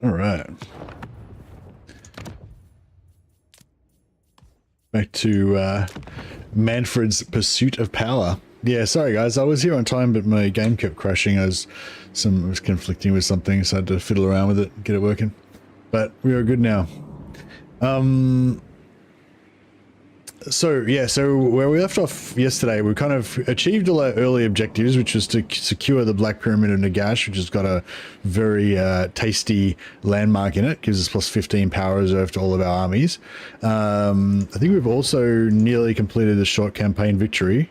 All right. Back to Mannfred's Pursuit of Power. Yeah, sorry guys, I was here on time, but my game kept crashing. I was conflicting with something, so I had to fiddle around with it, get it working. But we are good now. So yeah, so where we left off yesterday, we kind of achieved all our early objectives, which was to secure the Black Pyramid of Nagash, which has got a very tasty landmark in it. Gives us plus 15 power reserve to all of our armies. I think we've also nearly completed the short campaign victory.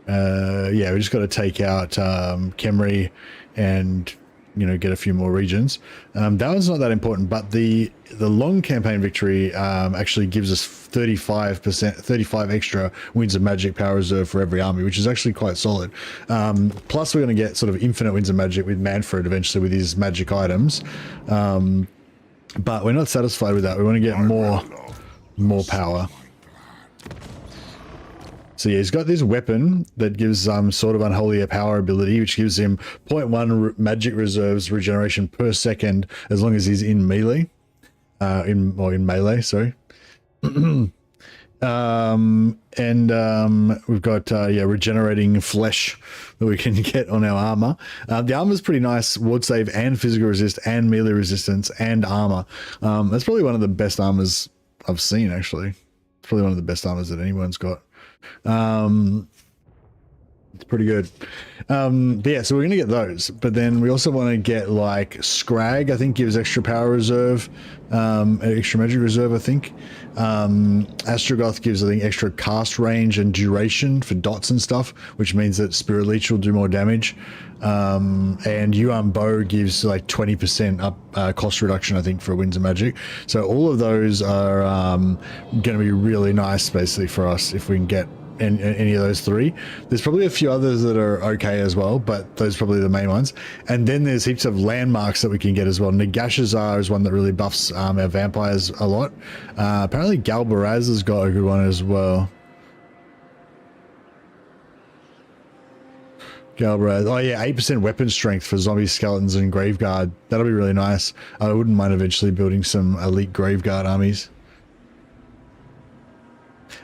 Yeah, we just got to take out Khemri and, you know, get a few more regions. That one's not that important, but the long campaign victory actually gives us 35 extra Winds of Magic power reserve for every army, which is actually quite solid. Plus we're going to get sort of infinite Winds of Magic with Mannfred eventually with his magic items. But we're not satisfied with that. We want to get more power. So yeah, he's got this weapon that gives sort of unholy power ability, which gives him 0.1 magic reserves regeneration per second as long as he's in melee. In melee, sorry. We've got yeah, regenerating flesh that we can get on our armor. The armor's pretty nice, ward save and physical resist and melee resistance and armor. That's probably one of the best armors I've seen, actually. It's probably one of the best armors that anyone's got. It's pretty good. But yeah, so we're gonna get those, but then we also want to get like Scrag, I think gives extra power reserve, extra magic reserve, I think. Astrogoth gives, I think, extra cast range and duration for dots and stuff, which means that Spirit Leech will do more damage. And Yuan Bow gives like 20% up cost reduction, I think, for Winds of Magic. So all of those are going to be really nice, basically, for us if we can get any of those three. There's probably a few others that are okay as well, but those are probably the main ones. And then there's heaps of landmarks that we can get as well. Nagashazar is one that really buffs our vampires a lot. Apparently Galbaraz has got a good one as well. Galbaraz. Oh yeah, 8% weapon strength for zombie skeletons and Graveguard. That'll be really nice. I wouldn't mind eventually building some elite Graveguard armies.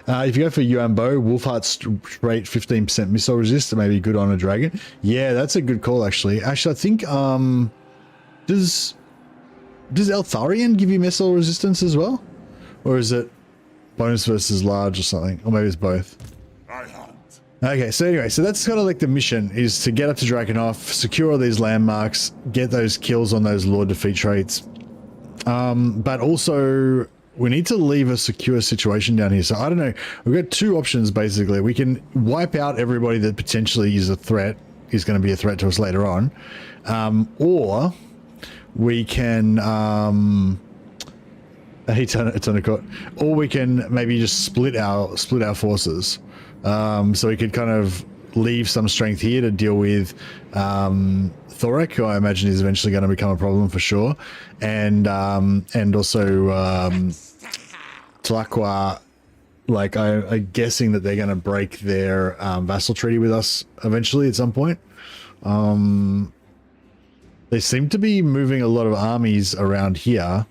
If you go for Yuan Bow, Wolfheart straight 15% missile resist, it may be good on a dragon. Yeah, that's a good call, actually. Actually, I think, does Eltharion give you missile resistance as well? Or is it bonus versus large or something? Or maybe it's both. Okay, so anyway, so that's kind of like the mission, is to get up to Drakenhof, secure all these landmarks, get those kills on those Lord defeat traits. But also, we need to leave a secure situation down here. So I don't know, we've got two options basically. We can wipe out everybody that potentially is a threat, is going to be a threat to us later on. Or we can, or we can maybe just split our forces. So we could kind of leave some strength here to deal with Thoric, who I imagine is eventually going to become a problem for sure, and also Tlaqua. Like I'm guessing that they're going to break their vassal treaty with us eventually at some point. They seem to be moving a lot of armies around here,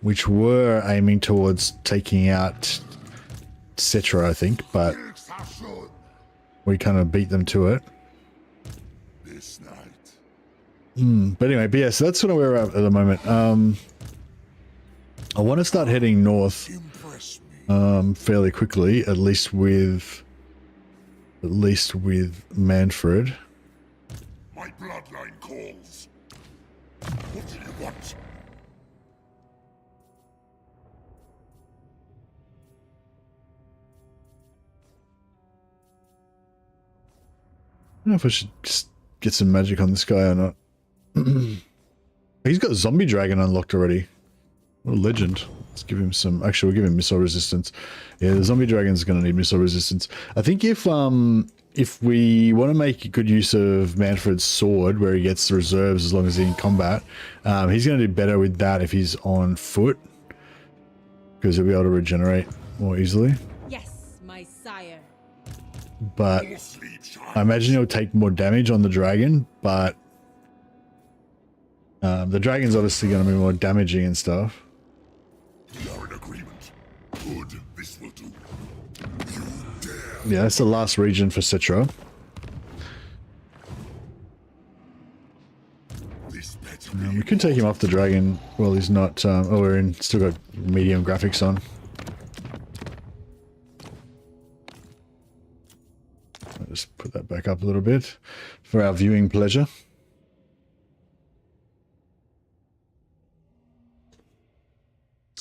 which were aiming towards taking out Cetra, I think, but we kind of beat them to it. But anyway, but yeah, so that's kind of where we're at the moment. I want to start heading north fairly quickly, at least with Mannfred. My bloodline calls. What do you want? I don't know if I should just get some magic on this guy or not. He's got Zombie Dragon unlocked already. What a legend. Let's give him some... Actually, we'll give him missile resistance. Yeah, the Zombie Dragon's going to need missile resistance. I think if we want to make good use of Mannfred's sword, where he gets the reserves as long as he's in combat, he's going to do better with that if he's on foot, because he'll be able to regenerate more easily. Yes, my sire. But I imagine he'll take more damage on the dragon, but The dragon's obviously going to be more damaging and stuff. We are in agreement. Good, this will do. You dare. Yeah, that's the last region for Citra. This better be We could take him off the dragon while he's not... oh, we're in. Still got medium graphics on. I'll just put that back up a little bit for our viewing pleasure.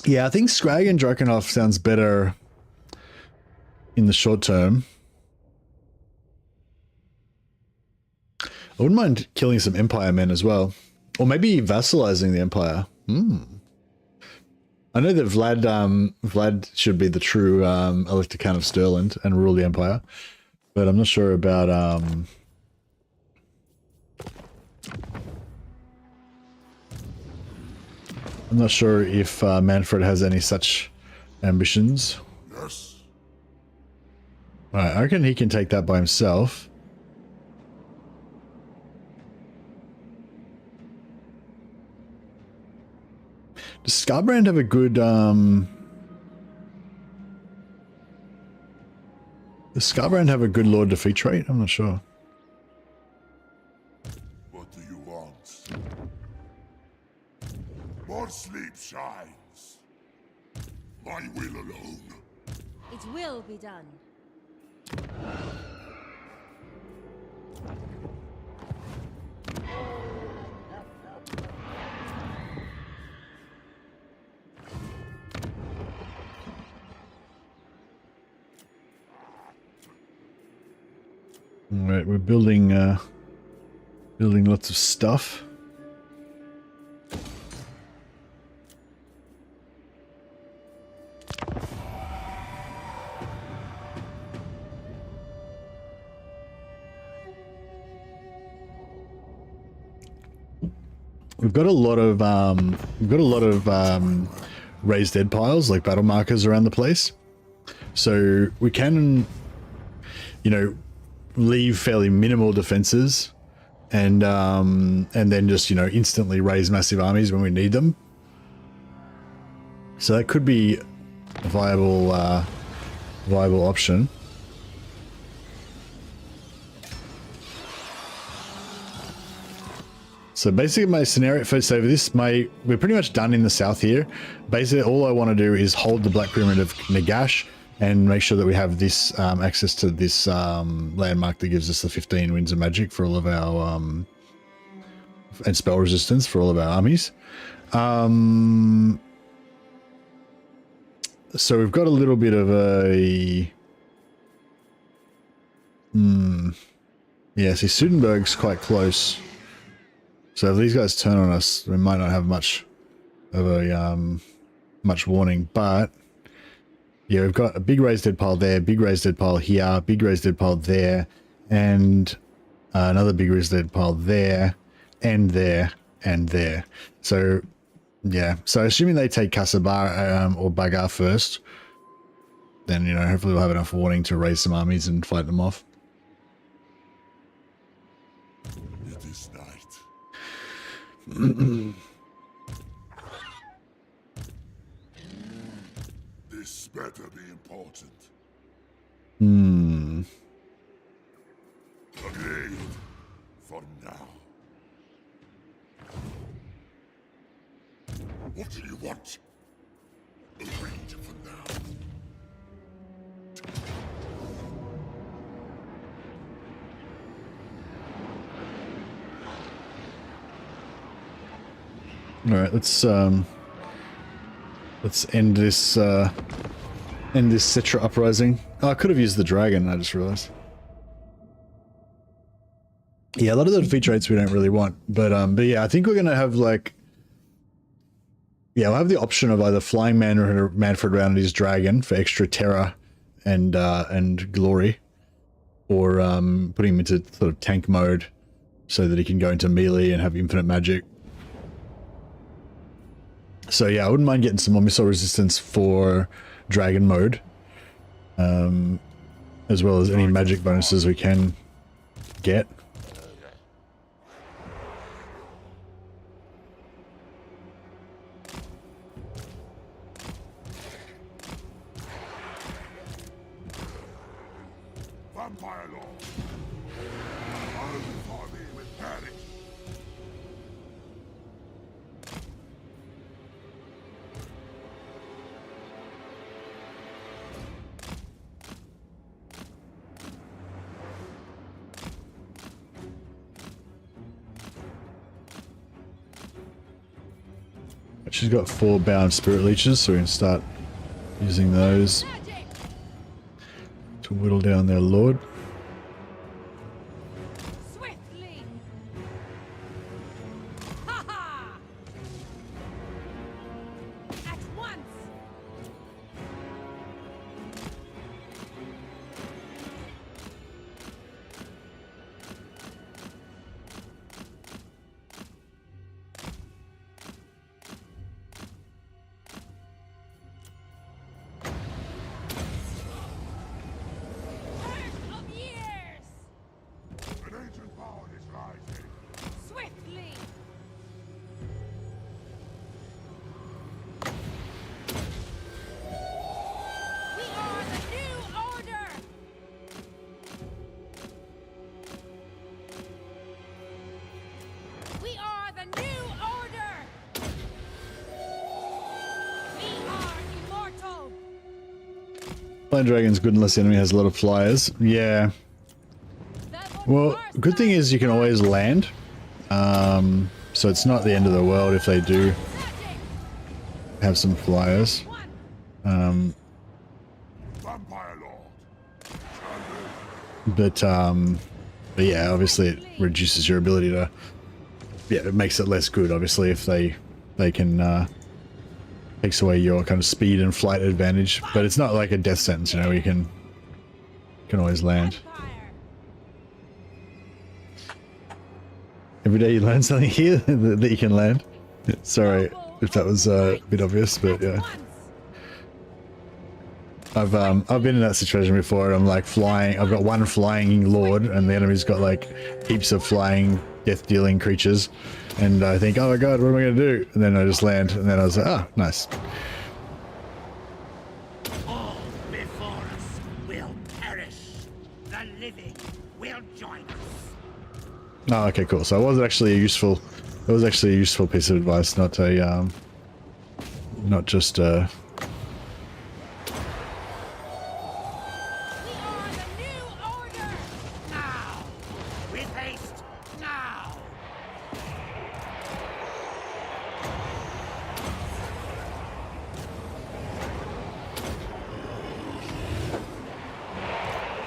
Yeah, I think Scrag and Drakenhof sounds better in the short term. I wouldn't mind killing some Empire men as well. Or maybe vassalizing the Empire. I know that Vlad should be the true Elector Count of Stirland and rule the Empire. But I'm not sure about... I'm not sure if Mannfred has any such ambitions. Yes. Alright, I reckon he can take that by himself. Does Scarbrand have a good, Does Scarbrand have a good Lord defeat trait? I'm not sure. What do you want? More sleep shines. My will alone. It will be done. Alright, we're building building lots of stuff. We've got a lot of raised dead piles, like battle markers around the place. So we can, you know, leave fairly minimal defenses and then just, you know, instantly raise massive armies when we need them. So that could be a viable option. So basically my scenario for this, we're pretty much done in the south here. Basically all I want to do is hold the Black Pyramid of Nagash and make sure that we have this access to this landmark that gives us the 15 winds of magic for all of our and spell resistance for all of our armies. So we've got a little bit of a yeah, see Sudenburg's quite close. So if these guys turn on us, we might not have much of a much warning, but yeah, we've got a big raised dead pile there, big raised dead pile here, big raised dead pile there, and another big raised dead pile there, and there, and there. So yeah, so assuming they take Kasabar or Bagar first, then, you know, hopefully we'll have enough warning to raise some armies and fight them off. It is night. This better be important. Agreed. For now. What do you want? Agreed for now. All right, let's end this Citra uprising. Oh, I could have used the dragon, I just realized. Yeah, a lot of the defeat rates we don't really want, but yeah, I think we're gonna have like, yeah, we'll have the option of either flying Mannfred around his dragon for extra terror and glory, or putting him into sort of tank mode so that he can go into melee and have infinite magic. So yeah, I wouldn't mind getting some more missile resistance for dragon mode, as well as any magic bonuses we can get. Vampire Lord. Oh, before me with perish. She's got 4 bound spirit leeches, so we can start using those to whittle down their lord. Swiftly. Ha ha. At once. Of years. An ancient power is rising. Swiftly. We are the new order. We are the new order. We are immortal. Flying dragon's good unless the enemy has a lot of flyers. Yeah. Well, good thing is you can always land. So it's not the end of the world if they do have some flyers. Vampire Lord. But yeah, obviously it reduces your ability to, yeah, it makes it less good obviously if they can takes away your kind of speed and flight advantage, but it's not like a death sentence, you know, you can always land. Every day you learn something here that you can land. Sorry if that was a bit obvious, but yeah. I've been in that situation before and I'm like flying, I've got one flying lord and the enemy's got like heaps of flying death dealing creatures and I think, oh my god, what am I going to do? And then I just land and then I was like, ah, nice. All before us will perish. The living will join us. Oh, okay, cool. So it was actually a useful piece of advice, not a, not just We are the new order. Now! With haste! Now!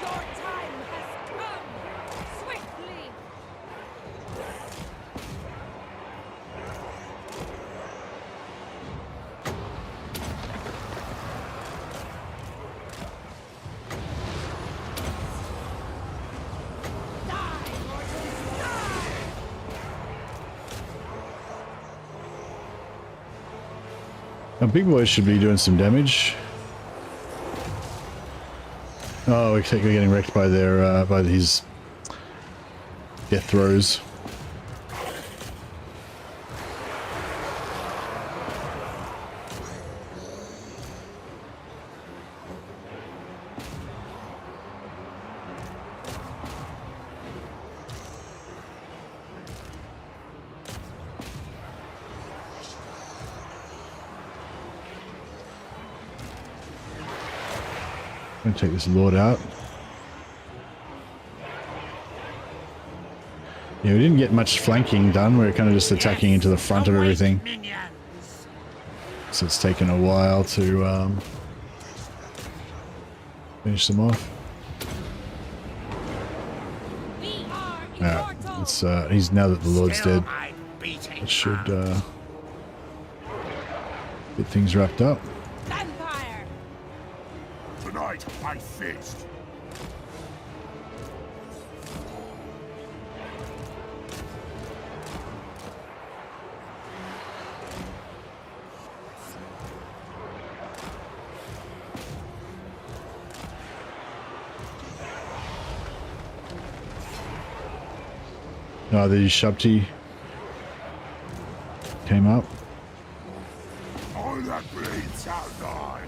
Your time has come. Swiftly. Die, mortals, die! Now, big boys should be doing some damage. Oh, we're getting wrecked by their by his death throws. I'm gonna take this lord out. Yeah, we didn't get much flanking done. We were kind of just attacking into the front of Await everything. Minions. So it's taken a while to finish them off. We are Alright, immortal. it's he's now that the lord's Still dead. I'm beating It should her. get things wrapped up. Vampire. Tonight, I feast. No, the Shabti came up. All that bleeds shall die.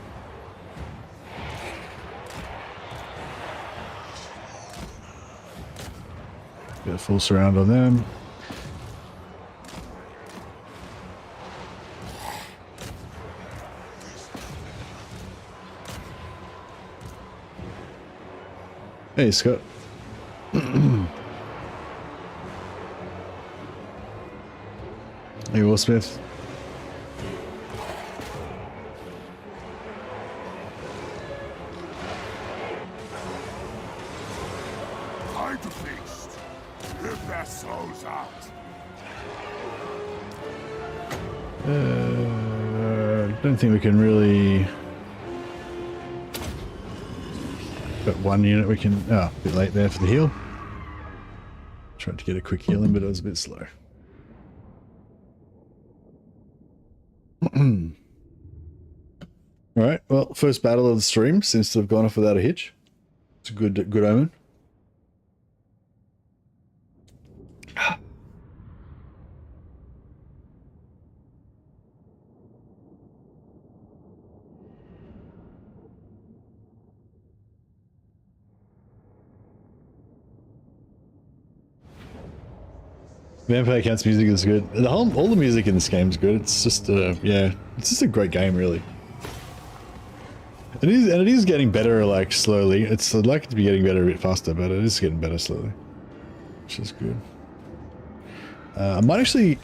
Get a full surround on them. Hey, Scott. Hey, Will Smith. Time to feast. Give their souls out. Don't think we can really. Got one unit we can. Oh, a bit late there for the heal. Tried to get a quick heal in, but it was a bit slow. Alright, well, first battle of the stream seems to have gone off without a hitch. It's a good omen. Vampire Counts music is good. All the music in this game is good. It's just, yeah, it's just a great game, really. It is, and it is getting better, like, slowly. I'd like it to be getting better a bit faster, but it is getting better slowly, which is good. I might actually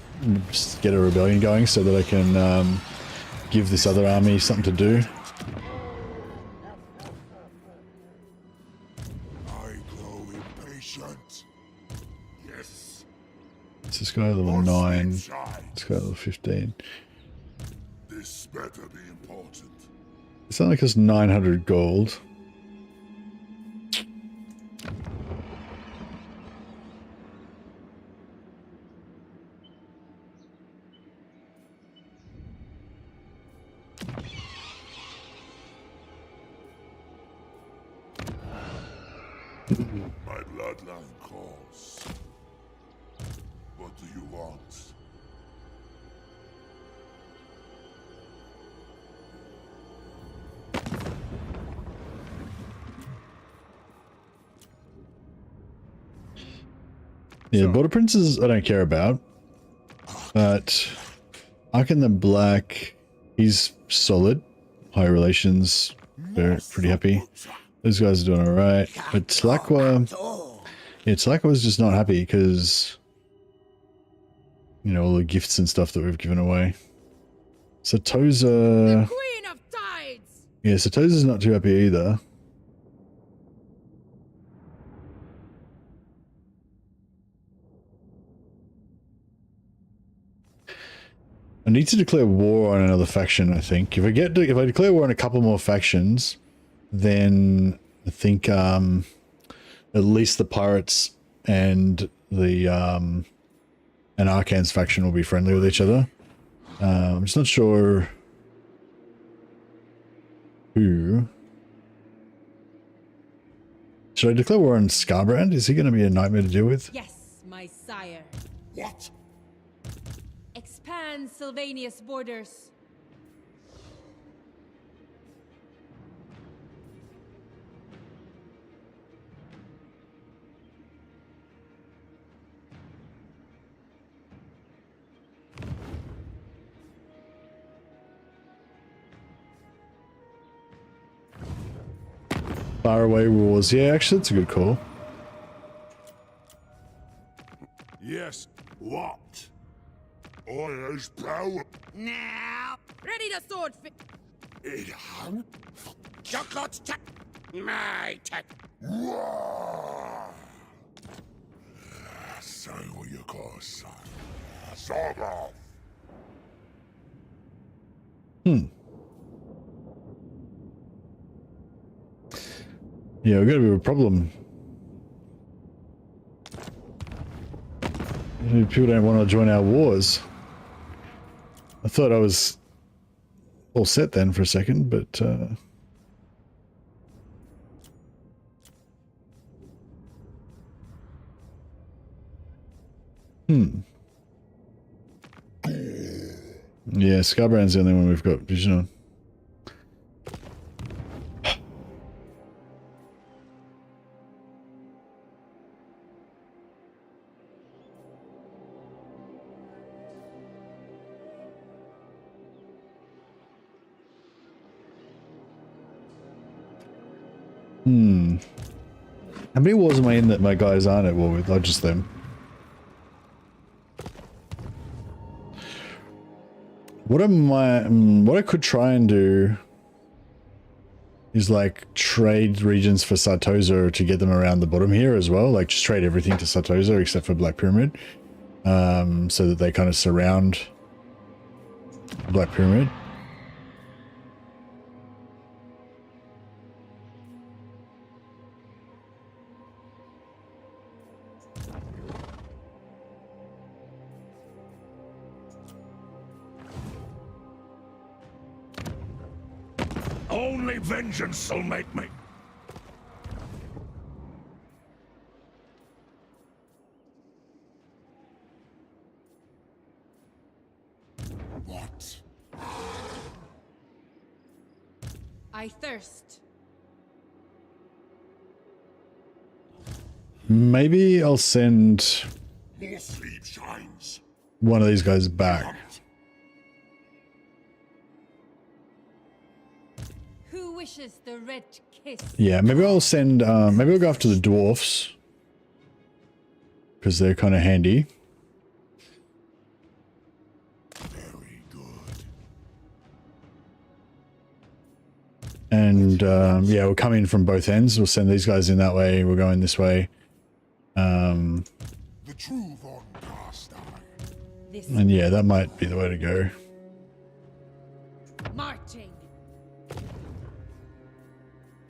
just get a rebellion going so that I can give this other army something to do. I grow impatient. Yes. This guy level 9. This guy level 15. This better be important. It's not like it's 900 gold. My bloodline calls. What do you want? Yeah, Border Princes I don't care about. But Arkin the Black, he's solid. High relations, they're pretty happy. Those guys are doing alright. But Tlaqua, yeah, Tlaqua was just not happy because, you know, all the gifts and stuff that we've given away. Satoza, Queen of Tides! yeah, Satoza's not too happy either. I need to declare war on another faction, I think. If I declare war on a couple more factions, then I think at least the pirates and the and Arcane's faction will be friendly with each other. I'm just not sure who. Should I declare war on Scarbrand? Is he going to be a nightmare to deal with? Yes, my sire. What? Expand Sylvania's borders. Faraway wars. Yeah, actually, that's a good call. Yes. What? Oil is power. Now, Ready the sword fit. It hung. Chocolate tech. My tech. Say what you call son. Sob off. Yeah, we've got a bit of a problem. People don't want to join our wars. I thought I was all set then for a second, but yeah, Scarbrand's the only one we've got vision on. How many wars am I in that my guys aren't at war with? Or just them? What I could try and do is like trade regions for Sartosa to get them around the bottom here as well. Like just trade everything to Sartosa except for Black Pyramid. So that they kind of surround Black Pyramid. Only vengeance will make me. What? I thirst. Maybe I'll send More sleep shines. one of these guys back. Who wishes the red kiss? Yeah, maybe I'll send, maybe I'll go after the dwarfs. Because they're kind of handy. Very good. And, yeah, we'll come in from both ends. We'll send these guys in that way. We're going this way. The truth on Carstein. This And yeah, that might be the way to go. marching.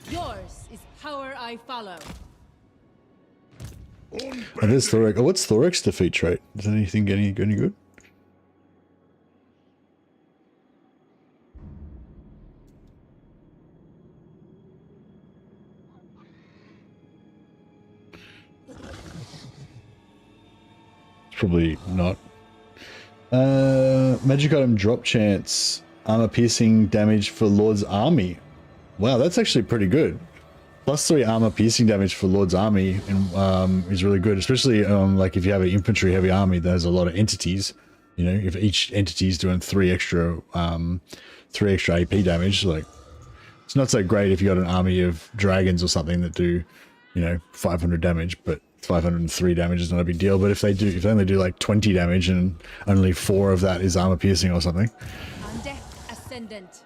Yours is power I follow. Oh, there's Thoric. Oh, what's Thoric's defeat trait? Is anything any good? Probably not. Magic item drop chance. Armor piercing damage for Lord's army. Wow, that's actually pretty good. +3 armor piercing damage for Lord's army and, is really good, especially like if you have an infantry heavy army that has a lot of entities. You know, if each entity is doing 3 extra AP damage, like it's not so great if you got an army of dragons or something that do, you know, 500 damage, but 503 damage is not a big deal. But if they only do like 20 damage and only 4 of that is armor piercing or something, Undeath Ascendant.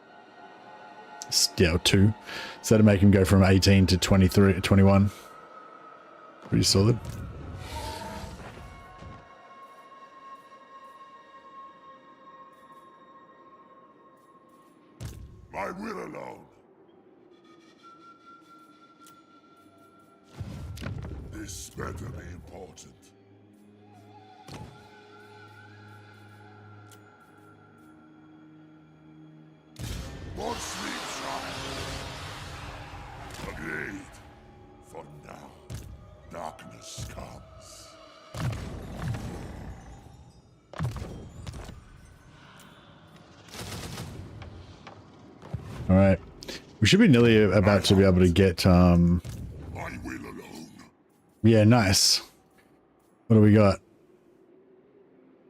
yeah, or 2. So to make him go from 18 to 23, 21. Pretty solid. My will alone. This better be important. More sleep shine. Agreed. For now, darkness comes. All right. We should be nearly about to be able to get, My will alone. yeah, nice. What do we got?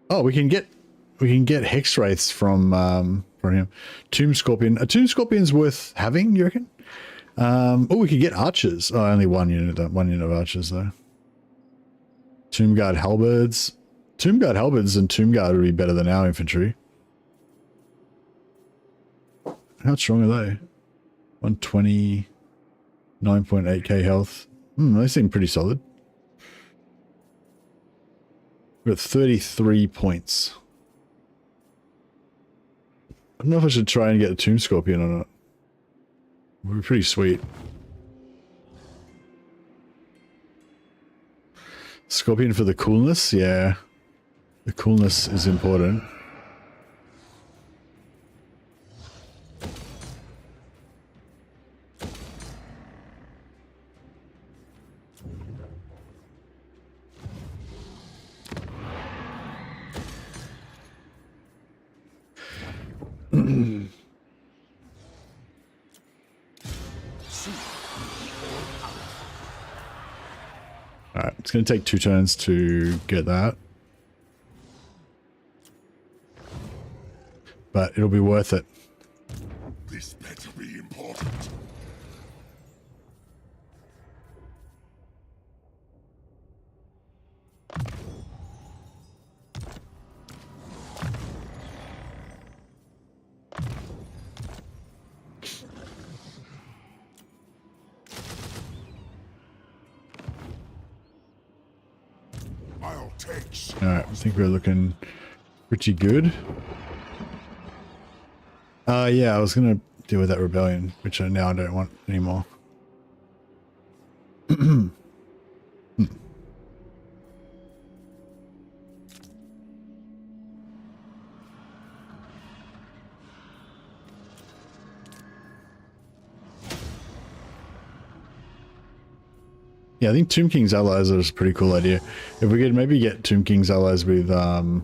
Oh, we can get hex wraiths from him. Tomb Scorpion. A Tomb Scorpion's worth having, you reckon? Oh, we could get archers. Oh, only one unit of archers though. Tomb Guard halberds. Tomb Guard halberds and Tomb Guard would be better than our infantry. How strong are they? 120, 9.8k health. They seem pretty solid. We've got 33 points. I don't know if I should try and get a Tomb Scorpion or not. Would be pretty sweet. Scorpion for the coolness? Yeah. The coolness is important. Alright, it's going to take 2 turns to get that. But it'll be worth it. This better be important. takes. Alright, I think we're looking pretty good. Yeah, I was gonna deal with that rebellion, which I now don't want anymore. Yeah, I think Tomb King's allies is a pretty cool idea. If we could maybe get Tomb King's allies with, oh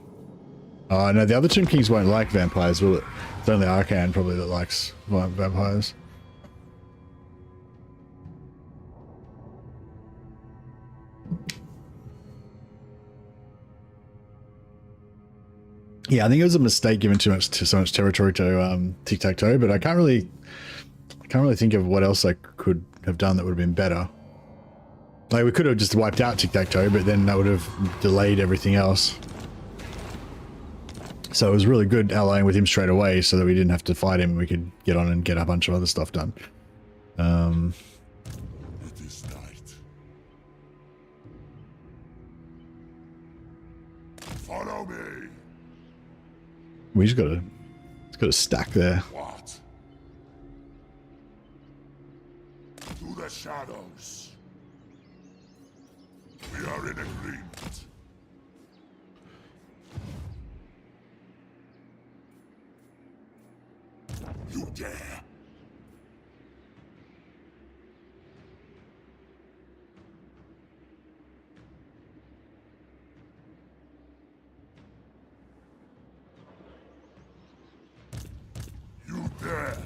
no, the other Tomb Kings won't like vampires, will it? It's only Arcan probably that likes vampires. Yeah, I think it was a mistake giving so much territory to tic-tac-toe, but I can't really think of what else I could have done that would have been better. Like, we could have just wiped out tic-tac-toe, but then that would have delayed everything else. So it was really good allying with him straight away so that we didn't have to fight him and we could get on and get a bunch of other stuff done. It is night. Follow me. We just got a stack there. What? To the shadows. We are in agreement. You dare? You dare?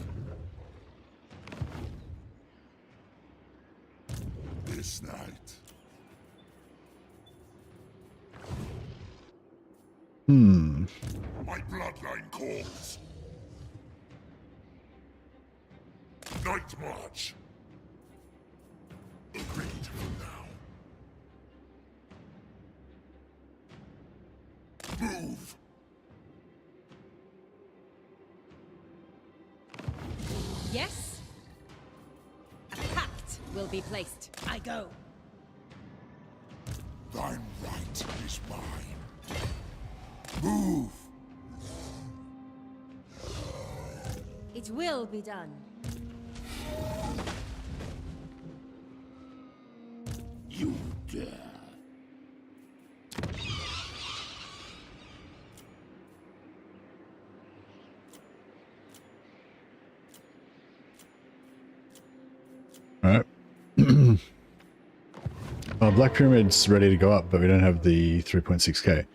This night. My bloodline calls. Night march. Agreed for now. Move. Yes? A pact will be placed. I go. Thine right is mine. Move. It will be done. You dare. Alright. Well, Black Pyramid's ready to go up, but we don't have the 3.6k.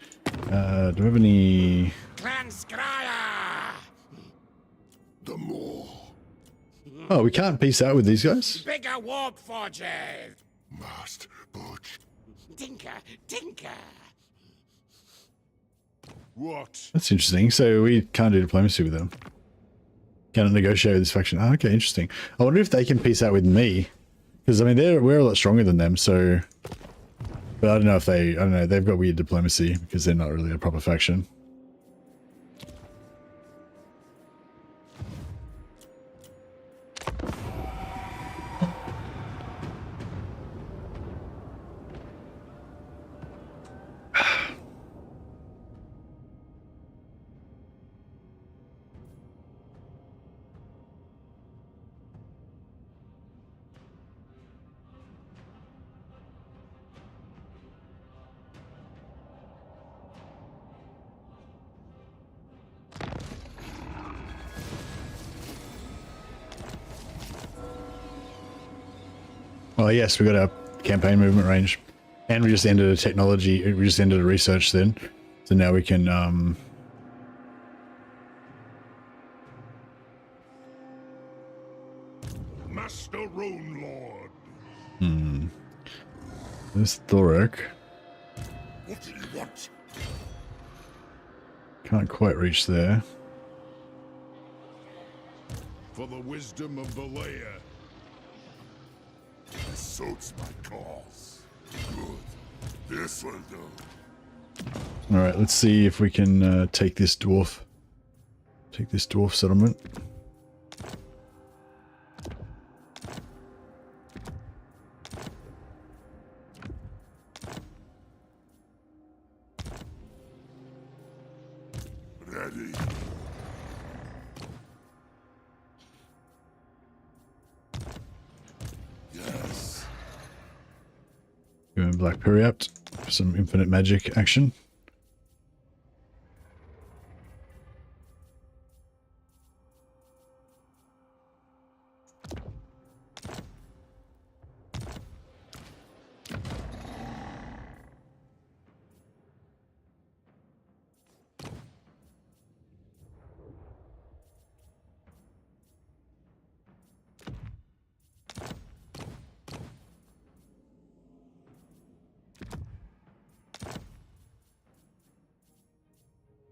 Do we have any... Transcriber! The more. Oh, we can't peace out with these guys? Bigger warp forges! Must butch. Tinker, tinker! What? That's interesting. So we can't do diplomacy with them. Can't negotiate with this faction. Oh, okay, interesting. I wonder if they can peace out with me. Because, I mean, we're a lot stronger than them, so... But I don't know if they... I don't know, they've got weird diplomacy, because they're not really a proper faction. Well, yes, we got our campaign movement range, and we just ended a technology. We just ended a research then, so now we can. Master Rune Lord. There's Thoric. What do you want? Can't quite reach there. For the wisdom of Valea. This suits my cause. Good. This will do. All right, let's see if we can take this dwarf. Take this dwarf settlement. Black Periapt for some infinite magic action.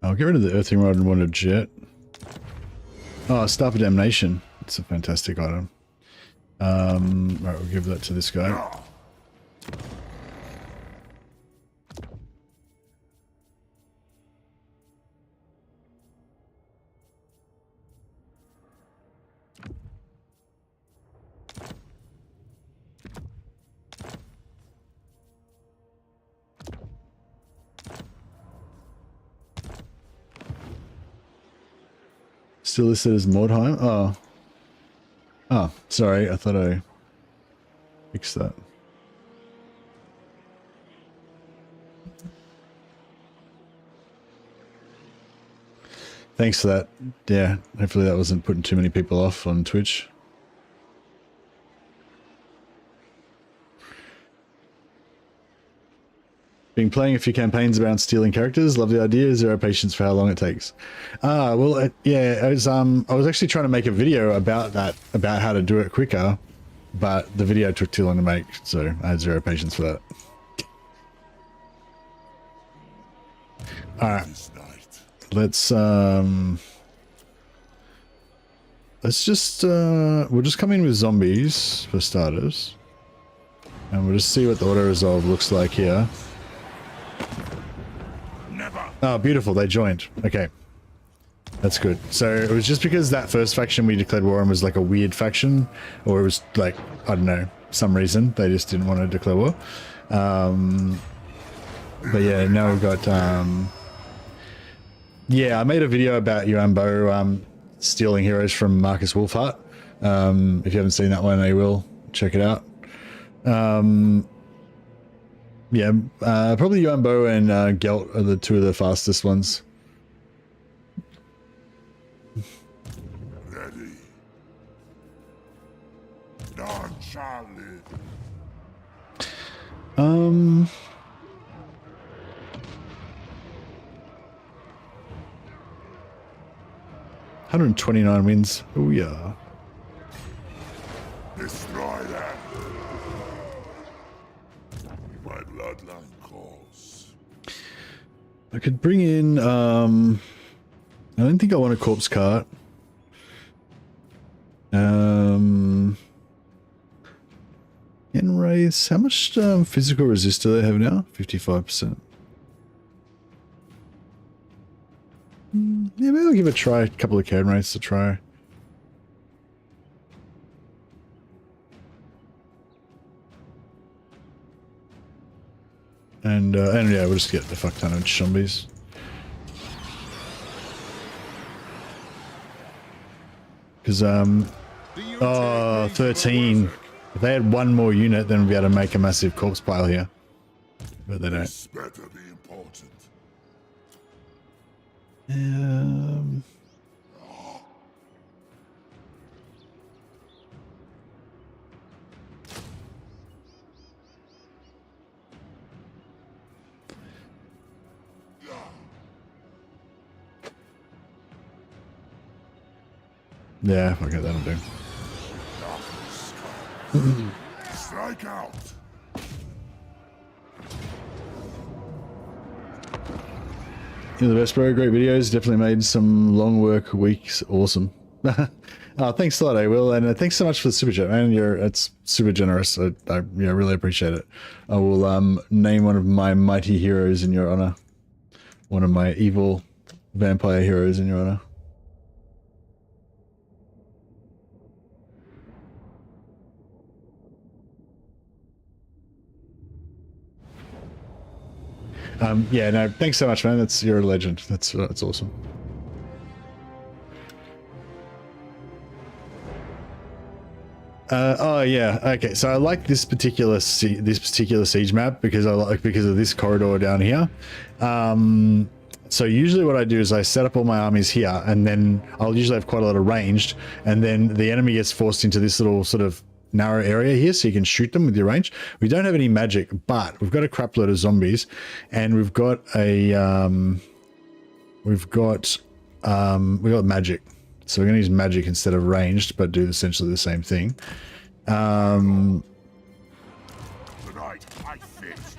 I'll get rid of the Earthing Rod and Wanted Jet. Oh, Staff of Damnation. It's a fantastic item. Right, we'll give that to this guy. Still listed as Mordheim? Oh. Oh, sorry. I thought I fixed that. Thanks for that. Yeah, hopefully that wasn't putting too many people off on Twitch. Been playing a few campaigns about stealing characters. Love the idea. Zero patience for how long it takes. Well, yeah, I was actually trying to make a video about that, about how to do it quicker, but the video took too long to make, so I had zero patience for that. All right, let's just we'll just come in with zombies for starters, and we'll just see what the auto resolve looks like here. Oh, beautiful. They joined. Okay. That's good. So it was just because that first faction we declared war on was like a weird faction, or it was like, I don't know, some reason they just didn't want to declare war. But yeah, now we've got, yeah, I made a video about Yuan Bo stealing heroes from Marcus Wolfhart. If you haven't seen that one, I will check it out. Yeah, probably Yuan Bo and Gelt are the two of the fastest ones. Ready. None shall live. 129 wins. Oh yeah. Destroy them. My bloodline calls. I could bring in, I don't think I want a corpse cart. Enrace, how much physical resist do they have now? 55%. Yeah, maybe I'll give it a try, a couple of Cairn Wraiths to try. And yeah, we'll just get the fuck ton of zombies. Because, oh, 13. If they had one more unit, then we'd be able to make a massive corpse pile here. But they don't. This better be important. Yeah, okay, that'll do. Strike out. You're the best, bro. Great videos. Definitely made some long work weeks. Awesome. Oh, thanks a lot, I will, and thanks so much for the super chat, man. It's super generous. I yeah, really appreciate it. I will name one of my mighty heroes in your honor. One of my evil vampire heroes in your honor. Yeah, no, thanks so much, man. You're a legend. That's awesome. Oh yeah, okay. So I like this particular siege map because of this corridor down here. So usually what I do is I set up all my armies here, and then I'll usually have quite a lot of ranged, and then the enemy gets forced into this little sort of narrow area here, so you can shoot them with your range. We don't have any magic, but we've got a crap load of zombies, and we've got a we've got magic. So we're going to use magic instead of ranged, but do essentially the same thing. Tonight, I finished.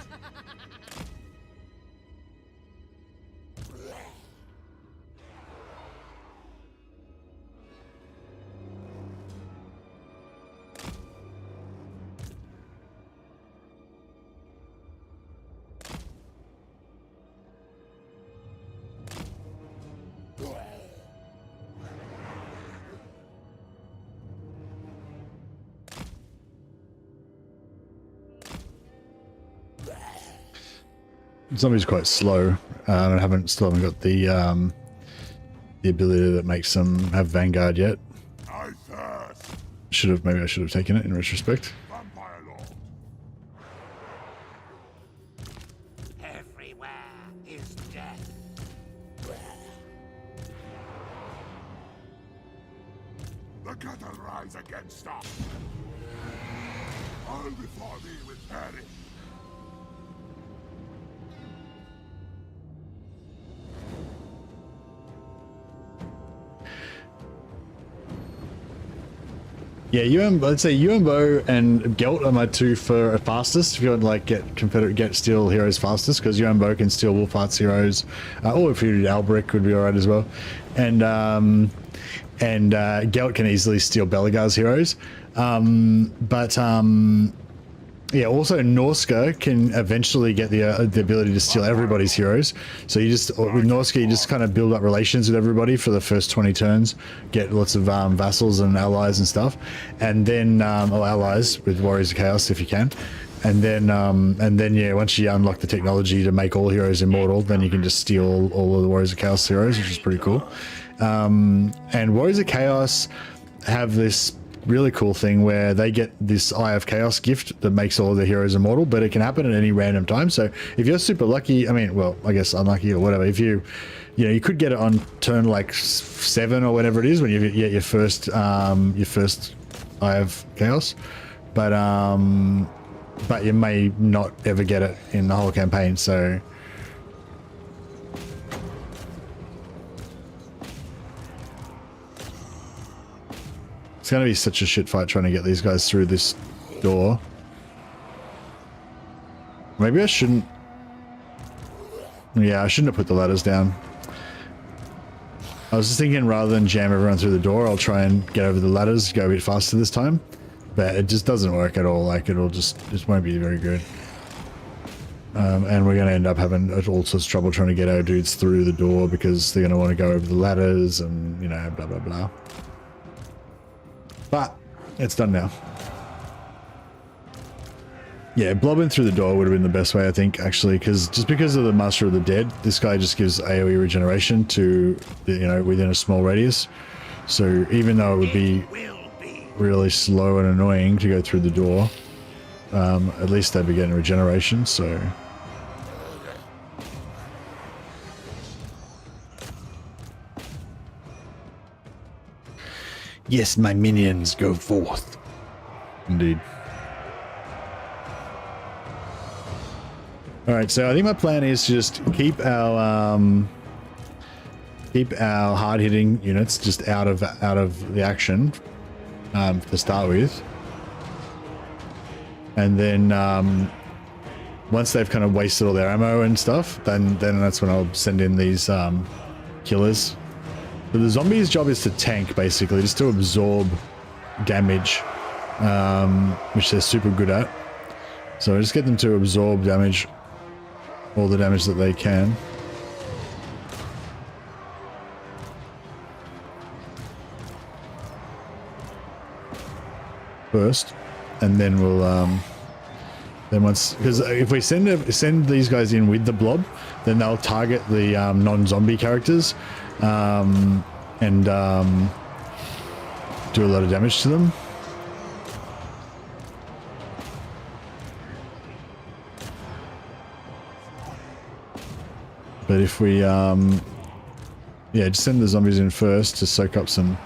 Zombie's quite slow. I still haven't got the ability that makes them have Vanguard yet. I thirst. Maybe I should have taken it in retrospect. Vampire Lord. Everywhere is death. The cattle rise against us. All before thee will perish. Yeah, let's say UMBO and Gelt are my two for fastest. If you want to like get steal heroes fastest, because UMBO can steal Wolfheart's heroes, or if you did Albric would be alright as well. And Gelt can easily steal Belegar's heroes. Yeah, also Norska can eventually get the ability to steal everybody's heroes. So with Norska, you just kind of build up relations with everybody for the first 20 turns, get lots of vassals and allies and stuff, and then or allies with Warriors of Chaos if you can, and then yeah, once you unlock the technology to make all heroes immortal, then you can just steal all of the Warriors of Chaos heroes, which is pretty cool. And Warriors of Chaos have this really cool thing where they get this Eye of Chaos gift that makes all of the heroes immortal, but it can happen at any random time. So if you're super lucky, I mean, well, I guess unlucky or whatever, if you could get it on turn like 7 or whatever it is when you get your first Eye of Chaos, but you may not ever get it in the whole campaign. So it's going to be such a shit fight trying to get these guys through this door. Maybe I shouldn't. Yeah, I shouldn't have put the ladders down. I was just thinking rather than jam everyone through the door, I'll try and get over the ladders, go a bit faster this time. But it just doesn't work at all. Like, it won't be very good. And we're going to end up having all sorts of trouble trying to get our dudes through the door because they're going to want to go over the ladders and, blah, blah, blah. But it's done now. Yeah, blobbing through the door would have been the best way, I think, actually, because of the Master of the Dead, this guy just gives AoE regeneration to, within a small radius. So even though it would be really slow and annoying to go through the door, at least they'd be getting regeneration, so... Yes, my minions, go forth. Indeed. All right, so I think my plan is to just keep our hard-hitting units just out of the action to start with, and then once they've kind of wasted all their ammo and stuff, then that's when I'll send in these killers. So the zombies' job is to tank, basically, just to absorb damage, which they're super good at. So I just get them to absorb damage, all the damage that they can. First, and then we'll then once, because if we send these guys in with the blob, then they'll target the non-zombie characters and do a lot of damage to them. But if we, yeah, just send the zombies in first to soak up some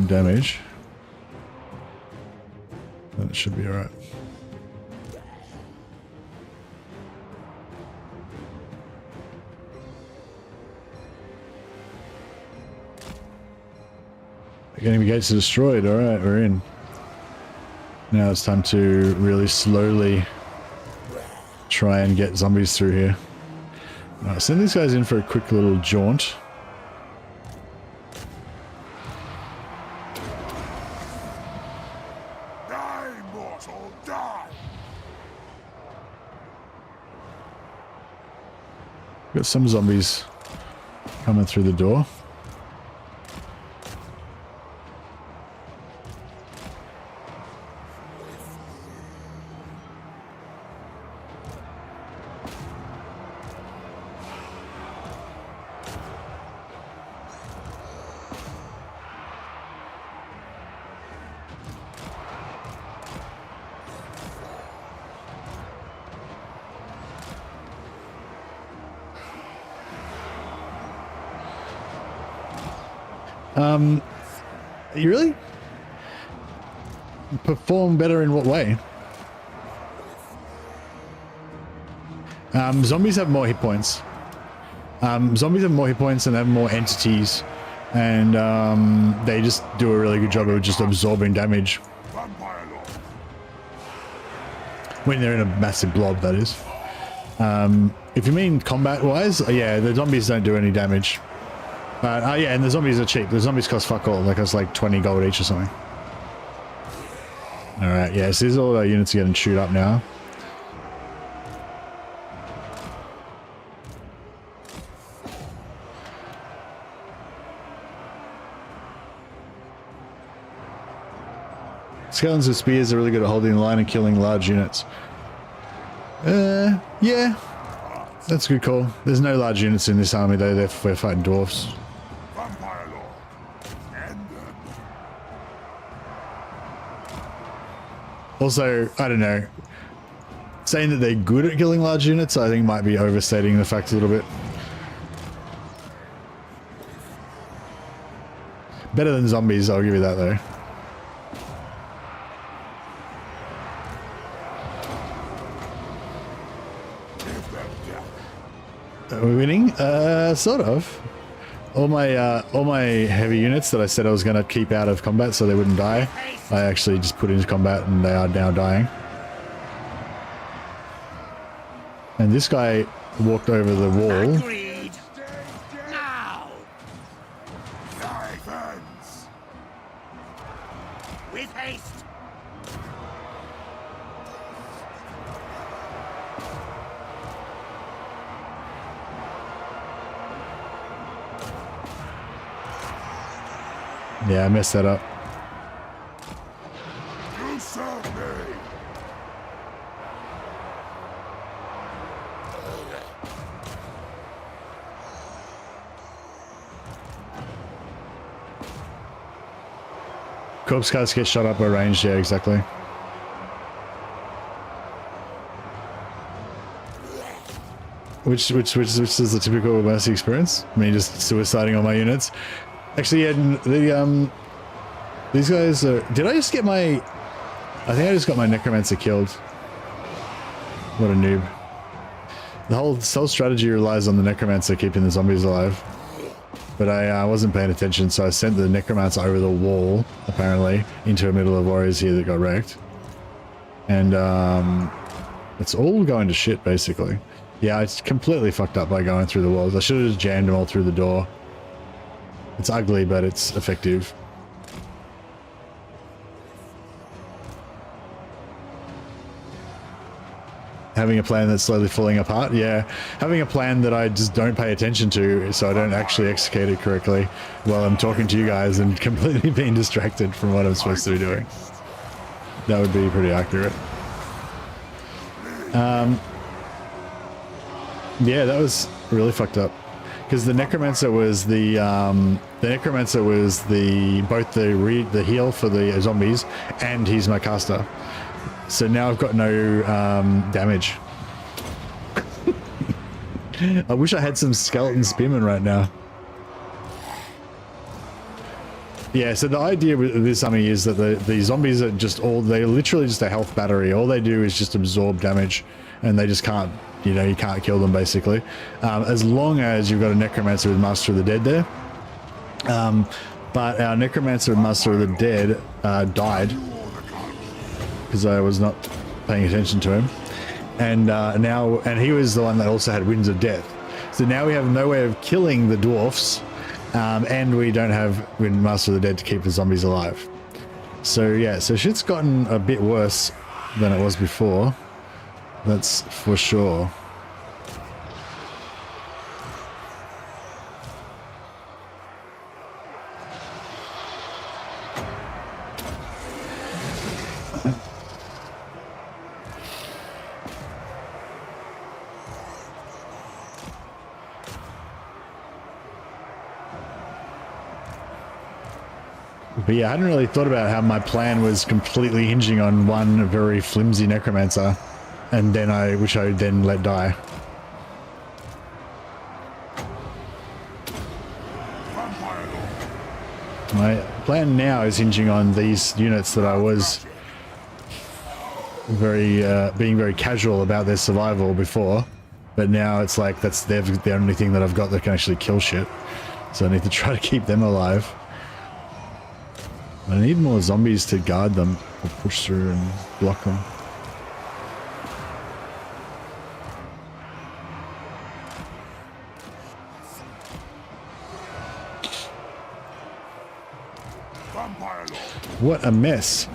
damage. That should be alright. Enemy gates are destroyed. Alright, we're in. Now it's time to really slowly try and get zombies through here. Alright, send these guys in for a quick little jaunt. Die, mortal, die! Got some zombies coming through the door. You really? Perform better in what way? Zombies have more hit points. Zombies have more hit points and have more entities. And they just do a really good job of just absorbing damage. Vampire Lord! When they're in a massive blob, that is. If you mean combat-wise, yeah, the zombies don't do any damage. Yeah, and the zombies are cheap. The zombies cost fuck all. They cost like 20 gold each or something. Alright, yeah, so these all our units are getting chewed up now. Skeletons with spears are really good at holding the line and killing large units. Yeah. That's a good call. There's no large units in this army though, we're fighting dwarfs. Vampire Lord! End them! Also, I don't know. Saying that they're good at killing large units, I think might be overstating the fact a little bit. Better than zombies, I'll give you that though. Are we winning? Sort of. All my heavy units that I said I was going to keep out of combat so they wouldn't die, I actually just put into combat and they are now dying. And this guy walked over the wall. Agreed. Now, Die, friends! with haste. Yeah, I messed that up. You serve me! Corpse guys get shot up by range, yeah, exactly. Which is the typical mercy experience? Me just suiciding all my units. Actually, yeah, these guys are... Did I just get my... I think I just got my necromancer killed. What a noob. The whole strategy relies on the necromancer keeping the zombies alive. But I wasn't paying attention, so I sent the necromancer over the wall, apparently, into the middle of warriors here that got wrecked. And it's all going to shit, basically. Yeah, it's completely fucked up by going through the walls. I should have just jammed them all through the door. It's ugly, but it's effective. Having a plan that's slowly falling apart, yeah. Having a plan that I just don't pay attention to, so I don't actually execute it correctly while I'm talking to you guys and completely being distracted from what I'm supposed to be doing. That would be pretty accurate. Yeah, that was really fucked up. Because the necromancer was both the heal for the zombies, and he's my caster. So now I've got no damage. I wish I had some skeleton spearmen right now. Yeah, so the idea with this army is that the zombies are just they're literally just a health battery. All they do is just absorb damage, and they just can't, you know, you can't kill them basically. As long as you've got a necromancer with Master of the Dead there. But our necromancer with Master of the Dead died because I was not paying attention to him. And and he was the one that also had Winds of Death. So now we have no way of killing the dwarfs, and we don't have Master of the Dead to keep the zombies alive. So yeah, so shit's gotten a bit worse than it was before. That's for sure. But yeah, I hadn't really thought about how my plan was completely hinging on one very flimsy necromancer, and then which I then let die. My plan now is hinging on these units that I was being very casual about their survival before, but now it's like that's the only thing that I've got that can actually kill shit. So I need to try to keep them alive. I need more zombies to guard them or push through and block them. What a mess.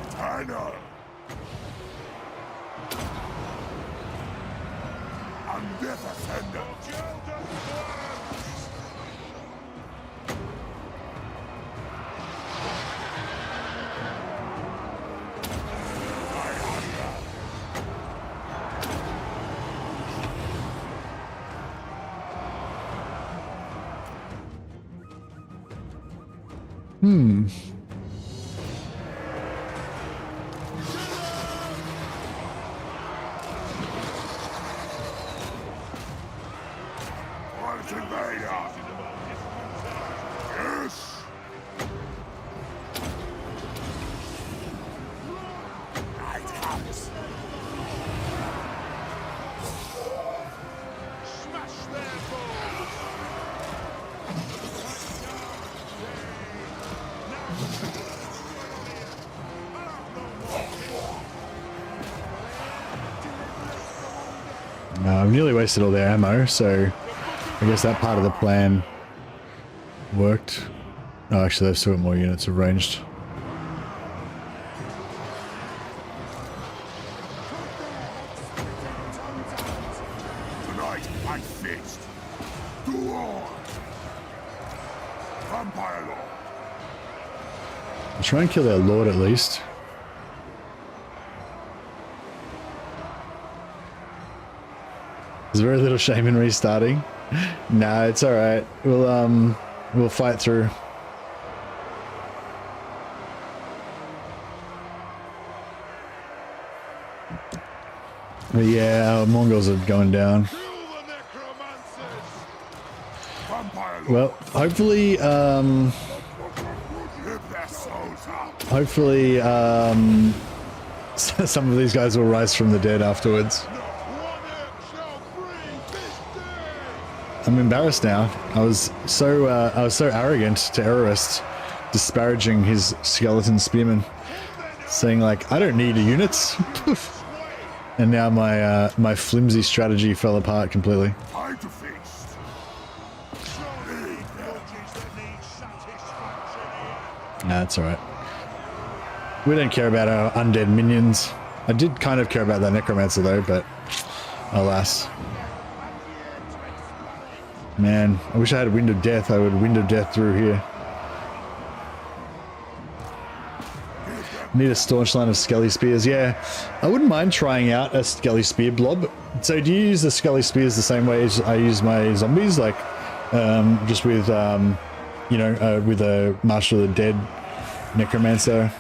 I've nearly wasted all their ammo, so I guess that part of the plan worked. Oh, actually, they've still got more units arranged. Tonight, I fixed. Dwarf! Vampire Lord! I'll try and kill their lord at least. There's very little shame in restarting. Nah, it's alright. We'll fight through. But yeah, our Mongols are going down. Well, hopefully, some of these guys will rise from the dead afterwards. I'm embarrassed now. I was so arrogant to Erorist, disparaging his skeleton spearmen, saying like, I don't need units. And now my flimsy strategy fell apart completely. Nah, it's alright. We don't care about our undead minions. I did kind of care about that necromancer though, but alas. Man, I wish I had a Wind of Death. I would Wind of Death through here. Need a staunch line of Skelly Spears. Yeah, I wouldn't mind trying out a Skelly Spear blob. So do you use the Skelly Spears the same way as I use my zombies? Like, just with, you know, with a Master of the Dead Necromancer?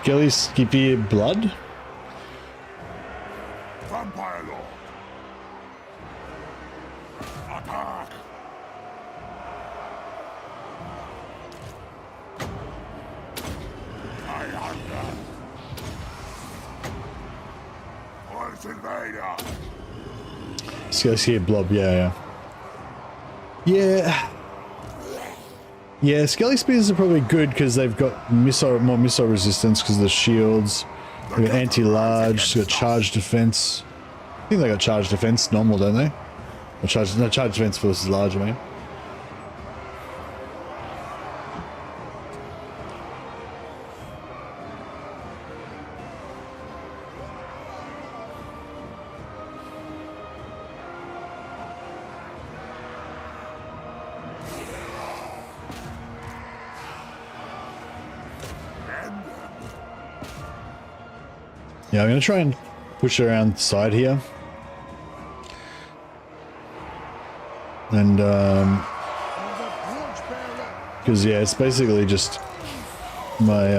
Skelly Skippy blood? Vampire Lord. Attack. I hunger. Once invader. Skelly Skippy blob, yeah. Yeah, Skelly Spears are probably good because they've got more missile resistance because of the shields. They've got anti-large, they've got charge defense. I think they got charge defense normal, don't they? Or charge defense versus large, I mean. Yeah, I'm going to try and push around the side here. And, because, yeah, it's basically just my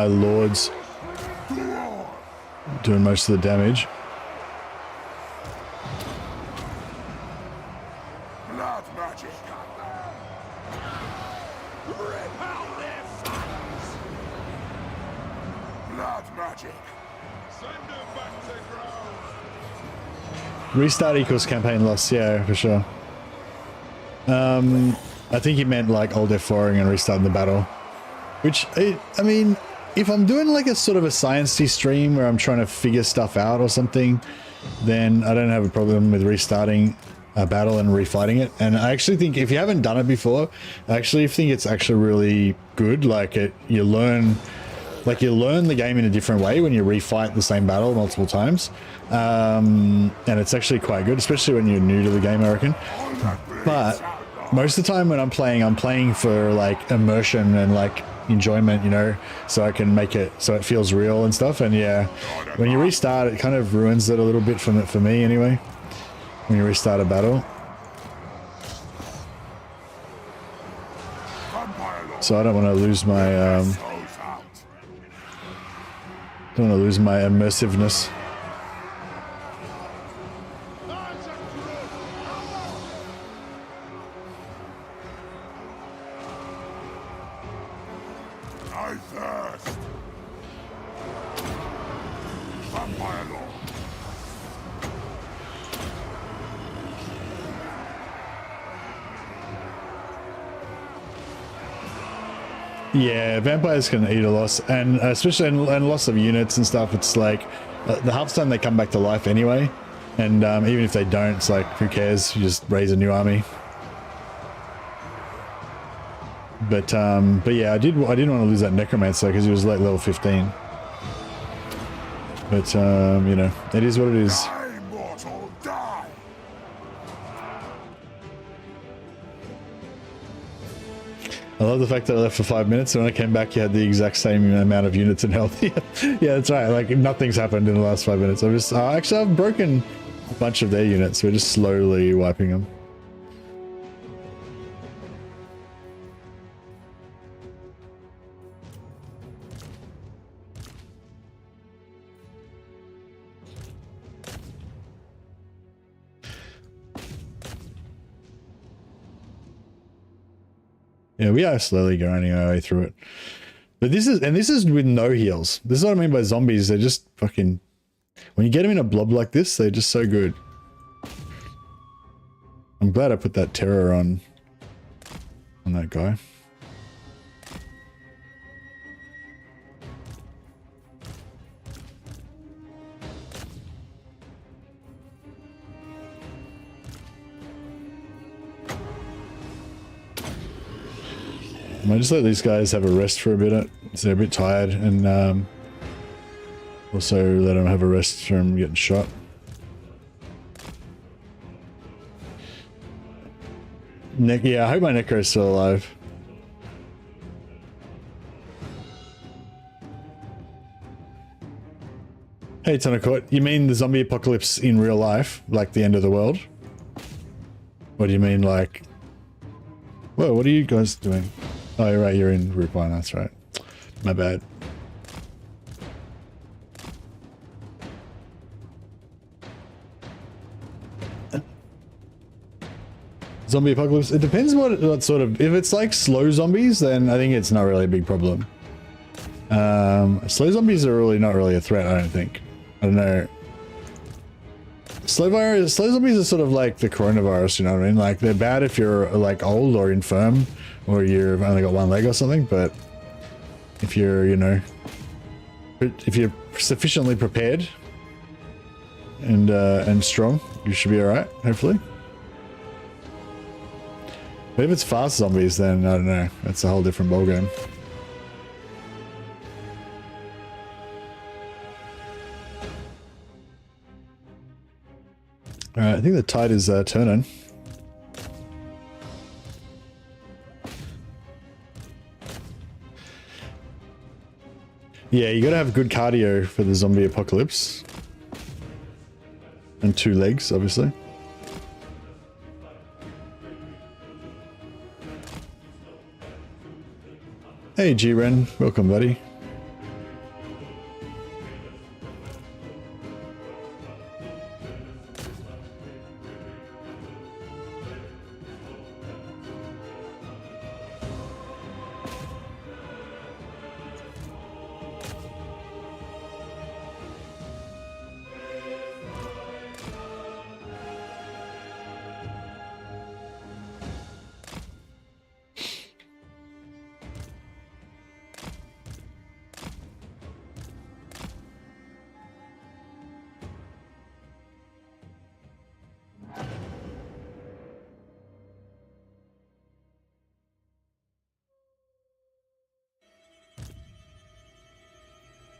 lords doing most of the damage. Blood magic. Blood magic. Send them back to ground. Restart equals campaign loss, yeah, for sure. I think he meant like old F4ing and restarting the battle. Which, I mean, if I'm doing like a sort of a sciencey stream where I'm trying to figure stuff out or something, then I don't have a problem with restarting a battle and refighting it. And I actually think if you haven't done it before, I actually think it's actually really good. Like you learn the game in a different way when you refight the same battle multiple times. And it's actually quite good, especially when you're new to the game, I reckon. But most of the time when I'm playing for like immersion and like enjoyment, you know, so I can make it so it feels real and stuff. And yeah, when you restart, it kind of ruins it a little bit for me anyway. When you restart a battle. So I don't want to lose my don't want to lose my immersiveness. I thirst. Vampire Lord. Yeah, vampires can eat a loss, and especially and loss of units and stuff. It's like the half-time they come back to life anyway, and even if they don't, it's like who cares? You just raise a new army. But yeah, I didn't want to lose that necromancer because he was like level 15. But you know, it is what it is. Die, mortal, die. I love the fact that I left for 5 minutes, and when I came back, you had the exact same amount of units in health. Yeah, that's right. Like nothing's happened in the last 5 minutes. Actually, I've broken a bunch of their units. We're just slowly wiping them. Yeah, we are slowly grinding our way through it. But this is with no heals. This is what I mean by zombies. They're just fucking... When you get them in a blob like this, they're just so good. I'm glad I put that terror on that guy. I might just let these guys have a rest for a bit, so they're a bit tired, and also let them have a rest from getting shot. Yeah, I hope my Necro is still alive. Hey Tonakot, you mean the zombie apocalypse in real life, like the end of the world? What do you mean, like... Whoa, what are you guys doing? Oh, you're right, you're in Group 1, that's right. My bad. Zombie apocalypse. It depends what sort of. If it's like slow zombies, then I think it's not really a big problem. Slow zombies are really not really a threat. I don't think. I don't know. Slow zombies are sort of like the coronavirus. You know what I mean? Like they're bad if you're like old or infirm, or you've only got one leg or something. But if you're, you know, if you're sufficiently prepared and strong, you should be all right. Hopefully. But if it's fast zombies, then I don't know. That's a whole different ballgame. Alright, I think the tide is turning. Yeah, you gotta have good cardio for the zombie apocalypse. And 2 legs, obviously. Hey G-Ren, welcome buddy.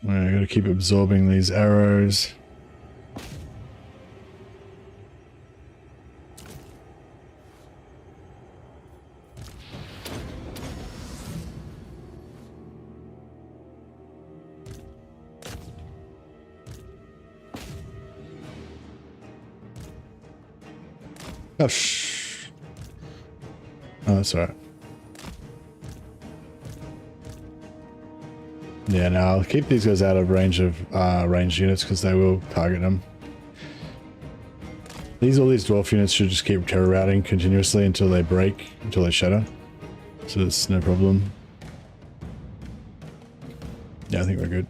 I gotta keep absorbing these arrows. Oh, shh. Oh, that's alright. Yeah, no, I'll keep these guys out of range of ranged units because they will target them. All these dwarf units should just keep terror routing continuously until they break, until they shatter. So it's no problem. Yeah, I think we're good.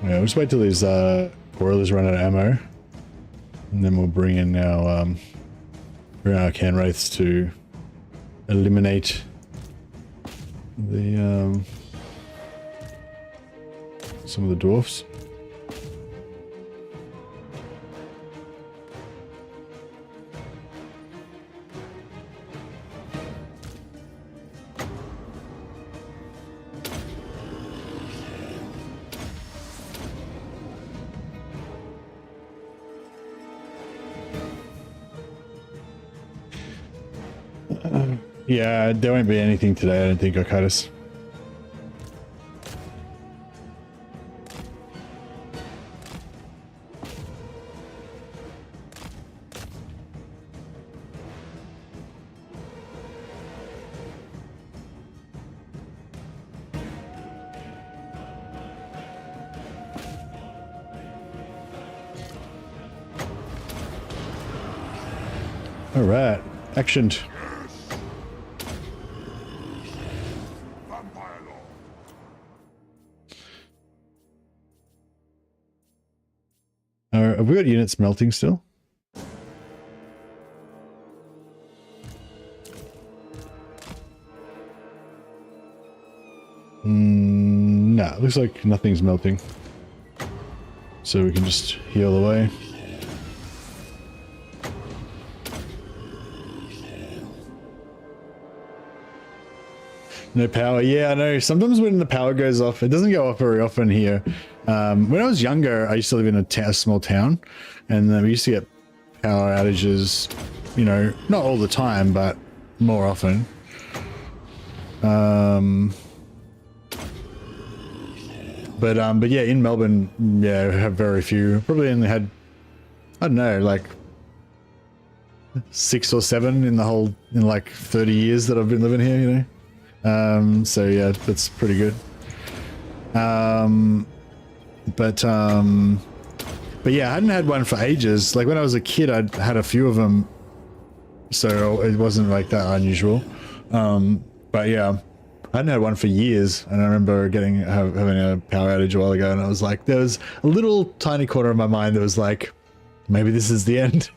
Yeah, we'll just wait till these boilers run out of ammo, and then we'll bring in our can wraiths to eliminate the some of the dwarfs. Yeah, there won't be anything today, I don't think, Okatis. All right, actioned. Have we got units melting still? Nah, it looks like nothing's melting. So we can just heal away. No power. Yeah, I know. Sometimes when the power goes off, it doesn't go off very often here. When I was younger, I used to live in a small town, and we used to get power outages, you know, not all the time, but more often. But yeah, in Melbourne, yeah, we have very few. Probably only had, I don't know, like 6 or 7 in like 30 years that I've been living here, you know. So yeah, that's pretty good. But yeah, I hadn't had one for ages. Like when I was a kid, I'd had a few of them, so it wasn't like that unusual. But yeah, I hadn't had one for years, and I remember having a power outage a while ago, and I was like, there was a little tiny corner of my mind that was like, maybe this is the end.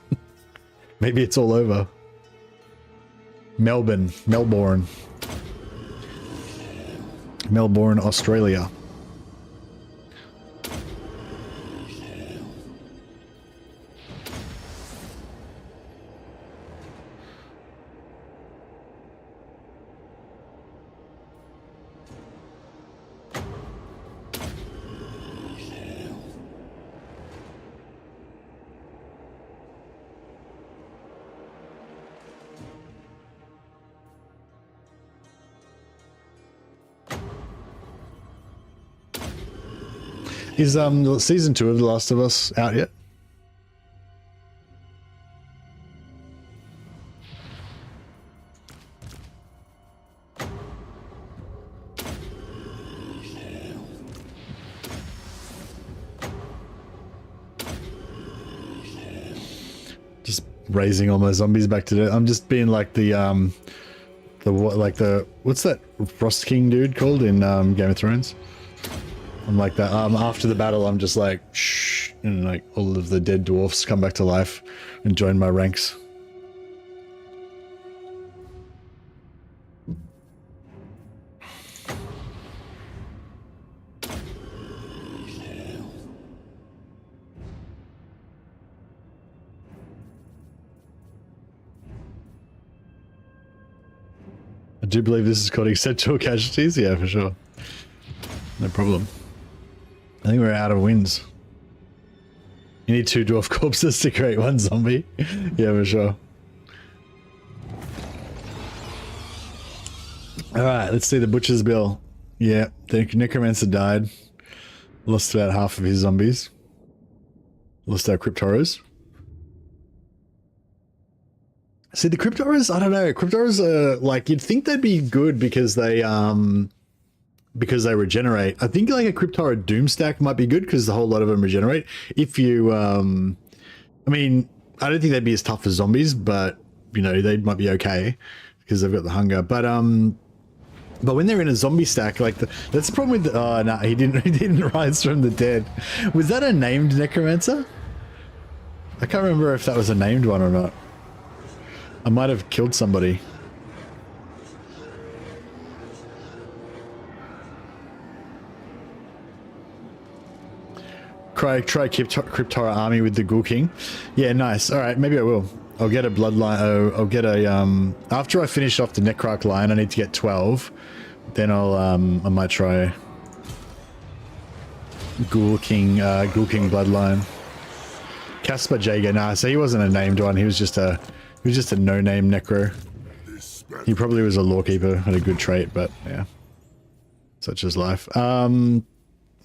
Maybe it's all over. Melbourne, Australia. Is season 2 of The Last of Us out yet? Just raising all my zombies back to death. I'm just being like what's that Frost King dude called in Game of Thrones? I'm like that. After the battle, I'm just like, shh, and like all of the dead dwarfs come back to life and join my ranks. I do believe this is called acceptable casualties. Yeah, for sure. No problem. I think we're out of wins. You need 2 dwarf corpses to create 1 zombie. Yeah, for sure. Alright, let's see the butcher's bill. Yeah, the necromancer died. Lost about half of his zombies. Lost our cryptoras. See, the cryptoras, I don't know. Cryptoras are like, you'd think they'd be good because they regenerate. I think like a Cryptora Doom stack might be good because a whole lot of them regenerate. If you, I mean, I don't think they'd be as tough as zombies, but you know, they might be okay because they've got the hunger. But when they're in a zombie stack, like that's the problem with. Oh no, he didn't rise from the dead. Was that a named necromancer? I can't remember if that was a named one or not. I might have killed somebody. Try Cryptora army with the Ghoul King. Yeah, nice. All right, maybe I will. I'll get a bloodline. I'll get a after I finish off the Necrarch line, I need to get 12. Then I'll I might try Ghoul King bloodline. Caspar Jaeger. Nah, so he wasn't a named one. He was just a no-name necro. He probably was a lawkeeper, had a good trait, but yeah, such is life.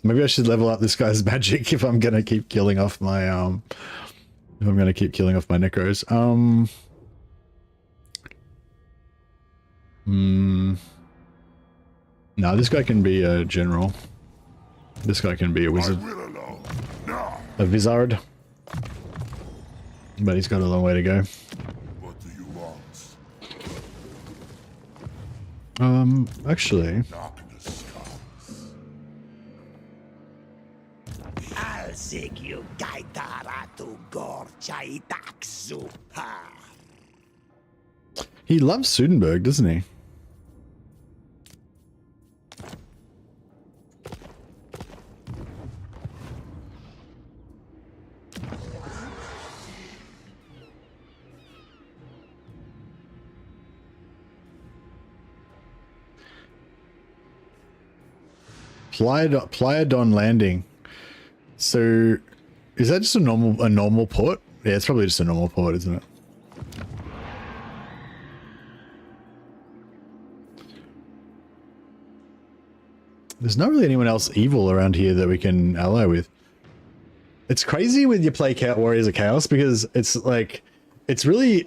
Maybe I should level up this guy's magic if I'm gonna keep killing off my necros. No, this guy can be a general. This guy can be a wizard. A wizard. But he's got a long way to go. What do you want? Actually. Darkness comes. I'll seek you gaitara to gorcha itaksu. He loves Sudenberg, doesn't he? Plyodon Landing. So, is that just a normal port? Yeah, it's probably just a normal port, isn't it? There's not really anyone else evil around here that we can ally with. It's crazy when you play Warriors of Chaos because it's like, it's really,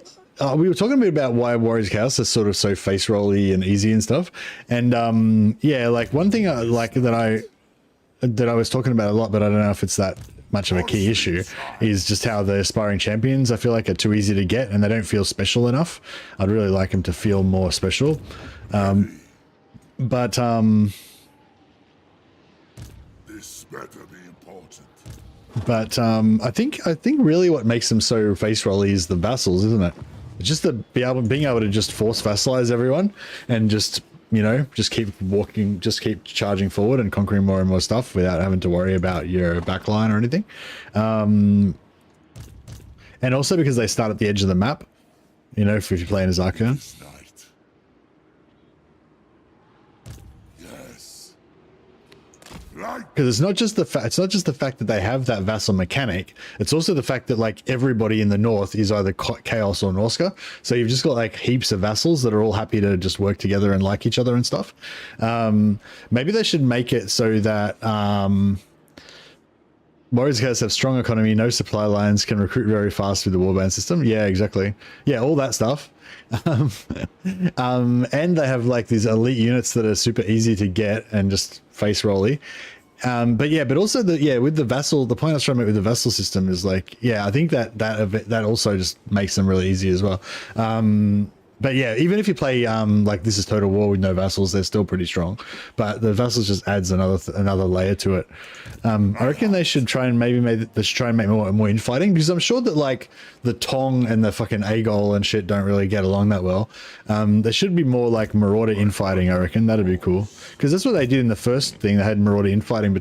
we were talking a bit about why Warriors Chaos is sort of so face rolly and easy and stuff. And yeah, like one thing I like that I was talking about a lot, but I don't know if it's that much of a key issue, is just how the aspiring champions I feel like are too easy to get and they don't feel special enough. I'd really like them to feel more special. But This better be important. But I think really what makes them so face rolly is the vassals, isn't it? It's just being able to just force vassalize everyone and just, you know, just keep walking, just keep charging forward and conquering more and more stuff without having to worry about your backline or anything. And also because they start at the edge of the map, you know, if you're playing as Archon. Night. Yes. Like Because it's not just the fact that they have that vassal mechanic. It's also the fact that like everybody in the north is either Chaos or Norska. So you've just got like heaps of vassals that are all happy to just work together and like each other and stuff. Maybe they should make it so that Warriors Chaos have strong economy, no supply lines, can recruit very fast through the warband system. Yeah, exactly. Yeah, all that stuff. And they have like these elite units that are super easy to get and just face rolly. But also with the vassal, the point I was trying to make with the vassal system is like, yeah, I think that also just makes them really easy as well. But yeah, even if you play like This Is Total War with no vassals, they're still pretty strong. But the vassals just adds another layer to it. I reckon they should try and make more infighting, because I'm sure that like the Tong and the fucking Agol and shit don't really get along that well. There should be more like Marauder infighting. I reckon that'd be cool, because that's what they did in the first thing. They had Marauder infighting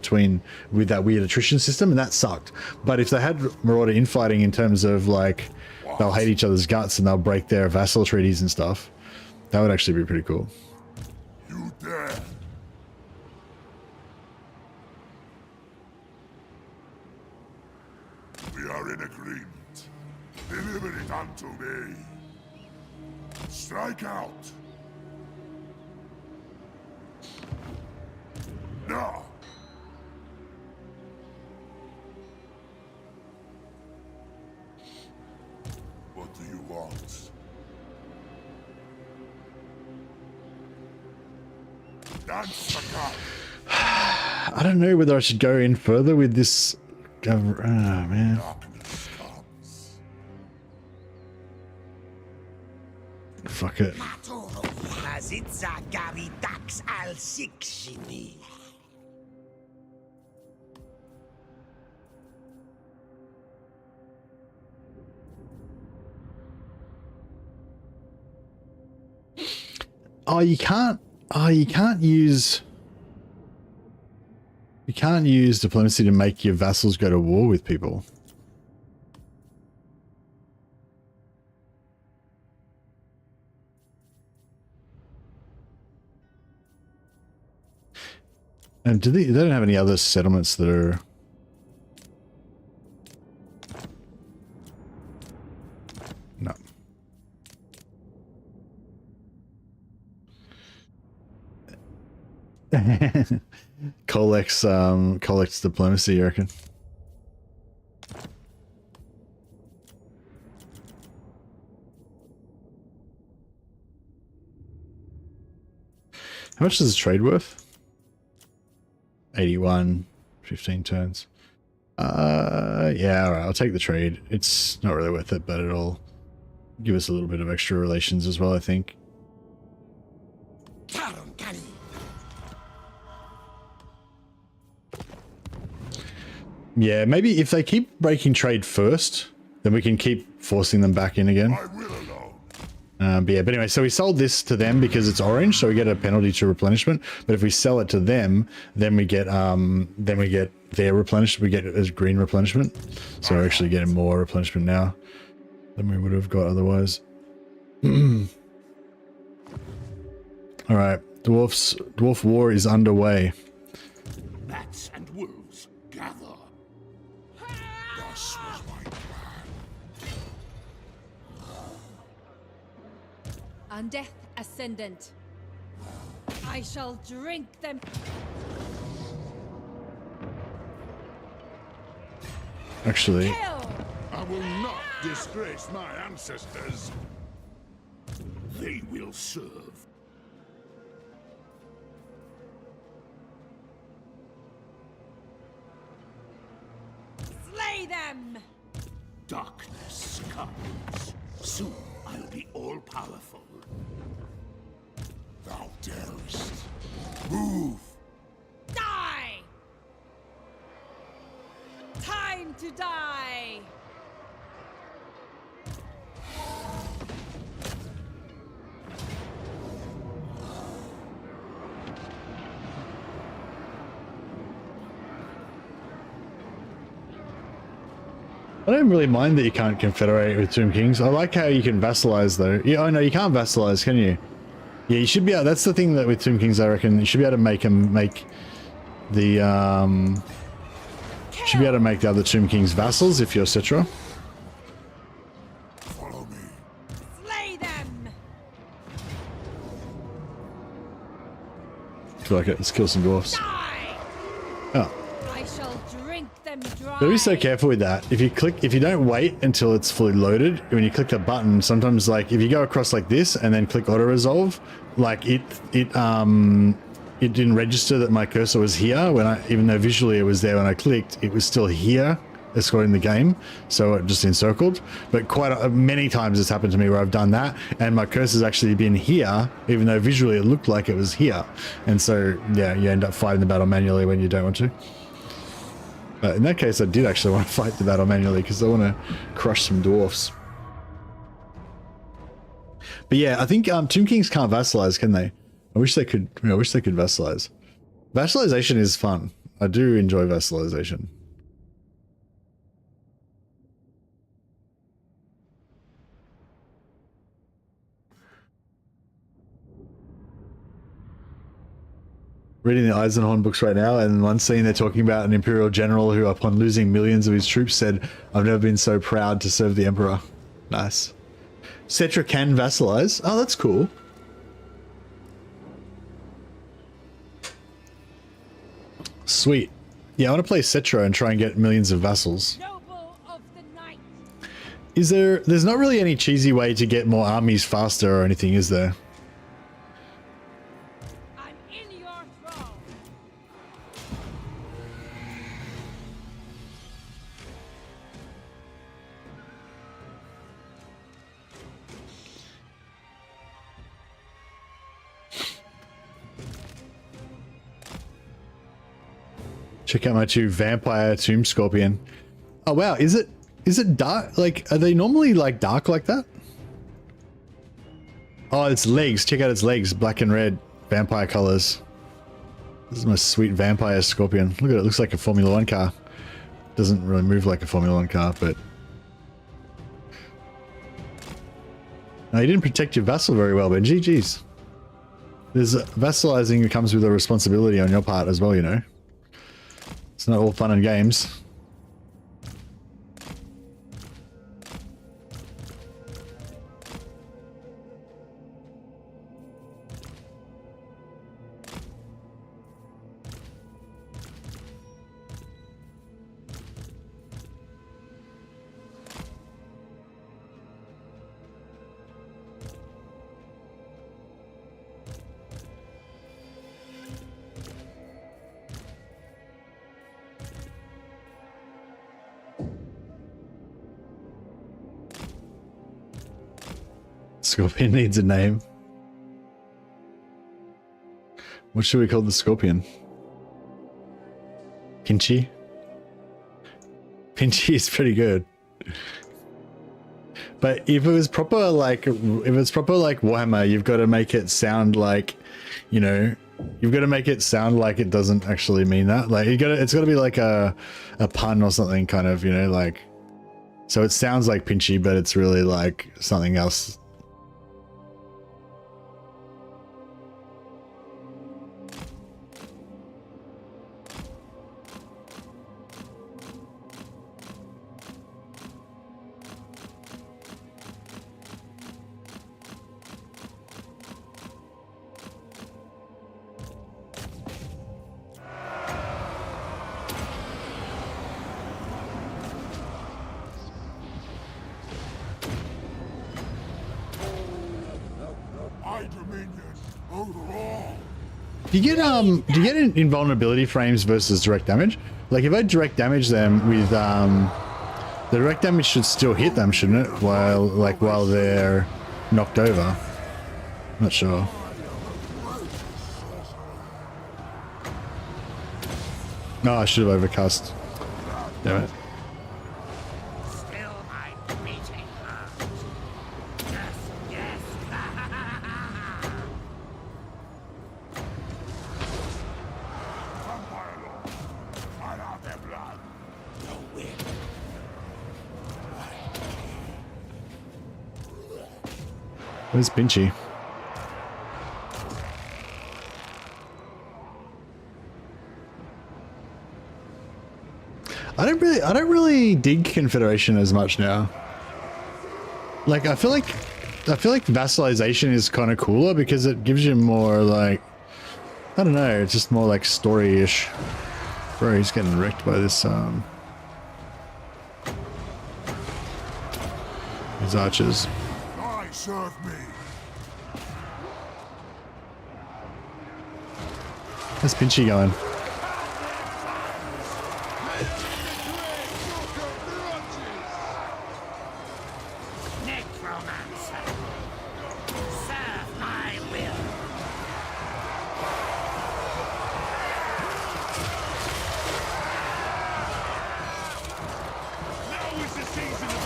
with that weird attrition system, and that sucked. But if they had Marauder infighting in terms of like, they'll hate each other's guts and they'll break their vassal treaties and stuff, that would actually be pretty cool. you dare. We are in agreement. Deliver it unto me. Strike out. Now. What do you want? Dance the card. I don't know whether I should go in further with this. Oh man. Darkness comes. Fuck it. You can't use diplomacy to make your vassals go to war with people. And they don't have any other settlements that are... No. Collects diplomacy, you reckon? How much is this trade worth? 81, 15 turns. Yeah, all right, I'll take the trade. It's not really worth it, but it'll give us a little bit of extra relations as well, I think. Yeah, maybe if they keep breaking trade first, then we can keep forcing them back in again. I will alone. But anyway, so we sold this to them because it's orange, so we get a penalty to replenishment. But if we sell it to them, then we get their replenishment. We get it as green replenishment. So we're actually getting more replenishment now than we would have got otherwise. All right, Dwarf War is underway. Bats and wolves gather. Thus was my plan. Undeath Ascendant. I shall drink them. Actually, Kill! I will not disgrace my ancestors. They will serve. Slay them! Darkness comes. Soon I'll be all-powerful. Thou darest. Move! Die! Time to die! I don't really mind that you can't confederate with Tomb Kings. I like how you can vassalize though. Yeah, oh no, you can't vassalize, can you? Yeah, you should be able, that's the thing that with Tomb Kings I reckon, you should be able to make them make the, should be able to make the other Tomb Kings vassals if you're Citra. Follow me. Slay them! I feel like it. Let's kill some dwarfs. Die! Oh. I shall drink them dry. Gotta be so careful with that. If you don't wait until it's fully loaded, when you click the button, sometimes like if you go across like this and then click auto resolve, like it didn't register that my cursor was here when even though visually it was there when I clicked, it was still here escorting the game, so it just encircled. But quite many times it's happened to me where I've done that and my cursor's actually been here even though visually it looked like it was here, and so yeah, you end up fighting the battle manually when you don't want to. In that case, I did actually want to fight the battle manually because I want to crush some dwarfs. But yeah, I think Tomb Kings can't vassalize, can they? I wish they could. I wish they could vassalize. Vassalization is fun. I do enjoy vassalization. Reading the Eisenhorn books right now, and in one scene they're talking about an imperial general who, upon losing millions of his troops, said, "I've never been so proud to serve the emperor." Nice. Cetra can vassalize. Oh, that's cool. Sweet. Yeah, I want to play Cetra and try and get millions of vassals. Noble of the night. There's not really any cheesy way to get more armies faster or anything, is there? I'm in your throne. Check out my 2 vampire tomb scorpion. Oh wow, is it dark? Like, are they normally like dark like that? Oh, its legs. Check out its legs, black and red, vampire colors. This is my sweet vampire scorpion. Look at it, looks like a Formula 1 car. Doesn't really move like a Formula 1 car, but... No, you didn't protect your vassal very well, Benji. Jeez. There's vassalizing that comes with a responsibility on your part as well, you know. It's not all fun and games. Scorpion needs a name. What should we call the scorpion? Pinchy? Pinchy is pretty good. But if it was proper like Warhammer, you've got to make it sound like, you know, you've got to make it sound like it doesn't actually mean that. Like it's got to be like a pun or something, kind of, you know, like, so it sounds like Pinchy, but it's really like something else. Do you get invulnerability frames versus direct damage? Like if I direct damage them with the direct damage should still hit them, shouldn't it? While they're knocked over. Not sure. No, I should have overcast. Damn it. Still my beating heart. Yes, yes. Vampire Lord, find out their blood. The wind. Where's Pinchy? I don't really dig Confederation as much now. Like I feel like vassalization is kind of cooler because it gives you more like, I don't know, it's just more like story-ish. Bro, he's getting wrecked by this these archers. I serve me. Where's Pinchy going? Necromancer. Serve my will. Now is the season of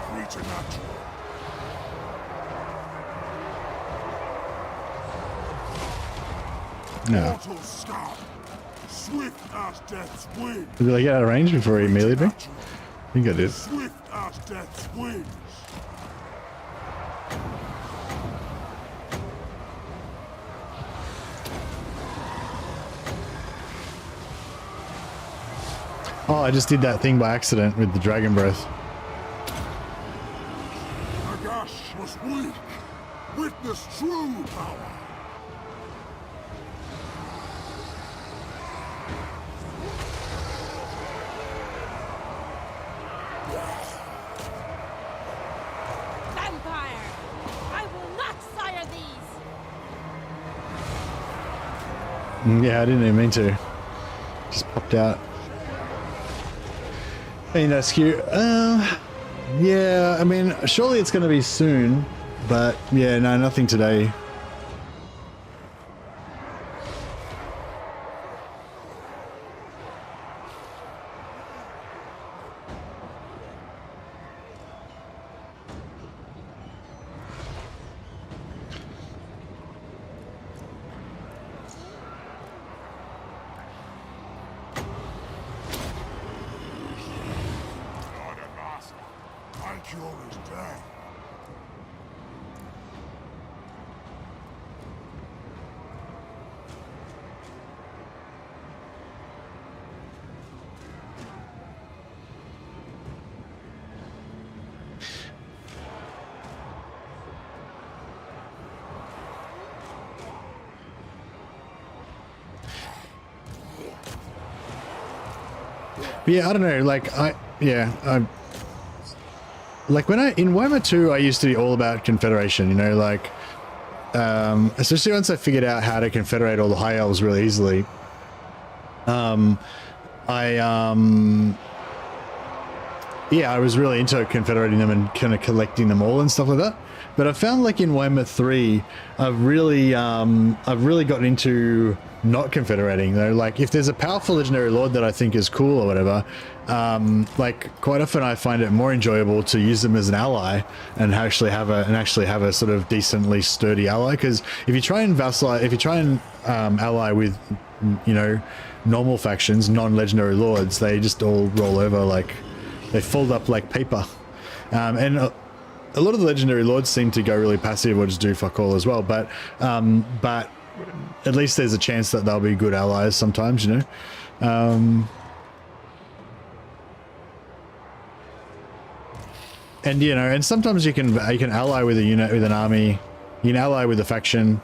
preternatural. No. Mortal scout. Swift as death's wing. Did I get out of range before he meleeed me? I think I did. Swift as death's wings. Oh, I just did that thing by accident with the dragon breath. Nagash was weak. Witness true power. Vampire! I will not sire these! Yeah, I didn't even mean to. Just popped out. Hey, Nescu. Yeah, I mean, surely it's going to be soon, but yeah, no, nothing today. God and master. My cure is death. But yeah, I don't know, like, like when in Warhammer 2, I used to be all about Confederation, you know, like, especially once I figured out how to confederate all the high elves really easily. Yeah, I was really into confederating them and kind of collecting them all and stuff like that. But I found like in Warhammer 3, I've really gotten into not confederating though. Like if there's a powerful legendary lord that I think is cool or whatever, like quite often I find it more enjoyable to use them as an ally and actually have a sort of decently sturdy ally. Because if you try and ally with, you know, normal factions, non-legendary lords, they just all roll over, like they fold up like paper. And a lot of the legendary lords seem to go really passive or just do fuck all as well. But at least there's a chance that they'll be good allies sometimes, you know. And you know, and sometimes you can ally with a unit, with an army, you can ally with a faction,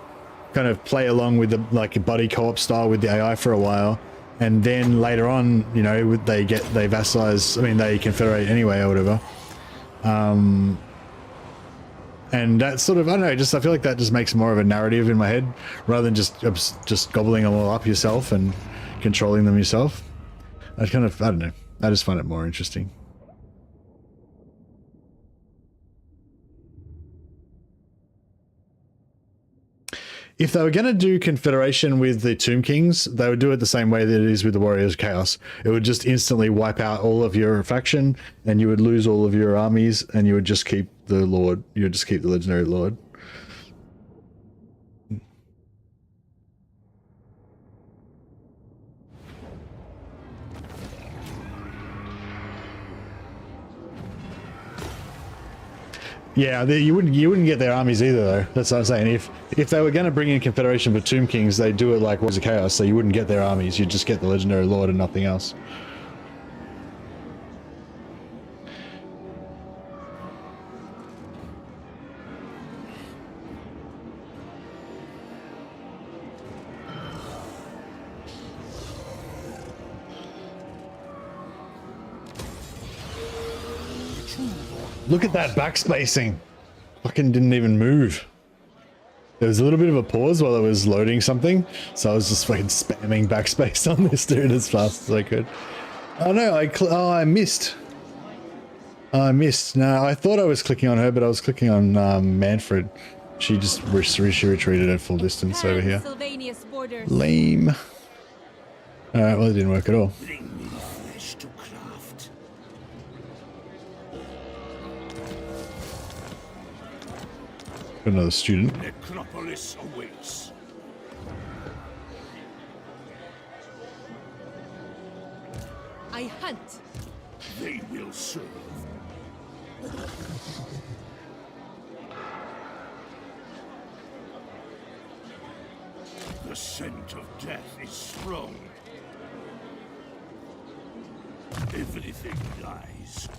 kind of play along with the like a buddy co-op style with the AI for a while, and then later on, you know, they vassalize. I mean, they confederate anyway or whatever. And that sort of, I don't know, just I feel like that just makes more of a narrative in my head rather than just gobbling them all up yourself and controlling them yourself. I don't know. I just find it more interesting. If they were going to do Confederation with the Tomb Kings, they would do it the same way that it is with the Warriors of Chaos. It would just instantly wipe out all of your faction, and you would lose all of your armies, and you would just keep the Lord. You would just keep the Legendary Lord. Yeah, you wouldn't get their armies either, though. That's what I'm saying. If they were going to bring in Confederation for Tomb Kings, they'd do it like Warriors of Chaos, so you wouldn't get their armies. You'd just get the Legendary Lord and nothing else. Look at that backspacing. Fucking didn't even move. There was a little bit of a pause while I was loading something, so I was just fucking spamming backspace on this dude as fast as I could. Oh no, I missed. I missed. No, I thought I was clicking on her, but I was clicking on Mannfred. She just retreated at full distance over here. Sylvania's borders. Lame. Alright, well it didn't work at all. Bring me flesh to craft. Got another student. Necropolis awaits. I hunt. They will serve. The scent of death is strong. Everything dies.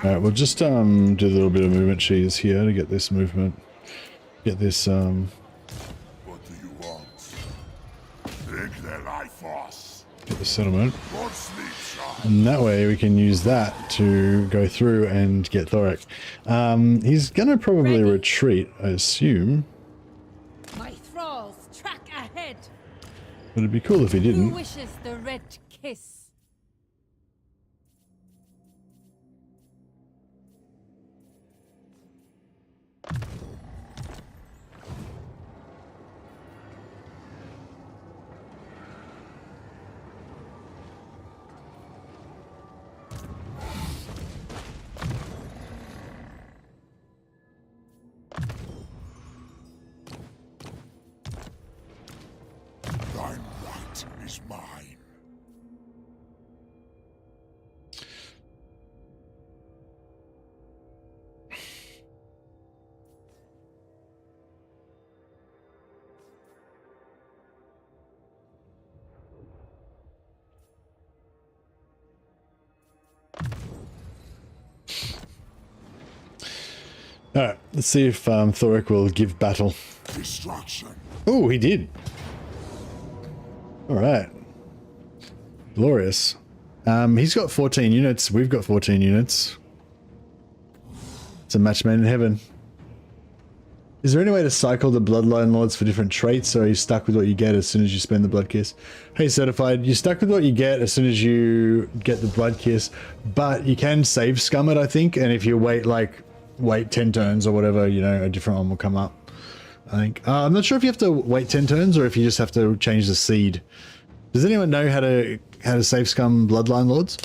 Alright, we'll just do a little bit of movement cheese here to get this movement. Get this What do you want? Take their life force. get the settlement. Lord Sleep shine. And that way we can use that to go through and get Thoric. He's gonna probably Ready. retreat, I assume. My thralls track ahead. But it'd be cool if he Who didn't. wishes the red kiss? Thine right is mine. Alright, let's see if Thoric will give battle. Destruction. Oh, he did. Alright. Glorious. He's got 14 units. We've got 14 units. It's a match made in heaven. Is there any way to cycle the Bloodline Lords for different traits, or are you stuck with what you get as soon as you spend the Blood Kiss? Hey, Certified, you're stuck with what you get as soon as you get the Blood Kiss, but you can save scum it, I think, and if you wait 10 turns or whatever, you know, a different one will come up, I think. I'm not sure if you have to wait 10 turns or if you just have to change the seed. Does anyone know how to save scum Bloodline Lords?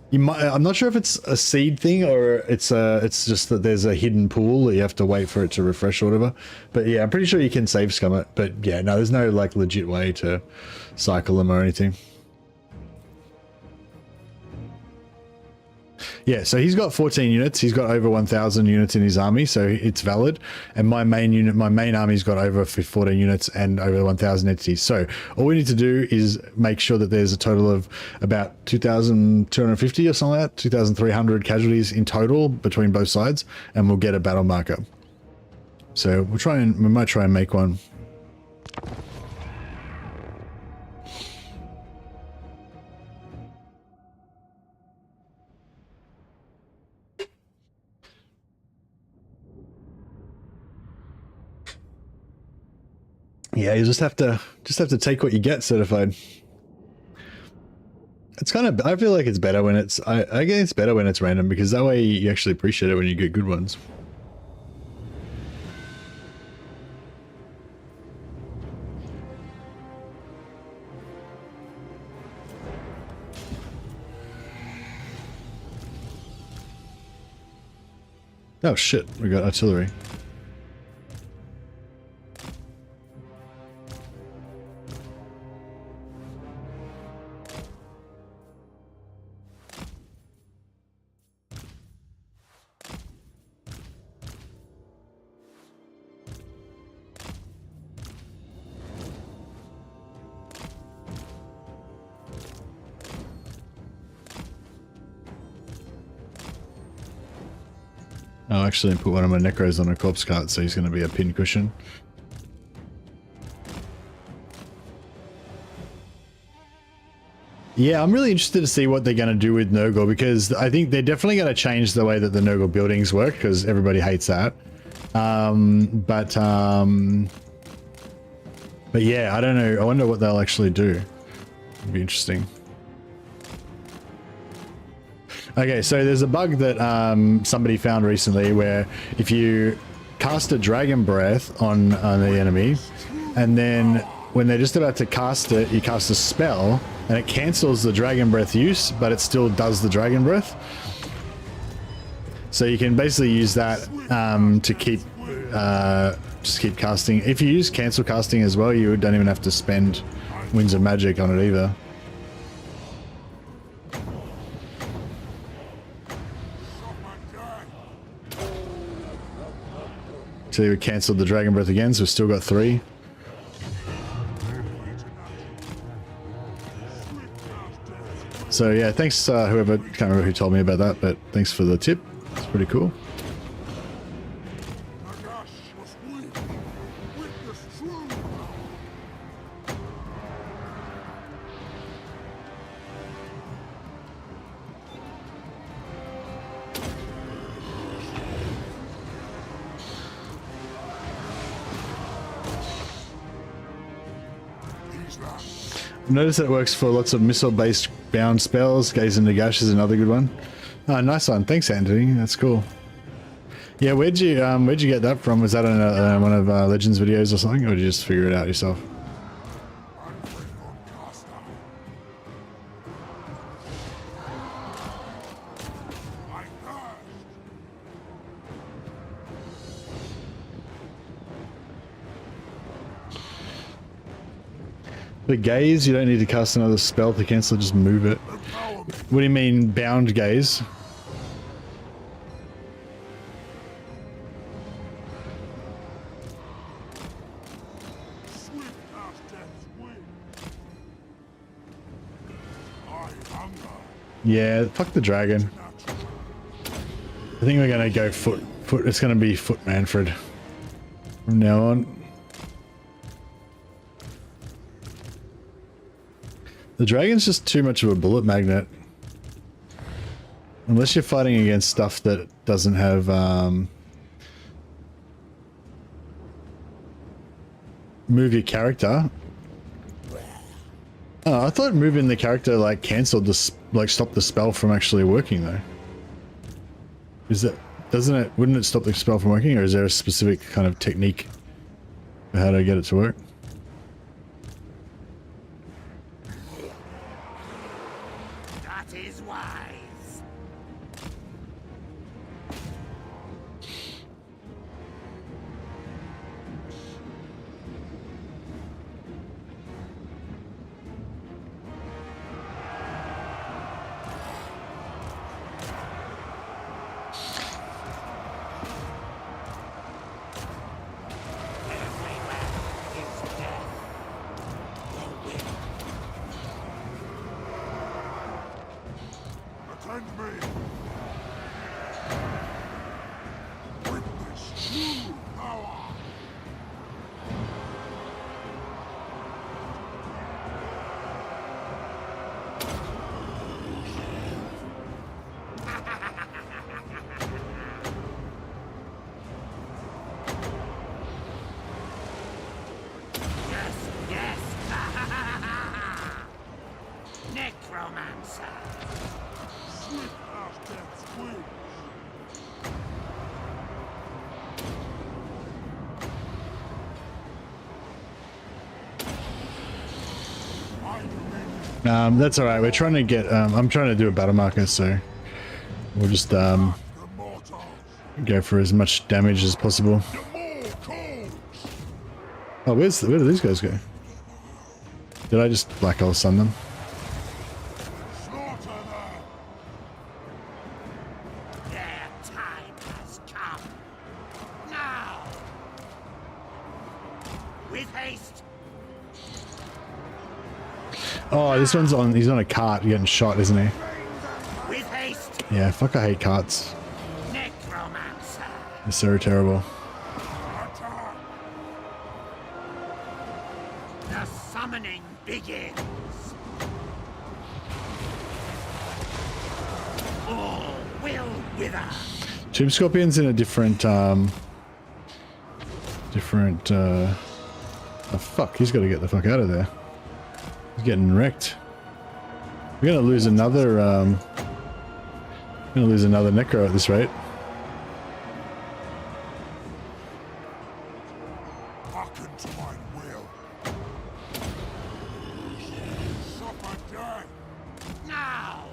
You might, I'm not sure if it's a seed thing or it's just that there's a hidden pool that you have to wait for it to refresh or whatever. But yeah, I'm pretty sure you can save scum it. But yeah, no, there's no like legit way to cycle them or anything. Yeah, so he's got 14 units. He's got over 1,000 units in his army, so it's valid. And my main unit, my main army's got over 14 units and over 1,000 entities. So all we need to do is make sure that there's a total of about 2,250 or something like that, 2,300 casualties in total between both sides, and we'll get a battle marker. So we might try and make one. Yeah, you just have to take what you get certified. It's kind of, I feel like it's better when it's, I guess it's better when it's random, because that way you actually appreciate it when you get good ones. Oh shit, we got artillery. I'll actually put one of my necros on a corpse cart, so he's going to be a pin cushion. Yeah, I'm really interested to see what they're going to do with Nurgle, because I think they're definitely going to change the way that the Nurgle buildings work, because everybody hates that. But yeah, I don't know. I wonder what they'll actually do. It'd be interesting. Okay, so there's a bug that somebody found recently where if you cast a Dragon Breath on the enemy, and then when they're just about to cast it, you cast a spell, and it cancels the Dragon Breath use, but it still does the Dragon Breath. So you can basically use that to keep just keep casting. If you use cancel casting as well, you don't even have to spend Winds of Magic on it either. So we cancelled the Dragon Breath again, so we've still got 3. So yeah, thanks whoever, can't remember who told me about that, but thanks for the tip. It's pretty cool. Notice that it works for lots of missile-based bound spells. Gaze and Nagash is another good one. Oh, nice one. Thanks, Anthony. That's cool. Yeah, where'd you get that from? Was that on one of Legends videos or something, or did you just figure it out yourself? The gaze, you don't need to cast another spell to cancel, just move it. What do you mean, bound gaze? Yeah, fuck the dragon. I think we're gonna go foot. It's gonna be foot Mannfred from now on. The dragon's just too much of a bullet magnet. Unless you're fighting against stuff that doesn't have move your character. Oh, I thought moving the character like cancelled this, like stopped the spell from actually working though. Is that, doesn't it, wouldn't it stop the spell from working, or is there a specific kind of technique for how to get it to work? That is wise. That's all right. We're trying to get. I'm trying to do a battle marker, so we'll just The mortals. go for as much damage as possible. The mortals. Oh, where do these guys go? Did I just black hole stun them? Slaughter them. Their time has come. Now! With haste! Oh, this one's on. He's on a cart getting shot, isn't he? With haste! Yeah, fuck. I hate carts. Necromancer! They're so terrible. Attack. The summoning begins! All will wither! Tomb Scorpion's in a different. Oh fuck! He's got to get the fuck out of there. He's getting wrecked. We're gonna lose another. Gonna lose another Necro at this rate. Hearken to my will. Suffer death. Now!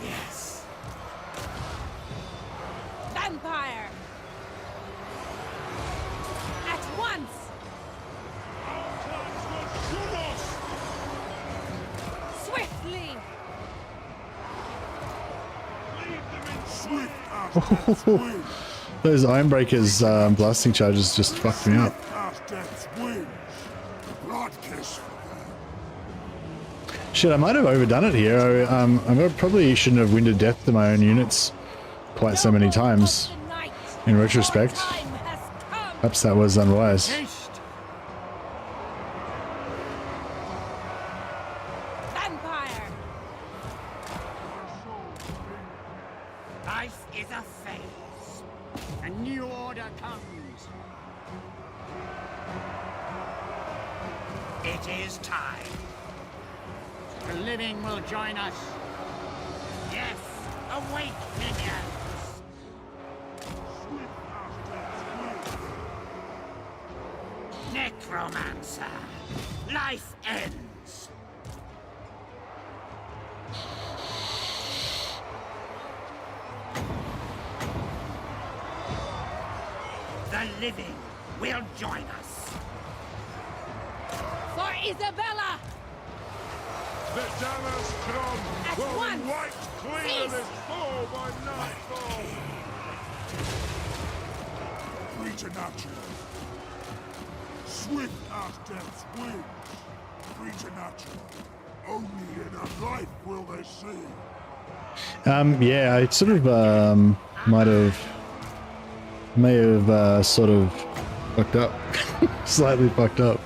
Yes! Vampire! At once! Swiftly! Swift as death's wing. Those Ironbreakers blasting charges just fucked me up. Swift as death's wings. Blood kiss for them. Shit, I might have overdone it here. I probably shouldn't have winded death to my own units quite so many times. In retrospect. Time has come! Perhaps that was unwise. Haste! Vampire! Life is a phase. A new order comes. It is time. The living will join us. Yes, awake, minions! Necromancer, life ends. The living will join us. For Isabella! The damage come At will once. be wiped clean Cease. of this foe by nightfall. Preternatural. Swift as death's wings. Preternatural. Only in a life will they see. Yeah, I sort of may have sort of fucked up, slightly fucked up.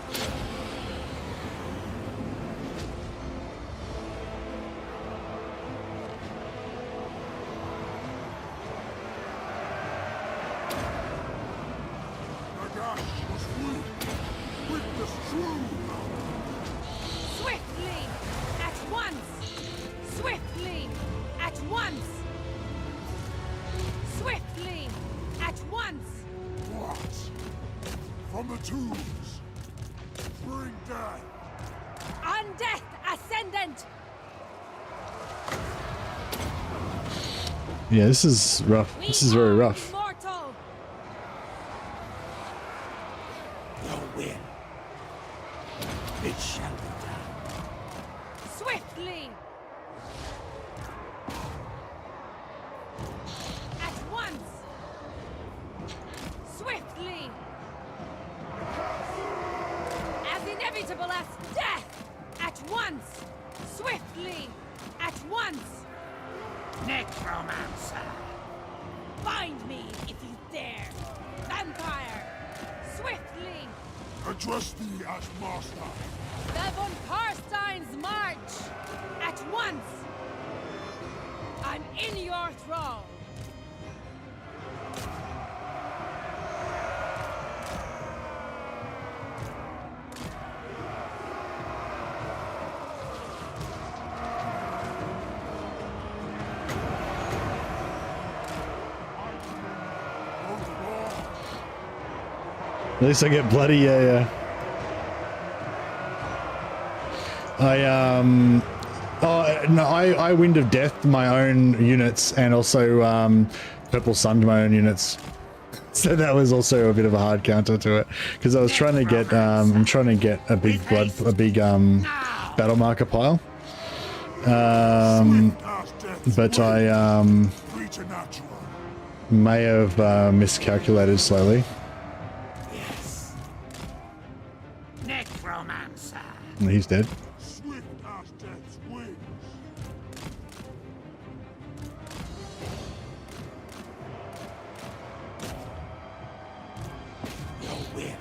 Nagash was weak. Witness true. Swiftly! At once! Swiftly! At once! Swiftly! At once! What? From the tombs. Bring death. On death ascendant! Yeah, this is rough. This is very rough. Immortal! Your will. It shall be done. Swiftly! At once! Swiftly! As inevitable as death! At once! Swiftly! At once! Necromancer. Find me if you dare! Vampire! Swiftly! Address thee as master. The von Carstein's march! At once! I'm in your thrall! At least I get bloody, yeah. Oh no, I Wind of Death my own units, and also Purple Sunned my own units. So that was also a bit of a hard counter to it, because I was trying to get I'm trying to get a big battle marker pile. But I may have miscalculated slightly. Yes. Necromancer. And he's dead. Swift as death's wings. Your will.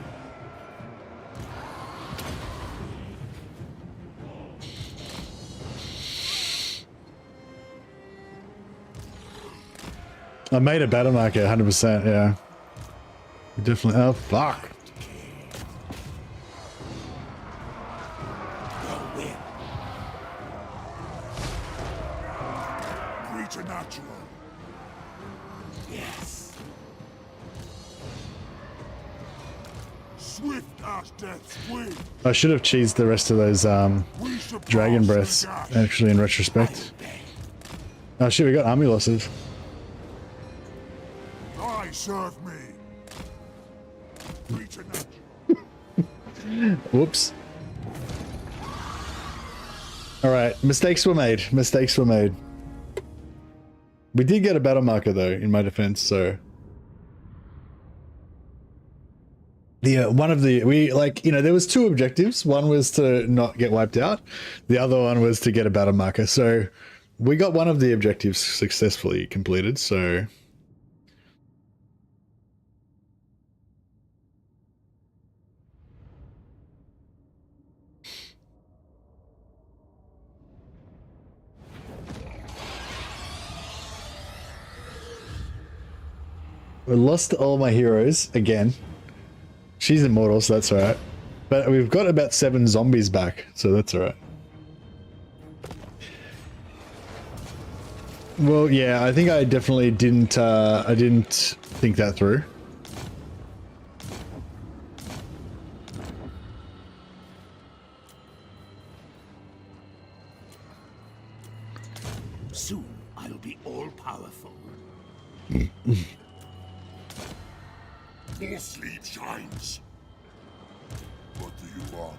I made a battle marker 100%, yeah. Definitely. Oh, fuck. Preternatural. Yes. Swift as death's wings. I should have cheesed the rest of those We surpass dragon the breaths, gash. actually, in retrospect. Oh shit, we got army losses. I serve me. Preternatural. Whoops. Alright, mistakes were made. Mistakes were made. We did get a battle marker though, in my defense, so. One of the, there was two objectives. One was to not get wiped out. The other one was to get a battle marker. So we got one of the objectives successfully completed, so. We lost all my heroes again. She's immortal, so that's alright. But we've got about 7 zombies back, so that's alright. Well, yeah, I think I definitely didn't think that through. Soon I'll be all-powerful. More sleep shines. What do you want?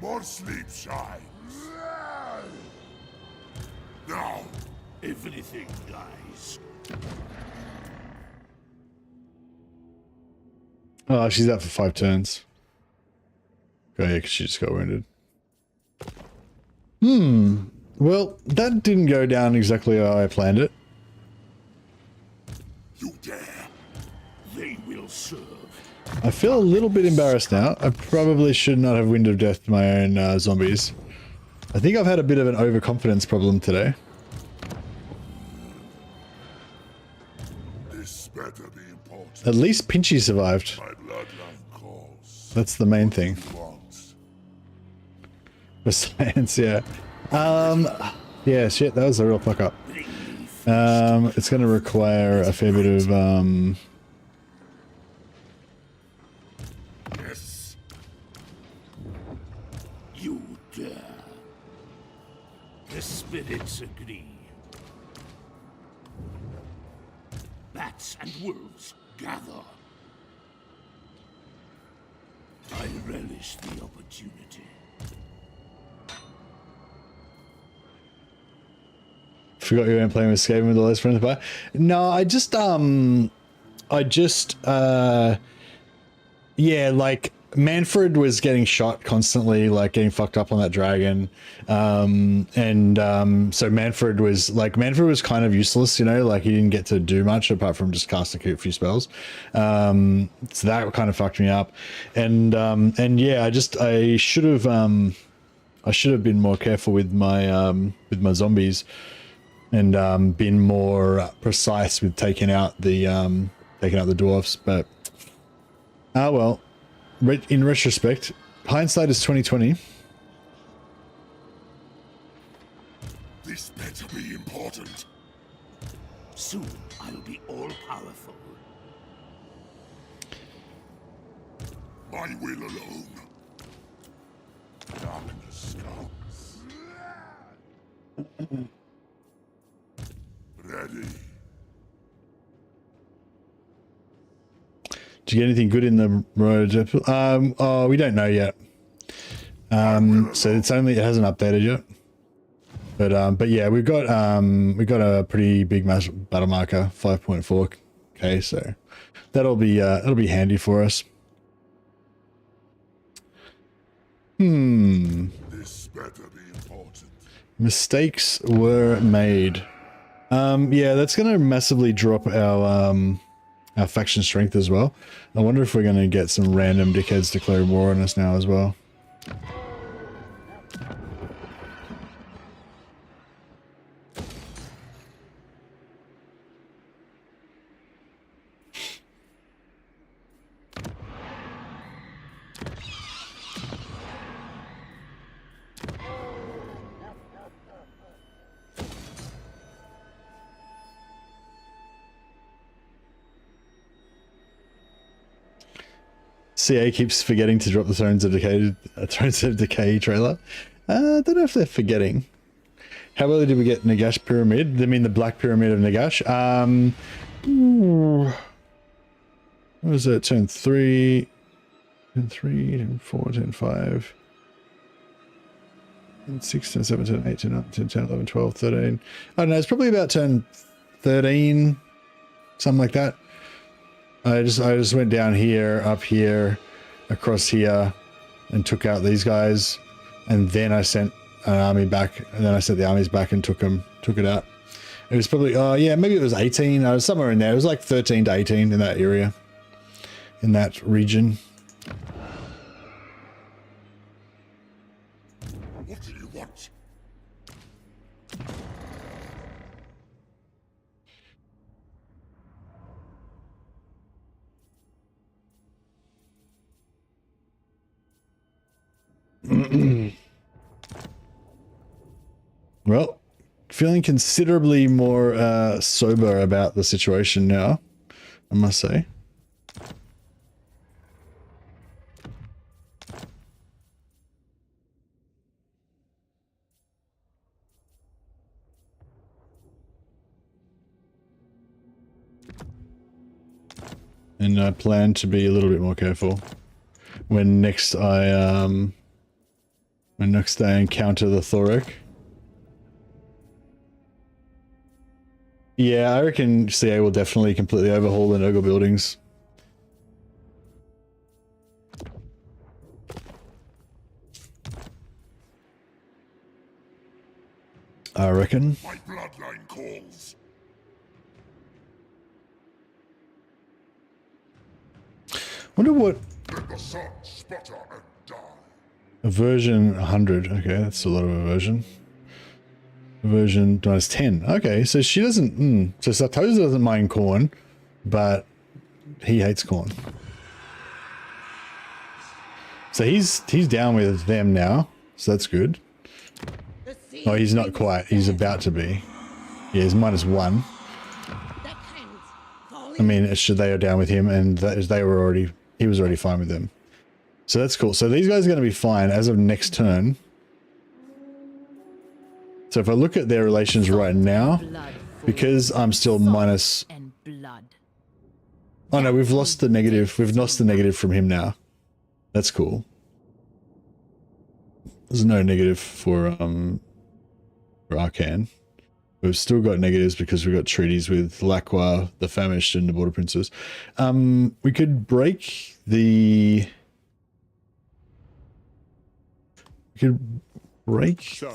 More sleep shines. Now, everything dies. Oh, she's out for 5 turns. Oh yeah, because she just got wounded. Well, that didn't go down exactly how I planned it. You dare. They will serve. I feel a little bit embarrassed now. I probably should not have Wind of Death to my own zombies. I think I've had a bit of an overconfidence problem today. This better be important. At least Pinchy survived. My bloodline calls. That's the main thing. He wants. For science, yeah. Yeah, shit, that was a real fuck up. It's gonna require a fair bit of, Yes. You dare. The spirits agree. Bats and wolves gather. I relish the opportunity. Forgot you weren't playing with Skaven with all those friends. But no, yeah, like Mannfred was getting shot constantly, like getting fucked up on that dragon. So Mannfred was kind of useless, you know, like he didn't get to do much apart from just cast a few spells. So that kind of fucked me up. And yeah, I should have been more careful with my zombies. And been more precise with taking out the dwarfs, but well, in retrospect, hindsight is 2020. This better be important. Soon I'll be all-powerful. My will alone. Ready. Did you get anything good in the road? Oh, we don't know yet. So it hasn't updated yet. But yeah, we got a pretty big battle marker, 5.4k. So that'll be handy for us. This better be important. Mistakes were made. Yeah, that's going to massively drop our faction strength as well. I wonder if we're going to get some random dickheads declaring war on us now as well. CA keeps forgetting to drop the Thrones of Decay trailer. I don't know if they're forgetting. How early did we get Nagash Pyramid? I mean the Black Pyramid of Nagash. What was it? Turn 3, turn 3, turn 4, turn 5, turn 6, turn 7, turn 8, turn 9, turn 10, 11, 12, 13. I don't know, it's probably about turn 13, something like that. I just went down here, up here, across here, and took out these guys, and then I sent an army back, and then I sent the armies back and took it out. It was probably, yeah, maybe it was 18. I was somewhere in there. It was like 13 to 18 in that area, in that region. What do you want? Well, feeling considerably more sober about the situation now, I must say. And I plan to be a little bit more careful when next I encounter the Thoric. Yeah, I reckon CA will definitely completely overhaul the Nurgle buildings. I reckon. My bloodline calls. Wonder what Let the sun sputter and die. aversion 100. Okay, that's a lot of aversion. Aversion minus 10. Okay, so she doesn't. So Sartosa doesn't mind corn, but he hates corn. So he's down with them now. So that's good. Oh, he's not quite. He's about to be. Yeah, he's -1. I mean, they are down with him, and he was already fine with them. So that's cool. So these guys are going to be fine as of next turn. So if I look at their relations right now, because I'm still minus. Oh no, we've lost the negative. We've lost the negative from him now. That's cool. There's no negative for Arcan. We've still got negatives because we've got treaties with Lacqua, the Famished, and the Border Princes. We could break the... We could break... So,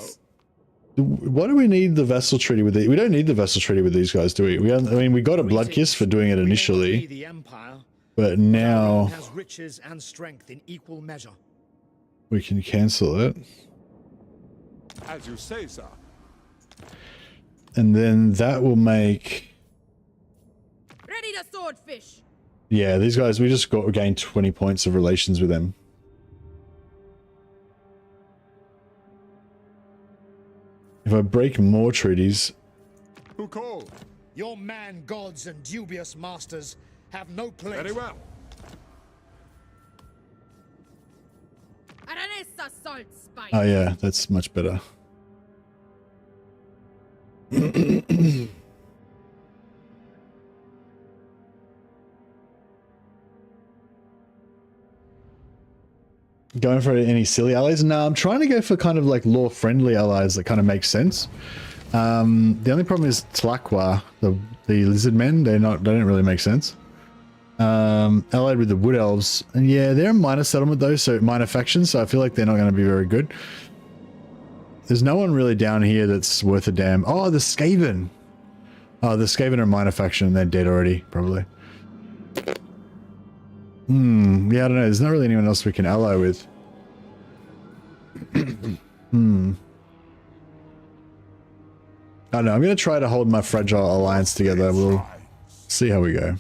why do we need the vassal treaty with the... We don't need the vassal treaty with these guys, do we? I mean, we got a blood kiss for doing it initially. The Empire, But now... has riches and strength in equal measure. We can cancel it. as you say, sir. And then that will make... Ready to swordfish. Yeah, these guys, we just gained 20 points of relations with them. If I break more treaties... Who called? Your man gods and dubious masters have no place. Very well. Aranessa salt spice. Oh yeah, that's much better. Going for any silly allies? No, I'm trying to go for kind of like law-friendly allies that kind of make sense. The only problem is Tlaqua, the lizard men. They don't really make sense. Allied with the wood elves, and yeah, they're a minor settlement though, so minor faction. So I feel like they're not going to be very good. There's no one really down here that's worth a damn. Oh, the Skaven. Oh, the Skaven are a minor faction. They're dead already, probably. Yeah, I don't know. There's not really anyone else we can ally with. I don't know. I'm going to try to hold my fragile alliance together. We'll see how we go.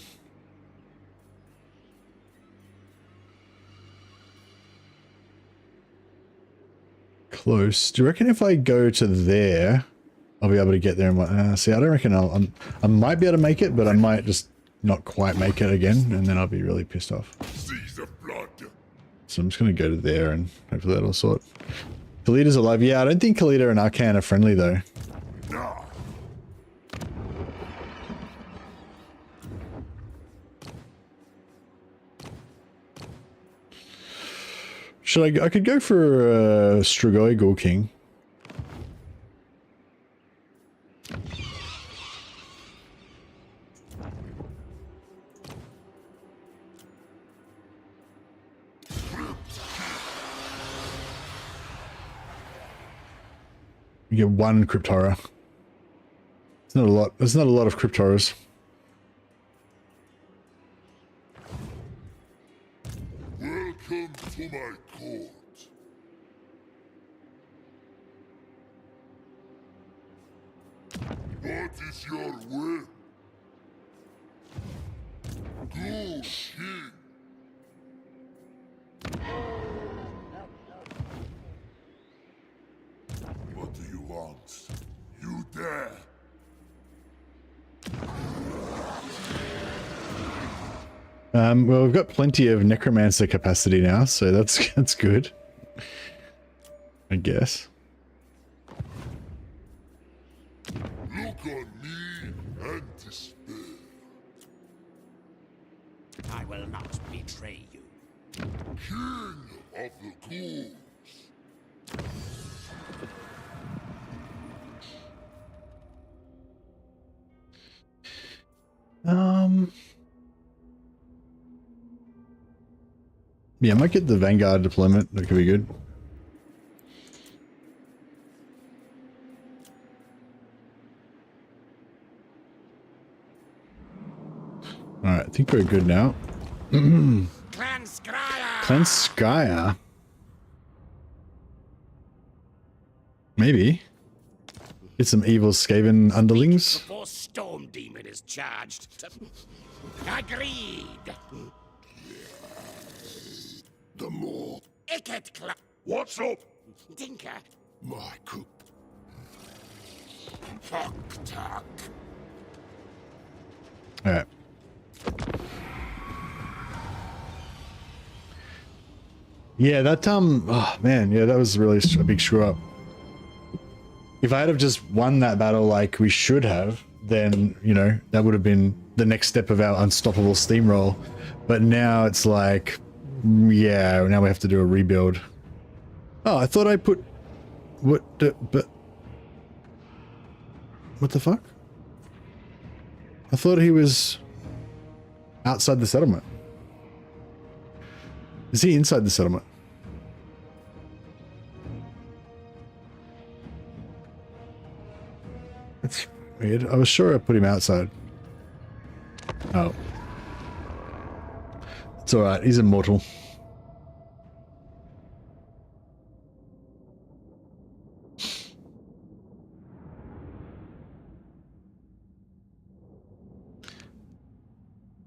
Close. Do you reckon if I go to there, I'll be able to get there? And see, I don't reckon I might be able to make it, but I might just not quite make it again, and then I'll be really pissed off. So I'm just going to go to there, and hopefully that'll sort. Khalid's alive. Yeah, I don't think Khalid and Arcan are friendly though. Should I could go for Strigoi Ghoul King. You get one Crypt Horror. It's not a lot. There's not a lot of Crypt Horrors. Welcome to my court. What is your will? Go, king. What do you want? You dare? Well, we've got plenty of necromancer capacity now, so that's good. I guess. Look on me and despair. I will not betray you. King of the ghouls. Yeah, I might get the Vanguard deployment. That could be good. Alright, I think we're good now. Klanskaya. Maybe. Get some evil Skaven underlings. Before Storm Demon is charged. Agreed. The more. Icket Cla- What's up? Tinker. My cook. Fuck talk. Alright. Yeah, that oh man, yeah, that was really a big screw up. If I had have just won that battle like we should have, then, you know, that would have been the next step of our unstoppable steamroll. But now it's like, yeah, now we have to do a rebuild. Oh, I thought I put what the fuck? I thought he was outside the settlement. Is he inside the settlement? That's weird. I was sure I put him outside. Oh. It's alright, he's immortal.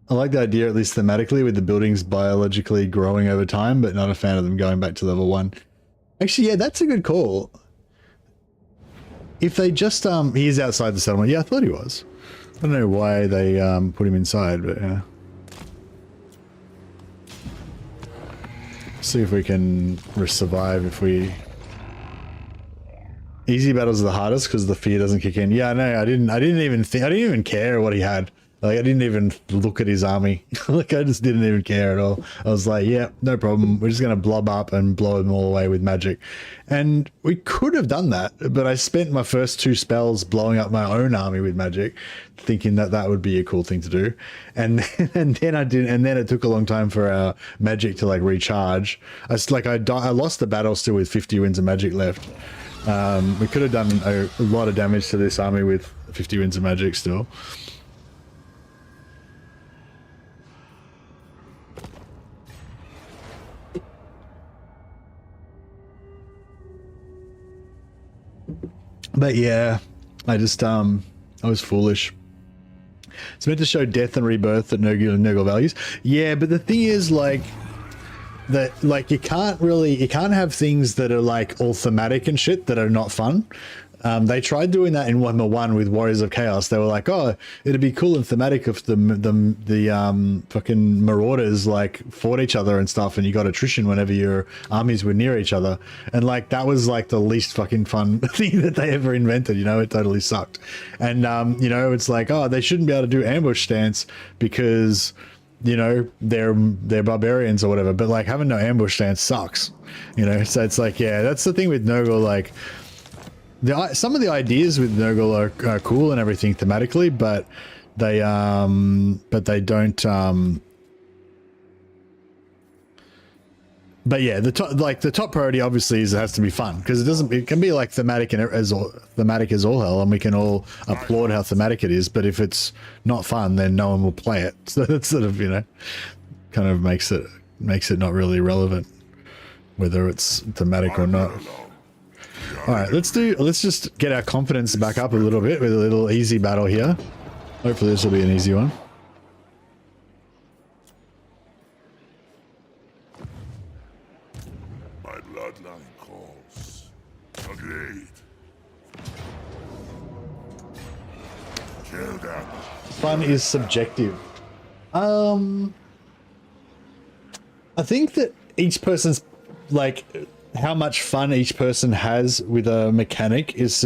I like the idea, at least thematically, with the buildings biologically growing over time, but not a fan of them going back to level 1. Actually, yeah, that's a good call. If they just, he is outside the settlement. Yeah, I thought he was. I don't know why they put him inside, but yeah. See if we can survive if we... Easy battles are the hardest because the fear doesn't kick in. Yeah, no, I didn't even care what he had. Like, I didn't even look at his army. Like, I just didn't even care at all. I was like, yeah, no problem. We're just going to blob up and blow them all away with magic. And we could have done that, but I spent my first 2 spells blowing up my own army with magic, thinking that that would be a cool thing to do. And then I didn't. And then it took a long time for our magic to like recharge. I lost the battle still with 50 winds of magic left. We could have done a lot of damage to this army with 50 winds of magic still. But yeah, I was foolish. It's meant to show death and rebirth at Nurgle values. Yeah, but the thing is, like, that, like, you can't have things that are like all thematic and shit that are not fun. They tried doing that in Warhammer 1 with Warriors of Chaos. They were like, oh, it'd be cool and thematic if the fucking Marauders like fought each other and stuff, and you got attrition whenever your armies were near each other. And like, that was like the least fucking fun thing that they ever invented, you know. It totally sucked. And you know, it's like, oh, they shouldn't be able to do ambush stance because, you know, they're barbarians or whatever. But like, having no ambush stance sucks, you know. So it's like, yeah, that's the thing with Nurgle. Like, some of the ideas with Nurgle are cool and everything thematically, but they don't. But yeah, the top priority obviously is it has to be fun, because it can be like thematic as all hell, and we can all applaud how thematic it is. But if it's not fun, then no one will play it. So that's sort of, you know, kind of makes it not really relevant whether it's thematic or not. All right, let's just get our confidence back up a little bit with a little easy battle here. Hopefully this will be an easy one. My bloodline calls. Agreed. Kill them. Fun is subjective. I think that each person's, like, how much fun each person has with a mechanic is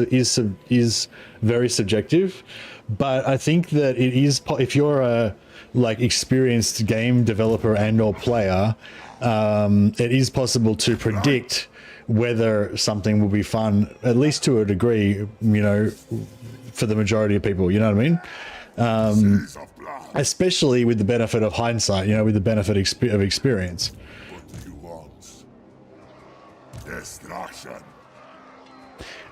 very subjective. But I think that it is, if you're a like experienced game developer and or player, it is possible to predict whether something will be fun, at least to a degree, you know, for the majority of people, you know what I mean? Especially with the benefit of hindsight, you know, with the benefit of experience. What do you want? Destruction.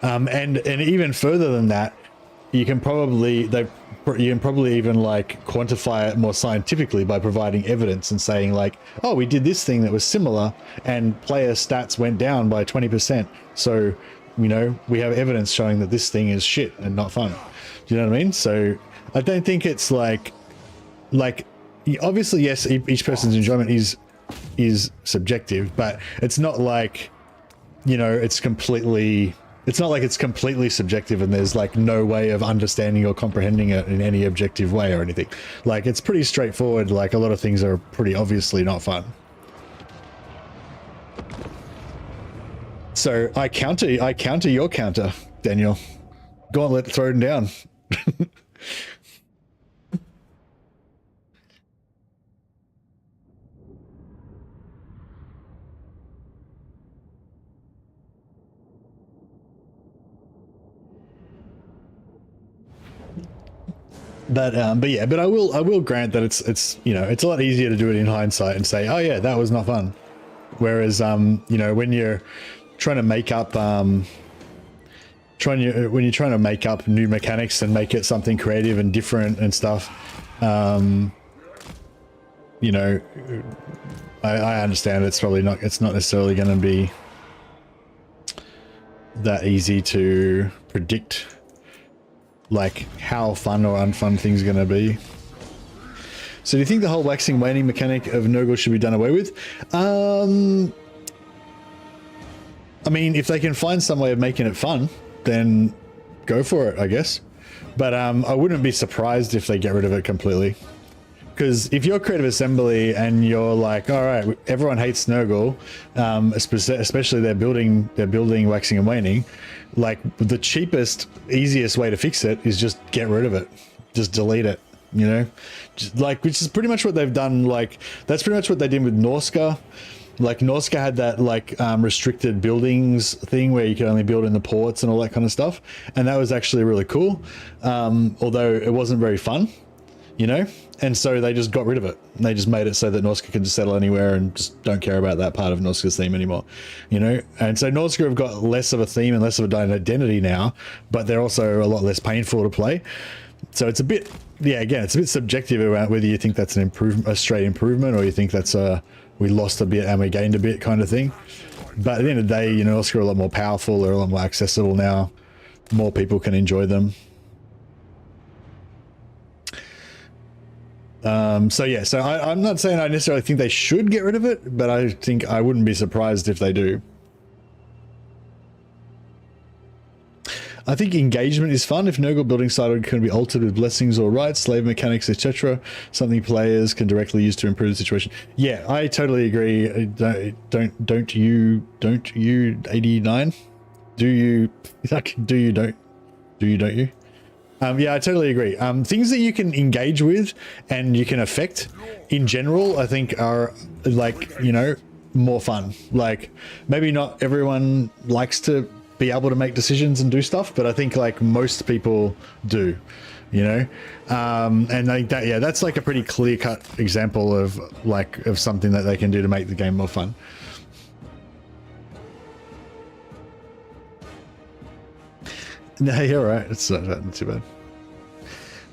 And even further than that, you can probably even like quantify it more scientifically by providing evidence and saying like, oh, we did this thing that was similar and player stats went down by 20%. So, you know, we have evidence showing that this thing is shit and not fun. Do you know what I mean? So I don't think it's like obviously, yes, each person's enjoyment is subjective, but it's not like, you know, it's not like it's completely subjective and there's like no way of understanding or comprehending it in any objective way or anything. Like, it's pretty straightforward. Like, a lot of things are pretty obviously not fun. So I counter your counter, Daniel. Gauntlet thrown down. But I will grant that it's you know, it's a lot easier to do it in hindsight and say, oh yeah, that was not fun. Whereas you know, when you're trying to make up when you're trying to make up new mechanics and make it something creative and different and stuff, you know, I understand it's not necessarily going to be that easy to predict, like, how fun or unfun things are going to be. So do you think the whole waxing waning mechanic of Nurgle should be done away with? I mean, if they can find some way of making it fun, then go for it, I guess. But I wouldn't be surprised if they get rid of it completely. Because if you're creative assembly and you're like, all right, everyone hates Nurgle, especially they're building waxing and waning, like the cheapest, easiest way to fix it is just get rid of it, just delete it, you know, just like, which is pretty much what they've done. Like that's pretty much what they did with Norska. Like Norska had that like restricted buildings thing where you could only build in the ports and all that kind of stuff, and that was actually really cool, although it wasn't very fun, you know. And so they just got rid of it. They just made it so that Norska can just settle anywhere and just don't care about that part of Norska's theme anymore, you know. And so Norska have got less of a theme and less of an identity now, but they're also a lot less painful to play. So it's a bit, yeah, again, it's a bit subjective about whether you think that's an improvement, a straight improvement, or you think that's a we lost a bit and we gained a bit kind of thing. But at the end of the day, you know, Norska are a lot more powerful, they're a lot more accessible now, more people can enjoy them. So yeah, so I'm not saying I necessarily think they should get rid of it, but I think I wouldn't be surprised if they do. I think engagement is fun. If Nurgle building side can be altered with blessings or rights, slave mechanics, etc., something players can directly use to improve the situation. Yeah, I totally agree. Don't you 89? Do you don't you? Yeah, I totally agree. Things that you can engage with and you can affect in general, I think are like, you know, more fun. Like maybe not everyone likes to be able to make decisions and do stuff, but I think like most people do, you know. And like that, yeah, that's like a pretty clear-cut example of like of something that they can do to make the game more fun. No, you're right. It's not too bad.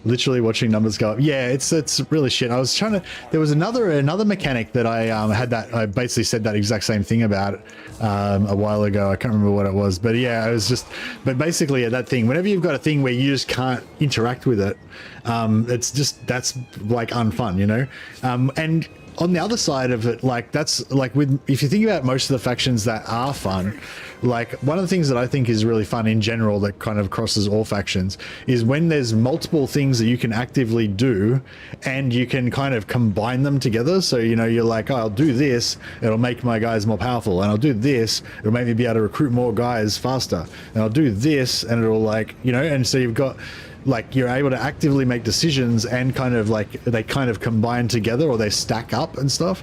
Literally watching numbers go up. Yeah, it's really shit. I was trying to. There was another mechanic that I had that I basically said that exact same thing about a while ago. I can't remember what it was, but yeah, it was just. But basically, yeah, that thing. Whenever you've got a thing where you just can't interact with it, it's just that's like unfun, you know. And on the other side of it, like that's like with if you think about most of the factions that are fun. Like one of the things that I think is really fun in general that kind of crosses all factions is when there's multiple things that you can actively do and you can kind of combine them together. So, you know, you're like, oh, I'll do this, it'll make my guys more powerful, and I'll do this, it'll make me be able to recruit more guys faster, and I'll do this and it'll like, you know, and so you've got like you're able to actively make decisions and kind of like they kind of combine together or they stack up and stuff.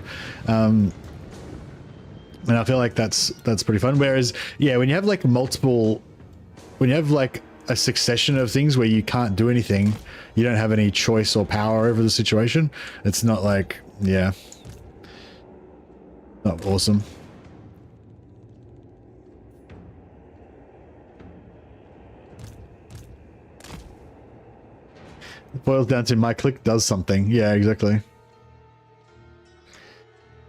And I feel like that's pretty fun. Whereas, yeah, when you have like when you have like a succession of things where you can't do anything, you don't have any choice or power over the situation. It's not like, yeah, not awesome. It boils down to my click does something. Yeah, exactly.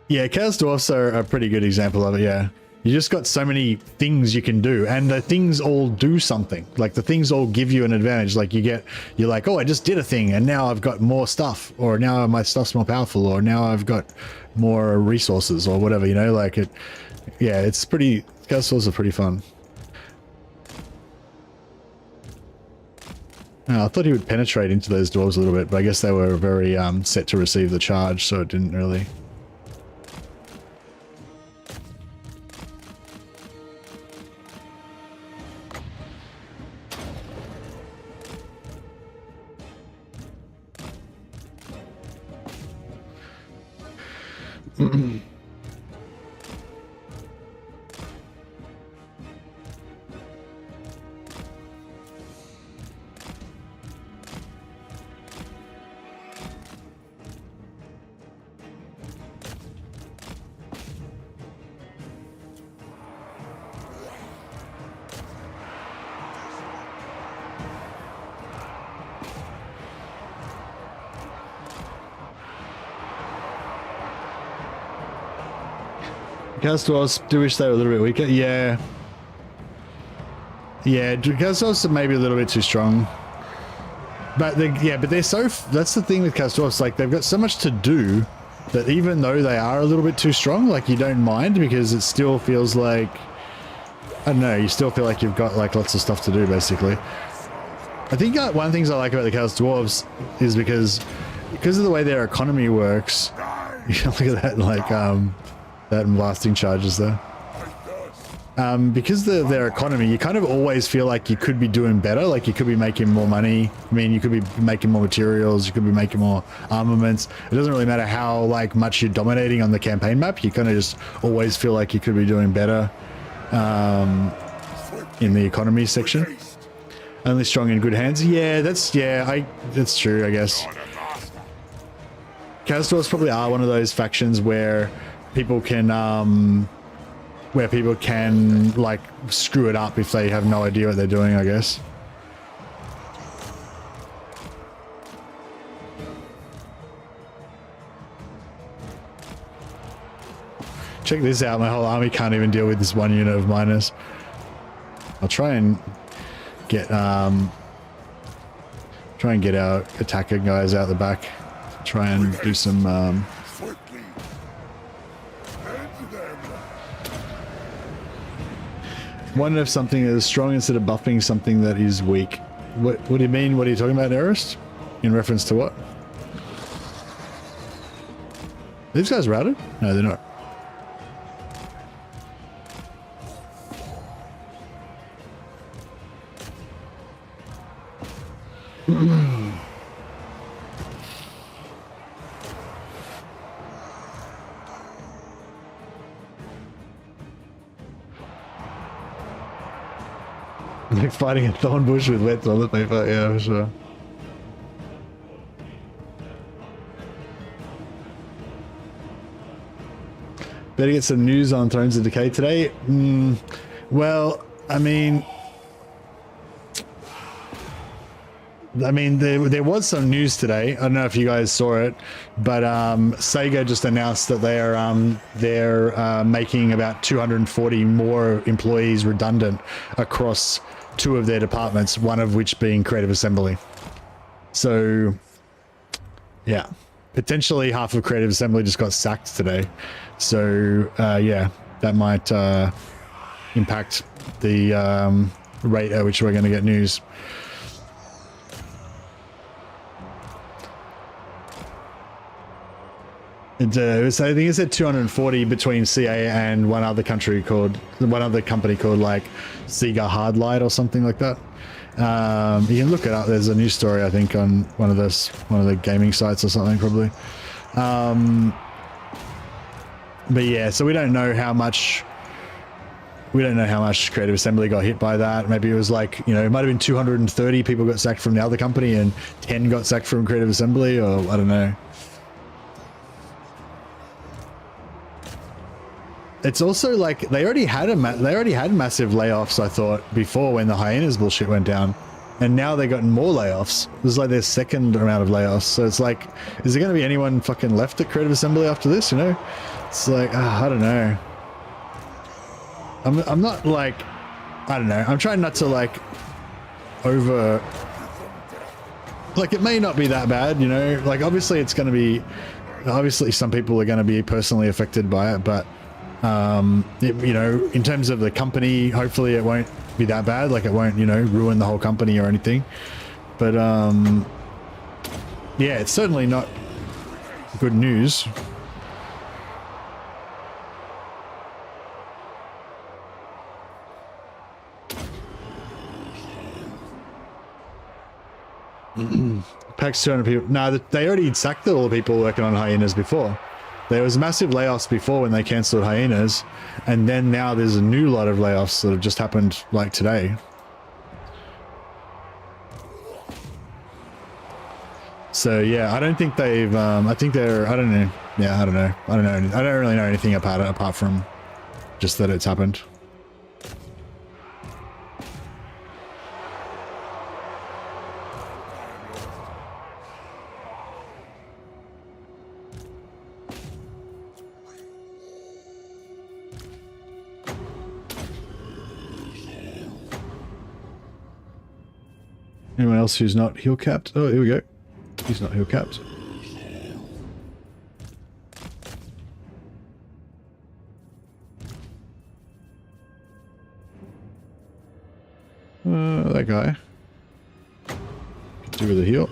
Yeah, Chaos Dwarfs are a pretty good example of it, yeah. You just got so many things you can do, and the things all do something. Like, the things all give you an advantage. Like, you're like, oh, I just did a thing, and now I've got more stuff, or now my stuff's more powerful, or now I've got more resources, or whatever, you know? Like, yeah, it's pretty... Chaos Dwarfs are pretty fun. Oh, I thought he would penetrate into those dwarves a little bit, but I guess they were very set to receive the charge, so it didn't really... Chaos Dwarfs do wish they were a little bit weaker. Yeah. Yeah, Chaos Dwarfs are maybe a little bit too strong. But they're so... That's the thing with Chaos Dwarfs, like, they've got so much to do that even though they are a little bit too strong, like, you don't mind because it still feels like... I don't know, you still feel like you've got, like, lots of stuff to do, basically. I think one of the things I like about the Chaos Dwarves is because because of the way their economy works. Look at that, like that blasting charges there. Because of their economy, you kind of always feel like you could be doing better, like you could be making more money. I mean, you could be making more materials, you could be making more armaments. It doesn't really matter how like much you're dominating on the campaign map. You kind of just always feel like you could be doing better in the economy section. Only strong in good hands. Yeah, that's true, I guess. Chaos probably are one of those factions where people can like screw it up if they have no idea what they're doing, I guess. Check this out, my whole army can't even deal with this one unit of miners. I'll try and get our attacker guys out the back. Try and do some one of something that is strong instead of buffing something that is weak. What do you mean? What are you talking about, Erist? In reference to what? Are these guys routed? No, they're not. Like fighting a thorn bush with wet toilet paper, yeah, for sure. Better get some news on Thrones of Decay today. Well, I mean, there was some news today. I don't know if you guys saw it, but Sega just announced that they're making about 240 more employees redundant across 2 of their departments, one of which being Creative Assembly. So, yeah, potentially half of Creative Assembly just got sacked today. So, yeah, that might impact the rate at which we're going to get news. I think it said 240 between CA and one other company called like Sega Hardlight or something like that. You can look it up. There's a news story I think on one of the gaming sites or something probably. But yeah, so we don't know how much Creative Assembly got hit by that. Maybe it was like, you know, it might have been 230 people got sacked from the other company and 10 got sacked from Creative Assembly, or I don't know. It's also like they already had massive layoffs, I thought, before when the hyenas bullshit went down, and now they've gotten more layoffs. This is like their second amount of layoffs. So it's like, is there going to be anyone fucking left at Creative Assembly after this? You know, it's like I don't know. I'm not like, I don't know. I'm trying not to like like it may not be that bad, you know. Like obviously it's going to be, obviously some people are going to be personally affected by it, but. You know, in terms of the company, hopefully it won't be that bad. Like it won't, you know, ruin the whole company or anything. But yeah, it's certainly not good news. Packs 200 people. No, they already sacked all the people working on hyenas before. There was massive layoffs before when they cancelled hyenas, and then now there's a new lot of layoffs that have just happened like today. So yeah, I don't think they've. I think they're. I don't know. Yeah, I don't know. I don't really know anything about it apart from just that it's happened. Anyone else who's not heel capped? Oh, here we go. He's not heel capped. That guy. Could do with a heal.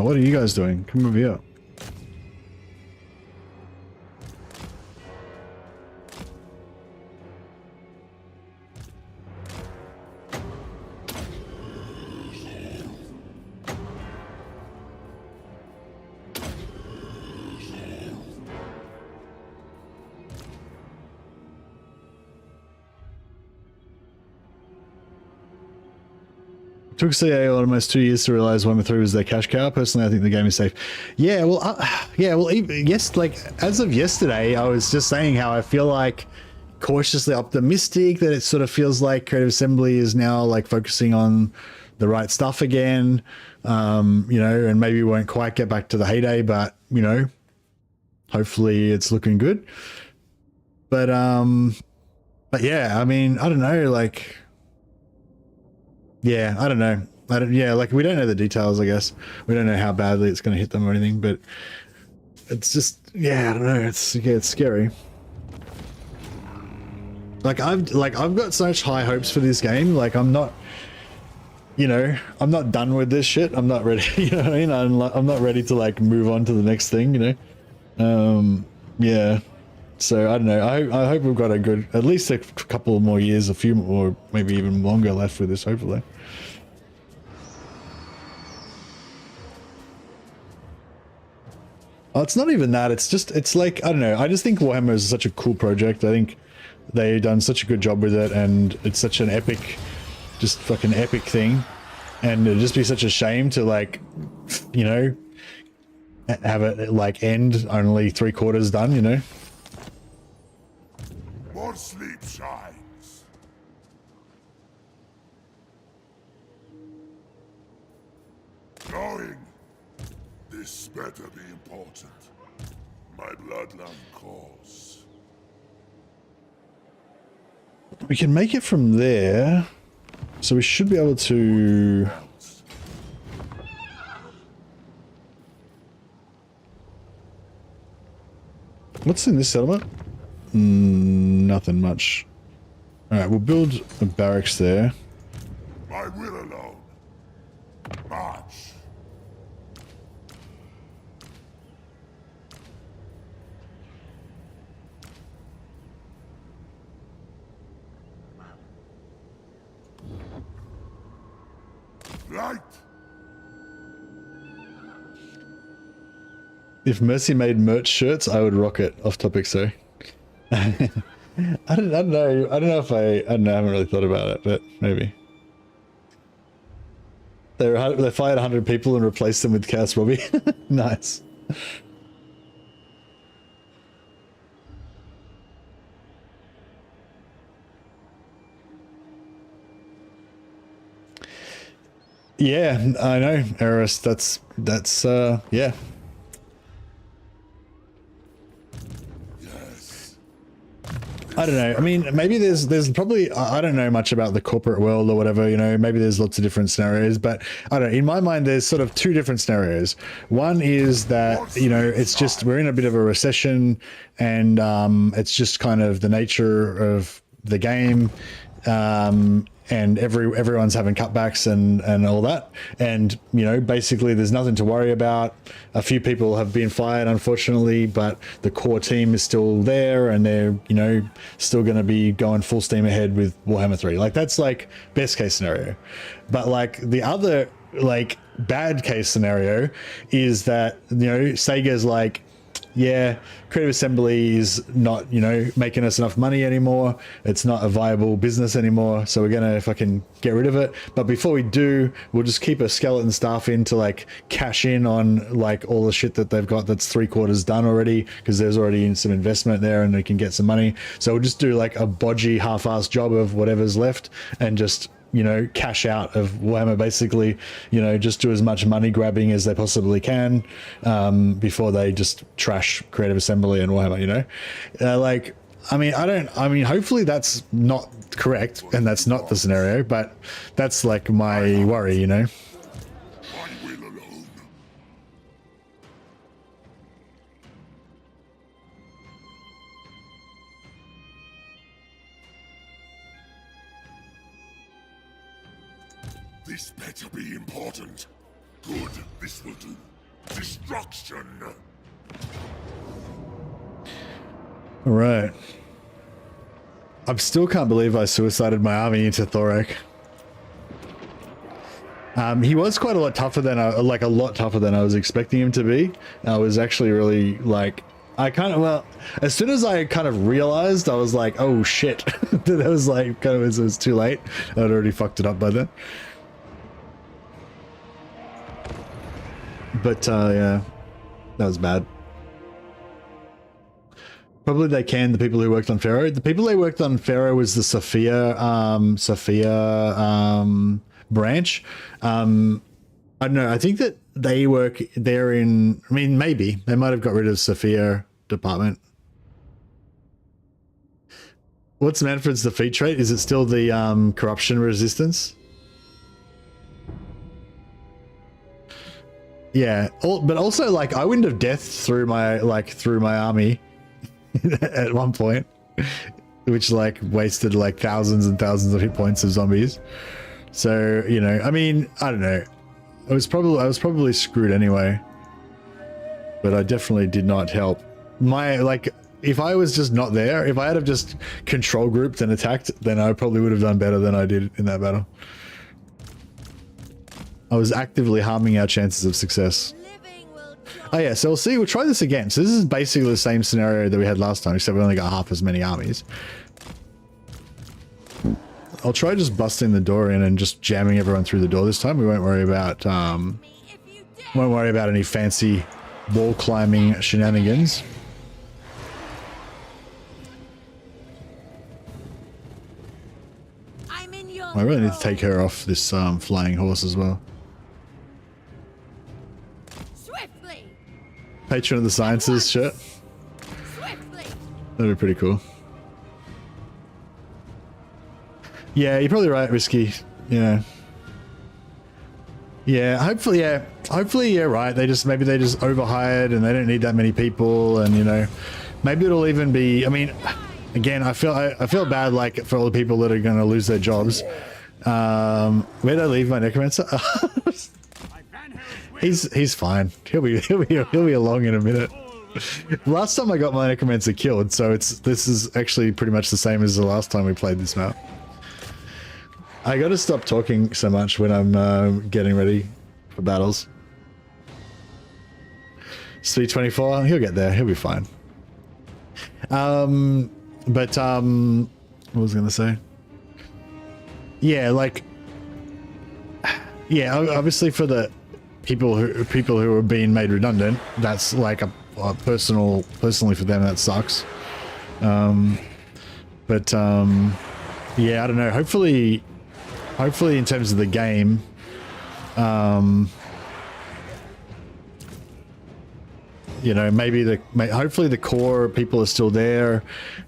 what are you guys doing? Come over here. Took CA almost 2 years to realize Warhammer 3 was their cash cow. Personally, I think the game is safe. Yeah, well, yes, like as of yesterday, I was just saying how I feel like cautiously optimistic that it sort of feels like Creative Assembly is now like focusing on the right stuff again. You know, and maybe we won't quite get back to the heyday, but you know, hopefully it's looking good. But yeah, I mean, I don't know, like. Yeah, I don't know. Yeah, like we don't know the details, I guess. We don't know how badly it's going to hit them or anything, but it's just, yeah, I don't know. It's scary. Like I've got such high hopes for this game. Like I'm not, you know, I'm not done with this shit. I'm not ready. You know what I mean? I'm not ready to like move on to the next thing. You know, yeah. So I don't know. I hope we've got a good, at least a couple more years, a few more, maybe even longer left with this. Hopefully. Oh, it's not even that. It's just, it's like, I don't know. I just think Warhammer is such a cool project. I think they've done such a good job with it, and it's such an epic, just fucking epic thing. And it'd just be such a shame to like, you know, have it like end only 3/4 done, you know? More sleep shines. Knowing this better be important. My bloodline calls. We can make it from there, so we should be able to. What's in this settlement? Nothing much. All right, we'll build a barracks there. My will alone. March. Light. If Mercy made merch shirts, I would rock it. Off topic, so. I don't know. I don't know. I haven't really thought about it, but maybe. They fired 100 people and replaced them with Chaos Robbie. Nice. Yeah, I know, Eris. That's yeah. I don't know. I mean, maybe there's probably, I don't know much about the corporate world or whatever, you know, maybe there's lots of different scenarios, but I don't know. In my mind, there's sort of two different scenarios. One is that, you know, it's just, we're in a bit of a recession, and it's just kind of the nature of the game. And everyone's having cutbacks and all that, and you know, basically there's nothing to worry about. A few people have been fired, unfortunately, but the core team is still there, and they're, you know, still going to be going full steam ahead with Warhammer 3. Like that's like best case scenario. But like the other like bad case scenario is that, you know, Sega's like, yeah, Creative Assembly is not, you know, making us enough money anymore. It's not a viable business anymore, so we're gonna fucking get rid of it. But before we do, we'll just keep a skeleton staff in to like cash in on like all the shit that they've got that's 3/4 done already, because there's already some investment there and they can get some money. So we'll just do like a bodgy half-assed job of whatever's left and just, you know, cash out of Warhammer, basically, you know, just do as much money grabbing as they possibly can before they just trash Creative Assembly and Warhammer, you know. Like, I mean, hopefully that's not correct and that's not the scenario, but that's like my worry, you know. My will alone. This better be important. Good, this will do. destruction. All right. I still can't believe I suicided my army into Thoric. He was quite a lot tougher than I was expecting him to be. I was actually really like, as soon as I kind of realized, I was like, oh shit. That was like, kind of, it was too late. I'd already fucked it up by then. But yeah, that was bad. Probably they canned the people who worked on Pharaoh. The people they worked on Pharaoh was the Sophia branch. I don't know. I think that they work there in, I mean, maybe they might have got rid of Sophia department. What's Mannfred's defeat trait? Is it still the corruption resistance? Yeah, but also like I wouldn't have death through my army at one point, which like wasted like thousands and thousands of hit points of zombies. So, you know, I mean, I don't know. I was probably screwed anyway. But I definitely did not help. If I was just not there, if I had have just control grouped and attacked, then I probably would have done better than I did in that battle. I was actively harming our chances of success. Oh yeah, so we'll try this again. So this is basically the same scenario that we had last time, except we only got half as many armies. I'll try just busting the door in and just jamming everyone through the door this time. We won't worry about any fancy wall climbing shenanigans. I really need to take her off this flying horse as well. Patron of the Sciences shirt. That'd be pretty cool. Yeah, you're probably right, Risky. Yeah. Yeah, hopefully, you're right. Maybe they just overhired and they don't need that many people, and you know, maybe it'll even be, I mean, again, I feel bad like for all the people that are going to lose their jobs. Where'd I leave my necromancer? He's fine. He'll be along in a minute. Last time I got my necromancer killed, so this is actually pretty much the same as the last time we played this map. I got to stop talking so much when I'm getting ready for battles. Speed 24, he'll get there. He'll be fine. What was I gonna say? Yeah, like, yeah, obviously for the people who are being made redundant, that's like a personally for them that sucks. Yeah, I don't know. Hopefully in terms of the game, you know, hopefully the core people are still there,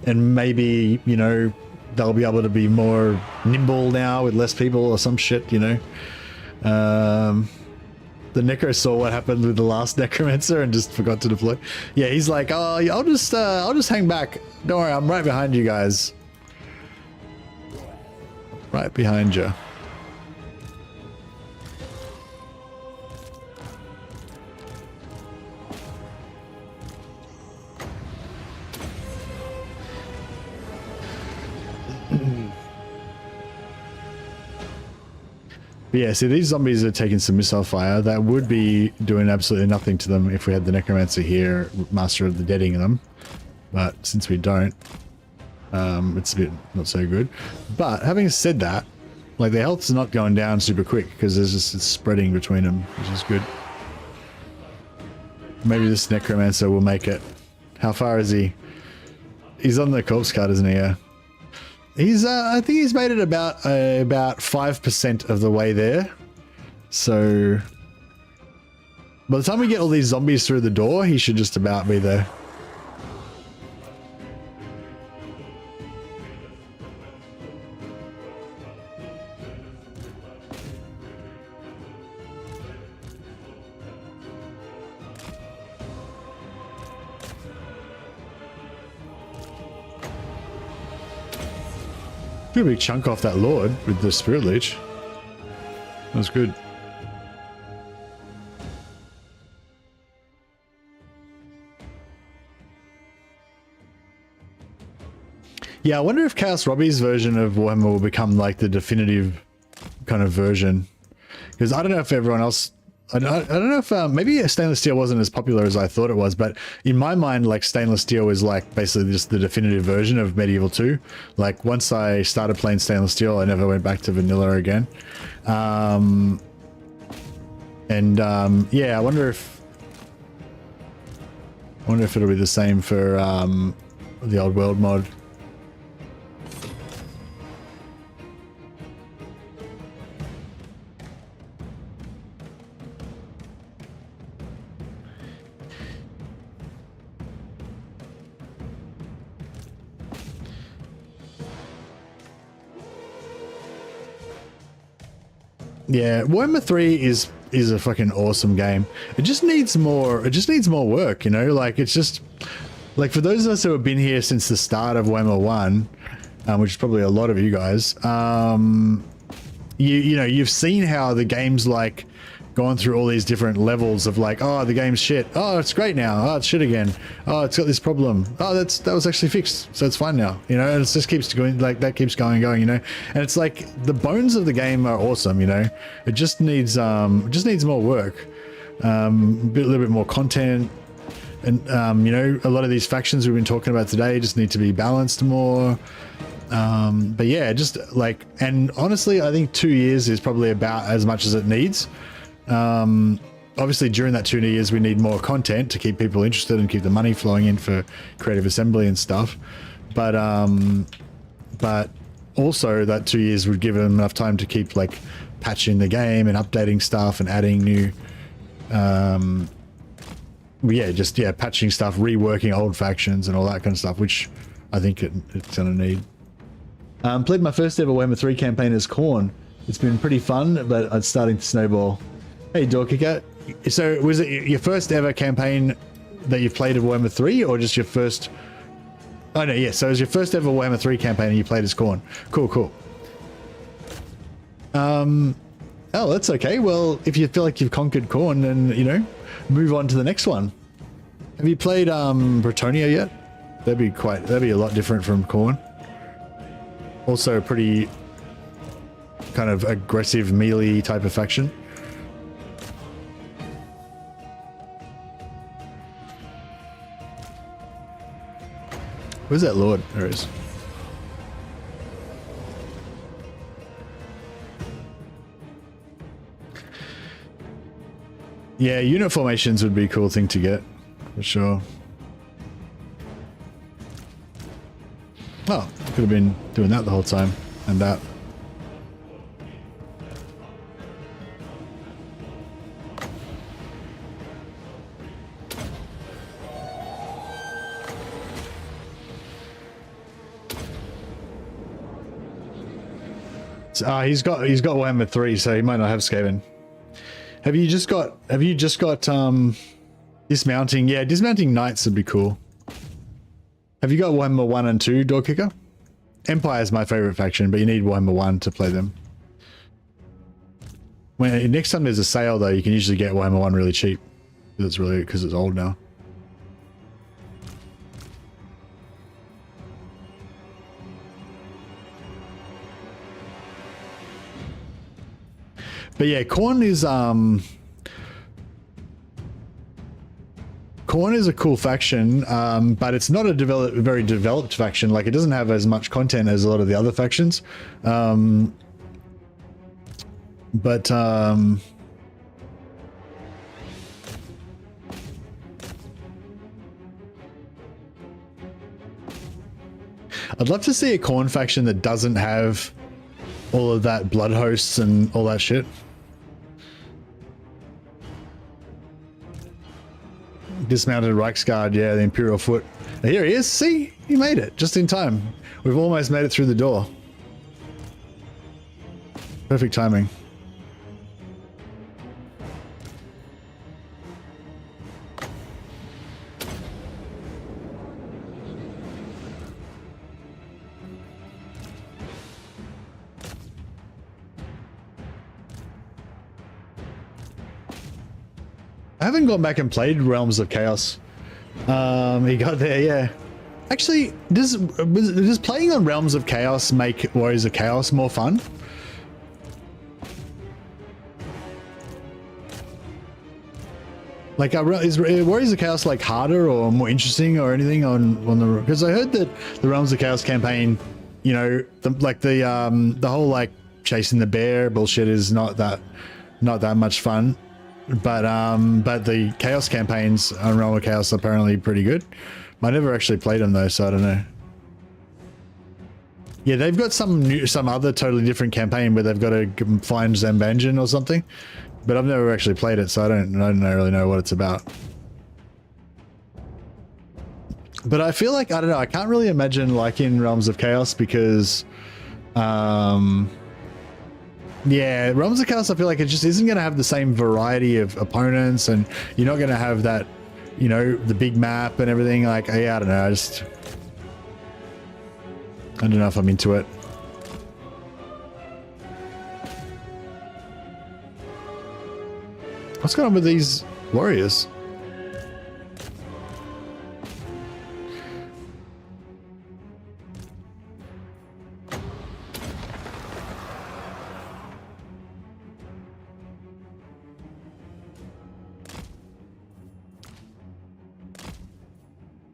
and maybe, you know, they'll be able to be more nimble now with less people or some shit, you know. The Necro saw what happened with the last Necromancer and just forgot to deploy. Yeah, he's like, oh, I'll just hang back. Don't worry, I'm right behind you guys. Right behind you. But yeah, see, these zombies are taking some missile fire. That would be doing absolutely nothing to them if we had the Necromancer here, Master of the Deading them. But since we don't, it's a bit not so good. But having said that, like, their health's not going down super quick because there's just it's spreading between them, which is good. Maybe this Necromancer will make it. How far is he? He's on the corpse card, isn't he? Yeah. He's, I think he's made it about 5% of the way there. So by the time we get all these zombies through the door, he should just about be there. A big chunk off that Lord with the Spirit Leech. That was good. Yeah, I wonder if Chaos Robbie's version of Warhammer will become like the definitive kind of version. Because I don't know if everyone else... I don't know if maybe stainless steel wasn't as popular as I thought it was, but in my mind, like stainless steel is like basically just the definitive version of Medieval 2. Like once I started playing stainless steel, I never went back to vanilla again. Yeah, I wonder if it'll be the same for the old world mod. Yeah, Warhammer 3 is a fucking awesome game. It just needs more. It just needs more work, you know. Like it's just like for those of us who have been here since the start of Warhammer 1, which is probably a lot of you guys. You know, you've seen how the game's like gone through all these different levels of like, oh, the game's shit. Oh, it's great now. Oh, it's shit again. Oh, it's got this problem. Oh, that was actually fixed, so it's fine now. You know, and it just keeps going like that, keeps going, you know. And it's like the bones of the game are awesome, you know. It just needs more work, a little bit more content, and you know, a lot of these factions we've been talking about today just need to be balanced more. But yeah, just like, and honestly, I think 2 years is probably about as much as it needs. Obviously during that 2 years we need more content to keep people interested and keep the money flowing in for creative assembly and stuff, but also that 2 years would give them enough time to keep like patching the game and updating stuff and adding new patching stuff, reworking old factions and all that kind of stuff, which I think it's gonna need. Played my first ever Warhammer 3 campaign as Khorne. It's been pretty fun, but it's starting to snowball. Hey, Doorkicker. So, was it your first ever campaign that you've played of Warhammer 3, or just your first... Oh, no, yeah. So, it was your first ever Warhammer 3 campaign and you played as Khorne. Cool. Oh, that's okay. Well, if you feel like you've conquered Khorne, then, you know, move on to the next one. Have you played Bretonia yet? That'd be a lot different from Khorne. Also a pretty kind of aggressive melee type of faction. Where's that lord? There he is. Yeah, unit formations would be a cool thing to get, for sure. Oh, could have been doing that the whole time, and that. He's got Warhammer 3, so he might not have Skaven. Have you just got dismounting? Yeah, dismounting knights would be cool. Have you got Warhammer 1 and 2, Doorkicker? Empire is my favorite faction, but you need Warhammer 1 to play them. When next time there's a sale though, you can usually get Warhammer 1 really cheap. Because it's old now. But yeah, Khorne is a cool faction, but it's not a very developed faction. Like, it doesn't have as much content as a lot of the other factions. I'd love to see a Khorne faction that doesn't have all of that blood hosts and all that shit. Dismounted Reichsguard, yeah, the Imperial Foot. Here he is. See, he made it just in time. We've almost made it through the door. Perfect timing. I haven't gone back and played Realms of Chaos. He got there, yeah. Actually, does playing on Realms of Chaos make Warriors of Chaos more fun? Like, is Warriors of Chaos like harder or more interesting or anything on the? Because I heard that the Realms of Chaos campaign, you know, the whole like chasing the bear bullshit is not that much fun, but the Chaos campaigns on Realm of Chaos are apparently pretty good. I never actually played them though, so I don't know. Yeah, they've got some other totally different campaign where they've got to find Zambanjan or something. But I've never actually played it, so I don't really know what it's about. But I feel like, I don't know, I can't really imagine liking Realms of Chaos because, yeah, Realms of Chaos, I feel like it just isn't going to have the same variety of opponents, and you're not going to have that, you know, the big map and everything. Like, yeah, I don't know, I don't know if I'm into it. What's going on with these warriors?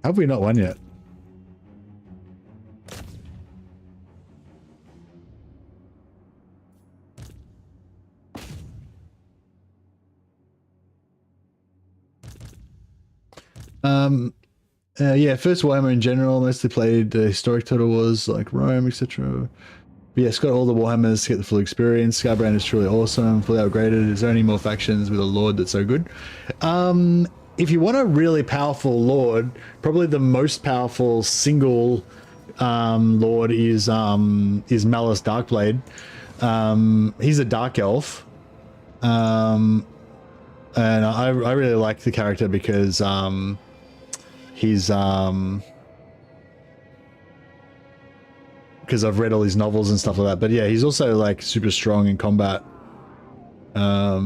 Have we not won yet? Yeah, first Warhammer in general, mostly played historic Total Wars like Rome, etc. Yeah, it's got all the Warhammers to get the full experience. Skybrand is truly awesome, fully upgraded. Is there any more factions with a Lord that's so good? If you want a really powerful Lord, probably the most powerful single Lord is Malice Darkblade. He's a Dark Elf. And I really like the character because he's because I've read all his novels and stuff like that. But yeah, he's also like super strong in combat. I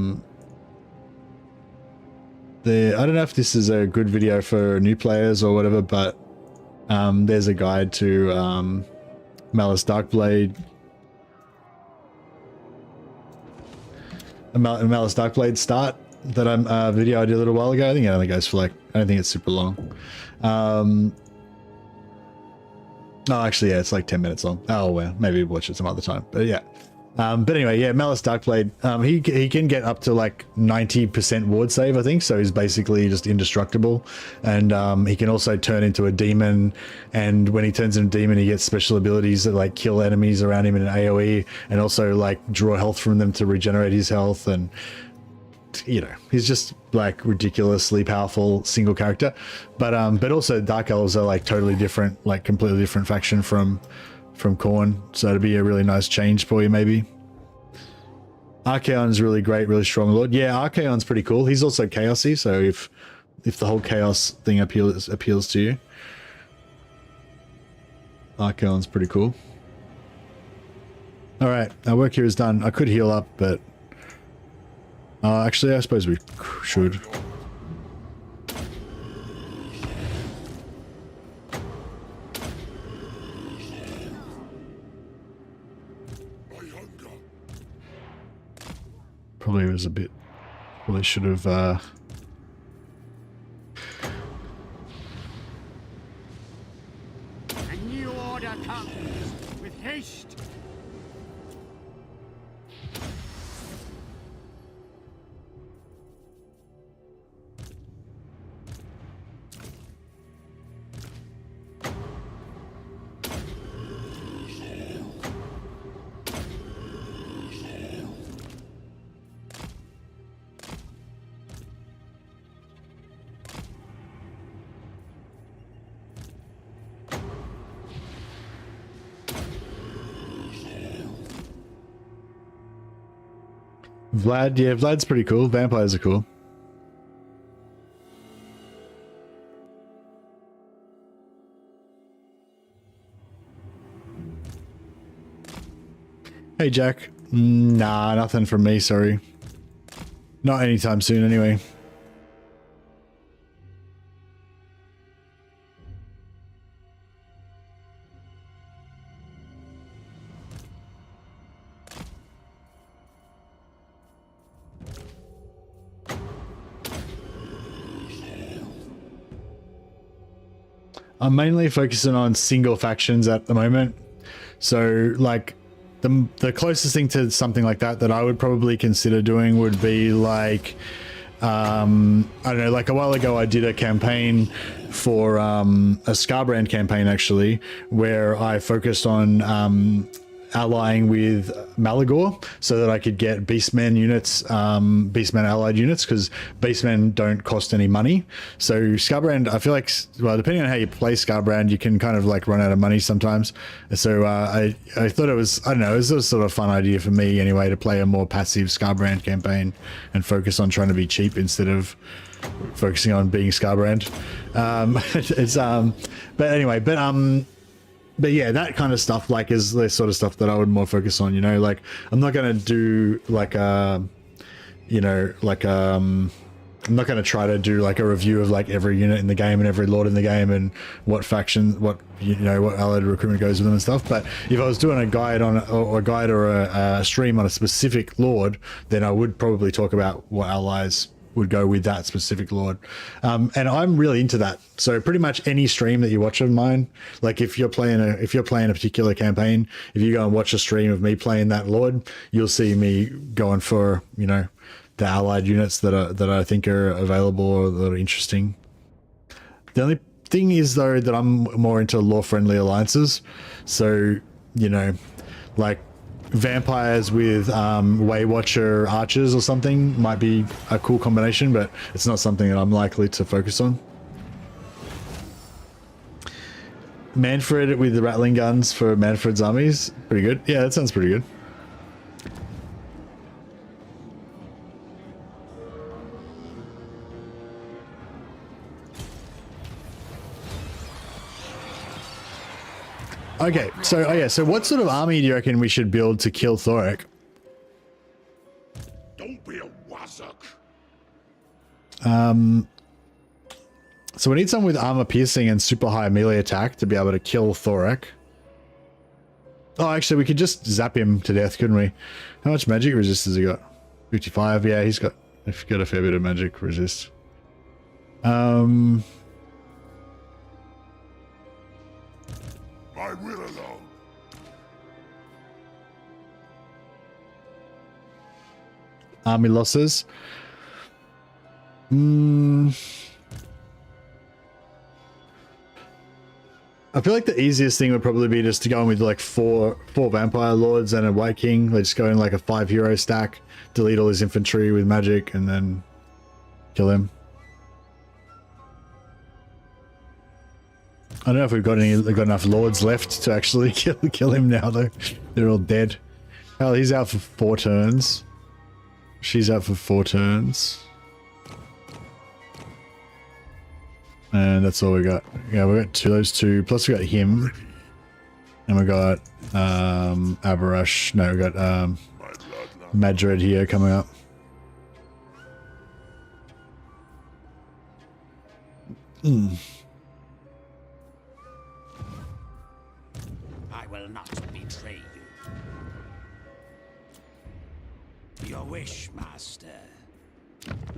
don't know if this is a good video for new players or whatever, but there's a guide to Malice Darkblade. A Malice Darkblade start that video I did a little while ago. I think it only goes for like, I don't think it's super long. No, actually, yeah, it's like 10 minutes long. Oh, well, maybe watch it some other time. But yeah. But anyway, yeah, Malice Darkblade, he can get up to like 90% ward save, I think. So he's basically just indestructible. And he can also turn into a demon. And when he turns into a demon, he gets special abilities that like kill enemies around him in an AoE, and also like draw health from them to regenerate his health. And you know, he's just like ridiculously powerful single character. But also Dark Elves are like totally different, like completely different faction from Khorne, so it'd be a really nice change for you maybe. Archaon's really great, really strong Lord. Yeah, Archaon's pretty cool. He's also chaosy, so if the whole chaos thing appeals to you, Archaon's pretty cool. All right, our work here is done. I could heal up, but actually I suppose we should. Probably was a bit, probably should have A new order comes with haste. Vlad. Yeah, Vlad's pretty cool. Vampires are cool. Hey Jack. Nah, nothing from me, sorry. Not anytime soon anyway. I'm mainly focusing on single factions at the moment. So like the closest thing to something like that I would probably consider doing would be like, I don't know, like a while ago I did a campaign for a Scarbrand campaign actually, where I focused on allying with Malagor so that I could get Beastmen units, Beastmen allied units, because Beastmen don't cost any money. So Scarbrand, I feel like, well, depending on how you play Scarbrand, you can kind of like run out of money sometimes. So I thought it was, I don't know, it was a sort of fun idea for me anyway to play a more passive Scarbrand campaign and focus on trying to be cheap instead of focusing on being Scarbrand. But anyway, but yeah, that kind of stuff like is the sort of stuff that I would more focus on, you know, like I'm not going to do like you know, like I'm not going to try to do like a review of like every unit in the game and every lord in the game and what faction, what, you know, what allied recruitment goes with them and stuff. But if I was doing a guide on or a guide or a stream on a specific lord, then I would probably talk about what allies would go with that specific lord, and I'm really into that. So pretty much any stream that you watch of mine, like if you're playing a particular campaign, if you go and watch a stream of me playing that lord, you'll see me going for, you know, the allied units that I think are available or that are interesting. The only thing is though that I'm more into lore friendly alliances, so you know, like vampires with Waywatcher archers or something might be a cool combination, but it's not something that I'm likely to focus on. Mannfred with the rattling guns for Mannfred's armies, pretty good. Yeah, that sounds pretty good. Okay, so oh yeah, so what sort of army do you reckon we should build to kill Thoric? Don't be a wazzock. So we need someone with armor piercing and super high melee attack to be able to kill Thoric. Oh, actually, we could just zap him to death, couldn't we? How much magic resist has he got? 55. Yeah, he's got a fair bit of magic resist. My will alone. Army losses. I feel like the easiest thing would probably be just to go in with like four vampire lords and a white king. They just go in like a 5 hero stack, delete all his infantry with magic, and then kill him. I don't know if we've got enough lords left to actually kill him now though. They're all dead. Hell, he's out for 4 turns. She's out for 4 turns. And that's all we got. Yeah, we got those two. Plus we got him. And we got Abarash. No, we got Madred here coming up. I will not betray you. Your wish, master.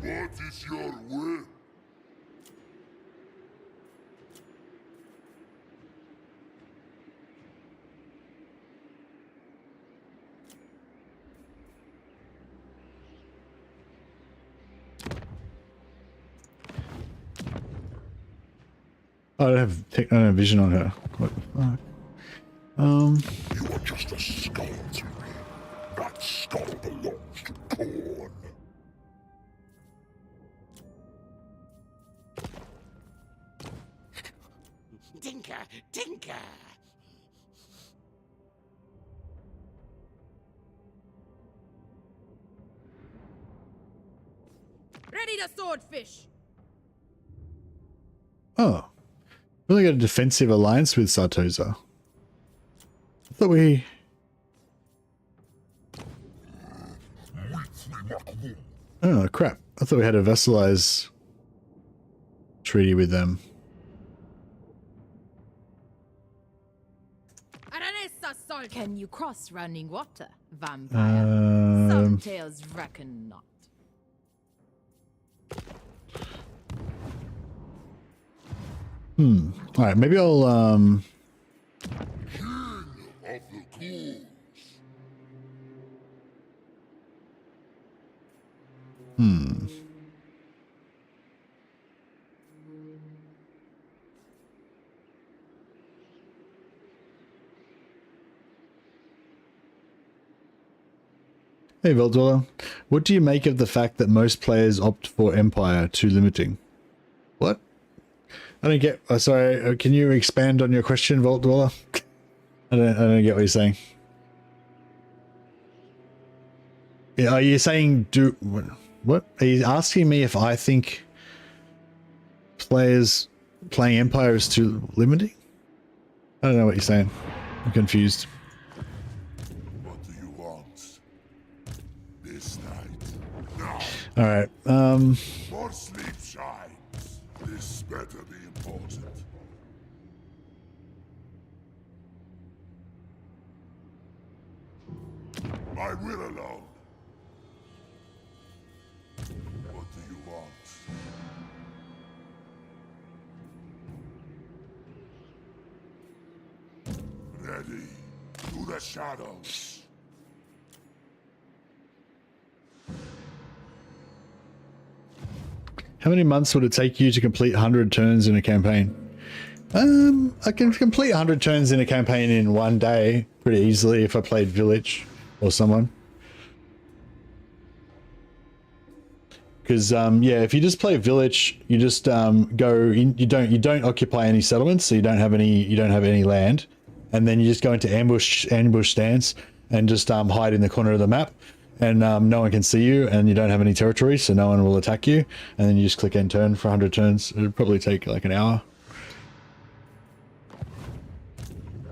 What is your will? I don't have vision on her. What the fuck? You are just a skull to me. That skull belongs to Korn. Tinker, tinker. Ready to swordfish. Oh. Really got a defensive alliance with Sartosa. I thought we... Oh, crap. I thought we had a vassalize treaty with them. Can you cross running water, vampire? Some tales reckon not. All right, maybe I'll King of the ghouls. Hey Veldwiller, what do you make of the fact that most players opt for Empire, too limiting? What? I don't get. Sorry, can you expand on your question, Veldwiller? I don't get what you're saying. Yeah, are you saying what? Are you asking me if I think players playing Empire is too limiting? I don't know what you're saying. I'm confused. What do you want? This night. Now. All right. More sleep shines. This better be important. My will alone. What do you want? Ready to the shadows. How many months would it take you to complete 100 turns in a campaign? I can complete 100 turns in a campaign in one day pretty easily if I played Village or someone. Because yeah, if you just play Village, you just go in. You don't occupy any settlements, so you don't have any land, and then you just go into ambush stance and just hide in the corner of the map, and no one can see you, and you don't have any territory, so no one will attack you. And then you just click end turn for 100 turns. It'd probably take like an hour.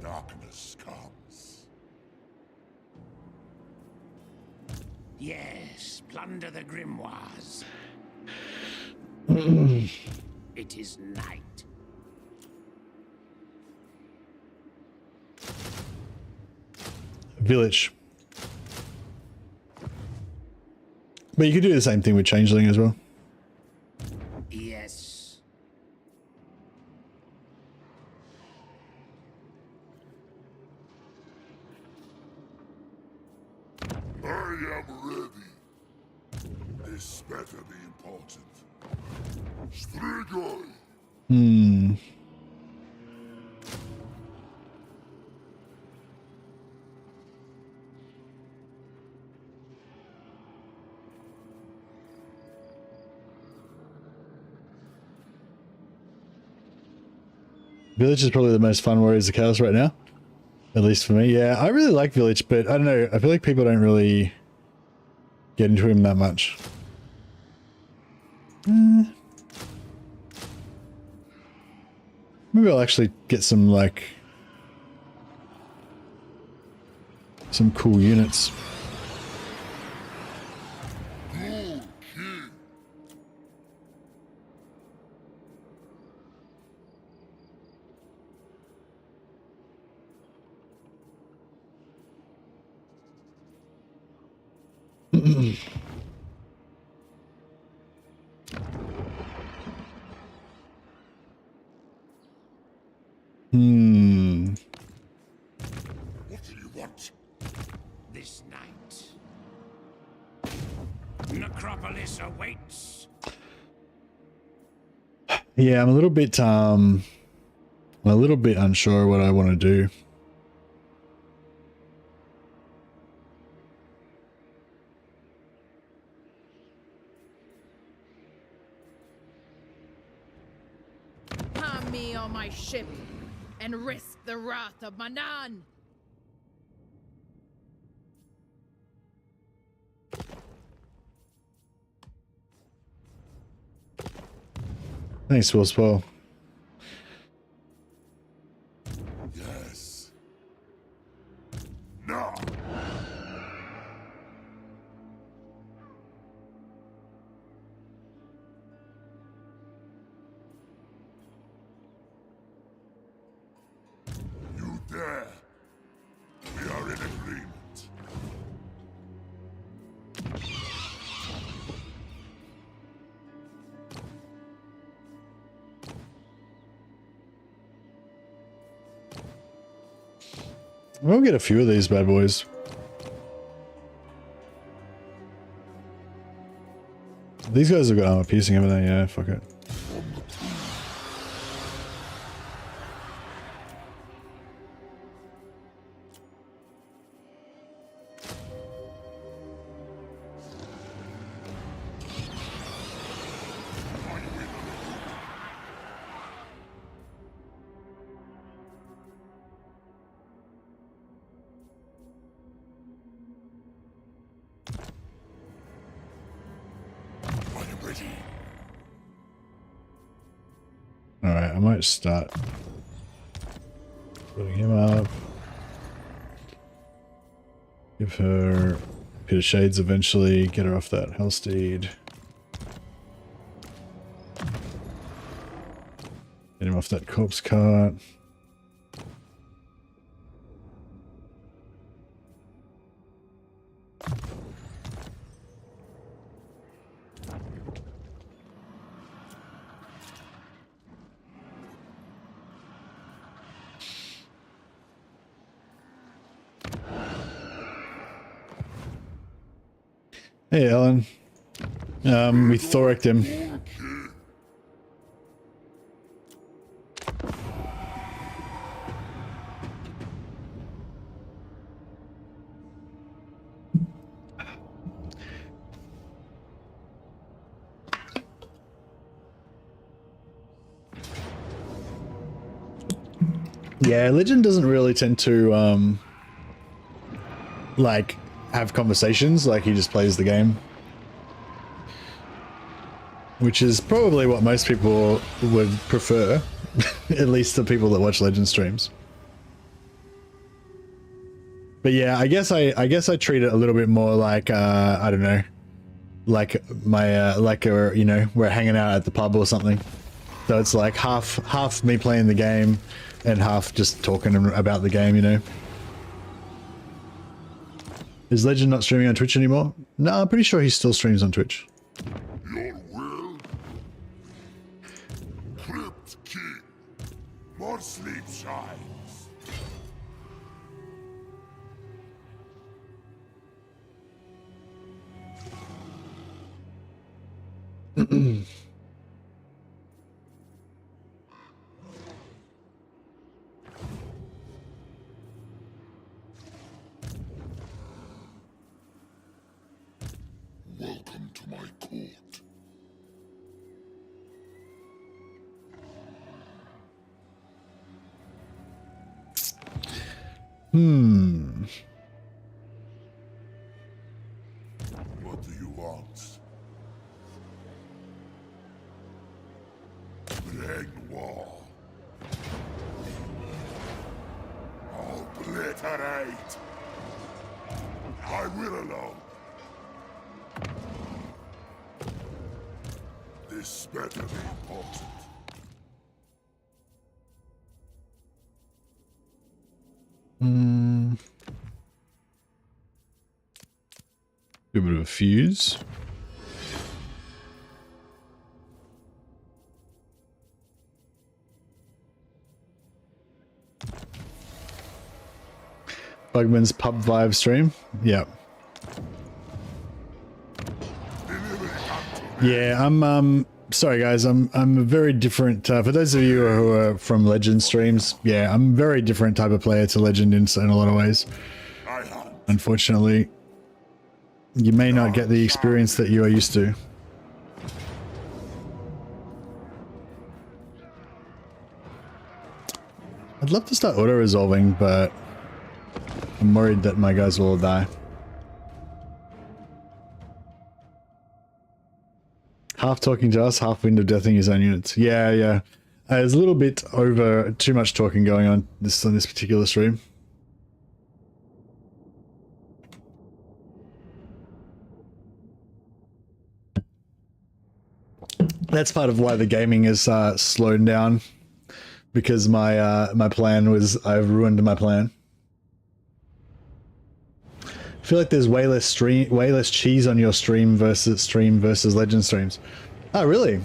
Darkness comes. Yes, plunder the grimoires. It is night. Village. But you could do the same thing with Changeling as well. Yes. I am ready. This better be important. Strigoi. Village is probably the most fun Warriors of Chaos right now. At least for me. Yeah, I really like Village, but I don't know. I feel like people don't really get into him that much. Maybe I'll actually get some, like, some cool units. What do you want? This night. Necropolis awaits. Yeah, I'm a little bit unsure what I want to do. Harm me on my ship and risk the wrath of Manan. Thanks, Will Spoil. Yes. Now. You dare. We are in agreement. We'll get a few of these bad boys. These guys have got armor piercing, haven't they? Yeah, fuck it. Alright, I might start putting him up. Give her a bit of shades eventually, get her off that Hellsteed. Get him off that corpse cart. Hey, Ellen. We Thoric'd him. Yeah, Legend doesn't really tend to, like, have conversations, like he just plays the game. Which is probably what most people would prefer, at least the people that watch Legend streams. But yeah, I guess I treat it a little bit more like, I don't know, like my, you know, we're hanging out at the pub or something. So it's like half me playing the game and half just talking about the game, you know. Is Legend not streaming on Twitch anymore? No, I'm pretty sure he still streams on Twitch. Your will? Crypt King. More sleep shines. Welcome to my court. What do you want? Renoir. Obliterate. I will alone. This better be important. A bit of a fuse. Bugman's Pub Vibe stream. Yep. Yeah, I'm sorry guys, I'm a very different for those of you who are from Legend streams, yeah, I'm a very different type of player to Legend in a lot of ways. Unfortunately, you may not get the experience that you are used to. I'd love to start auto-resolving, but I'm worried that my guys will all die. Half talking to us, half window deathing his own units. Yeah, yeah. There's a little bit over too much talking going on this particular stream. That's part of why the gaming is slowed down, because my plan was, I've ruined my plan. I feel like there's way less cheese on your stream versus Legend streams. Oh, really?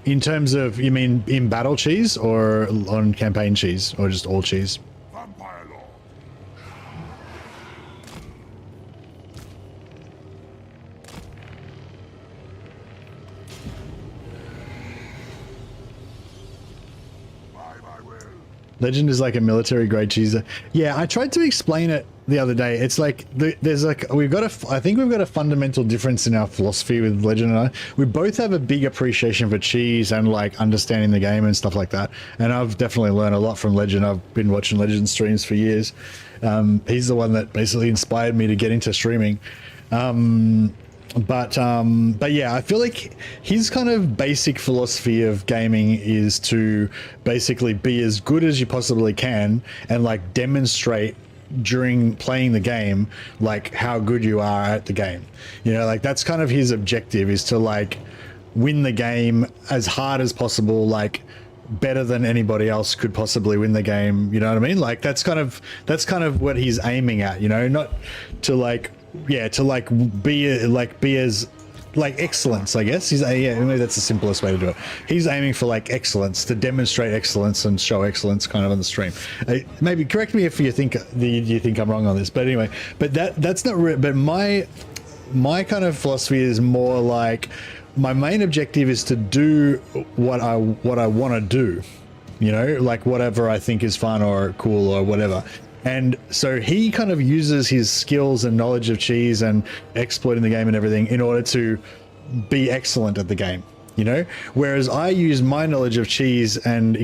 In terms of, you mean in battle cheese or on campaign cheese or just all cheese? Vampire Lord. Legend is like a military grade cheeser. Yeah, I tried to explain it the other day. It's like there's like I think we've got a fundamental difference in our philosophy with Legend and I. We both have a big appreciation for cheese and like understanding the game and stuff like that. And I've definitely learned a lot from Legend. I've been watching Legend streams for years. He's the one that basically inspired me to get into streaming. But yeah, I feel like his kind of basic philosophy of gaming is to basically be as good as you possibly can and like demonstrate during playing the game like how good you are at the game. You know, like that's kind of his objective, is to like win the game as hard as possible, like better than anybody else could possibly win the game. You know what I mean? Like that's kind of what he's aiming at, you know, not to like, yeah, to like be as like excellence, I guess. Yeah, maybe that's the simplest way to do it. He's aiming for like excellence, to demonstrate excellence and show excellence kind of on the stream. Maybe correct me if you think I'm wrong on this, but anyway, but that's not but my kind of philosophy is more like, my main objective is to do what I want to do, you know, like whatever I think is fun or cool or whatever. And so he kind of uses his skills and knowledge of cheese and exploiting the game and everything in order to be excellent at the game, you know? Whereas I use my knowledge of cheese and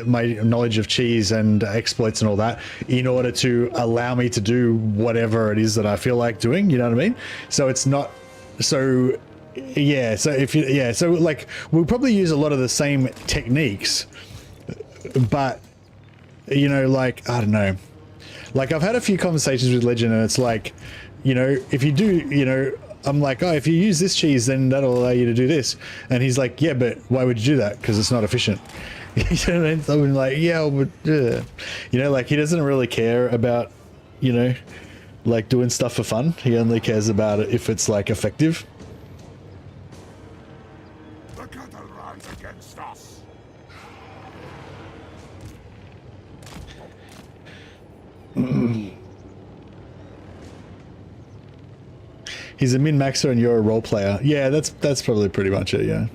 my knowledge of cheese and exploits and all that in order to allow me to do whatever it is that I feel like doing, you know what I mean? So it's not so... Yeah, so so like we'll probably use a lot of the same techniques, but you know, like I don't know, like I've had a few conversations with Legend and it's like, you know, if you do, you know, I'm like, oh, if you use this cheese then that'll allow you to do this, and he's like, yeah, but why would you do that? Because it's not efficient. You know, and I'm like, yeah, but you know, like he doesn't really care about, you know, like doing stuff for fun. He only cares about it if it's like effective. He's a min-maxer and you're a role player. Yeah, that's probably pretty much it, yeah.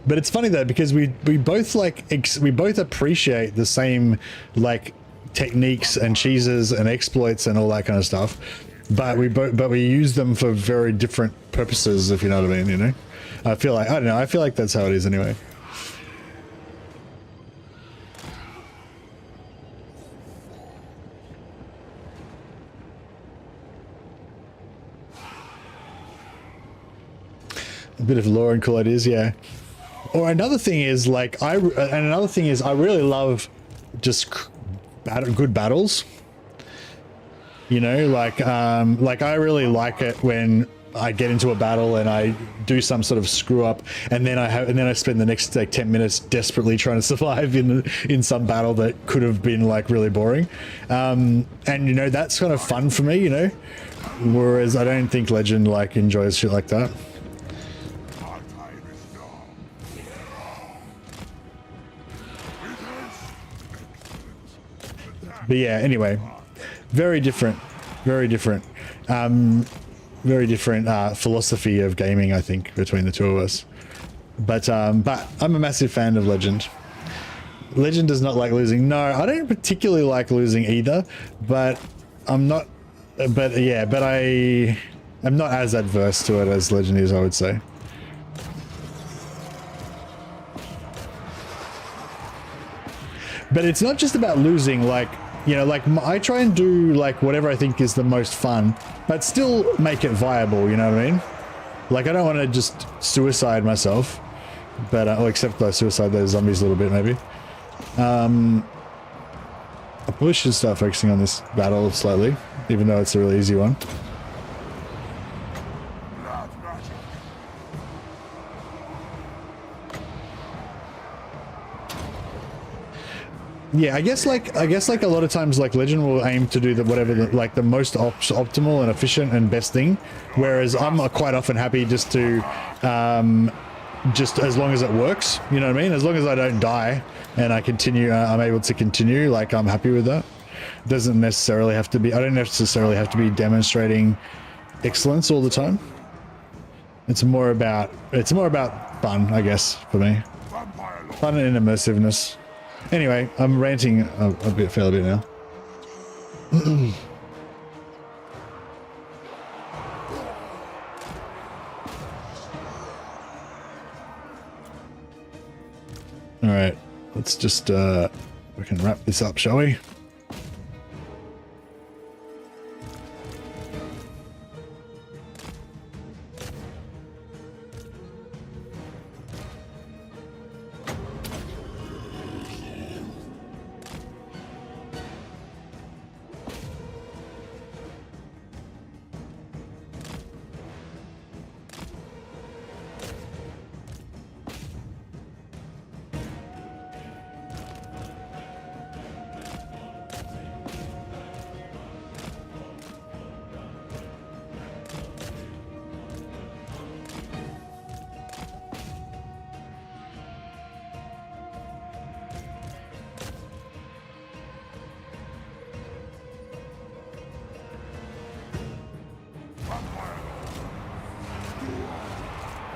But it's funny though, because we both like we both appreciate the same like techniques and cheeses and exploits and all that kind of stuff, but we use them for very different purposes, if you know what I mean, you know? I feel like that's how it is anyway. A bit of lore and cool ideas, yeah. Or another thing is like I really love just good battles. You know, like I really like it when I get into a battle and I do some sort of screw up, and then I spend the next like 10 minutes desperately trying to survive in some battle that could have been like really boring. And you know, that's kind of fun for me, you know. Whereas I don't think Legend like enjoys shit like that. But yeah, anyway, very different philosophy of gaming, I think, between the two of us. But I'm a massive fan of Legend. Legend does not like losing. No, I don't particularly like losing either, but I'm not. But yeah, but I'm not as adverse to it as Legend is, I would say. But it's not just about losing, like, you know, like I try and do like whatever I think is the most fun, but still make it viable, you know what I mean? Like I don't want to just suicide myself, but except I suicide those zombies a little bit maybe. I probably should start focusing on this battle slightly, even though it's a really easy one. Yeah, I guess like a lot of times like Legend will aim to do the most optimal and efficient and best thing, whereas I'm quite often happy just to just as long as it works, you know what I mean? As long as I don't die and I continue, I'm able to continue, like I'm happy with that. It doesn't necessarily have to be, I don't necessarily have to be demonstrating excellence all the time. It's more about fun, I guess, for me. Fun and immersiveness. Anyway, I'm ranting a fair bit now. All right, let's just we can wrap this up, shall we?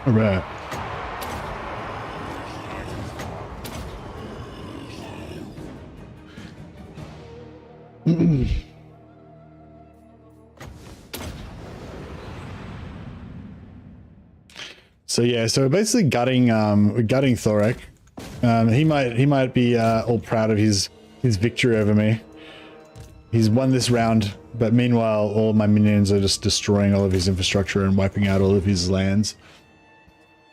All right. So yeah, so we're basically gutting Thoric. He might be all proud of his victory over me. He's won this round, but meanwhile all my minions are just destroying all of his infrastructure and wiping out all of his lands.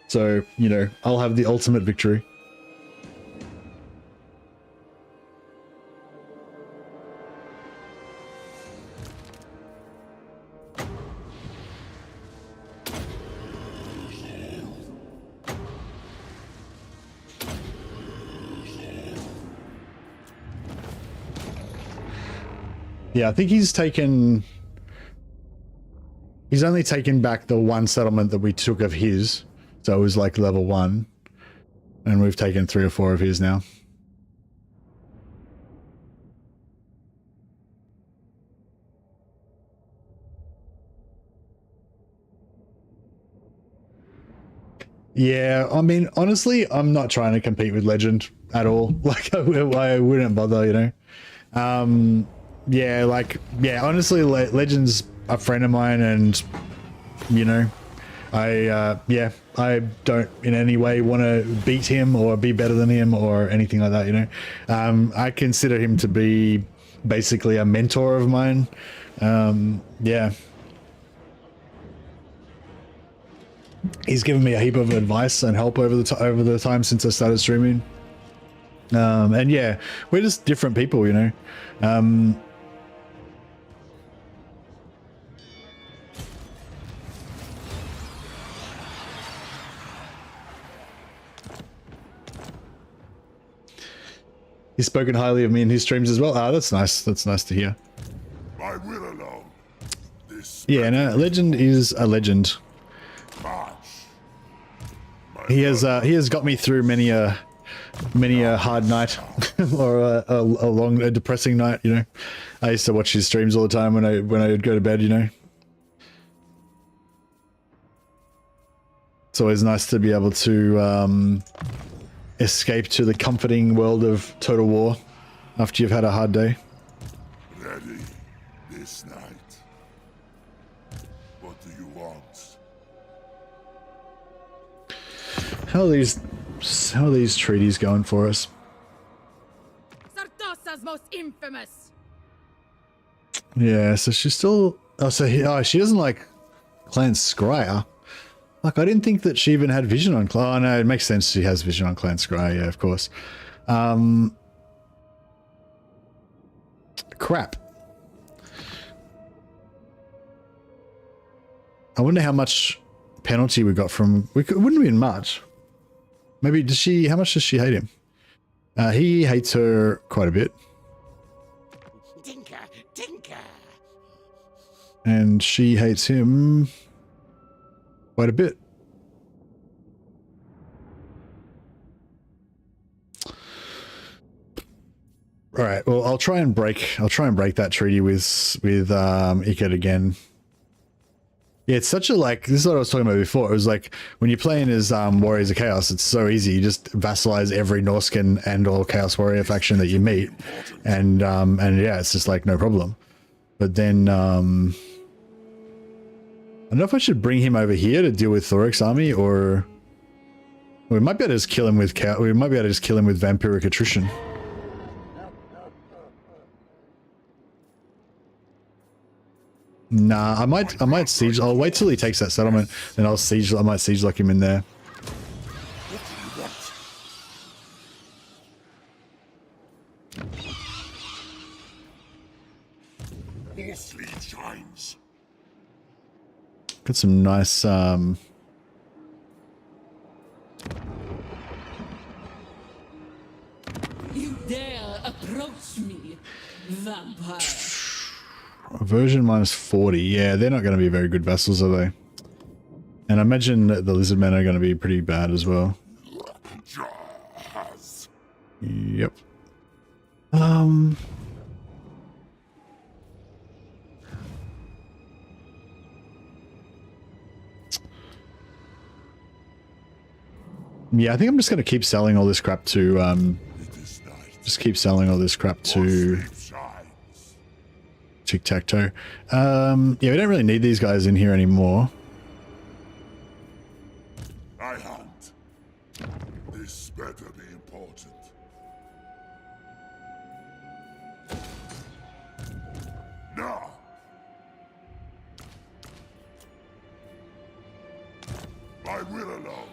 So, you know, I'll have the ultimate victory. Yeah, I think he's only taken back the one settlement that we took of his. So it was like level 1. And we've taken 3 or 4 of his now. Yeah, I mean, honestly, I'm not trying to compete with Legend at all. Like, I wouldn't bother, you know? Yeah, like, yeah, honestly, Legend's a friend of mine, and, you know, I don't in any way want to beat him or be better than him or anything like that, you know? I consider him to be basically a mentor of mine. Yeah. He's given me a heap of advice and help over the time since I started streaming. And yeah, we're just different people, you know? He's spoken highly of me in his streams as well. Ah, that's nice. That's nice to hear. My will alone. This Yeah, no, Legend is a legend. march. He has got me through many a hard night or a depressing night, you know. I used to watch his streams all the time when I would go to bed, you know. It's always nice to be able to escape to the comforting world of Total War after you've had a hard day. Ready this night. What do you want? How are these treaties going for us? Sartosa's most infamous. Yeah, so she's still. She doesn't like Clan Scryer. Like, I didn't think that she even had vision on Clan. Oh, no, it makes sense she has vision on Clan Scryer, yeah, of course. Crap. I wonder how much penalty we got from... It wouldn't have been much. Maybe, how much does she hate him? He hates her quite a bit. Tinker, tinker. And she hates him quite a bit. All right. Well, I'll try and break that treaty with Iked again. Yeah, it's such a like, this is what I was talking about before. It was like when you're playing as Warriors of Chaos, it's so easy. You just vassalize every Norscan and all Chaos Warrior faction that you meet, and yeah, it's just like no problem. But then I don't know if I should bring him over here to deal with Thoric's army, or we might be able to just kill him with vampiric attrition. Nah, I might siege. I'll wait till he takes that settlement, then I'll siege. I might siege lock him in there. More fleet shines. Got some nice You dare approach me, vampire? Aversion -40. Yeah, they're not going to be very good vassals, are they? And I imagine that the lizard men are going to be pretty bad as well. Jazz. Yep. Yeah, I think I'm just going to keep selling all this crap to It is night. just keep selling all this crap to Fleet shines. tic-tac-toe. Yeah, we don't really need these guys in here anymore. I hunt. This better be important. Now. I will alone.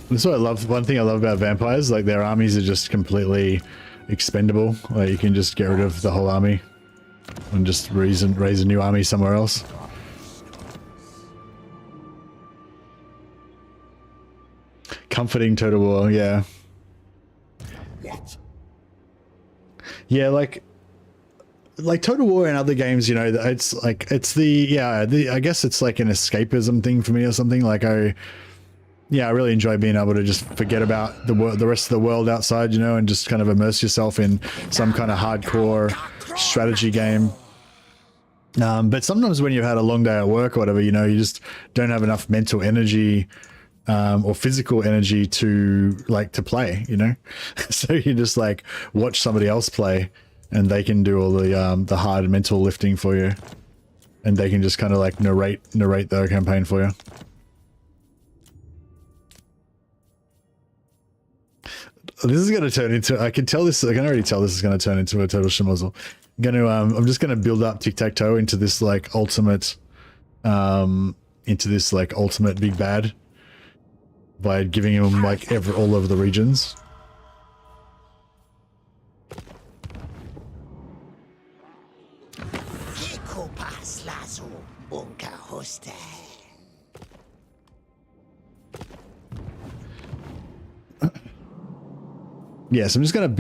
This is what I love. One thing I love about vampires, like their armies are just completely expendable. Like you can just get rid of the whole army and just raise a new army somewhere else. Comforting Total War, yeah. What? Yeah, like Total War and other games, you know, it's like, it's I guess it's like an escapism thing for me or something. Like I really enjoy being able to just forget about the rest of the world outside, you know, and just kind of immerse yourself in some kind of hardcore strategy game. But sometimes when you've had a long day at work or whatever, you know, you just don't have enough mental energy or physical energy to play, you know. So you just like watch somebody else play, and they can do all the hard mental lifting for you, and they can just kind of like narrate their campaign for you. This is going to turn into, I can already tell this is going to turn into a total schmozzle. I'm just going to build up tic-tac-toe into this like ultimate big bad by giving him like all over the regions. Yeah, so I'm just going to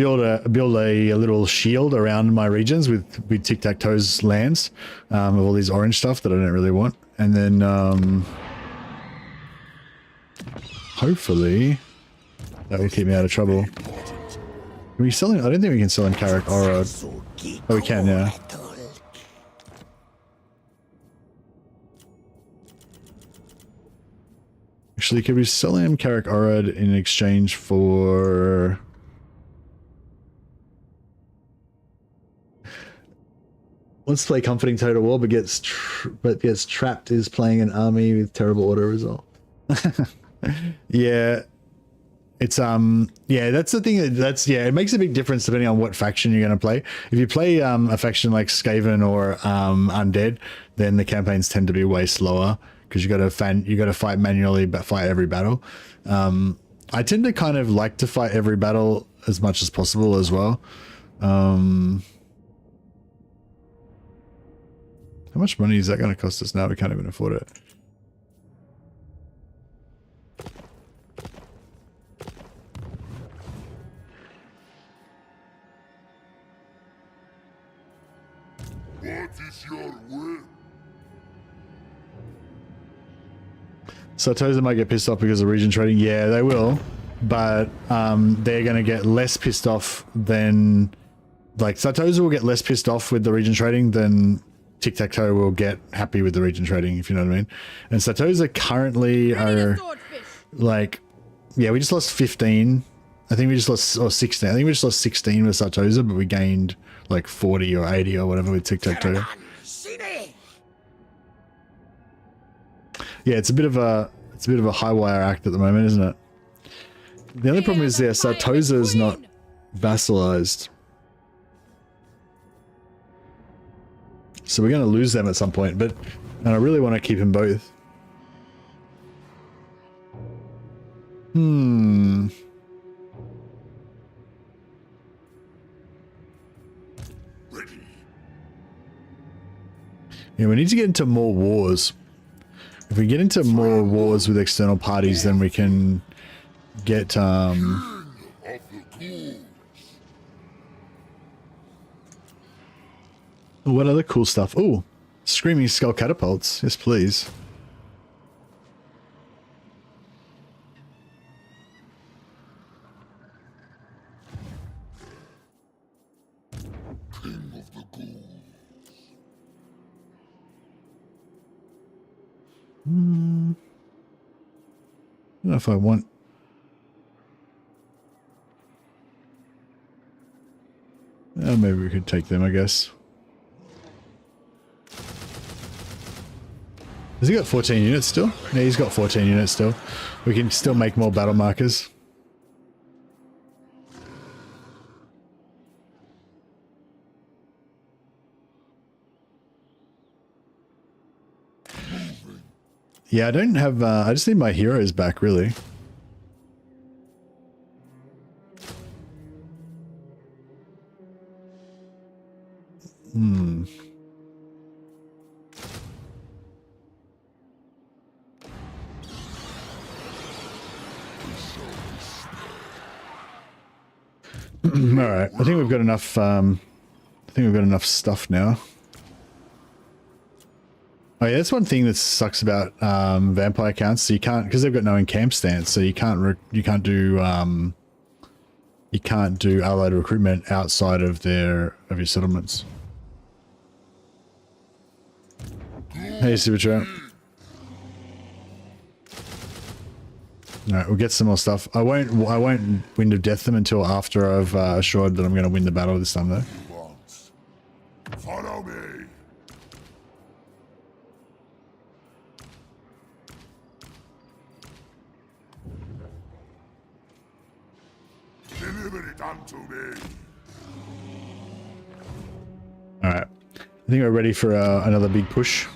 build a little shield around my regions with tic-tac-toe's lands of all these orange stuff that I don't really want, and then hopefully that will keep me out of trouble. Can we sell him? I don't think we can sell him Carrick Orod. Oh, we can, yeah. Actually, could we sell him Carrick Orod in exchange for? Let's play Comforting Total War, but gets trapped is playing an army with terrible auto result. Yeah, it's yeah, that's the thing. It makes a big difference depending on what faction you're going to play. If you play a faction like Skaven or Undead, then the campaigns tend to be way slower because you got to fight manually, but fight every battle. I tend to kind of like to fight every battle as much as possible as well. How much money is that going to cost us now? We can't even afford it. What is your will? Sartosa might get pissed off because of region trading. Yeah, they will. But they're going to get less pissed off than... Like, Sartosa will get less pissed off with the region trading than tic-tac-toe will get happy with the region trading, if you know what I mean. And Satoza currently are like, yeah, we just lost 15. I think we just lost, or 16. I think we just lost 16 with Satoza, but we gained like 40 or 80 or whatever with tic-tac-toe. Yeah, it's a bit of a high wire act at the moment, isn't it? The only problem is Satoza is not vassalized. So we're going to lose them at some point, and I really want to keep them both. Yeah, we need to get into more wars. If we get into more wars with external parties, then we can get what other cool stuff? Oh, screaming skull catapults. Yes, please. I don't know if I want. Maybe we could take them, I guess. Has he got 14 units still? Yeah, he's got 14 units still. We can still make more battle markers. Yeah, I don't have, I just need my heroes back, really. Alright, I think we've got enough, stuff now. Oh yeah, that's one thing that sucks about vampire accounts. So you can't, because they've got no in-camp stance, so you can't do allied recruitment outside of your settlements. Hey, Supertrap. Alright, we'll get some more stuff. I won't Wind of Death them until after I've assured that I'm going to win the battle this time, though. Follow me. Deliver it unto me. Alright. I think we're ready for another big push.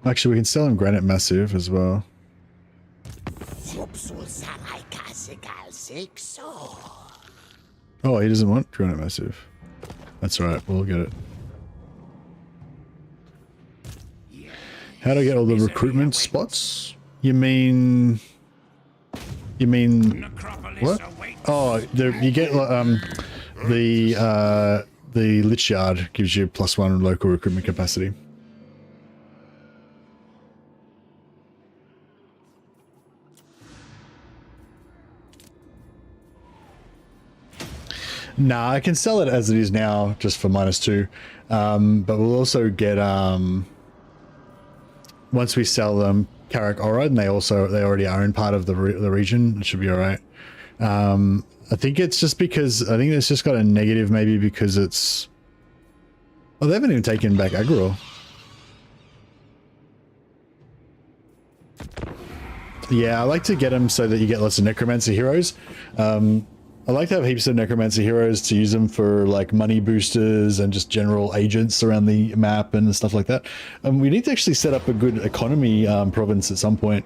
Actually, we can sell him Granite Massive as well. Oh, he doesn't want Granite Massive. That's alright, we'll get it. How do I get all the recruitment spots? You mean what? Oh, you get the Lich Yard gives you +1 local recruitment capacity. Nah, I can sell it as it is now, just for -2. But we'll also get once we sell them Karak Orad, and they already are in part of the region. It should be all right. I think it's just because it's just got a negative, maybe because it's. Oh, they haven't even taken back Agro. Yeah, I like to get them so that you get lots of Necromancer heroes. I like to have heaps of Necromancer heroes to use them for like money boosters and just general agents around the map and stuff like that. We need to actually set up a good economy province at some point.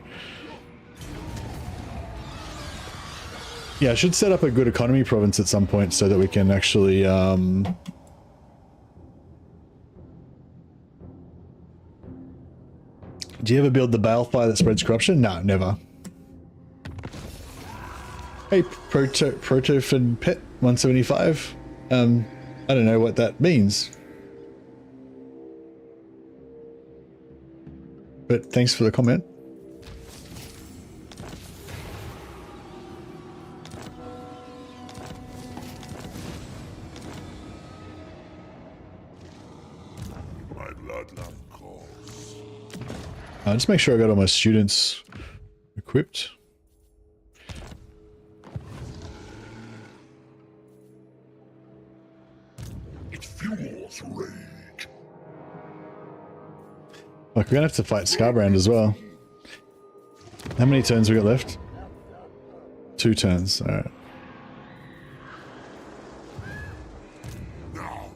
Yeah, I should set up a good economy province at some point so that we can actually Do you ever build the balefire that spreads corruption? No, never. Hey, Protofin Pet 175. I don't know what that means. But thanks for the comment. My bloodline calls. Just make sure I got all my students equipped. It fuels rage. Like, we're gonna have to fight Scarbrand as well. How many turns we got left? 2 turns, alright. Now.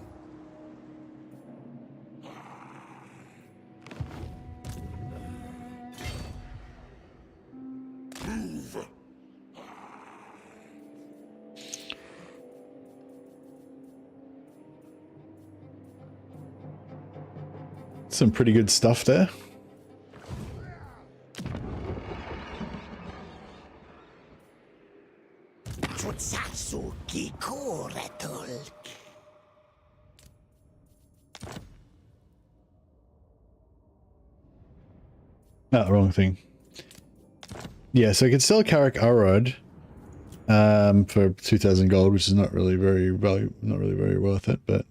Move. Some pretty good stuff there. No, wrong thing. Yeah, so I could sell Carrick Arod for 2,000 gold, which is not really very worth it, but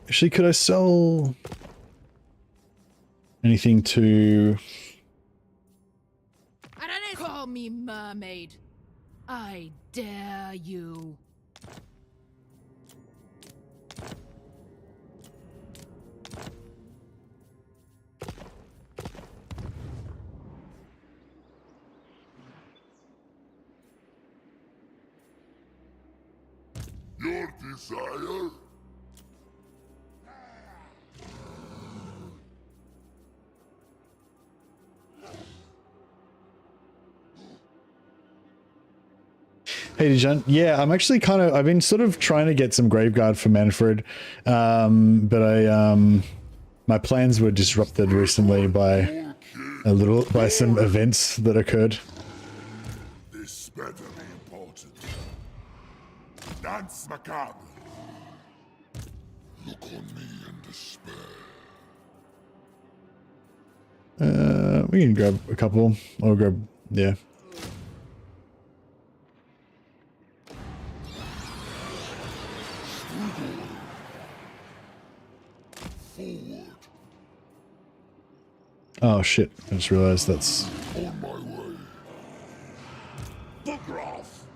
actually, could I sell anything to... Call me mermaid. I dare you. Your desire? Hey, Dijon. Yeah, I'm actually I've been sort of trying to get some Graveguard for Mannfred, but my plans were disrupted recently by some events that occurred. This better be important. Dance macabre. Look on me in despair. We can grab a couple, or grab, yeah. Forward. Oh shit, I just realized that's... On my way. Bugger off.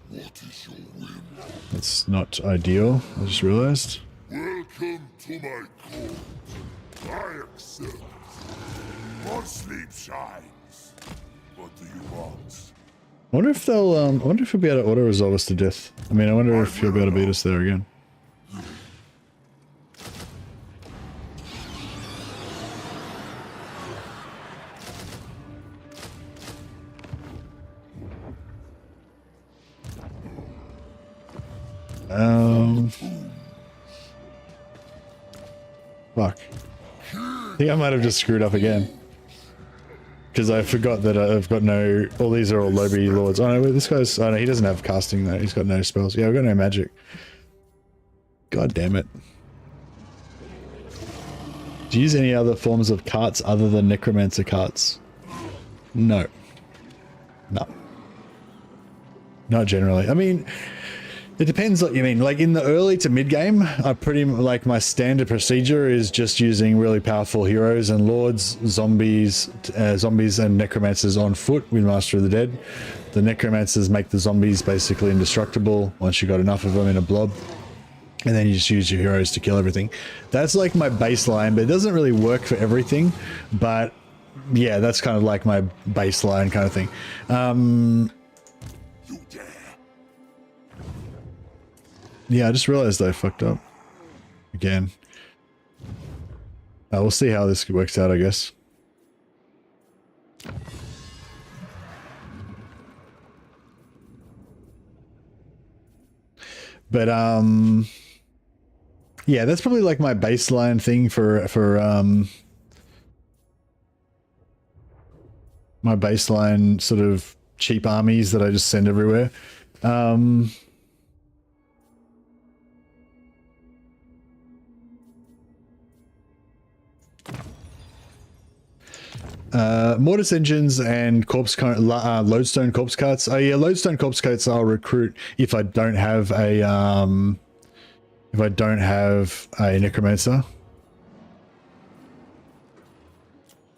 What is your whim? That's not ideal, I just realized. Welcome to my court. I accept. More sleep shines. What do you want? I wonder if they'll, I wonder if he'll be able to auto-resolve us to death. I mean, I wonder if he'll be able to beat us there again. Fuck. I think I might have just screwed up again. Because I forgot that I've got no... All these are all Lobby Lords. Oh no, wait, this guy's... Oh no, he doesn't have casting though. He's got no spells. Yeah, I've got no magic. God damn it. Do you use any other forms of carts other than Necromancer carts? No. No. Not generally. I mean... It depends what you mean. Like in the early to mid game, I pretty like my standard procedure is just using really powerful heroes and lords, zombies and necromancers on foot with Master of the Dead. The necromancers make the zombies basically indestructible once you got enough of them in a blob, and then you just use your heroes to kill everything. That's like my baseline, but it doesn't really work for everything. But yeah, that's kind of like my baseline kind of thing. Yeah, I just realized I fucked up. Again. We'll see how this works out, I guess. But yeah, that's probably like my baseline thing for my baseline sort of cheap armies that I just send everywhere. Mortis engines and lodestone corpse carts. Oh yeah, lodestone corpse carts I'll recruit if I don't have a necromancer,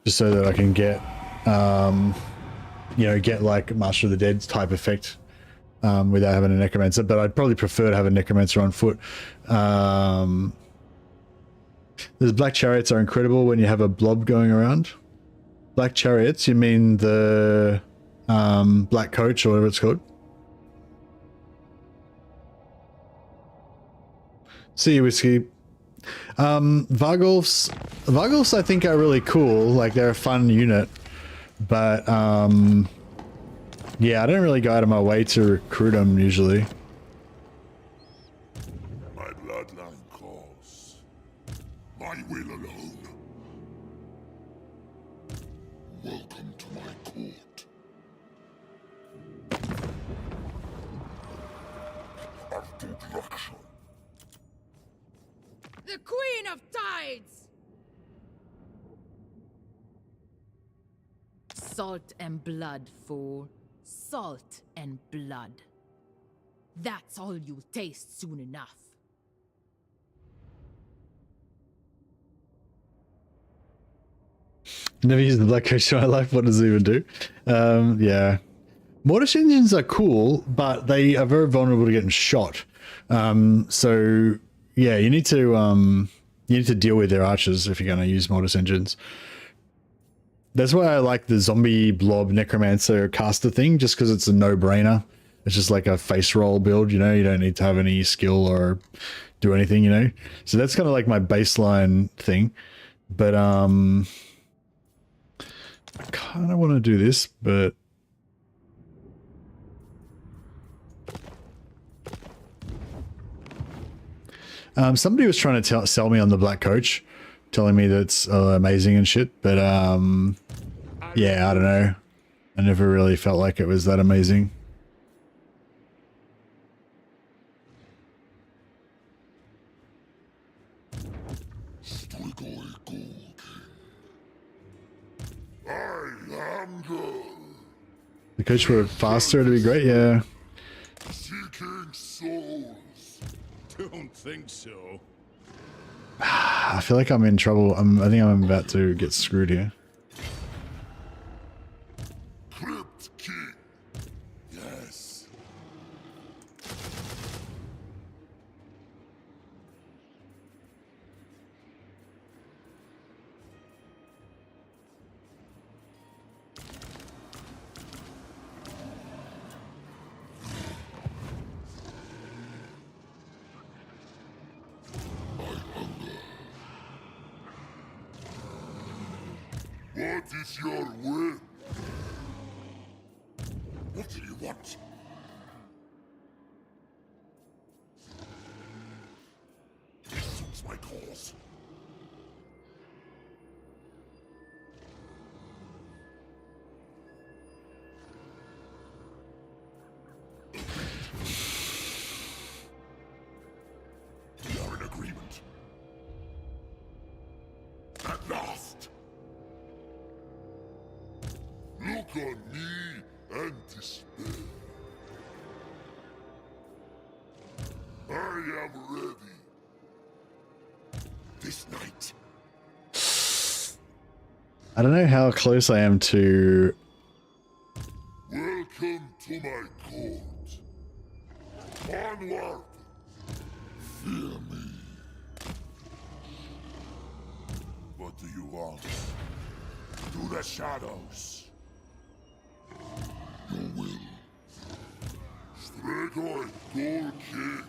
just so that I can get you know, get like Master of the Dead type effect without having a necromancer. But I'd probably prefer to have a necromancer on foot. The black chariots are incredible when you have a blob going around. Black chariots, you mean the black coach or whatever it's called? See you, Whiskey. Vargulfs I think are really cool, like they're a fun unit, but yeah, I don't really go out of my way to recruit them usually. My bloodline calls. My will alone. Welcome to my court. Of destruction. The Queen of Tides! Salt and blood, fool. Salt and blood. That's all you'll taste soon enough. Never used the black coach in my life. What does it even do? Yeah. Mortis engines are cool, but they are very vulnerable to getting shot. So yeah, you need to deal with their archers if you're going to use mortis engines. That's why I like the zombie blob necromancer caster thing, just because it's a no-brainer. It's just like a face roll build, you know. You don't need to have any skill or do anything, you know. So that's kind of like my baseline thing. But I kind of want to do this, but somebody was trying to sell me on the black coach, telling me that's amazing and shit, but yeah, I don't know. I never really felt like it was that amazing. The coach were faster, it'd be great, yeah. Seeking souls. Don't think so. I feel like I'm in trouble. I think I'm about to get screwed here. Crypt King. Yes. What is your will? What do you want? This suits my cause. We are in agreement. At last! Look on me and despair. I am ready. This night. I don't know how close I am to... Welcome to my court. Onward. Fear me. What do you want? To the shadows. Your will. Stregoi Golki.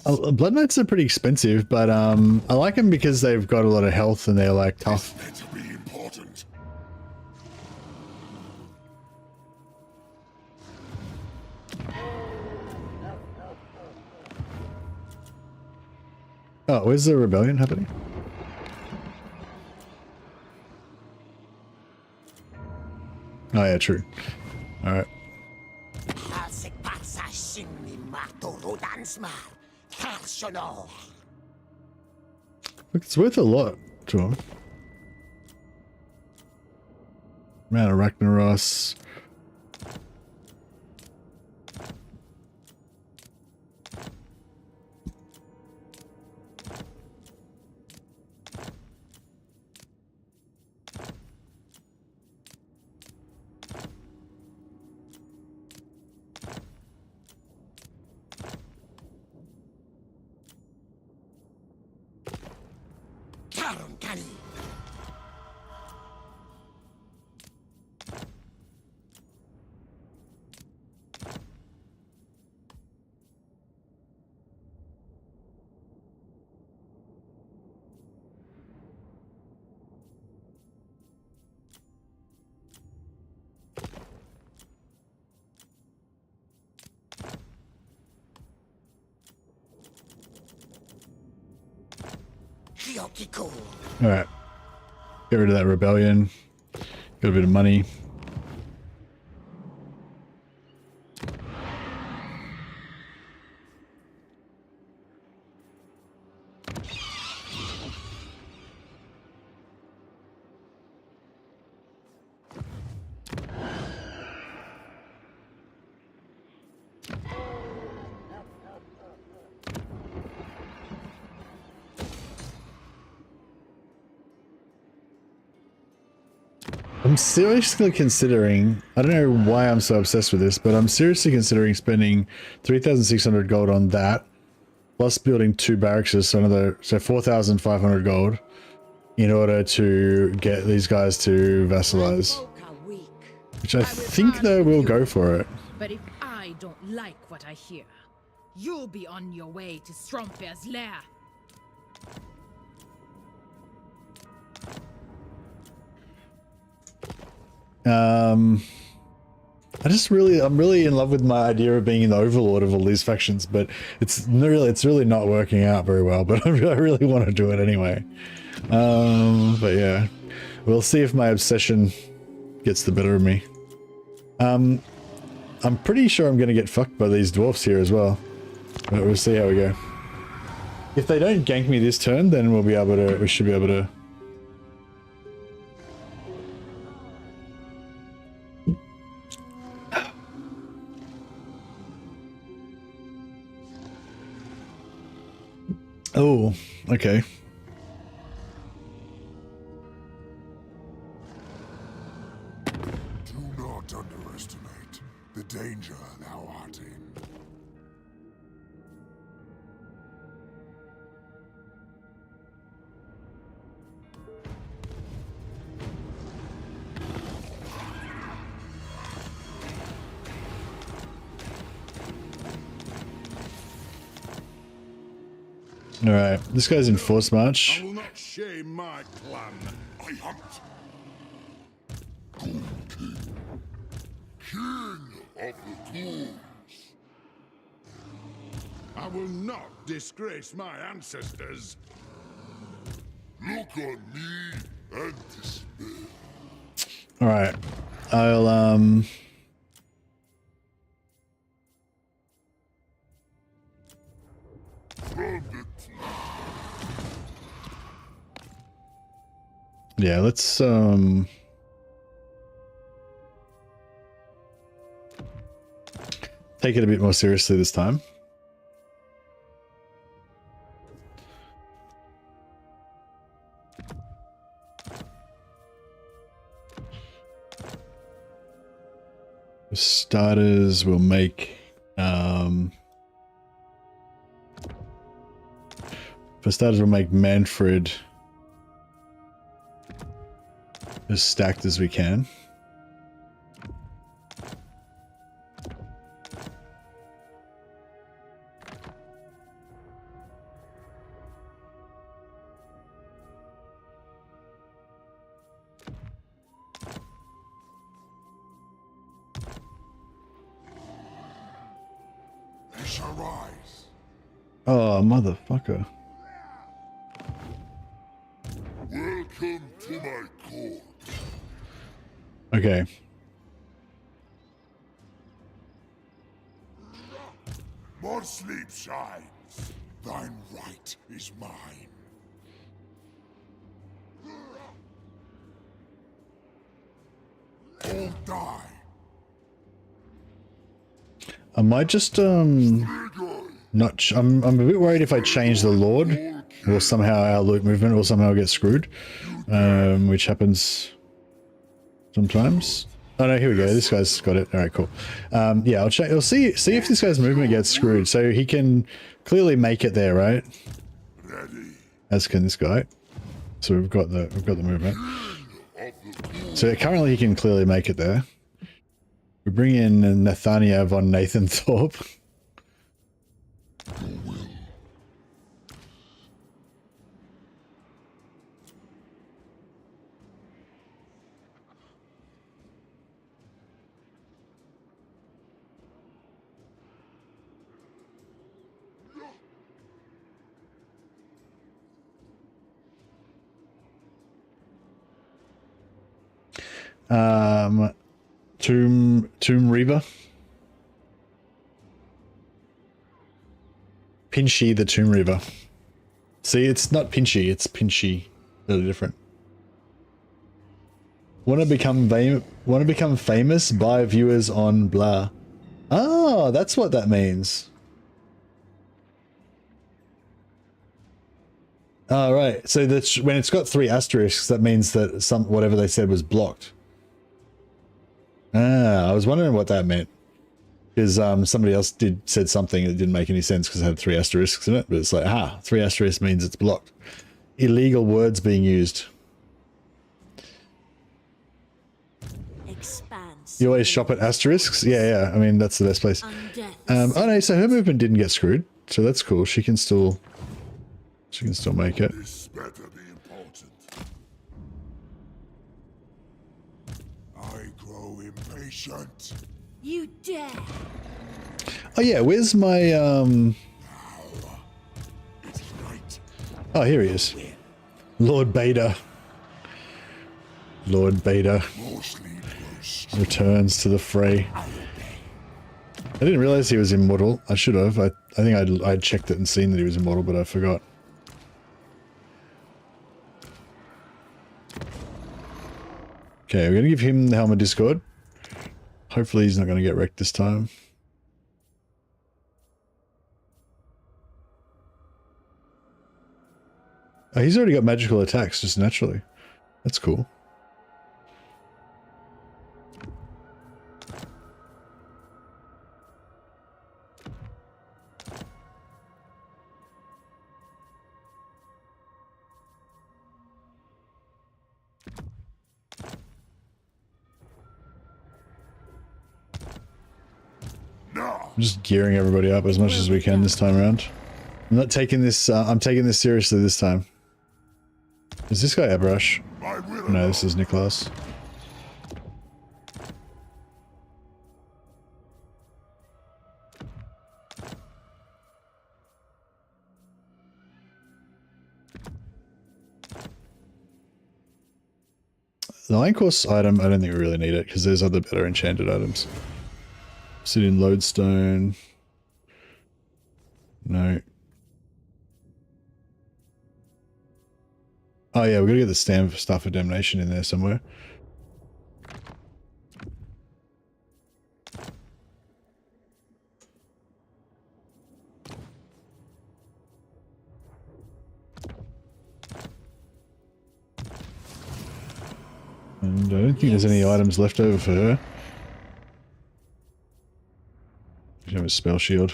Blood Knights are pretty expensive, but I like them because they've got a lot of health and they're like tough. This better be important. Oh, where's the rebellion happening? Oh yeah, true. All right. Look, it's worth a lot to him. Man, Arachnaros. Alright. Get rid of that rebellion. Got a bit of money. I'm seriously considering, I don't know why I'm so obsessed with this, but I'm seriously considering spending 3,600 gold on that, plus building 2 barracks, so 4,500 gold, in order to get these guys to vassalize. Which I think they will go for it. But if I don't like what I hear, you'll be on your way to Stromfair's lair. I'm really in love with my idea of being the overlord of all these factions, but it's really not working out very well, but I really want to do it anyway. But yeah, we'll see if my obsession gets the better of me. I'm pretty sure I'm going to get fucked by these dwarfs here as well, but we'll see how we go. If they don't gank me this turn, then we should be able to. Oh, okay. Do not underestimate the danger thou art in. All right, this guy's in force march. I will not shame my clan. I hunt. Good king. King of the ghouls. I will not disgrace my ancestors. Look on me and despair. All right, I'll yeah, let's take it a bit more seriously this time. For starters, we'll make Mannfred as stacked as we can. Flesh arise. Oh, motherfucker. Welcome to my court. Okay. More sleep shines. Thine right is mine. All die. I might just, not, I'm a bit worried if I change the Lord, or somehow our loot movement will somehow get screwed, which happens sometimes. Oh no, here we go. This guy's got it. All right, cool. Yeah, I'll check. We'll see if this guy's movement gets screwed. So he can clearly make it there, right? Ready. As can this guy. So we've got the movement. So currently he can clearly make it there. We bring in Nathania von Nathan Thorpe. Tomb Reaver. Pinchy the Tomb Reaver. See, it's not Pinchy, it's Pinchy. Really different. Want to become famous? Buy viewers on blah. Oh, that's what that means. Oh, right. So that's when it's got 3 asterisks, that means that whatever they said was blocked. Ah, I was wondering what that meant. Because somebody else said something that didn't make any sense because it had 3 asterisks in it. But it's like, 3 asterisks means it's blocked. Illegal words being used. Expanse. You always shop at asterisks? Yeah. I mean, that's the best place. Oh no, so her movement didn't get screwed. So that's cool. She can still make it. This better be important. I grow impatient. You dare. Oh yeah, where's my It is night. Oh, here he is. Lord Beta. Lord Beta More sleep goes. returns to the fray. I didn't realize he was immortal. I should have. I think I'd checked it and seen that he was immortal, but I forgot. Okay, we're gonna give him the Helm of Discord. Hopefully he's not gonna get wrecked this time. Oh, he's already got magical attacks just naturally. That's cool. I'm just gearing everybody up as much as we can this time around. I'm not taking this, I'm taking this seriously this time. Is this guy Airbrush? No, this is Nicholas. The Iron Course item, I don't think we really need it because there's other better enchanted items. Sit in Lodestone. No. Oh yeah, we're gonna get the stand for Staff of Damnation in there somewhere. And I don't think there's any items left over for her. We have a spell shield.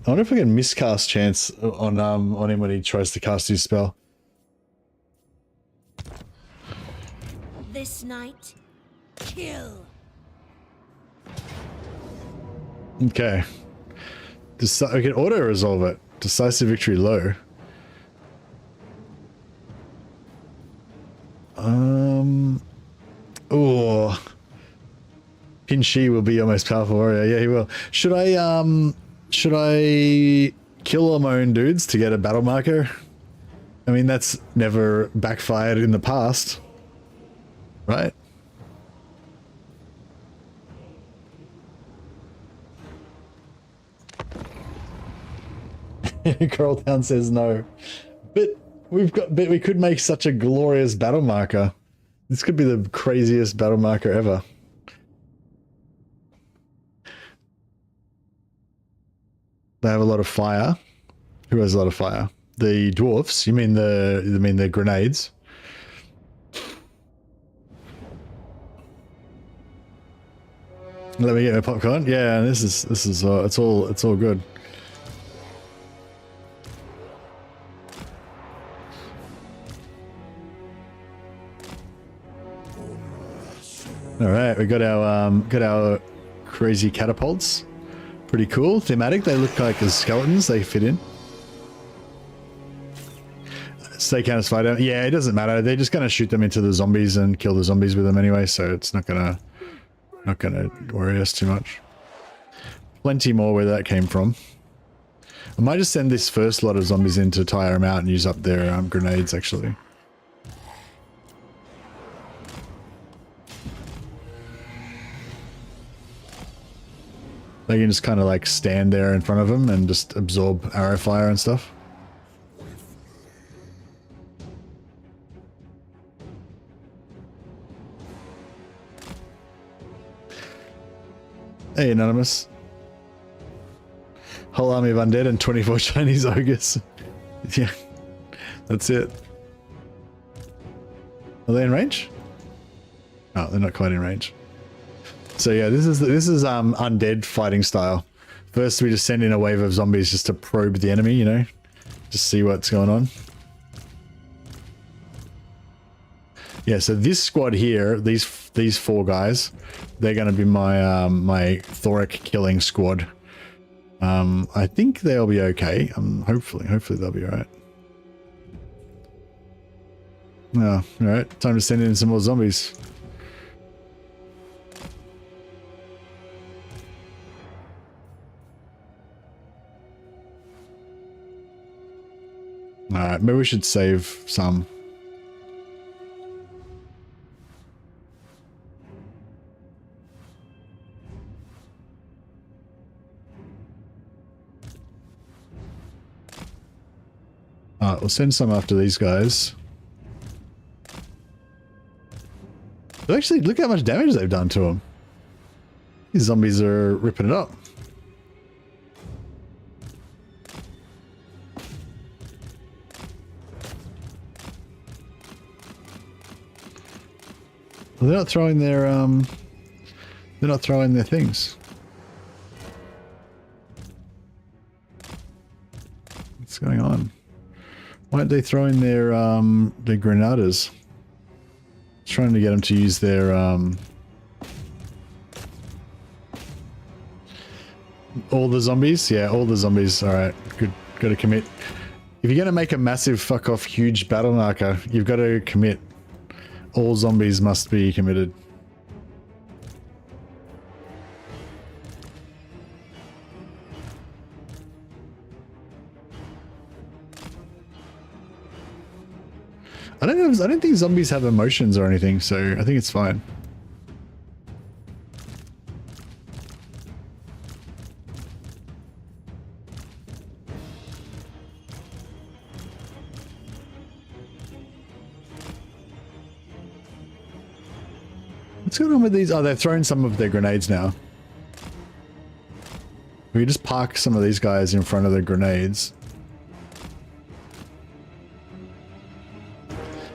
I wonder if we can miscast chance on him when he tries to cast his spell. This night, kill. Okay. We can auto resolve it. Decisive victory low. Oh, Pinshi will be your most powerful warrior. Yeah, he will. Should I kill all my own dudes to get a battle marker? I mean, that's never backfired in the past, right? Curltown says no, but we could make such a glorious battle marker. This could be the craziest battle marker ever. They have a lot of fire. Who has a lot of fire? The dwarfs. You mean the grenades? Let me get my popcorn. Yeah, this is it's all good. All right, we got our crazy catapults. Pretty cool, thematic. They look like as skeletons. They fit in. Stay counter spider. Yeah, it doesn't matter. They're just gonna shoot them into the zombies and kill the zombies with them anyway. So it's not gonna worry us too much. Plenty more where that came from. I might just send this first lot of zombies in to tire them out and use up their grenades actually. They can just kind of like stand there in front of them and just absorb arrow fire and stuff. Hey, Anonymous. Whole army of undead and 24 Chinese ogres. Yeah, that's it. Are they in range? Oh, they're not quite in range. So yeah, this is undead fighting style. First, we just send in a wave of zombies just to probe the enemy, you know, just see what's going on. Yeah, so this squad here, these four guys, they're going to be my my Thoric killing squad. I think they'll be okay. Hopefully they'll be all right. Oh, all right, time to send in some more zombies. Alright, maybe we should save some. Alright, we'll send some after these guys. Actually, look how much damage they've done to them. These zombies are ripping it up. Well, they're not throwing their things. What's going on? Why aren't they throwing their granadas? Trying to get them to use their all the zombies. Yeah, all the zombies. All right, good. Got to commit. If you're gonna make a massive fuck off huge battle marker, you've got to commit. All zombies must be committed. I don't think zombies have emotions or anything, so I think it's fine. What's going on with these? Oh, they've thrown some of their grenades now. We can just park some of these guys in front of the grenades.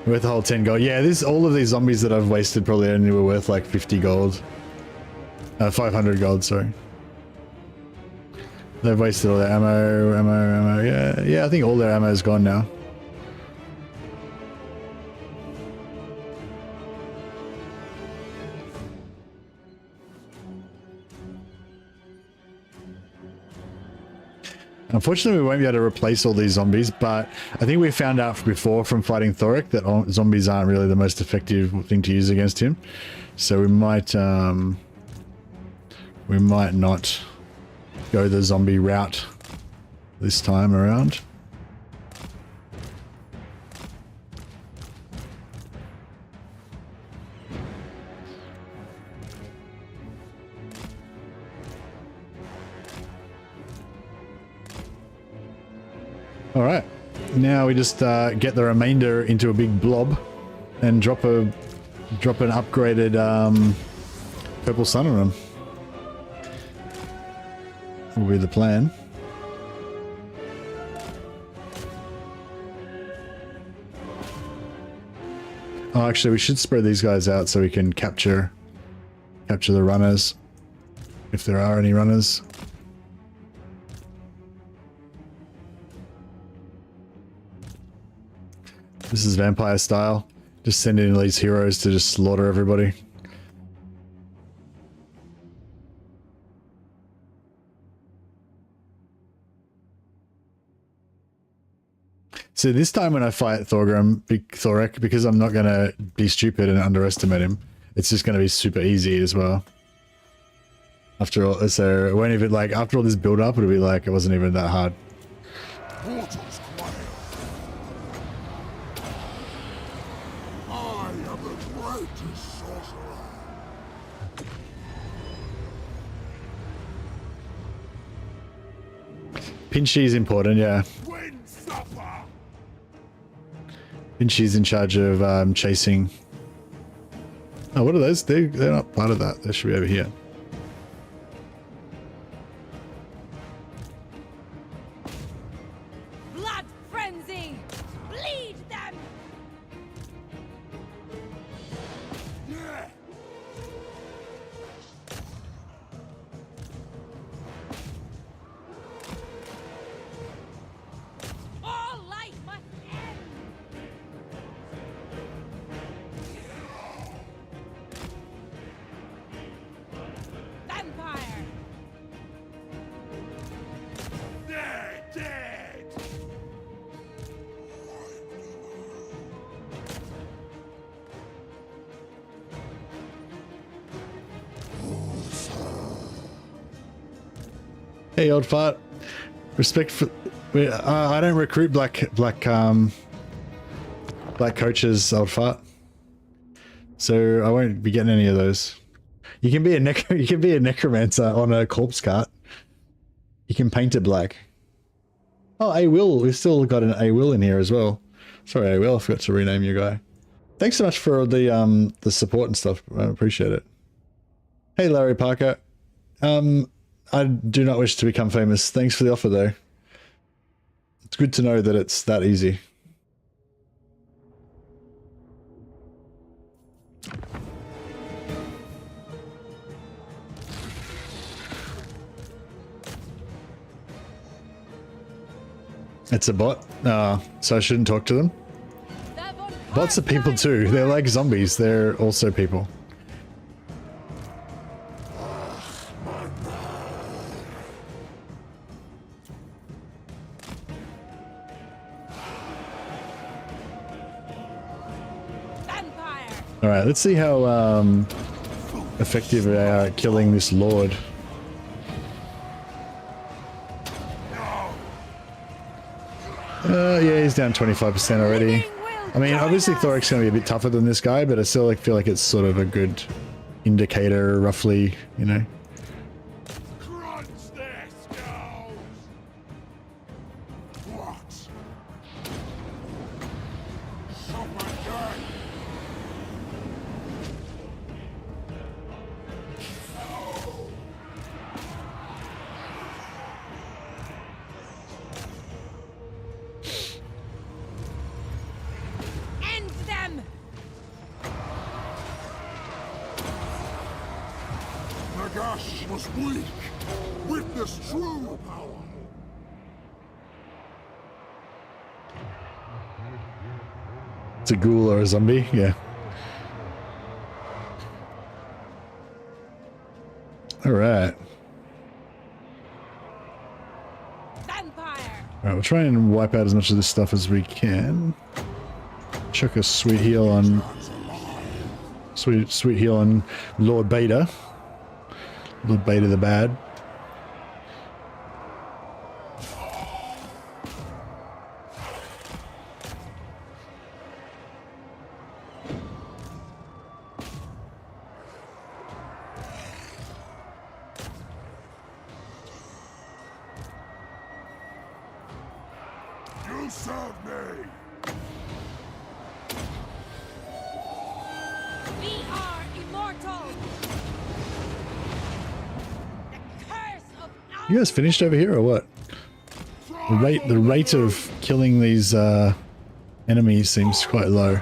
Worth a whole 10 gold. Yeah, all of these zombies that I've wasted probably only were worth like 50 gold. 500 gold, sorry. They've wasted all their ammo. Yeah, I think all their ammo is gone now. Unfortunately, we won't be able to replace all these zombies, but I think we found out before from fighting Thoric that zombies aren't really the most effective thing to use against him. So we might not go the zombie route this time around. All right, now we just get the remainder into a big blob and drop an upgraded purple sun on them. Will be the plan. Oh, actually, we should spread these guys out so we can capture the runners, if there are any runners. This is vampire style. Just send in these heroes to just slaughter everybody. So this time when I fight Thoric, because I'm not going to be stupid and underestimate him, it's just going to be super easy as well. After all, so it won't even, like, after all this build up, it'll be like it wasn't even that hard. Mortals quail. I am the greatest sorcerer. Pinchy's important, yeah. Wind supper. Pinchy's in charge of chasing. Oh, what are those? They're not part of that. They should be over here. Blood frenzy! Bleed them! Yeah. All life must end! Vampire! They're dead. Hey, old fart. Respect for. I don't recruit black coaches, old fart. So I won't be getting any of those. You can be a necromancer on a corpse cart. You can paint it black. Oh, A Will. We've still got an A Will in here as well. Sorry, A Will. I forgot to rename your guy. Thanks so much for the support and stuff. I appreciate it. Hey, Larry Parker. I do not wish to become famous. Thanks for the offer, though. It's good to know that it's that easy. It's a bot, so I shouldn't talk to them. Bots are people too. They're like zombies. They're also people. All right, let's see how effective they are at killing this lord. Yeah, he's down 25% already. I mean, obviously Thoric's going to be a bit tougher than this guy, but I still feel like it's sort of a good indicator, roughly, you know. Crunch their skulls. What? Supper time. End them! Nagash was weak. Witness true power. It's a ghoul or a zombie, yeah. All right. Vampire! Alright, we'll try and wipe out as much of this stuff as we can. Chuck a sweet heal on... Sweet heal on Lord Beta. Lord Beta the Bad. You serve me! We are immortal! The curse of our You guys finished over here or what? The rate of killing these enemies seems quite low.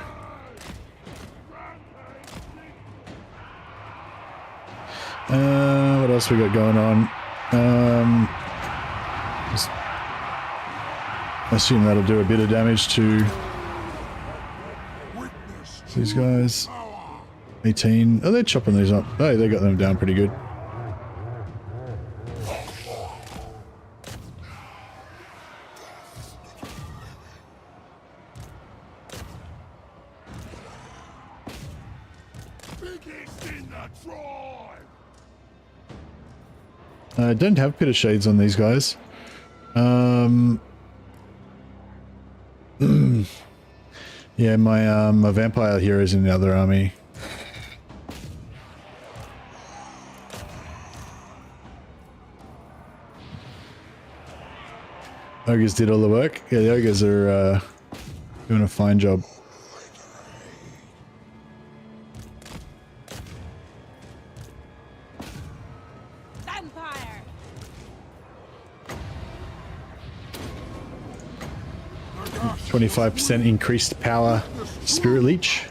What else we got going on? I assume that'll do a bit of damage to these guys. 18. Oh, they're chopping these up. Oh, they got them down pretty good. biggest in the tribe! I don't have pit of shades on these guys. Yeah, my vampire hero is in the other army. Ogres did all the work. Yeah, the ogres are doing a fine job. vampire! 25% increased power spirit leech.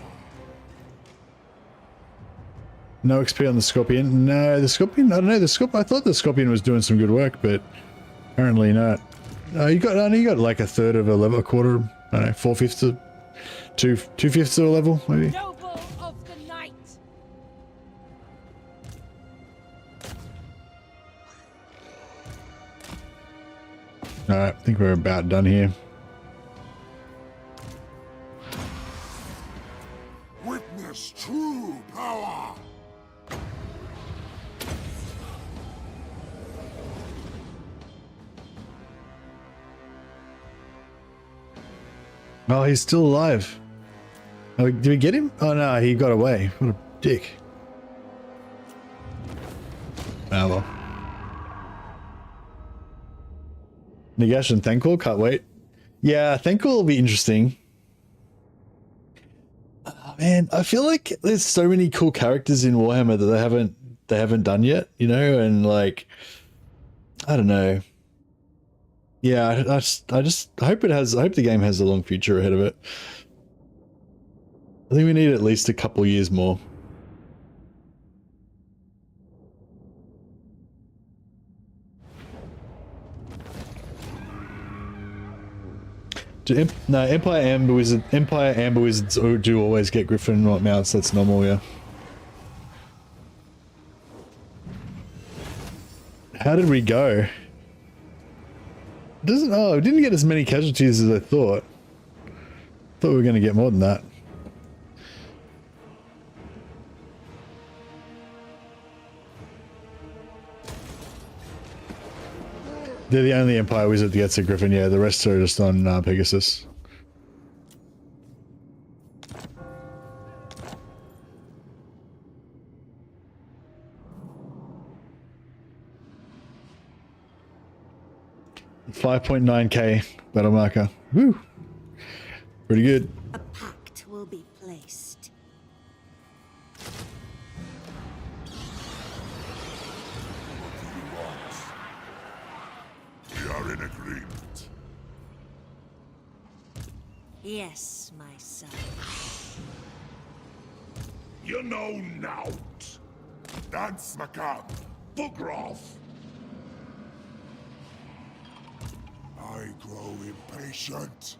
No XP on the scorpion. No, the scorpion, I don't know, the scorpion, I thought the scorpion was doing some good work, but apparently not. You got like a third of a level, a quarter, I don't know, 4/5 of, 2/5 of a level, maybe. Noble of the night! Alright, I think we're about done here. Witness true power! Oh, he's still alive. Oh, did we get him? Oh no, he got away. What a dick. Ah well. Nagash and Thankul, can't wait. Yeah, Thankul will be interesting. Oh, man, I feel like there's so many cool characters in Warhammer that they haven't done yet, you know, and like, I don't know. Yeah, I hope the game has a long future ahead of it. I think we need at least a couple years more. No, Empire Amber Wizards do always get Griffin mounts. That's normal, yeah. How did we go? It didn't get as many casualties as I thought. Thought we were going to get more than that. They're the only Empire Wizard that gets a Griffin, yeah. The rest are just on Pegasus. $5.9k battle marker. Woo! Pretty good. A pact will be placed. We are in agreement. Yes, my son. You know nout. Dance macabre. Bugger off. I grow impatient.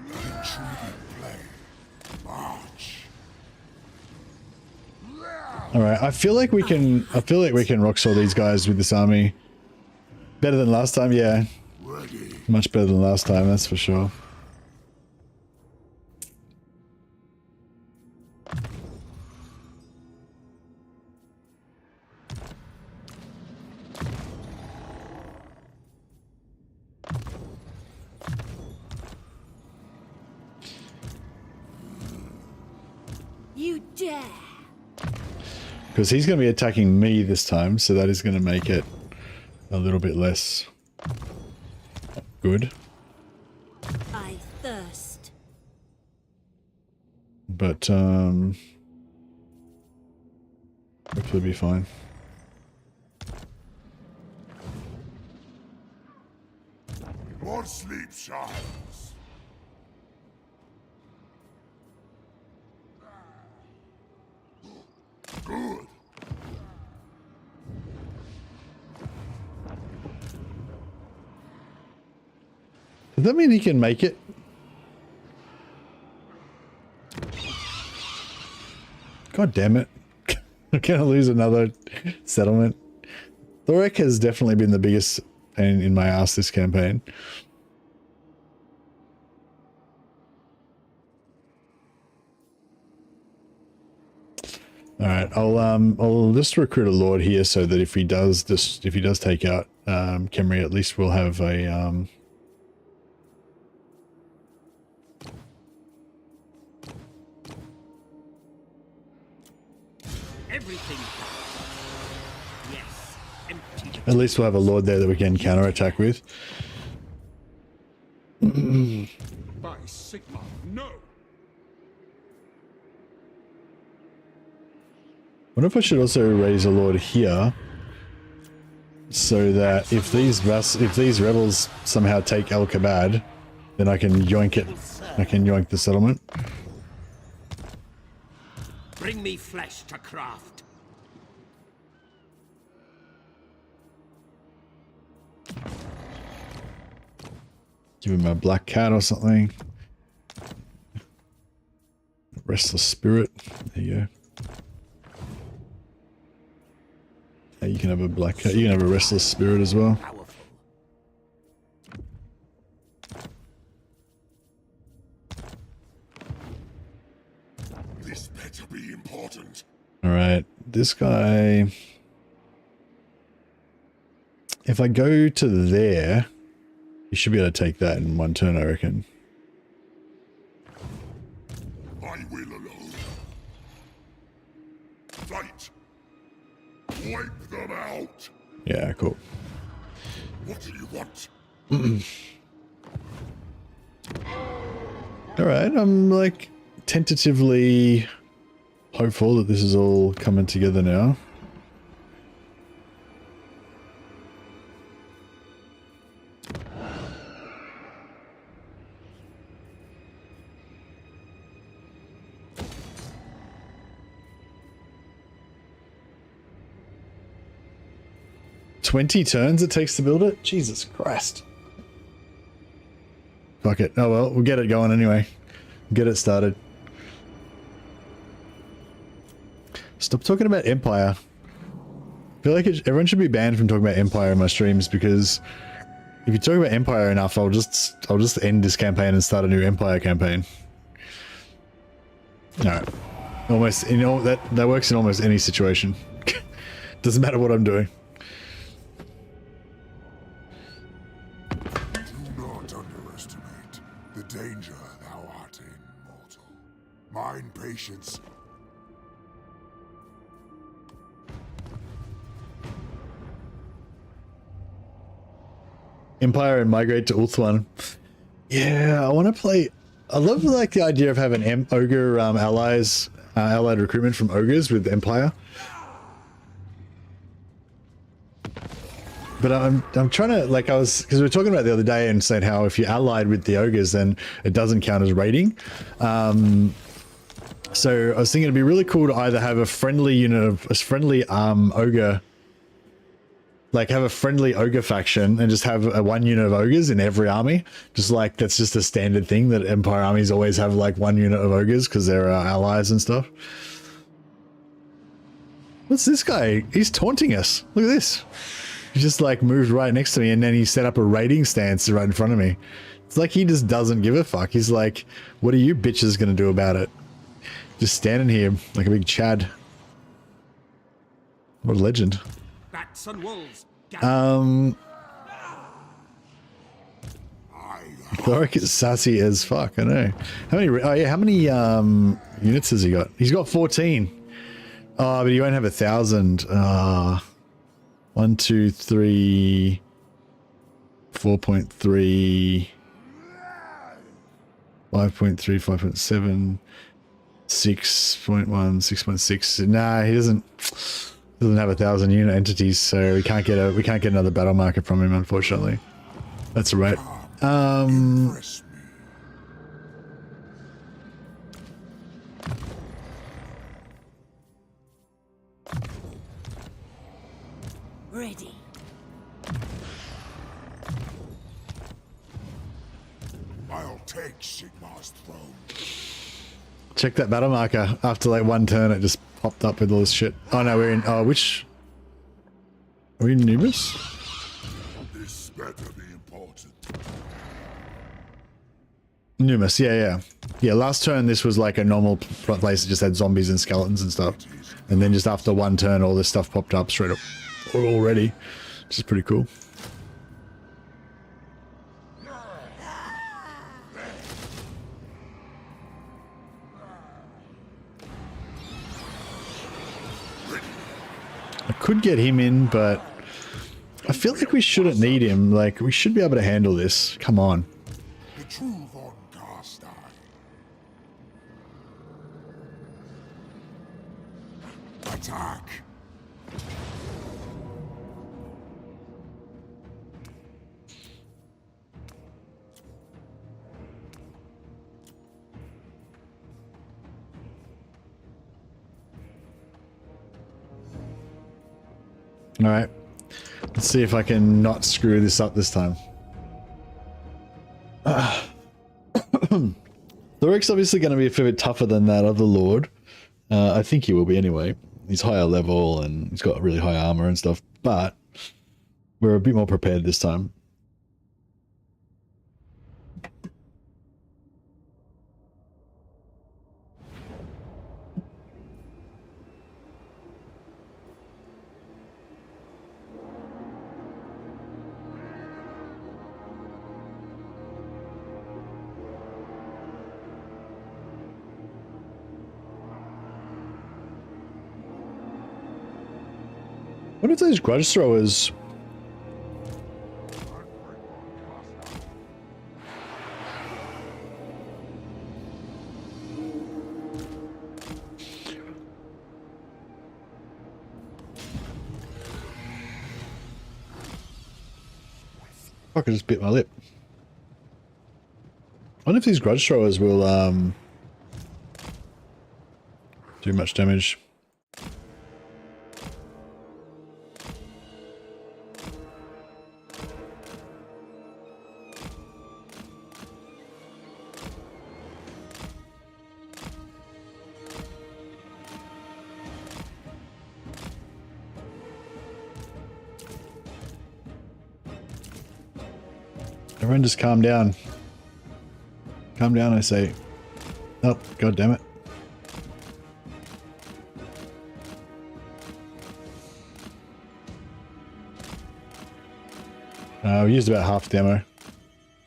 Intriguing play. March. All right, I feel like we can rock saw these guys with this army. Better than last time, yeah. Ready. Much better than last time, that's for sure. You dare! Because he's going to be attacking me this time, so that is going to make it a little bit less good. I thirst. But, hopefully be fine. More sleep, shines. Good. Does that mean he can make it? God damn it. I'm going to lose another settlement. Thoric has definitely been the biggest pain in my ass this campaign. All right, I'll just recruit a lord here so that if he does take out Khemri, at least we'll have a Everything. Yes. Empty. at least we'll have a lord there that we can counterattack with. By Sigma, no. What if I should also raise a lord here, so that if these rebels somehow take El Kabad, then I can yoink it. I can yoink the settlement. Bring me flesh to craft. Give him a black cat or something. Restless spirit. There you go. Yeah, you can have a black cat. You can have a restless spirit as well. Powerful. This better be important. Alright, this guy... If I go to there, he should be able to take that in one turn, I reckon. I will alone. Fight. Wipe them out. Yeah, cool. What do you want? Alright, I'm like tentatively hopeful that this is all coming together now. $20 turns it takes to build it? Jesus Christ. Fuck it. Oh well, we'll get it going anyway. Get it started. Stop talking about Empire. I feel like everyone should be banned from talking about Empire in my streams, because if you talk about Empire enough, I'll just end this campaign and start a new Empire campaign. Alright. Almost, you know, that works in almost any situation. Doesn't matter what I'm doing. Do not underestimate the danger thou art in, mortal. Mine patience. Empire and migrate to Ulthuan. Yeah, I want to play. I love like the idea of having ogre allies, allied recruitment from ogres with Empire. But I'm trying to, like, because we were talking about the other day and saying how if you're allied with the ogres, then it doesn't count as raiding. So I was thinking it'd be really cool to either have a friendly unit of a friendly ogre. Like have a friendly ogre faction and just have a one unit of ogres in every army. Just like that's just a standard thing that Empire armies always have, like one unit of ogres because they're allies and stuff. What's this guy? He's taunting us. Look at this. He just like moved right next to me, and then he set up a raiding stance right in front of me. It's like he just doesn't give a fuck. He's like, what are you bitches gonna do about it? Just standing here like a big Chad. What a legend. Bats and wolves. Thoric is sassy as fuck, I know. How many, oh yeah, how many units has he got? He's got 14. Oh, but he won't have 1,000. 1, 2, 3, 4.3, 5.3, 5.7, 6.1, 6.6. Nah, he doesn't have 1,000 unit entities, so we can't get another battle marker from him, unfortunately. That's right. Impress me. Ready. I'll take Sigmar's throne. Check that battle marker. After like one turn, it just popped up with all this shit. Oh no, we're in. Oh, which? Are we in Numerous? This better be important. Numerous, yeah. Last turn, this was like a normal place that just had zombies and skeletons and stuff. And then just after one turn, all this stuff popped up straight up already, which is pretty cool. I could get him in, but I feel like we shouldn't need him. Like, we should be able to handle this. Come on. The true von Carstein. Attack. All right. Let's see if I can not screw this up this time. Thoric's obviously going to be a fair bit tougher than that other lord. I think he will be anyway. He's higher level and he's got really high armor and stuff, but we're a bit more prepared this time. What if those grudge throwers? Fuck, I just bit my lip. I wonder if these grudge throwers will do much damage. Everyone just calm down. Calm down, I say. Oh, god damn it. We used about half the ammo.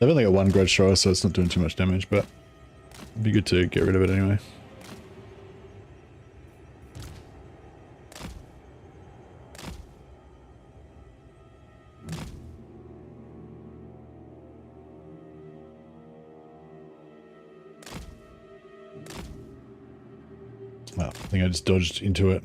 They've only got one grudge thrower, so it's not doing too much damage, but it'd be good to get rid of it anyway. Well, I think I just dodged into it.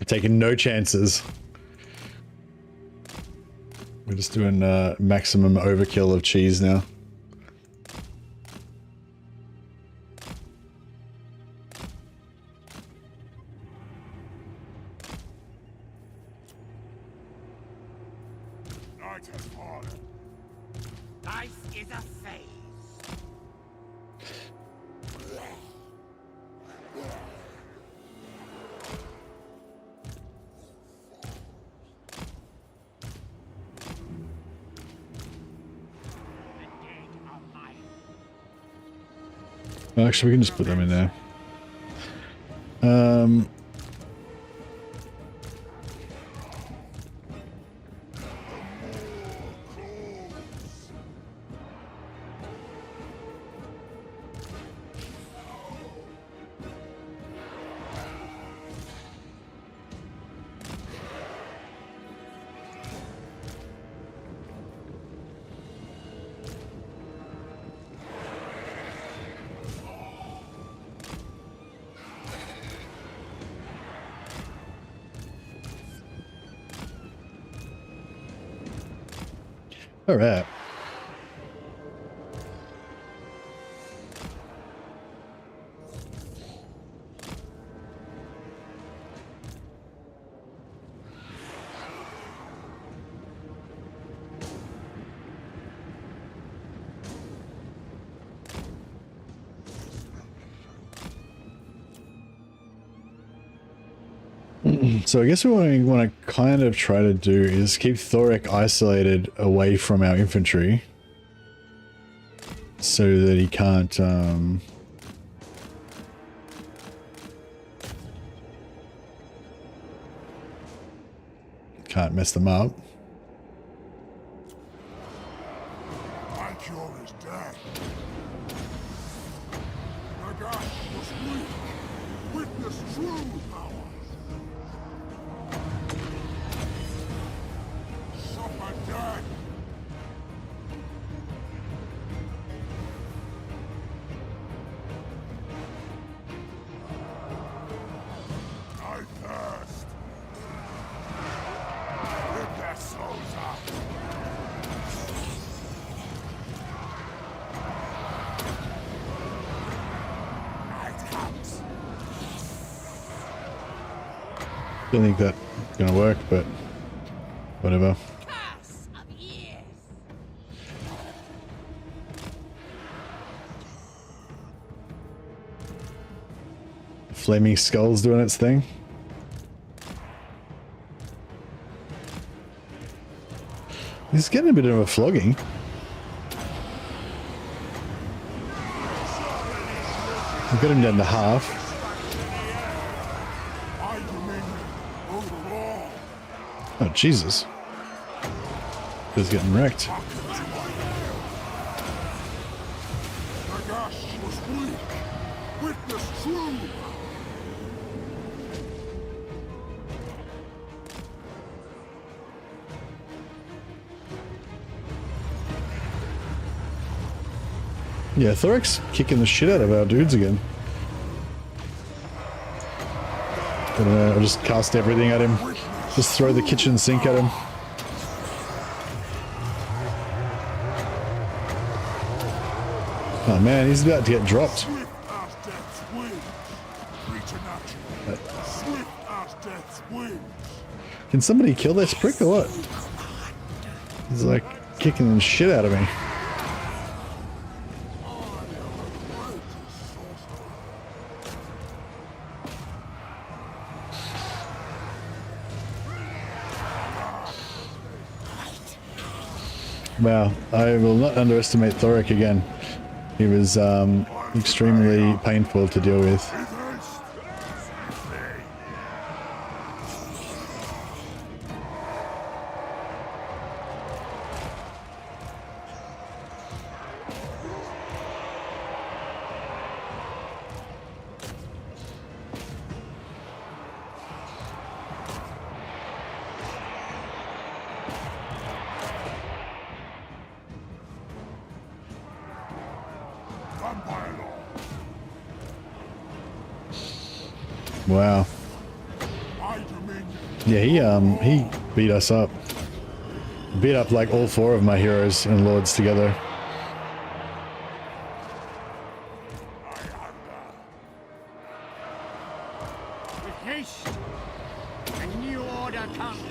I've taken no chances. We're just doing maximum overkill of cheese now. night has fallen. Life is a phase. The dead are mine. Well, actually, we can just put them in there. All right. So I guess what we want to kind of try to do is keep Thoric isolated away from our infantry so that he can't mess them up. My cure is dead. Nagash was weak. Witness true power. Suffer dead. I thirst. Rip their souls out. Night comes. Don't think that's gonna work, but whatever. Curse of years! Flaming Skull's doing its thing. He's getting a bit of a flogging. We've got him down to half. My dominion over all. Oh, Jesus. He's getting wrecked. Nagash was weak. Witness true. Yeah, Thoric's kicking the shit out of our dudes again. I don't know, I'll just cast everything at him. Just throw the kitchen sink at him. Oh man, he's about to get dropped. Swift as death's wings. Preternatural. Swift as death's wings. Can somebody kill this prick or what? He's like kicking the shit out of me. Wow, I will not underestimate Thoric again. He was extremely painful to deal with. Wow. Yeah, he beat us up. Beat up like all four of my heroes and lords together. With haste, a new order comes.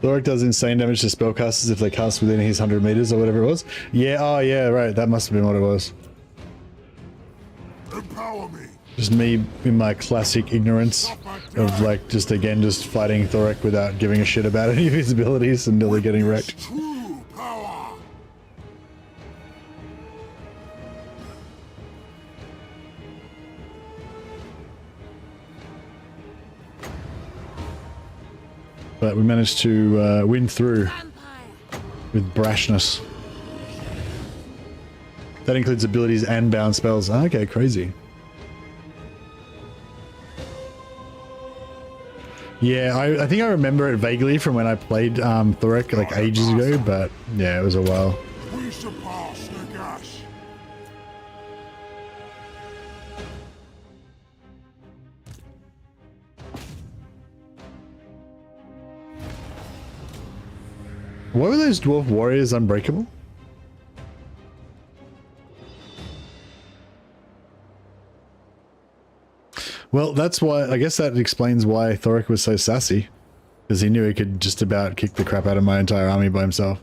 Thoric does insane damage to spellcasters if they cast within his 100 meters or whatever it was. Yeah, oh yeah, right. That must have been what it was. Empower me. Just me in my classic ignorance of like just fighting Thoric without giving a shit about any of his abilities and nearly getting wrecked. True power. But we managed to win through with brashness. That includes abilities and bound spells. Okay, crazy. Yeah, I think I remember it vaguely from when I played Thoric like ages ago, but yeah, it was a while. We surpass Nagash. Why were those dwarf warriors unbreakable? Well, that's why, I guess that explains why Thoric was so sassy. Because he knew he could just about kick the crap out of my entire army by himself.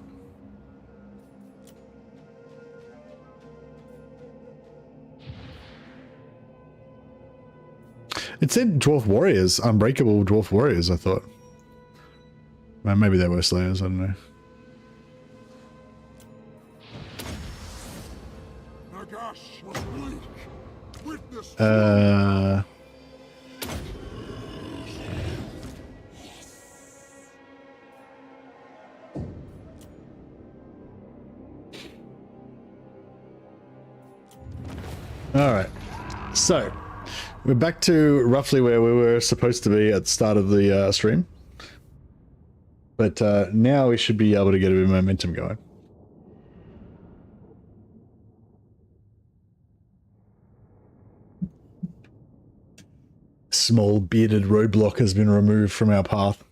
It said dwarf warriors, unbreakable dwarf warriors, I thought. Well, maybe they were slayers, I don't know. Nagash was weak. Witness. Alright, so we're back to roughly where we were supposed to be at the start of the stream. But now we should be able to get a bit of momentum going. Small bearded roadblock has been removed from our path.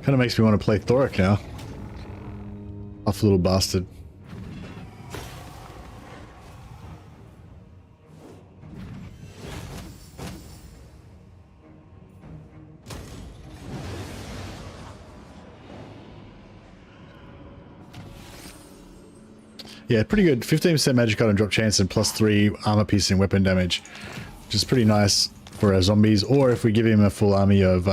Kind of makes me want to play Thoric now. Off little bastard. Yeah, pretty good. 15% magic item drop chance and +3 armor piercing weapon damage, which is pretty nice for our zombies. Or if we give him a full army of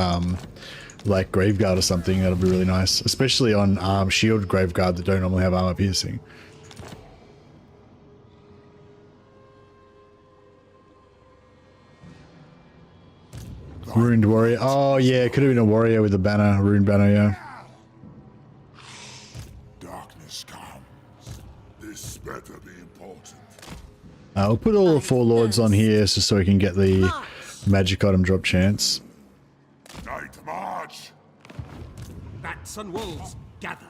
like Graveguard or something, that'll be really nice, especially on shield Graveguard that don't normally have armor piercing. Ruined warrior. Oh yeah, it could have been a warrior with a banner, ruined banner. Yeah. Darkness comes. This better be important. We'll put all the 4 lords on here just so we can get the magic item drop chance. Night march. Bats and wolves, gather.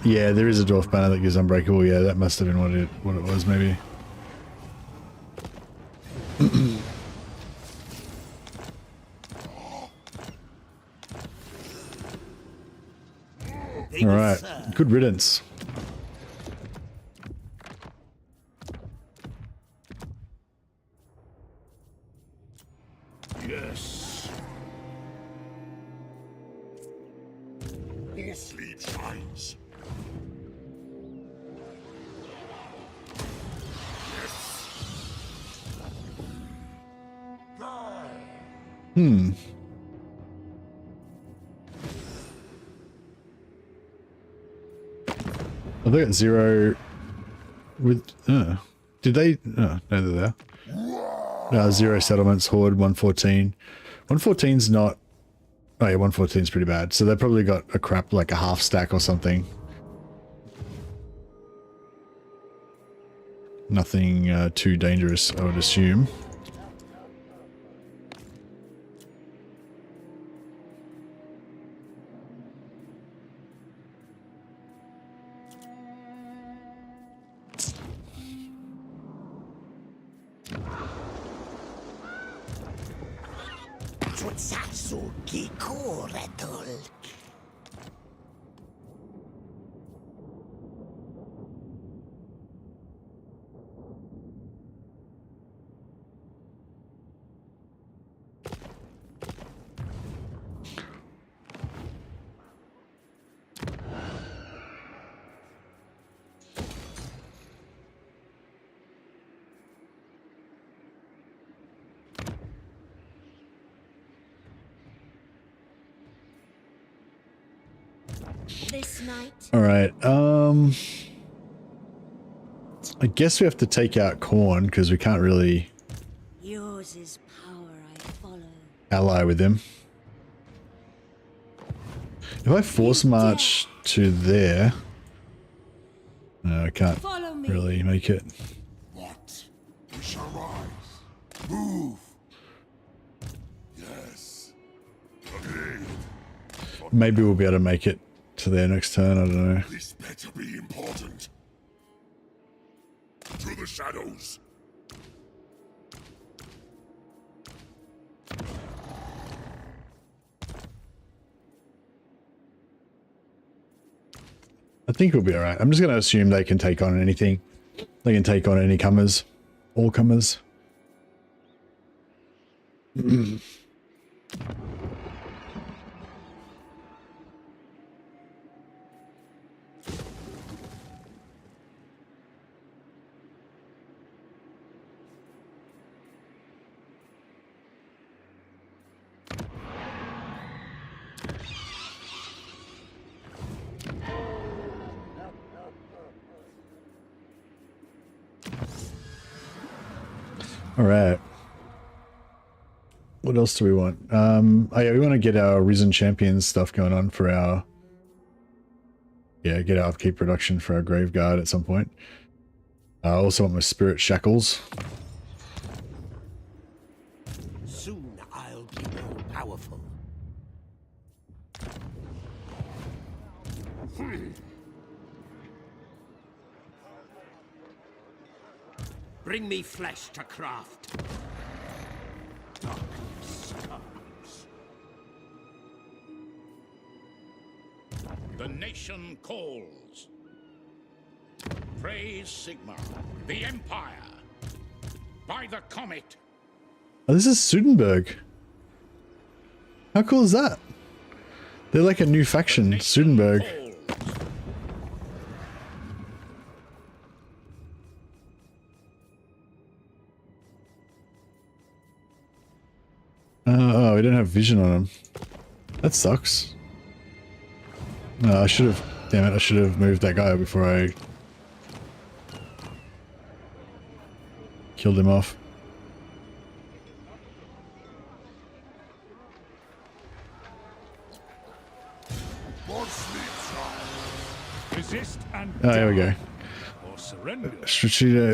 Yeah, there is a dwarf banner that gives unbreakable. Yeah, that must have been what it was, maybe. All right, good riddance. Yes. More sleep shines. Hmm. I think it's 0 with did they no they're there. 0 settlements, horde 114. 114's not, oh yeah, 114's pretty bad, so they probably got a crap like a half stack or something. Nothing too dangerous, I would assume. This night, All right. I guess we have to take out Korn because we can't really yours is power I follow. ally with him. If I force march to there, no, I can't Follow me. really make it. What? We shall rise. Move. Yes. Agreed. Maybe we'll be able to make it to there next turn. I don't know. This better be important. To the shadows. I think we'll be all right. I'm just going to assume they can take on anything. They can take on any comers, all comers. All right. What else do we want? Oh yeah, we want to get our Risen Champions stuff going on for our... Yeah, get our upkeep production for our Grave Guard at some point. I also want my Spirit Shackles. Soon I'll be more powerful. Bring me flesh to craft. Darkness comes. The nation calls. Praise Sigmar, the Empire. By the Comet. Oh, this is Sudenburg. How cool is that? They're like a new faction, Sudenburg. Calls. Oh, we don't have vision on him. That sucks. No, I should have... Damn it, I should have moved that guy before I... killed him off. More sleep, child. Resist and Oh, there we go. die, or surrender.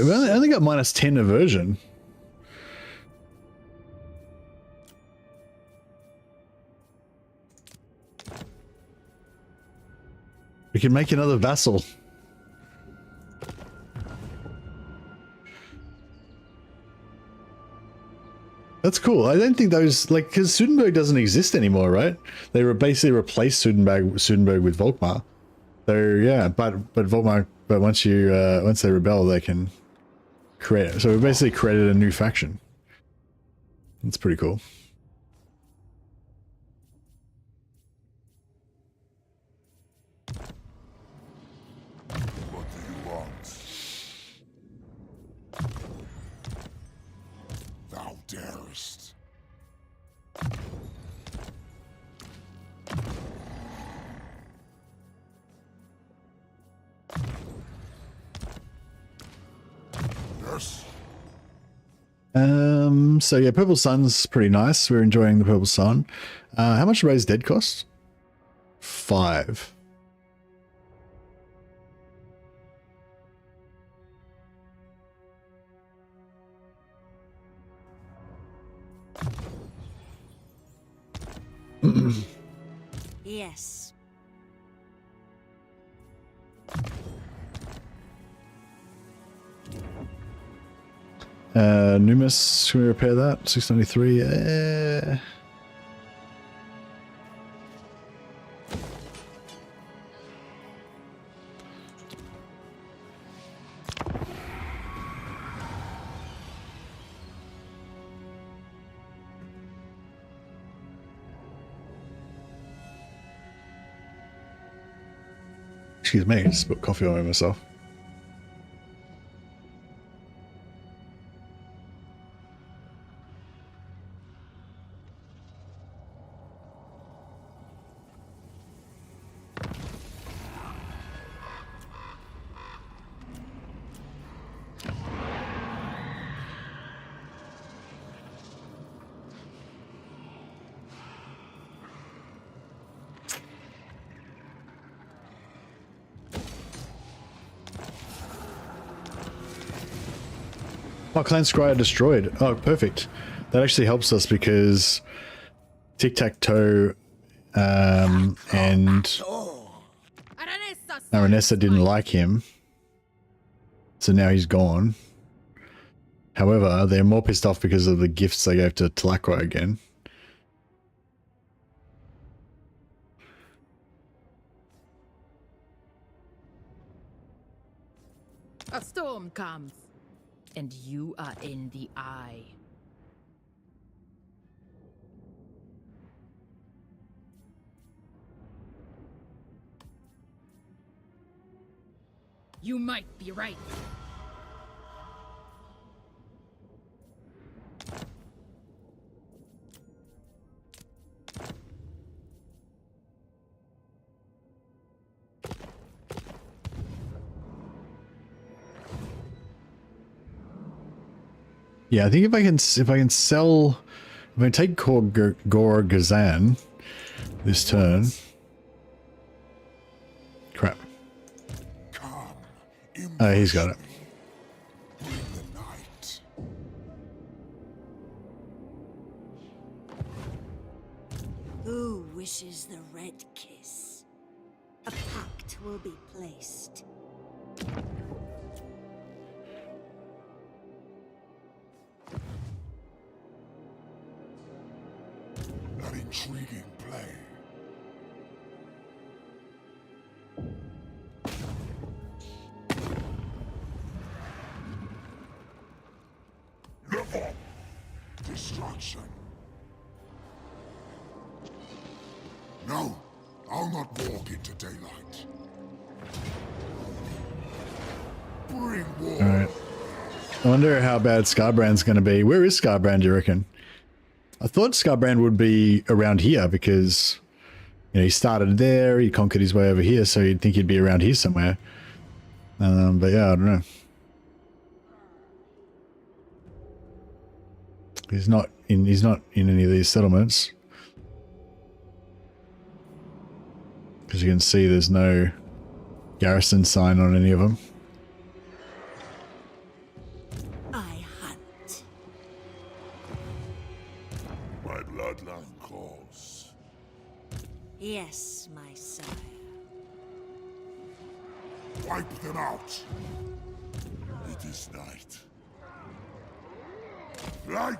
We only got minus 10 aversion. We can make another vassal. That's cool. I don't think those, like, because Sudenburg doesn't exist anymore, right? They basically replaced Sudenburg with Volkmar. So yeah, but Volkmar, but once they rebel, they can create. So we basically created a new faction. That's pretty cool. What do you want? Thou darest. Yes. So yeah, Purple Sun's pretty nice. We're enjoying the Purple Sun. How much Raise Dead cost? 5. Yes. Numis, can we repair that? 693. Excuse me, I just put coffee on myself. Oh, clan scryer destroyed. Oh, perfect. That actually helps us because tic-tac-toe and Aranessa didn't like him. So now he's gone. However, they're more pissed off because of the gifts they gave to Tlaqua again. A storm comes, and you are in the eye. You might be right. Yeah, I think if I can sell, if I take Gora Gazan this turn. Crap. Oh, he's got it. Bring the night. Who wishes the red kiss? A pact will be placed. An intriguing play. Never. Destruction. No, I'll not walk into daylight. Bring war. All right. I wonder how bad Scarbrand's going to be. Where is Scarbrand, do you reckon? I thought Scarbrand would be around here because, you know, he started there, he conquered his way over here, so you'd think he'd be around here somewhere. But yeah, I don't know. He's not in any of these settlements. Because you can see there's no garrison sign on any of them. I hunt. My bloodline calls. Yes, my sire. Wipe them out. It is night. Light.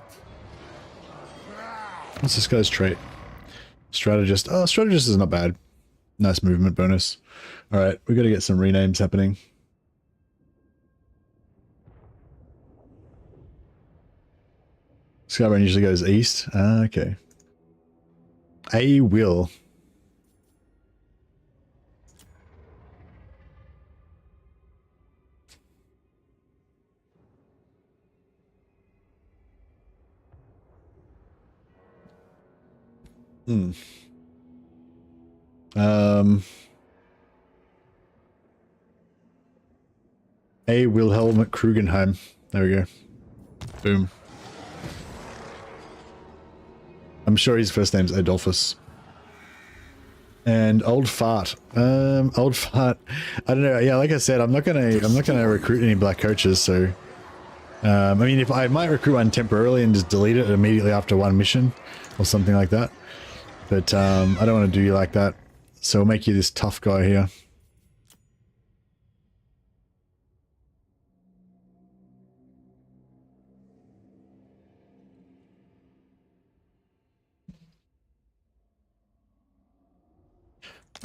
What's this guy's trait? Strategist. Oh, strategist is not bad. Nice movement bonus. Alright, we got to get some renames happening. Skybrand usually goes east. Ah, okay. A will. A Wilhelm Krugenheim. There we go. Boom. I'm sure his first name's Adolphus. And Old Fart. Old Fart. I don't know. Yeah, like I said, I'm not gonna recruit any black coaches. So, I mean, if I might recruit one temporarily and just delete it immediately after one mission, or something like that. But I don't want to do you like that. So we'll make you this tough guy here.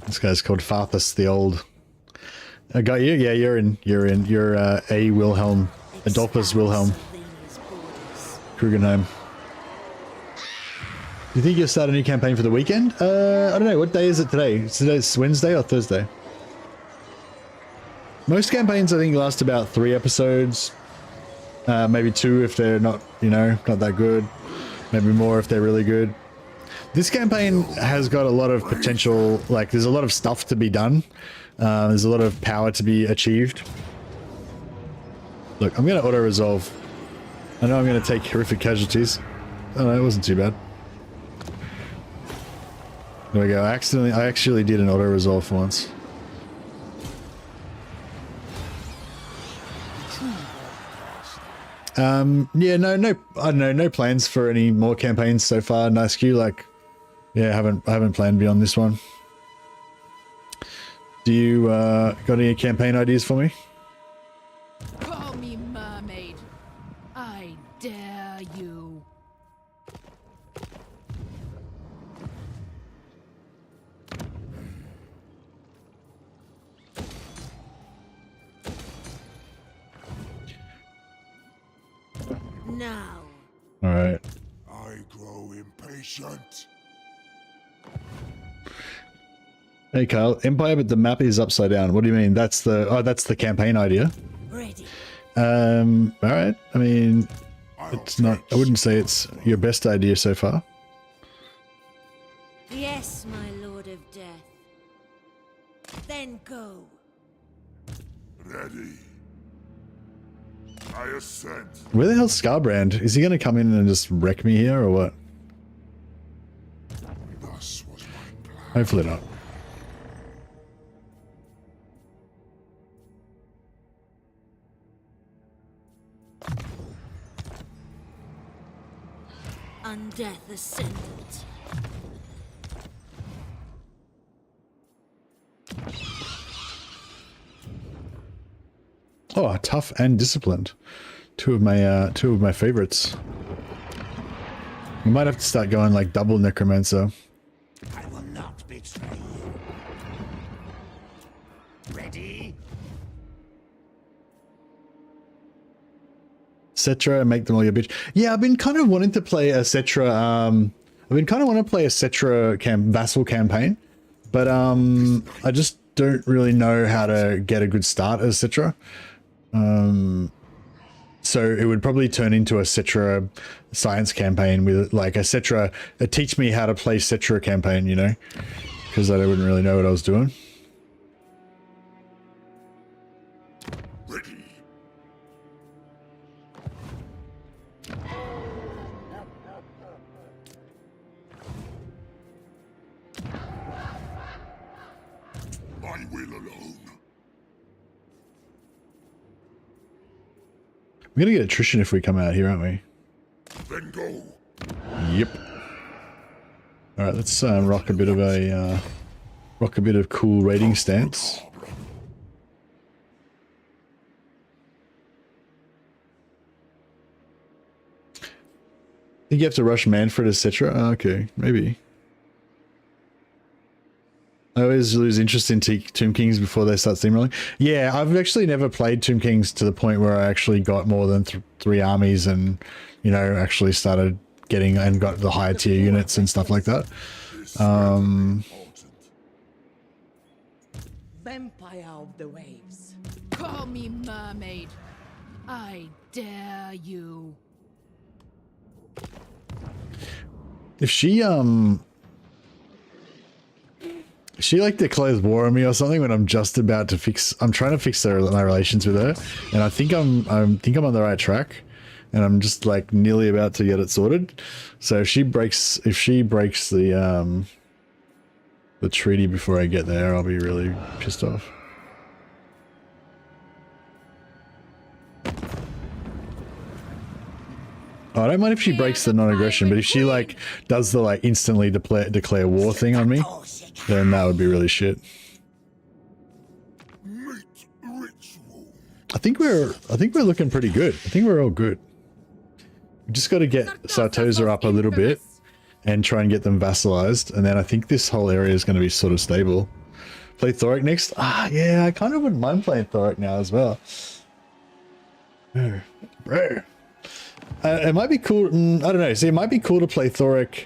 This guy's called Farthus the Old. I got you. Yeah, you're in. You're A Wilhelm, Adolphus Wilhelm Krugenheim. Do you think you'll start a new campaign for the weekend? I don't know. What day is it today? Today's Wednesday or Thursday? Most campaigns, I think, last about 3 episodes. Maybe 2 if they're not, you know, not that good. Maybe more if they're really good. This campaign has got a lot of potential. Like, there's a lot of stuff to be done. There's a lot of power to be achieved. Look, I'm going to auto-resolve. I know I'm going to take horrific casualties. Oh, no, it wasn't too bad. There we go. I actually did an auto-resolve for once. Yeah, no, I don't know, no plans for any more campaigns so far. Nice Q, like, yeah, I haven't planned beyond this one. Do you got any campaign ideas for me? Call me mermaid. I dare you. Now. All right. I grow impatient. Hey Carl, Empire, but the map is upside down. What do you mean? That's the campaign idea. Ready. All right. I mean, I'll it's not. I wouldn't say it's your best idea so far. Yes, my lord of death. Then go. Ready. I assent. Where the hell's Scarbrand? Is he going to come in and just wreck me here or what? Thus was my plan. Hopefully not. Undeath Ascendant. Oh, tough and disciplined. Two of my favorites. We might have to start going like double necromancer. I will not betray you. Ready? Cetra and make them all your bitch. Yeah, I've been kind of wanting to play a Cetra. I've been kind of wanting to play a Cetra vassal campaign, but I just don't really know how to get a good start as Cetra. So it would probably turn into a Cetra science campaign with like a Cetra, teach me how to play Cetra campaign, you know, because I wouldn't really know what I was doing. Ready. My will alone. We're gonna get attrition if we come out here, aren't we? Then go. Yep. All right, let's rock a bit of cool raiding stance. Think you have to rush Mannfred, etc. Oh, okay, maybe. I always lose interest in Tomb Kings before they start steamrolling. Yeah, I've actually never played Tomb Kings to the point where I actually got more than 3 armies and, you know, actually started getting and got the higher tier units and stuff like that. Vampire of the waves. Call me mermaid. I dare you. If she like declares war on me or something when I'm just about to I'm trying to fix my relations with her, and I think I'm on the right track, and I'm just like nearly about to get it sorted. So if she breaks the treaty before I get there, I'll be really pissed off. Oh, I don't mind if she breaks the non-aggression, but if she like does the like instantly declare war thing on me, then that would be really shit. Meat ritual. I think we're looking pretty good. I think we're all good. We just got to get Sartosa up a little bit and try and get them vassalized, and then I think this whole area is going to be sort of stable. Play Thoric next? Ah, yeah, I kind of wouldn't mind playing Thoric now as well. Bro. It might be cool. I don't know. See, it might be cool to play Thoric,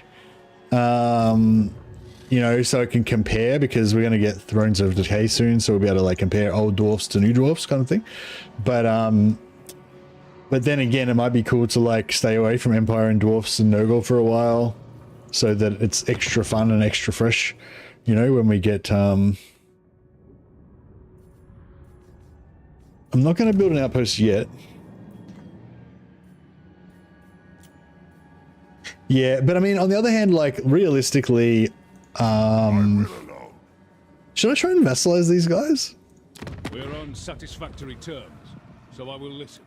you know, so it can compare, because we're going to get Thrones of Decay soon, so we'll be able to like compare old dwarfs to new dwarfs kind of thing. But then again, it might be cool to like stay away from Empire and dwarfs and Nurgle for a while, so that it's extra fun and extra fresh, you know, when we get I'm not going to build an outpost yet. Yeah, but I mean, on the other hand, like realistically, should I try and vassalize these guys? We're on satisfactory terms, so I will listen.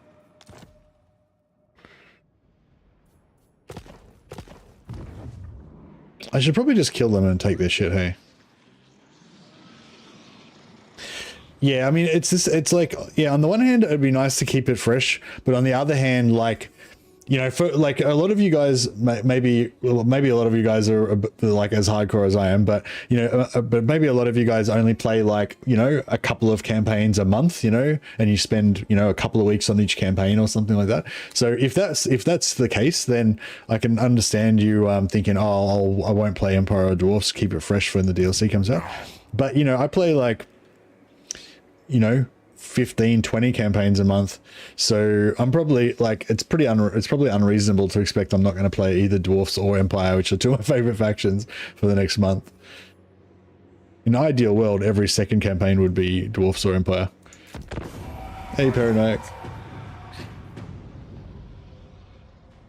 I should probably just kill them and take their shit, hey? Yeah, I mean, it's like, yeah, on the one hand, it'd be nice to keep it fresh, but on the other hand, like, you know, for like a lot of you guys, maybe a lot of you guys are like as hardcore as I am, but you know, but maybe a lot of you guys only play like, you know, a couple of campaigns a month, you know, and you spend, you know, a couple of weeks on each campaign or something like that. So if that's the case, then I can understand you thinking, oh, I won't play Empire or Dwarfs, keep it fresh for when the DLC comes out. But you know, I play like, you know, 15, 20 campaigns a month, so I'm probably like, it's probably unreasonable to expect I'm not going to play either Dwarfs or Empire, which are two of my favorite factions, for the next month. In an ideal world, every second campaign would be Dwarfs or Empire. Hey, Paranoiac.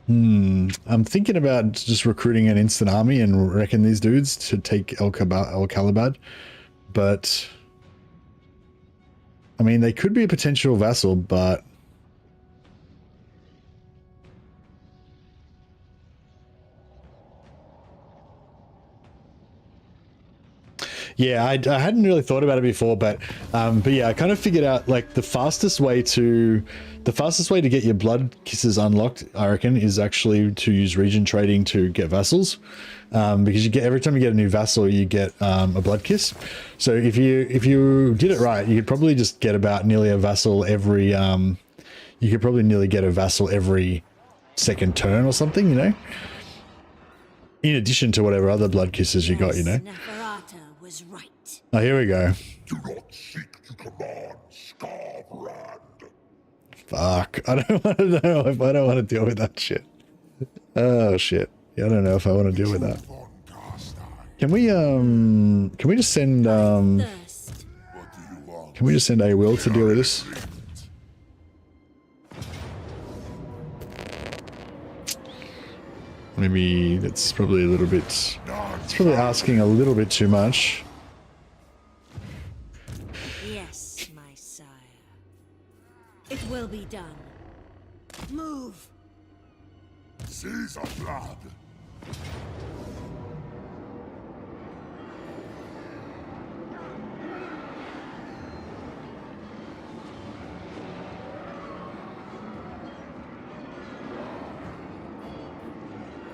I'm thinking about just recruiting an instant army and wrecking these dudes to take El Calibad, but I mean, they could be a potential vassal, but yeah, I hadn't really thought about it before, but yeah, I kind of figured out like the fastest way to get your blood kisses unlocked, I reckon, is actually to use region trading to get vassals, because you get, every time you get a new vassal, you get a blood kiss. So if you did it right, you could probably just get about nearly a vassal every you could probably nearly get a vassal every second turn or something, you know, in addition to whatever other blood kisses you got, you know. Was right. Oh, here we go. Do not seek to command Scarbrand. Fuck. I don't want to know if I don't want to deal with that shit. Oh shit. Yeah, I don't know if I want to deal with that. Can we just send can we just send a will to deal with this? Maybe that's probably a little bit, it's probably asking a little bit too much. Yes, my sire. It will be done. Move. Caesar blood.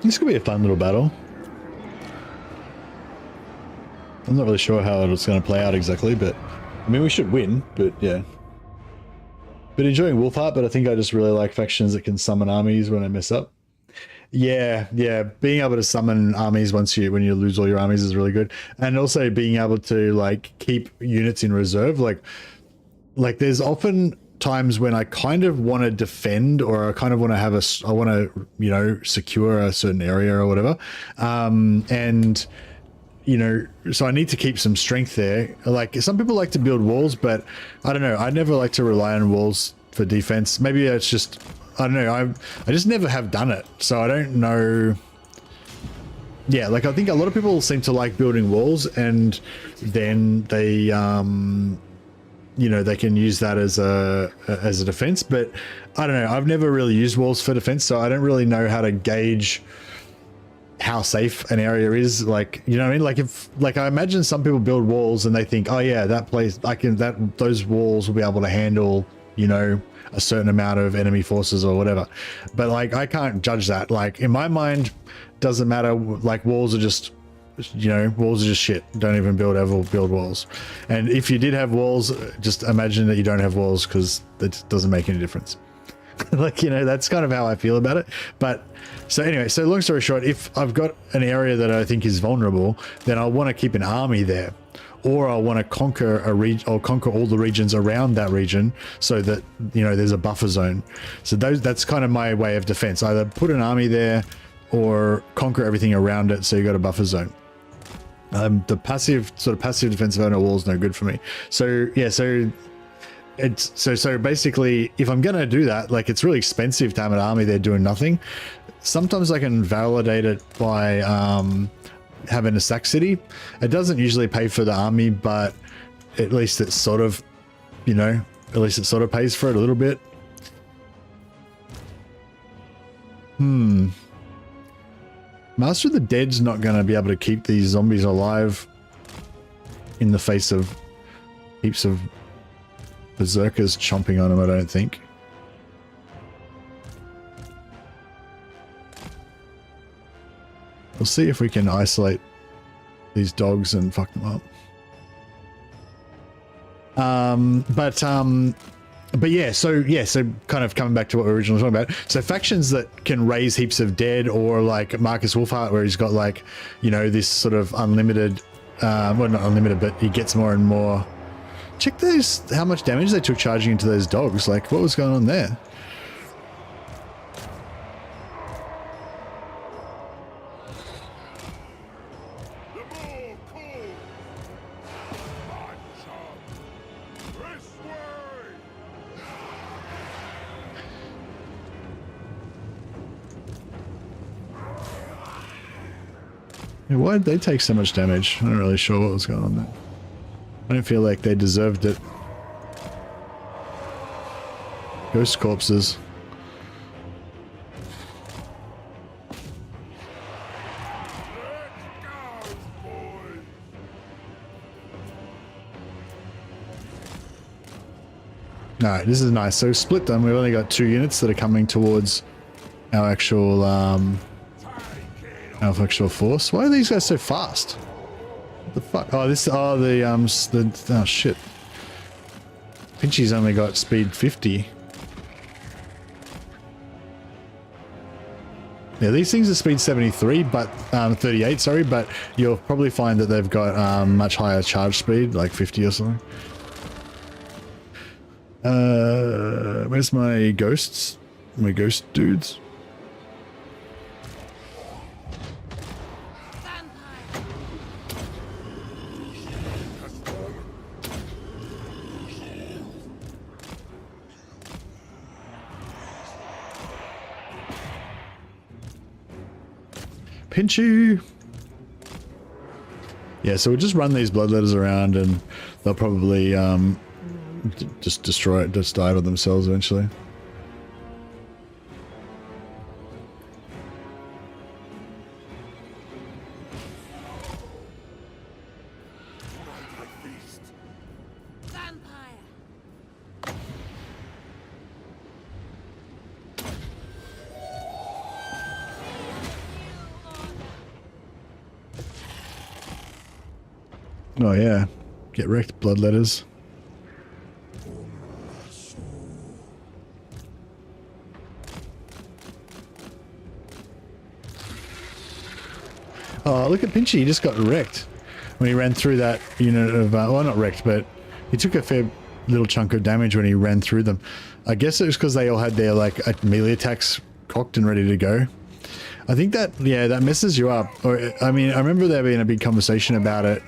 This could be a fun little battle. I'm not really sure how it's going to play out exactly, but I mean, we should win, but yeah. Been enjoying Wolfheart, but I think I just really like factions that can summon armies when I mess up. Yeah, being able to summon armies when you lose all your armies is really good, and also being able to like keep units in reserve. Like there's often times when I kind of want to defend, or I kind of want to have I want to, you know, secure a certain area or whatever, and you know, so I need to keep some strength there. Like some people like to build walls, but I don't know, I never like to rely on walls for defense. Maybe it's just, I don't know, I just never have done it, so I don't know. Yeah, like I think a lot of people seem to like building walls, and then they you know, they can use that as a defense, but I don't know, I've never really used walls for defense, so I don't really know how to gauge how safe an area is. Like, you know what I mean? Like if, like I imagine some people build walls and they think, oh yeah, that place, those walls will be able to handle, you know, a certain amount of enemy forces or whatever. But like, I can't judge that. Like in my mind, doesn't matter. Like walls are just, you know, walls are just shit. Don't even build walls. And if you did have walls, just imagine that you don't have walls, because it doesn't make any difference. Like, you know, that's kind of how I feel about it. But so anyway, so long story short, if I've got an area that I think is vulnerable, then I'll want to keep an army there, or I'll want to conquer a region, or conquer all the regions around that region, so that, you know, there's a buffer zone. So that's kind of my way of defense. Either put an army there or conquer everything around it, so you got a buffer zone. The passive defensive owner wall is no good for me. So yeah, so it's so basically, if I'm gonna do that, like it's really expensive to have an army there doing nothing. Sometimes I can validate it by having a sack city. It doesn't usually pay for the army, but at least it's sort of, you know, at least it sort of pays for it a little bit. Master of the Dead's not going to be able to keep these zombies alive in the face of heaps of berserkers chomping on them, I don't think. We'll see if we can isolate these dogs and fuck them up. But yeah, so kind of coming back to what we were originally talking about. So factions that can raise heaps of dead, or like Marcus Wolfheart, where he's got like, you know, this sort of unlimited, well, not unlimited, but he gets more and more. Check those, how much damage they took charging into those dogs. Like, what was going on there? Yeah, why did they take so much damage? I'm not really sure what was going on there. I don't feel like they deserved it. Ghost corpses. Alright, this is nice. So split them. We've only got 2 units that are coming towards our actual force. Why are these guys so fast? What the fuck? Oh, this. Oh, oh shit. Pinchy's only got speed 50. Yeah, these things are speed 73, but 38. Sorry, but you'll probably find that they've got much higher charge speed, like 50 or something. Where's my ghosts? My ghost dudes. Pinchy! Yeah, so we'll just run these bloodletters around and they'll probably just destroy it, just die by themselves eventually. Oh yeah, get wrecked, bloodletters. Oh, look at Pinchy, he just got wrecked when he ran through that unit of, well, not wrecked, but he took a fair little chunk of damage when he ran through them. I guess it was because they all had their, like, melee attacks cocked and ready to go. I think that, yeah, that messes you up. Or, I mean, I remember there being a big conversation about it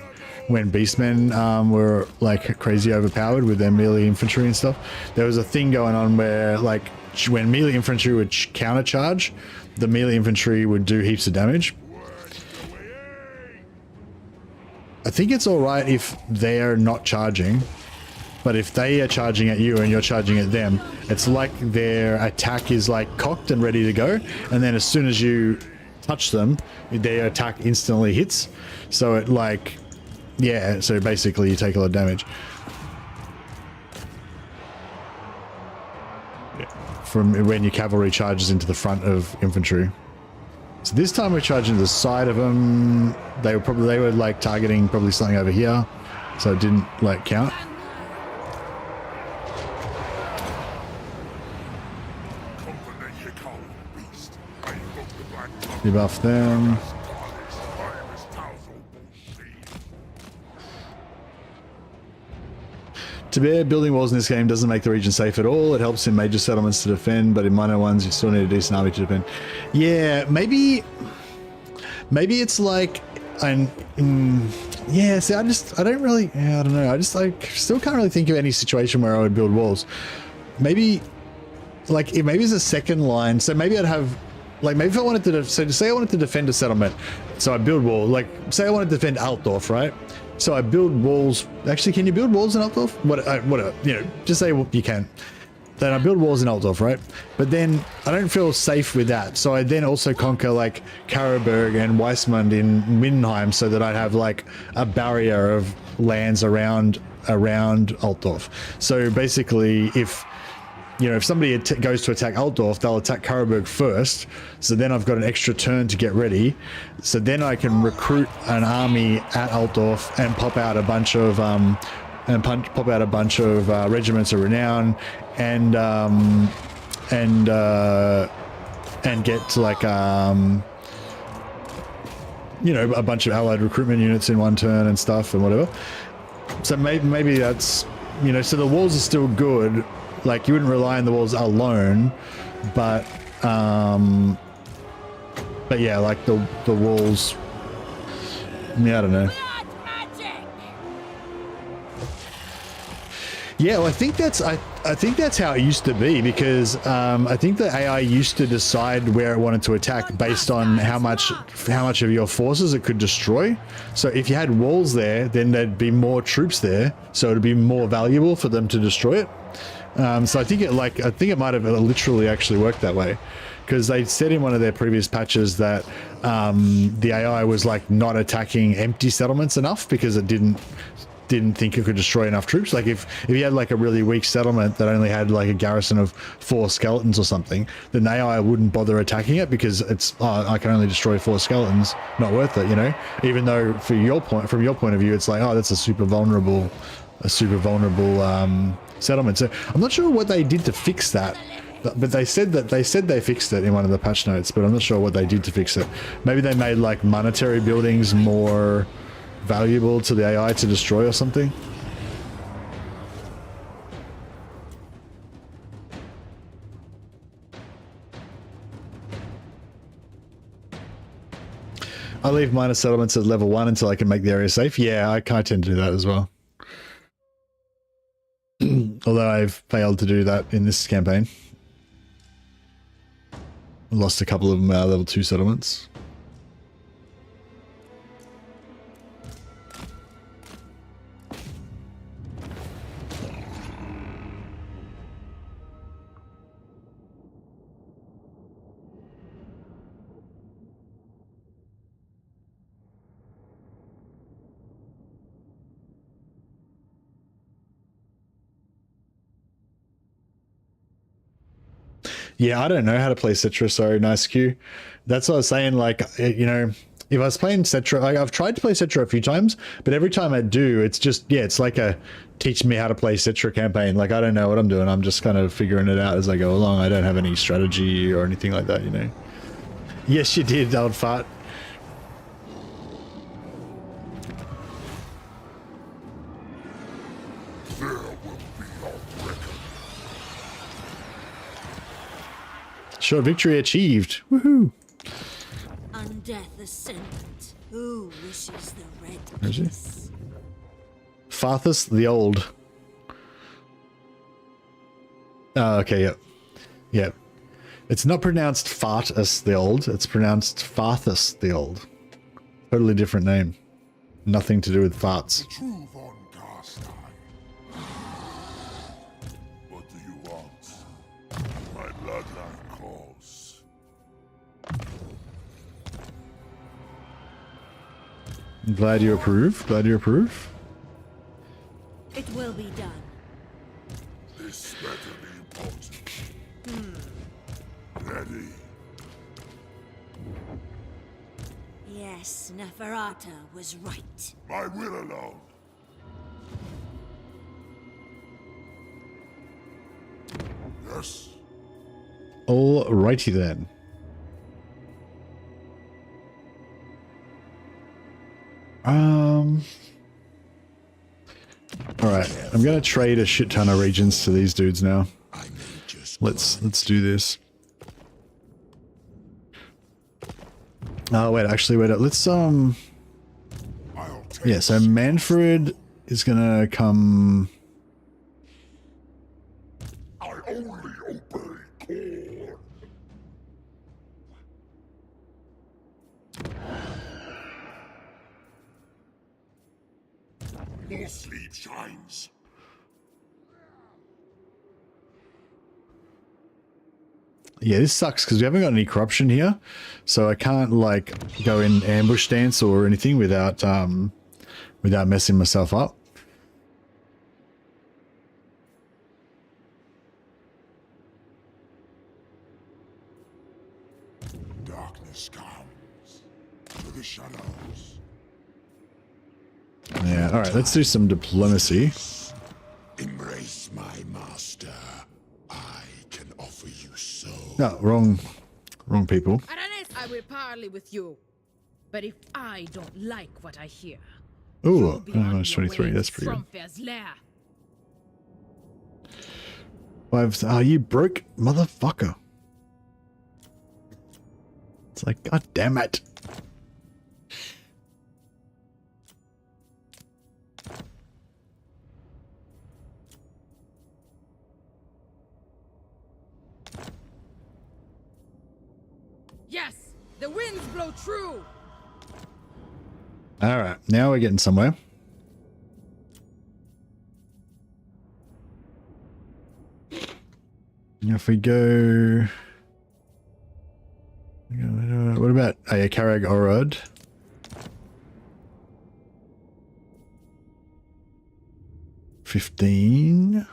when beastmen were, like, crazy overpowered with their melee infantry and stuff. There was a thing going on where, like, when melee infantry would countercharge, the melee infantry would do heaps of damage. I think it's alright if they're not charging, but if they are charging at you and you're charging at them, it's like their attack is like cocked and ready to go, and then as soon as you touch them, their attack instantly hits. So it like, yeah, so basically you take a lot of damage. From when your cavalry charges into the front of infantry. So this time we're charging to the side of them. They were like targeting probably something over here, so it didn't like count. Debuff them. To be building walls in this game doesn't make the region safe at all. It helps in major settlements to defend, but in minor ones you still need a decent army to defend. Yeah, maybe it's like, yeah, see, I don't really, yeah, I don't know. I just like still can't really think of any situation where I would build walls. Maybe, like, maybe it's a second line. So maybe I'd have, like, maybe if I wanted to, so say I wanted to defend a settlement, so I build wall, like, say I wanted to defend Altdorf, right? So I build walls. Actually, can you build walls in Altdorf? Whatever, you know, just say you can. then I build walls in Altdorf, right? But then I don't feel safe with that. So I then also conquer like Karabberg and Weissmund in Mindenheim so that I'd have like a barrier of lands around Altdorf. So basically if somebody goes to attack Altdorf, they'll attack Karabberg first. So then I've got an extra turn to get ready. So then I can recruit an army at Altdorf and pop out a bunch of regiments of renown and get to like a bunch of allied recruitment units in one turn and stuff and whatever. So maybe that's so the walls are still good. Like you wouldn't rely on the walls alone, but yeah, like the walls. Yeah, I don't know. Yeah, well, I think that's how it used to be, because I think the AI used to decide where it wanted to attack based on how much of your forces it could destroy. So if you had walls there, then there'd be more troops there, so it'd be more valuable for them to destroy it. So I think it might have literally actually worked that way, because they said in one of their previous patches that the AI was like not attacking empty settlements enough because it didn't think it could destroy enough troops. Like if you had like a really weak settlement that only had like a garrison of 4 skeletons or something, then the AI wouldn't bother attacking it because it's I can only destroy 4 skeletons, not worth it, even though from your point of view it's like, oh, that's a super vulnerable settlement. So I'm not sure what they did to fix that, but they said they fixed it in one of the patch notes, but I'm not sure what they did to fix it. Maybe they made like monetary buildings more valuable to the AI to destroy or something. I leave minor settlements at level 1 until I can make the area safe. Yeah, I kind of tend to do that as well. Although I've failed to do that in this campaign. I lost a couple of level 2 settlements. Yeah, I don't know how to play Citra, so nice Q. That's what I was saying, like, if I was playing Citra, like, I've tried to play Citra a few times, but every time I do, it's just, it's like a teach me how to play Citra campaign. Like, I don't know what I'm doing. I'm just kind of figuring it out as I go along. I don't have any strategy or anything like that, Yes, you did, old fart. Sure, victory achieved. Woohoo! Undeath ascendant. Who wishes the red kiss? Farthus the Old. Oh, okay, yep. Yep. It's not pronounced Fartus the Old, it's pronounced Farthus the Old. Totally different name. Nothing to do with farts. The truth on Carstein. What do you want? My bloodline calls. I'm glad you approve. Glad you approve. It will be done. This better be important. Ready. Yes, Neferata was right. My will alone. Yes. Alrighty then. Alright, I'm gonna trade a shit ton of regions to these dudes now. Let's do this. Oh wait, actually wait, let's yeah, so Mannfred is gonna come. I only obey Corn. More sleep shines. Yeah, this sucks because we haven't got any corruption here, so I can't like go in ambush stance or anything without without messing myself up. Darkness comes to the shadows. Yeah, all right, let's do some diplomacy. Embrace my master. I can offer you so. No, wrong people. I will parley with you. But if I don't like what I hear, Ooh, you'll be on minus your 23, way that's to pretty good. Fromfair's lair. Oh, you broke, motherfucker. It's like, god damn it. Yes, the winds blow true. All right, now we're getting somewhere. If we go... What about Karag Orod? $15.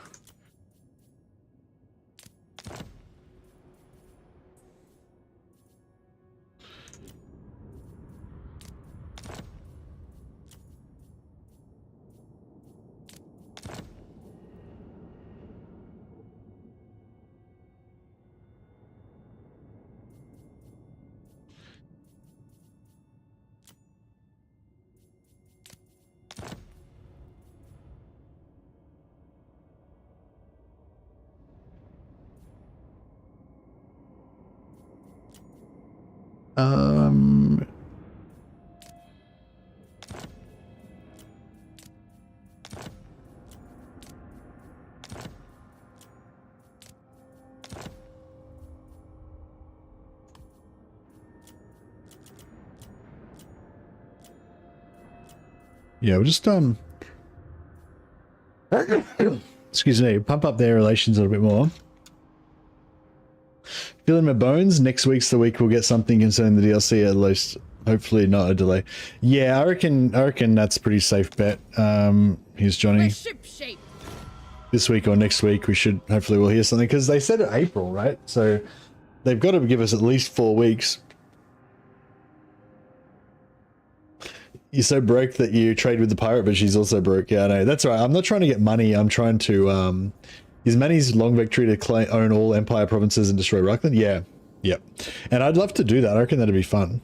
Yeah, we'll just excuse me, pump up their relations a little bit more. Feeling my bones. Next week's the week we'll get something concerning the DLC, at least. Hopefully not a delay. Yeah, I reckon that's a pretty safe bet. Here's Johnny. Ship shape. This week or next week we should, hopefully we'll hear something, because they said April, right? So they've got to give us at least 4 weeks. You're so broke that you trade with the pirate, but she's also broke. Yeah, I know. That's right. I'm not trying to get money. I'm trying to, is Manny's long victory to own all Empire provinces and destroy Rockland? Yeah. Yep. And I'd love to do that. I reckon that'd be fun.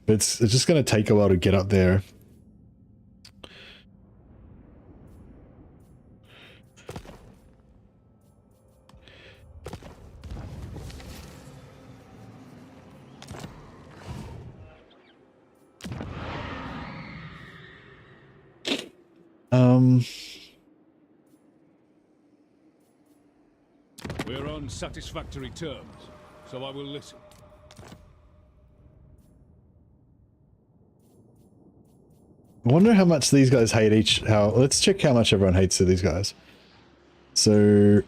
But it's just going to take a while to get up there. We're on satisfactory terms, so I will listen. I wonder how much these guys hate let's check how much everyone hates these guys. So,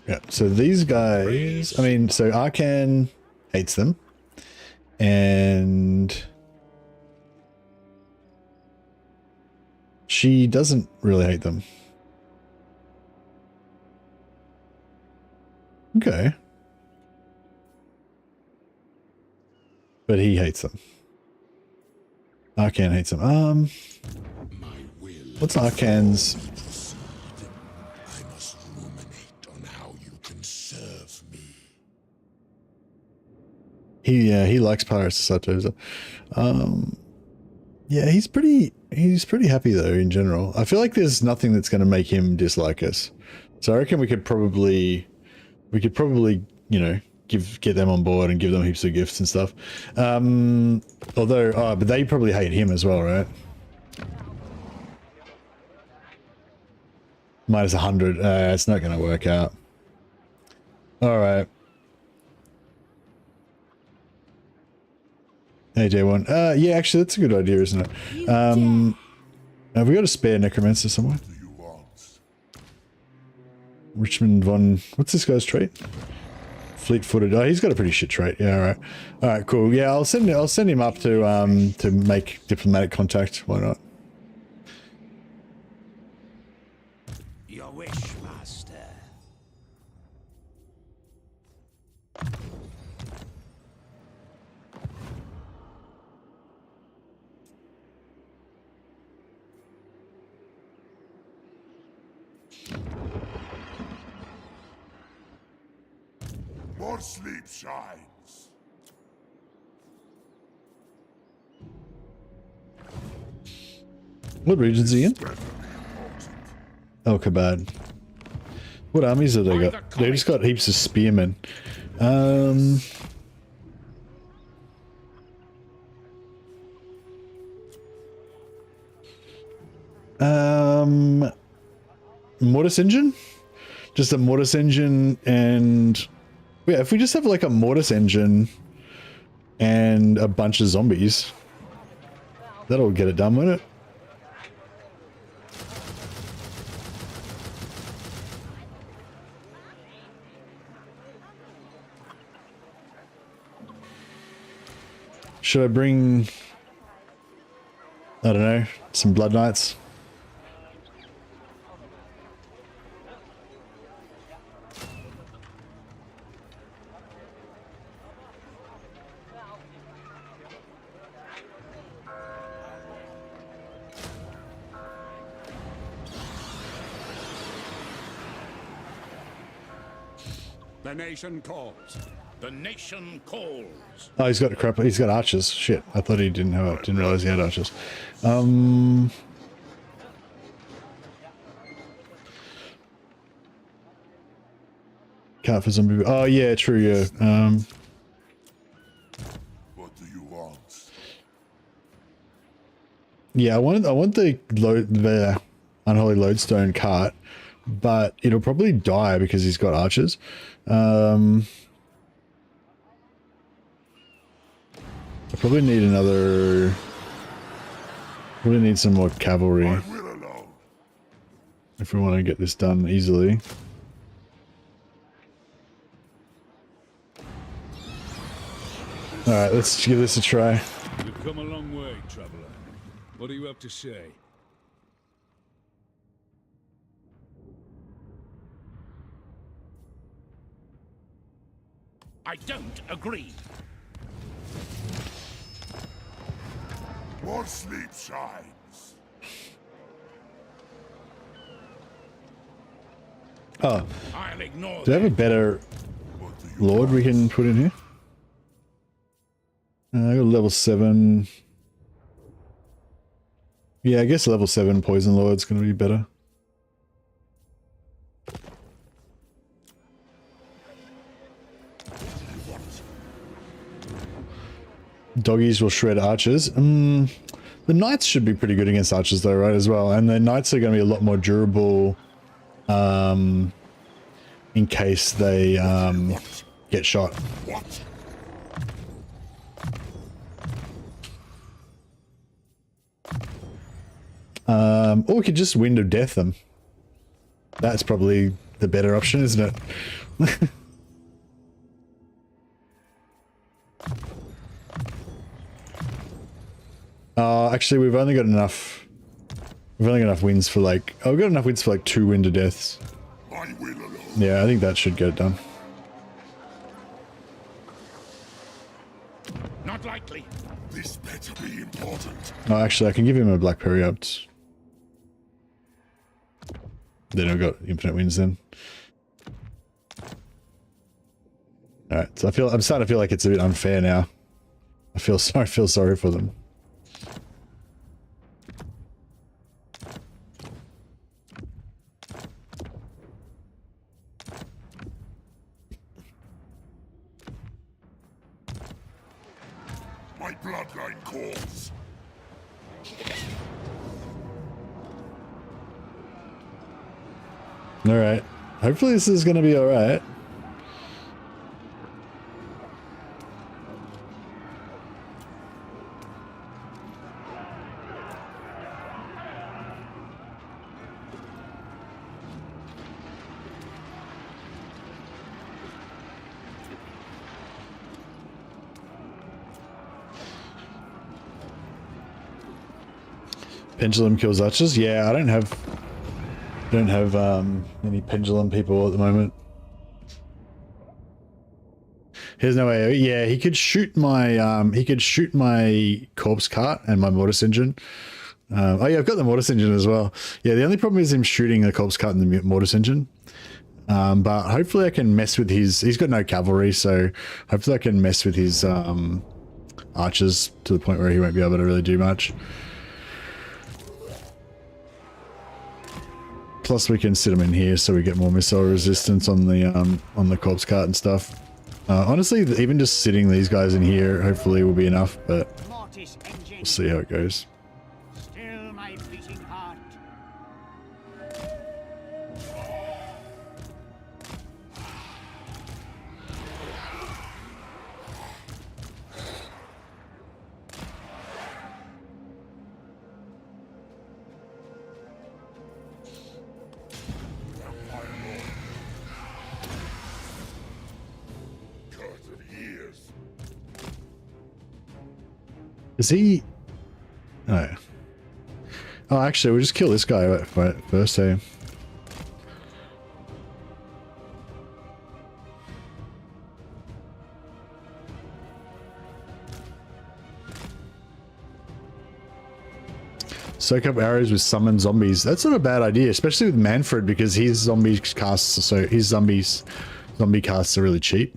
yeah, so these guys, I mean, so Arcan hates them. And she doesn't really hate them. Okay. But he hates them. Arcan hates them. What's Arcan's? I must ruminate on how you can serve me. He likes Pirates of Satoza. Yeah, he's pretty happy though in general. I feel like there's nothing that's going to make him dislike us. So I reckon we could probably, you know, get them on board and give them heaps of gifts and stuff. Although, but they probably hate him as well, right? Minus 100. It's not going to work out. All right. Hey, J1. Yeah, actually, that's a good idea, isn't it? Have we got a spare necromancer somewhere? Richmond von... What's this guy's trait? Fleet-footed. Oh, he's got a pretty shit trait. Yeah, all right. All right, cool. Yeah, I'll send him up to make diplomatic contact. Why not? Your wish, master. More sleep shines. What region's he in? Oh, Kabad. What armies have they got? They just got heaps of spearmen. Mortis engine? Just a mortis engine and... Yeah, if we just have like a mortis engine and a bunch of zombies, that'll get it done, won't it? Should I bring, I don't know, some Blood Knights? The nation calls. The nation calls. Oh, he's got crap. He's got archers. Shit, I thought he didn't have. Didn't realize he had archers. Can't for zombie. Oh yeah, true. Yeah. What do you want? Yeah, I want the unholy lodestone cart, but it'll probably die because he's got archers. I probably need another. Probably need some more cavalry I will alone. if we want to get this done easily. All right, let's give this a try. You've come a long way, traveler. What do you have to say? I don't agree. More sleep shines. Oh, I'll ignore do I have a better What do you lord we can put in here? I got level 7. Yeah, I guess level 7 poison lord's gonna be better. Doggies will shred archers. The knights should be pretty good against archers though, right, as well. And the knights are going to be a lot more durable in case they get shot. What? Or we could just Wind of Death them. That's probably the better option, isn't it? Actually, we've only got enough. We've only got enough wins for like. Oh, we've got enough wins for like 2 Wind of Deaths. I will alone. Yeah, I think that should get it done. Not likely. This better be important. Oh, actually, I can give him a Black Period. Then I've got infinite wins then. Alright, so I'm starting to feel like it's a bit unfair now. I feel sorry for them. My bloodline calls. Alright. Hopefully this is going to be alright. Pendulum kills archers. Yeah, I don't have any pendulum people at the moment. Here's no AoE. Yeah, he could shoot my corpse cart and my mortis engine. Oh yeah, I've got the mortis engine as well. Yeah, the only problem is him shooting the corpse cart and the mortis engine. But hopefully I can mess with he's got no cavalry, so hopefully I can mess with his archers to the point where he won't be able to really do much. Plus we can sit him in here so we get more missile resistance on the corpse cart and stuff. Honestly, even just sitting these guys in here hopefully will be enough, but we'll see how it goes. Still my beating heart. Is he? Oh. Oh, actually, we'll just kill this guy first, eh? Soak up arrows with summon zombies. That's not a bad idea, especially with Mannfred, because his zombie casts, zombie casts are really cheap.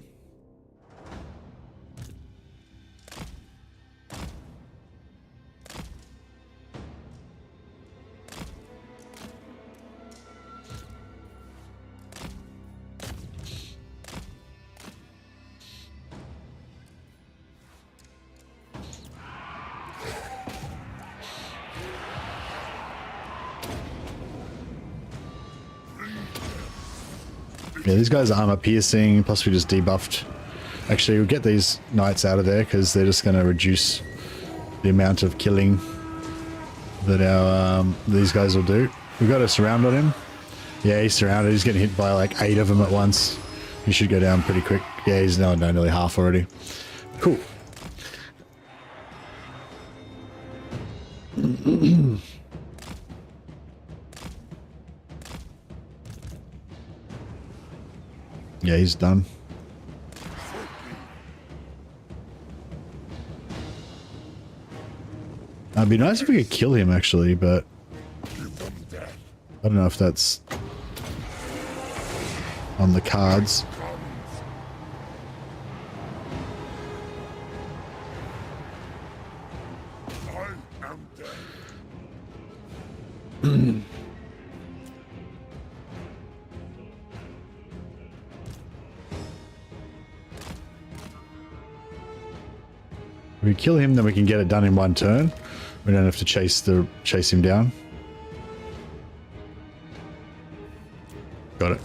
Yeah, these guys are armor piercing, plus we just debuffed. Actually, we'll get these knights out of there because they're just going to reduce the amount of killing that our these guys will do. We've got a surround on him. Yeah, he's surrounded. He's getting hit by like 8 of them at once. He should go down pretty quick. Yeah, he's now down nearly half already. Cool. Yeah, he's done. It'd be nice if we could kill him, actually, but I don't know if that's on the cards. If we kill him, then we can get it done in one turn. We don't have to chase him down. Got it.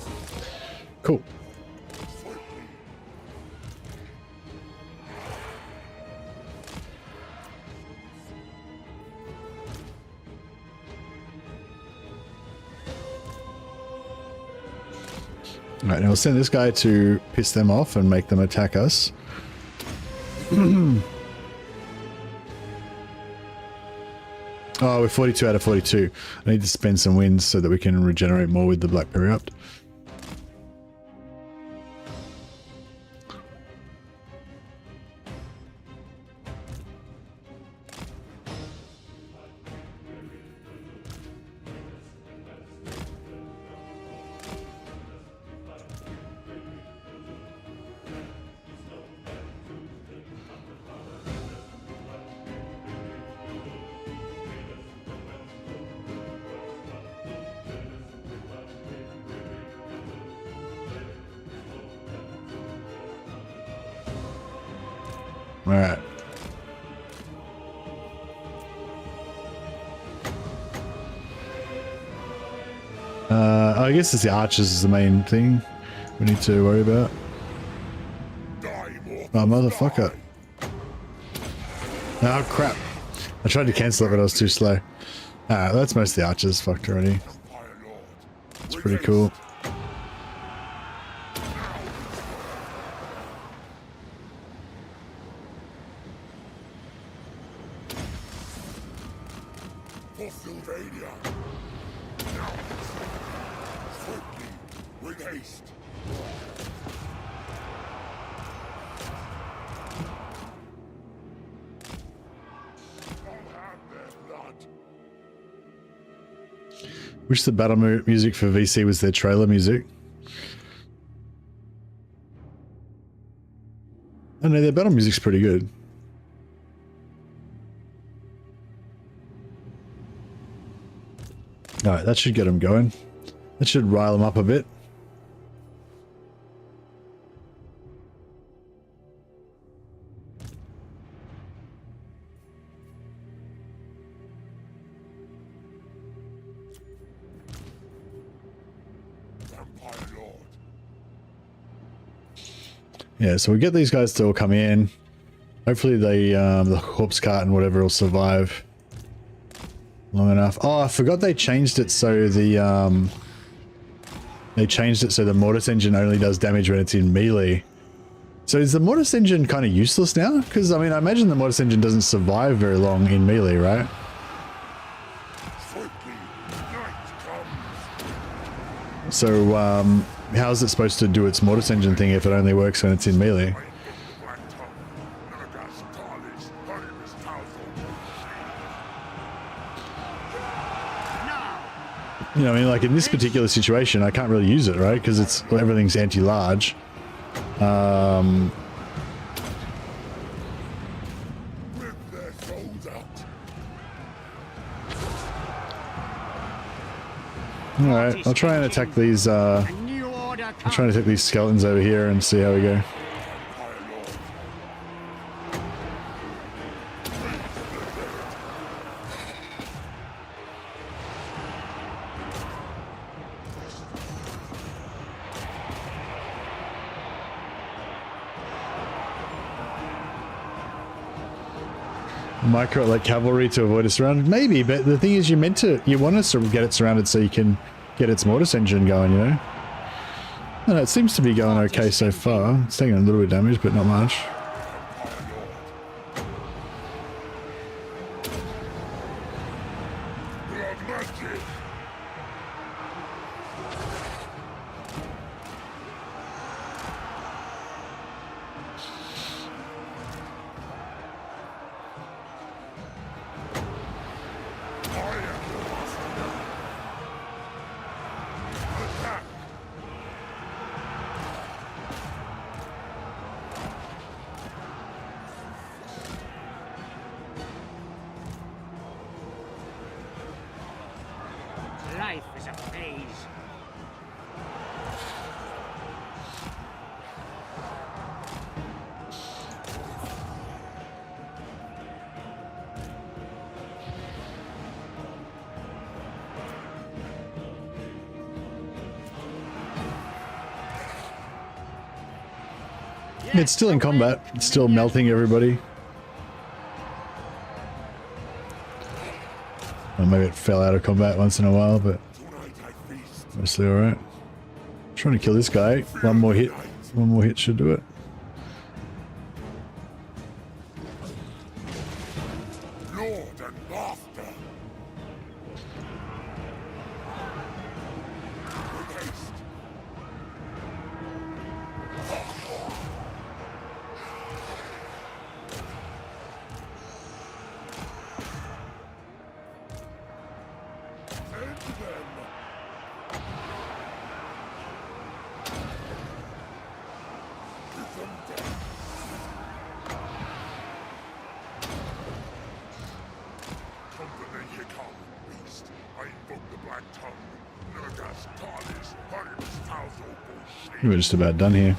Cool. Alright, now we'll send this guy to piss them off and make them attack us. Oh, we're 42 out of 42. I need to spend some wins so that we can regenerate more with the Black Period. Alright. I guess it's the archers is the main thing we need to worry about. Oh, motherfucker. Oh, crap. I tried to cancel it, but I was too slow. Alright, that's most of the archers fucked already. It's pretty cool. For Sylvania. Now, swiftly, with haste. I'll have their blood. Wish the battle music for VC was their trailer music. I know their battle music's pretty good. Alright, that should get them going. That should rile them up a bit. Yeah, so we get these guys to all come in. Hopefully they, the corpse cart and whatever will survive long enough. Oh, I forgot they changed it so the, mortis engine only does damage when it's in melee. So is the mortis engine kind of useless now? Because, I mean, I imagine the mortis engine doesn't survive very long in melee, right? So, how is it supposed to do its mortis engine thing if it only works when it's in melee? You know, I mean, like in this particular situation, I can't really use it, right? Because it's everything's anti-large. Alright, I'll try and attack these, I'll try and attack these skeletons over here and see how we go. Micro like cavalry to avoid a surround? Maybe, but the thing is you want to get it surrounded so you can get its mortis engine going, you know? I know, it seems to be going okay so far. It's taking a little bit of damage, but not much. Life is a phase. It's still in combat. It's still melting everybody. Well, maybe it fell out of combat once in a while, but mostly alright. Trying to kill this guy. One more hit should do it. Lord and laughter. With haste. We're just about done here.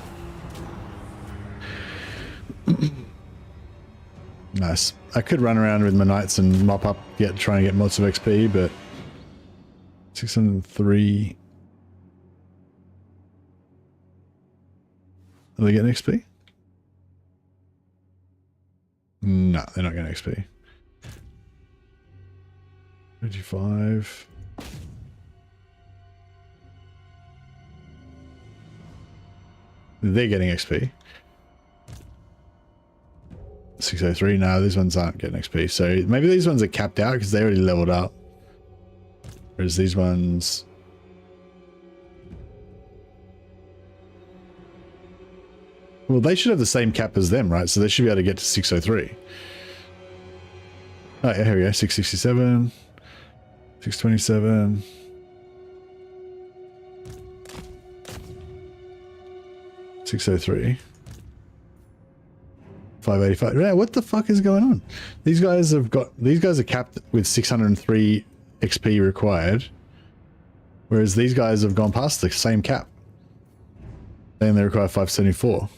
Nice. I could run around with my knights and mop up, try and get lots of XP, but 603. Are they getting XP? No, they're not getting XP. 25. They're getting XP. 603. No, these ones aren't getting XP. So maybe these ones are capped out because they already leveled up. Whereas these ones... Well, they should have the same cap as them, right? So they should be able to get to 603. Oh, yeah, here we go. 667. 627. $603. 585. Yeah, what the fuck is going on? These guys are capped with 603 XP required, whereas these guys have gone past the same cap. And they require 574.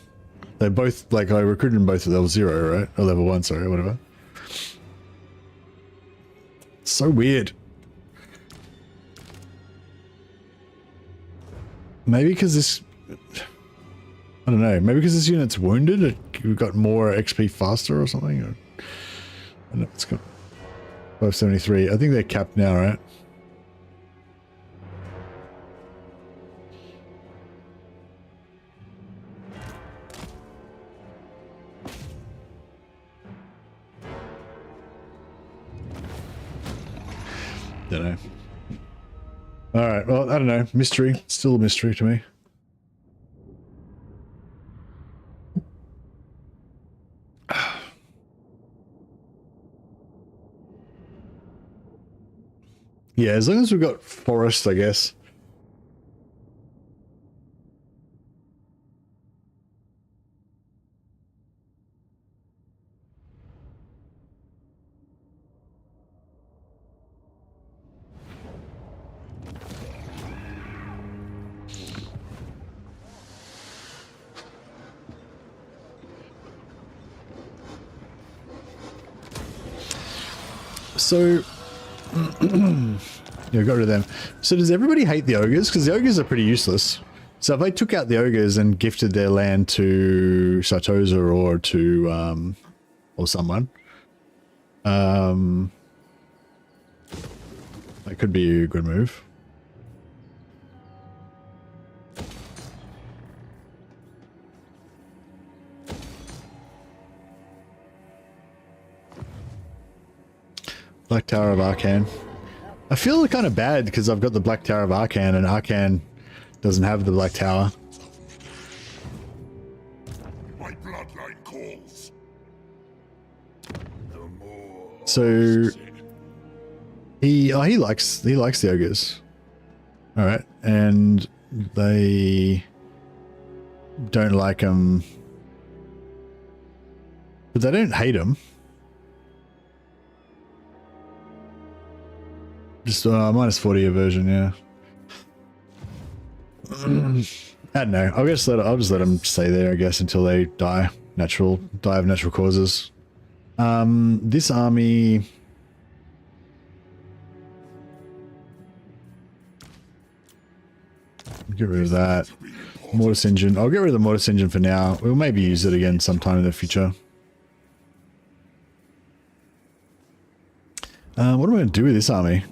They're both, like, I recruited them both at level 0, right? Or level 1, sorry, whatever. So weird. Maybe because this... I don't know. Maybe because this unit's wounded, we've got more XP faster or something. Or, I don't know. It's got 573. I think they're capped now, right? Don't know. Alright, well, I don't know. Mystery. Still a mystery to me. Yeah, as long as we've got forest, I guess. So, yeah, got rid of them. So does everybody hate the ogres? Because the ogres are pretty useless. So if I took out the ogres and gifted their land to Sartosa or to, or someone, that could be a good move. Black Tower of Arcan. I feel kind of bad because I've got the Black Tower of Arcan and Arcan doesn't have the Black Tower. My bloodline calls. No more. So he likes the ogres. All right, and they don't like him, but they don't hate him. Just minus 40 aversion, yeah. I don't know. I'll just let them stay there, I guess, until they die of natural causes. This army. Get rid of that. Mortis engine. I'll get rid of the mortis engine for now. We'll maybe use it again sometime in the future. What am I going to do with this army?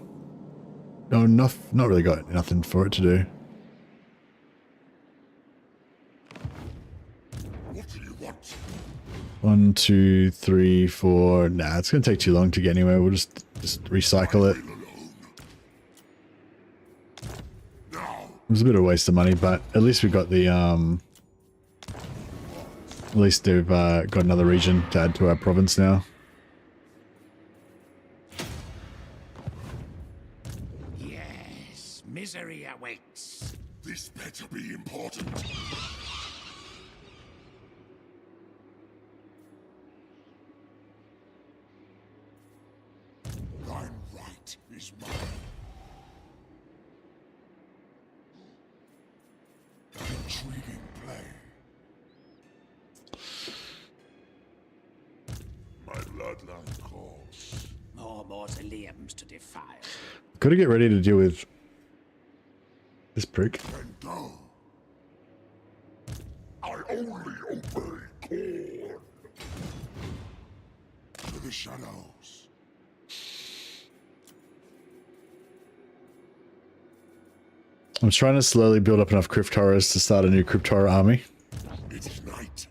Oh, not really got nothing for it to do. What do you want? 1, 2, 3, 4. Nah, it's going to take too long to get anywhere. We'll just recycle it. It was a bit of a waste of money, but at least we got the at least they've got another region to add to our province now. Yes, misery awaits. This better be important. I'm right is mine. An intriguing play. My bloodline calls. More mausoleums to defile. Got to get ready to deal with this prick. And go. I only obey Corn. To the shadows. I'm trying to slowly build up enough Cryptoras to start a new Cryptora army. It is night.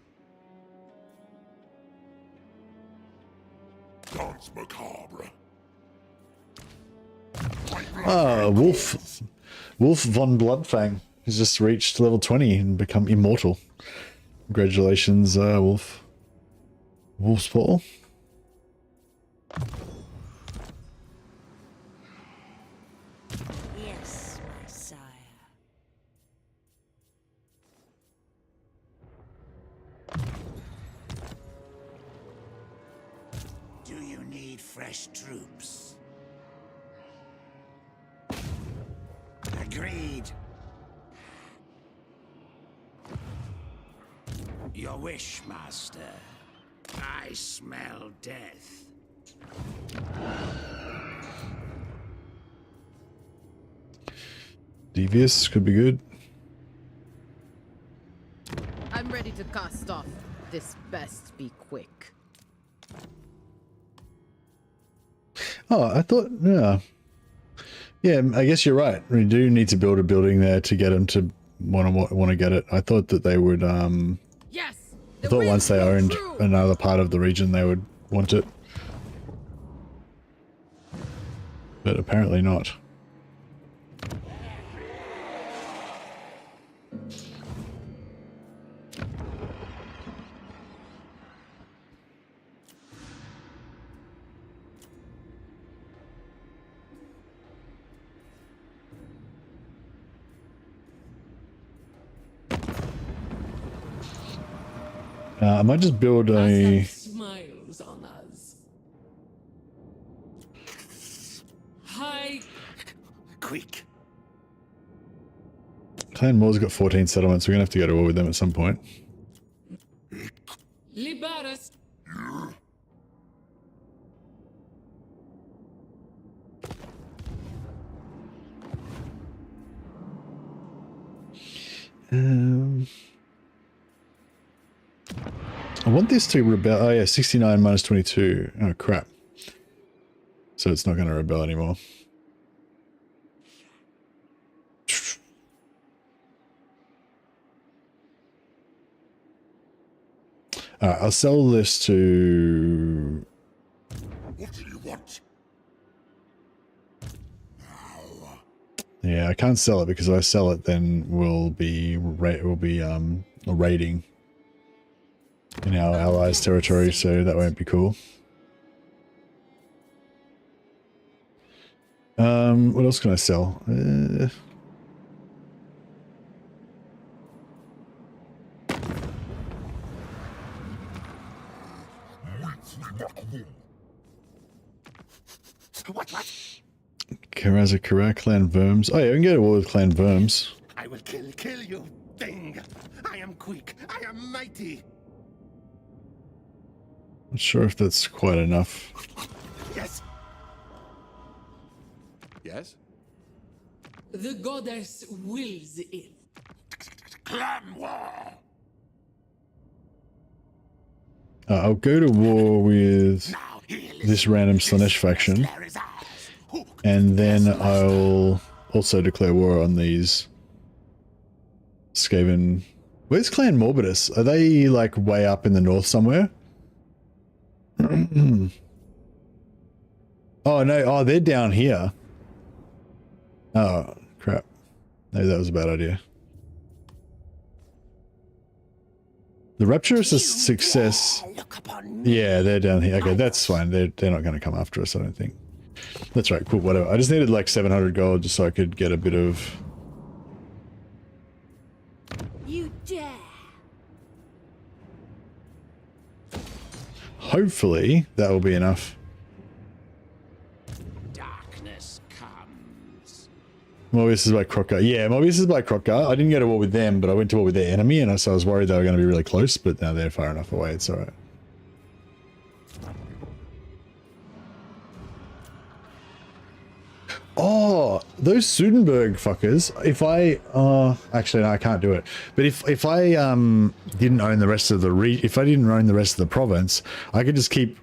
Dance macabre. Fight Ah, Wolf von Bloodfang has just reached level 20 and become immortal. Congratulations, Wolf. Wolf's Paw. Yes, my sire. Do you need fresh troops? Agreed. Your wish, master. I smell death. Devious could be good. I'm ready to cast off. This best be quick. Oh, I thought, yeah. Yeah, I guess you're right. We do need to build a building there to get them to want to get it. I thought that they would, Yes. I thought once they owned another part of the region, they would want it. But apparently not. I might just build a... Smiles on us. Hi. Quick. Clan Moor's got 14 settlements. We're going to have to go to war with them at some point. Liberus. I want this to rebel. Oh yeah, 69 minus 22. Oh crap. So it's not going to rebel anymore. Alright, I'll sell this to... What do you want? Yeah, I can't sell it because if I sell it then we'll be raiding in our allies' territory, so that won't be cool. What else can I sell? What? Karaza Kara, Clan Verms. Oh yeah, we can go to war with Clan Verms. I will kill you, thing. I am quick. I am mighty. Not sure if that's quite enough. Yes. Yes? The goddess wills it. Clan war! I'll go to war with Now this random Slanesh faction, and then I'll also declare war on these Skaven. Where's Clan Morbidus? Are they like way up in the north somewhere? Oh no, oh they're down here. Oh crap. Maybe that was a bad idea. The Rapture is a success. Yeah, they're down here. Okay, that's fine. They're not going to come after us, I don't think. That's right, cool, whatever. I just needed like 700 gold just so I could get a bit of... You dare! Hopefully, that will be enough. Darkness comes. Mobius is by Crocker. Yeah, Mobius is by Crocker. I didn't go to war with them, but I went to war with their enemy, and so I was worried they were going to be really close, but now they're far enough away, it's alright. Oh, those Sudenburg fuckers. If I, actually no, I can't do it. But if I didn't own the rest of the if I didn't own the rest of the province, I could just keep,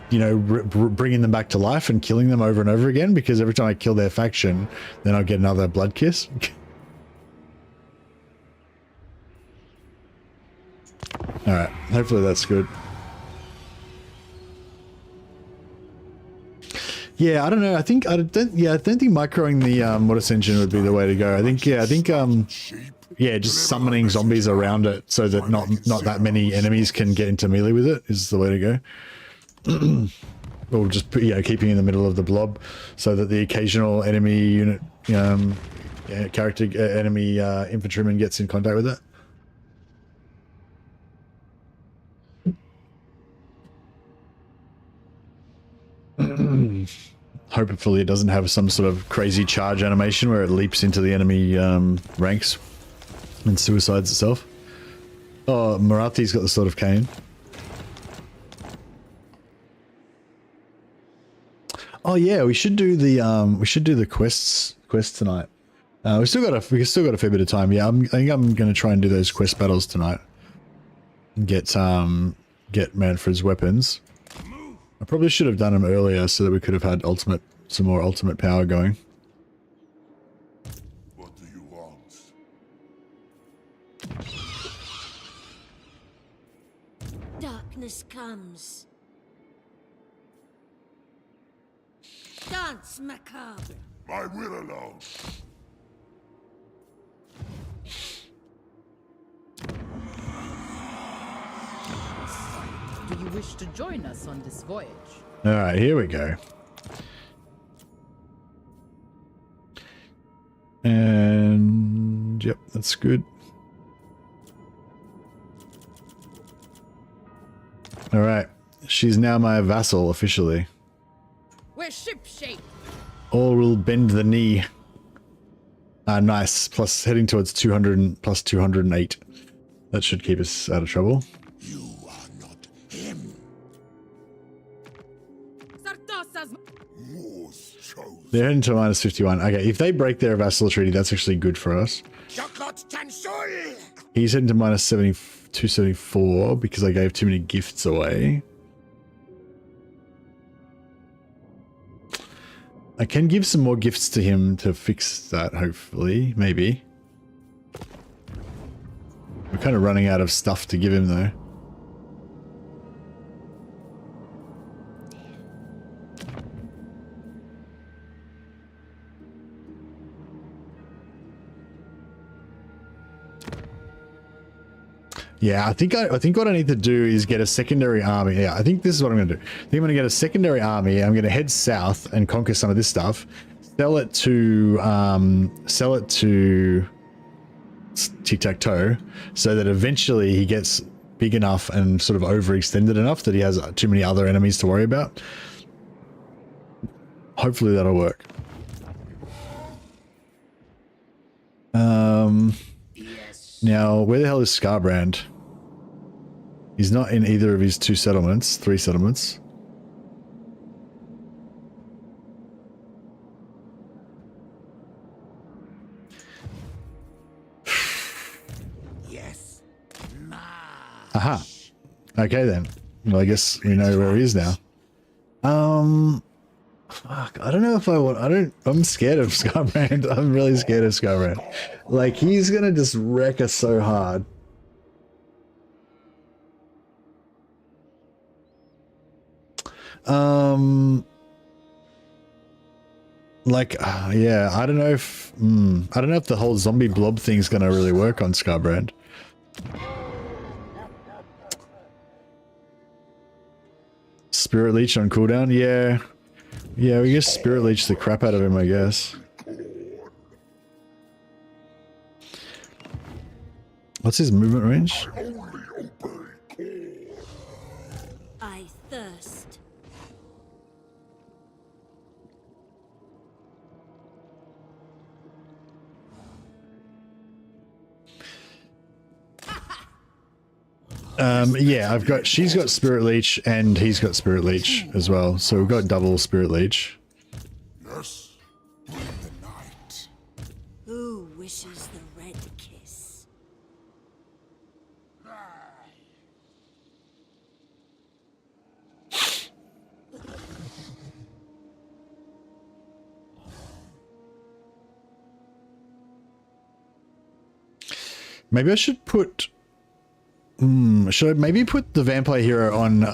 you know, bringing them back to life and killing them over and over again. Because every time I kill their faction, then I'll get another blood kiss. All right, hopefully that's good. Yeah, I don't know. I don't think microing the Mortis engine would be the way to go. I think just summoning zombies around it so that not that many enemies can get into melee with it is the way to go. Or just keeping in the middle of the blob so that the occasional enemy unit enemy infantryman gets in contact with it. Hopefully it doesn't have some sort of crazy charge animation where it leaps into the enemy ranks and suicides itself. Oh, Marathi's got the Sword of Cain. Oh yeah, we should do the quests tonight. We still got a fair bit of time. Yeah, I think I'm going to try and do those quest battles tonight. Get Mannfred's weapons. I probably should have done them earlier so that we could have had some more ultimate power going. What do you want? Darkness comes. Dance macabre. My will alone. Do you wish to join us on this voyage? All right, here we go. And yep, that's good. All right, she's now my vassal officially. We're shipshape. All will bend the knee. Nice. Plus heading towards 200 plus 208. That should keep us out of trouble. You are not him. War's chosen. They're heading to minus 51. Okay, if they break their vassal treaty, that's actually good for us. He's heading to minus 274 because I gave too many gifts away. I can give some more gifts to him to fix that, hopefully. Maybe. We're kind of running out of stuff to give him, though. Yeah, I think what I need to do is get a secondary army. Yeah, I think this is what I'm going to do. I think I'm going to get a secondary army. I'm going to head south and conquer some of this stuff. Sell it to tic-tac-toe, so that eventually he gets big enough and sort of overextended enough that he has too many other enemies to worry about. Hopefully that'll work. Now, where the hell is Skarbrand? He's not in either of his three settlements. Yes. Aha. Okay then. Well, I guess we know where he is now. Fuck, I don't know if I want... I'm scared of Skarbrand. I'm really scared of Skarbrand. Like, he's gonna just wreck us so hard. Yeah, I don't know if... I don't know if the whole zombie blob thing's gonna really work on Skarbrand. Spirit Leech on cooldown? Yeah. Yeah, we just Spirit Leech the crap out of him, I guess. What's his movement range? I thirst. Yeah, she's got Spirit Leech and he's got Spirit Leech as well. So we've got double Spirit Leech. Yes, bring the night. Who wishes the red kiss? Maybe I should put... Should I maybe put the vampire hero on?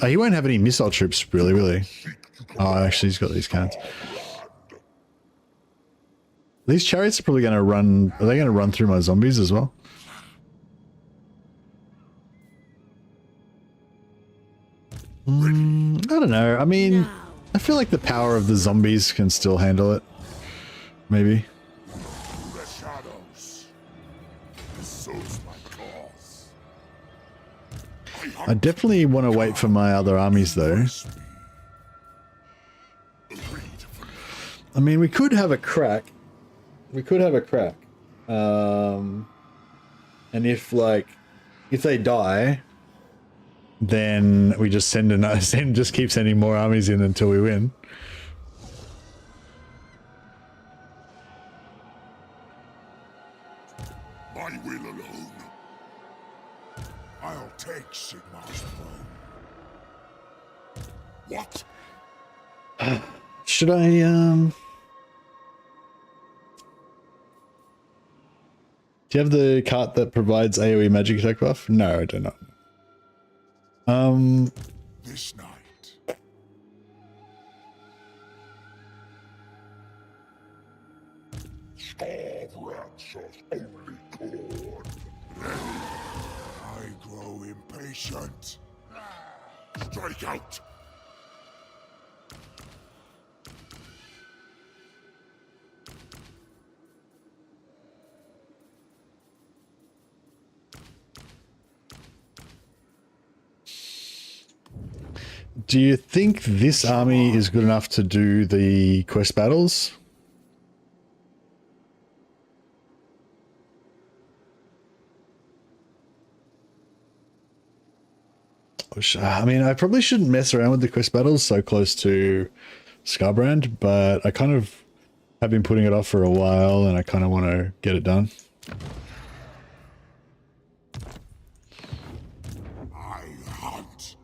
He won't have any missile troops, really, will he? Oh, actually, he's got these cannons. These chariots are probably going to run. Are they going to run through my zombies as well? I don't know. I mean, I feel like the power of the zombies can still handle it. Maybe. The shadows. This suits my cause. I definitely want to wait for my other armies, though. I mean, we could have a crack. We could have a crack. And if they die, then we just just keep sending more armies in until we win. My will alone. I'll take Sigmar's throne. What? Should I, do you have the cart that provides AoE magic attack buff? No, I do not. This night. Starve rats of only corn. I grow impatient. Strike out. Do you think this army is good enough to do the quest battles? I mean, I probably shouldn't mess around with the quest battles so close to Scarbrand, but I kind of have been putting it off for a while and I kind of want to get it done. I hunt.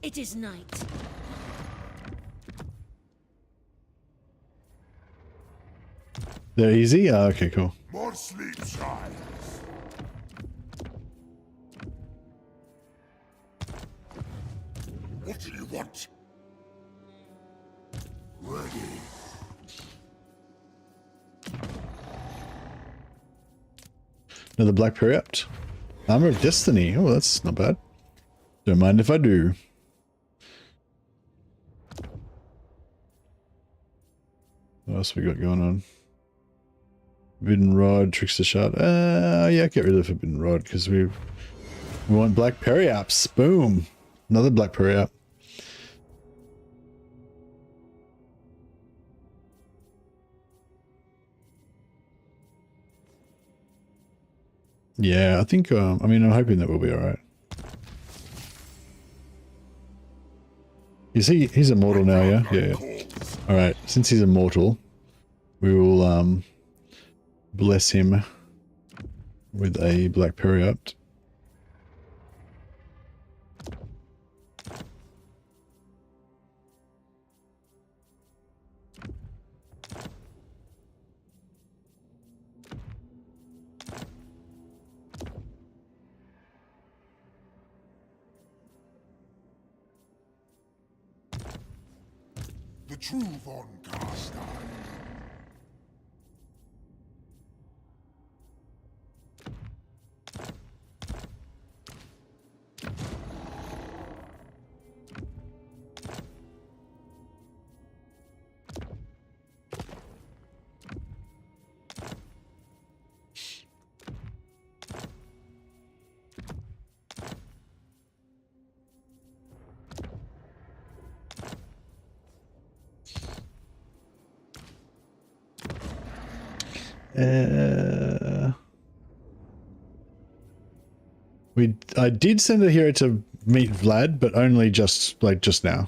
It is night. They're easy? Oh, okay, cool. More sleep shines. What do you want? Ready. Another Black Periapt. Armor of Destiny. Oh, that's not bad. Don't mind if I do. What else we got going on? Forbidden Rod, Trickster Shard. Yeah, get rid of Forbidden Rod because we want Black Periapts. Boom. Another Black Periapt. Yeah, I think, I mean, I'm hoping that we'll be alright. He's immortal now, yeah? Yeah. Alright, since he's immortal, we will, bless him with a Black Periapt. The true von Carstein. I did send a hero to meet Vlad, but only just now.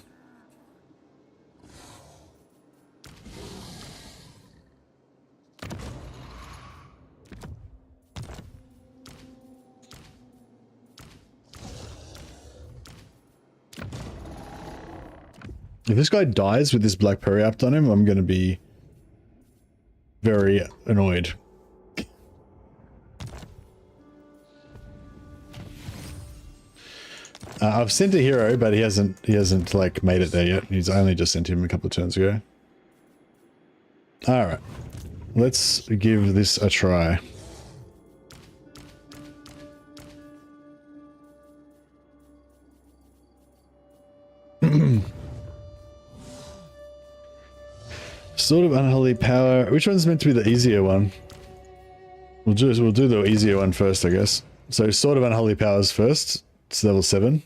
If this guy dies with this Black Periapt on him, I'm going to be very annoyed. I've sent a hero, but he hasn't like made it there yet. He's only just sent him a couple of turns ago. All right, let's give this a try. Sort of unholy power. Which one's meant to be the easier one? We'll do the easier one first, I guess. So sort of unholy powers first. It's level 7.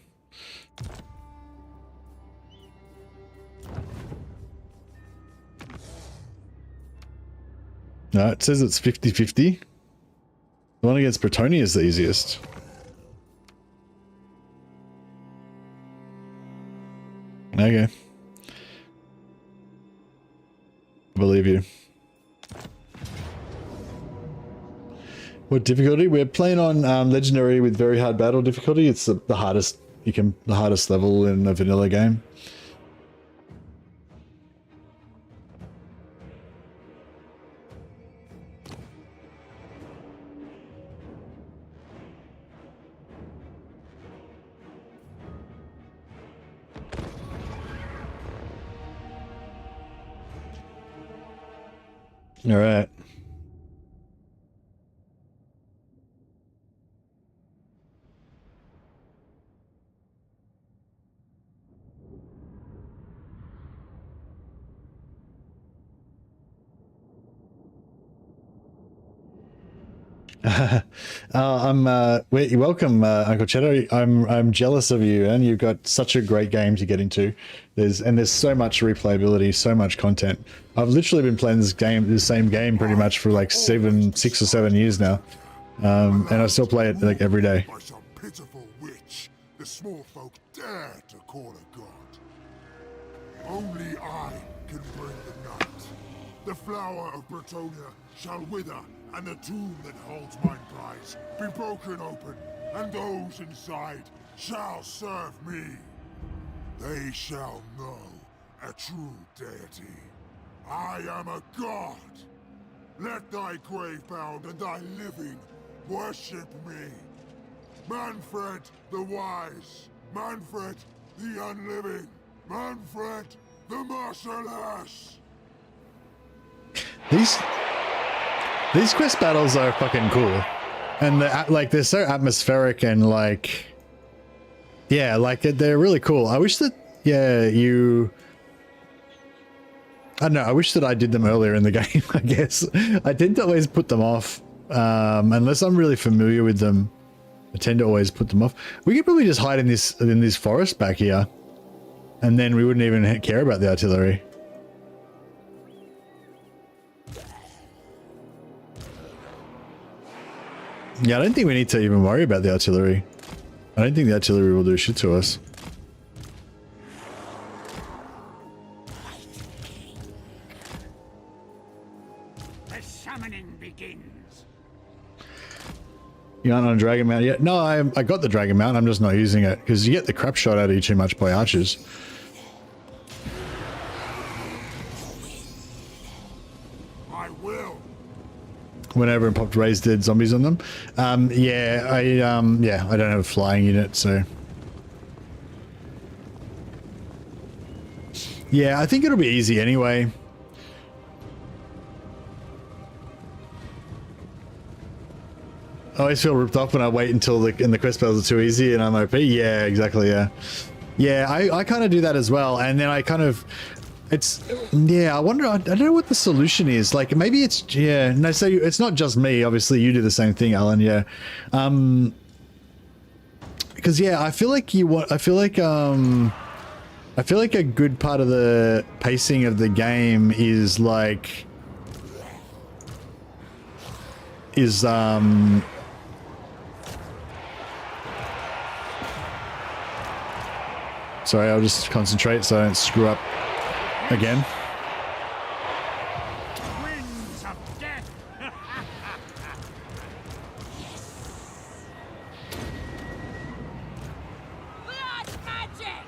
No, it says it's 50-50. The one against Bretonia is the easiest. Okay. I believe you. What difficulty? We're playing on legendary with very hard battle difficulty. It's the hardest the hardest level in a vanilla game. All right. Welcome, Uncle Cheddar. I'm jealous of you, and you've got such a great game to get into. There's so much replayability, so much content. I've literally been playing this same game pretty much for like 6 or 7 years now, and I still play it like every day. By some pitiful witch, the small folk dare to call a god. Only I can bring the night. The flower of Bretonia shall wither, and the tomb that holds my prize be broken open, and those inside shall serve me. They shall know a true deity. I am a god. Let thy grave-bound and thy living worship me. Mannfred the wise, Mannfred the unliving, Mannfred the merciless. These quest battles are fucking cool, and they're so atmospheric and like, yeah, like they're really cool. I wish that, I don't know. I wish that I did them earlier in the game. I guess I tend to always put them off, unless I'm really familiar with them. I tend to always put them off. We could probably just hide in this forest back here, and then we wouldn't even care about the artillery. Yeah, I don't think we need to even worry about the artillery. I don't think the artillery will do shit to us. The summoning begins. You aren't on a dragon mount yet? No, I got the dragon mount. I'm just not using it because you get the crap shot out of you too much by archers. I will. Whenever it popped raised dead zombies on them. Yeah, I don't have a flying unit, so. Yeah, I think it'll be easy anyway. I always feel ripped off when I wait until the quest battles are too easy and I'm OP. Yeah, exactly, yeah. Yeah, I kind of do that as well, and then I kind of... I wonder, I don't know what the solution is. Like, maybe it's, no, so it's not just me, obviously, you do the same thing, Alan, yeah. Because, I feel like I feel like a good part of the pacing of the game is, like, sorry, I'll just concentrate so I don't screw up again. Winds of death. Blood magic!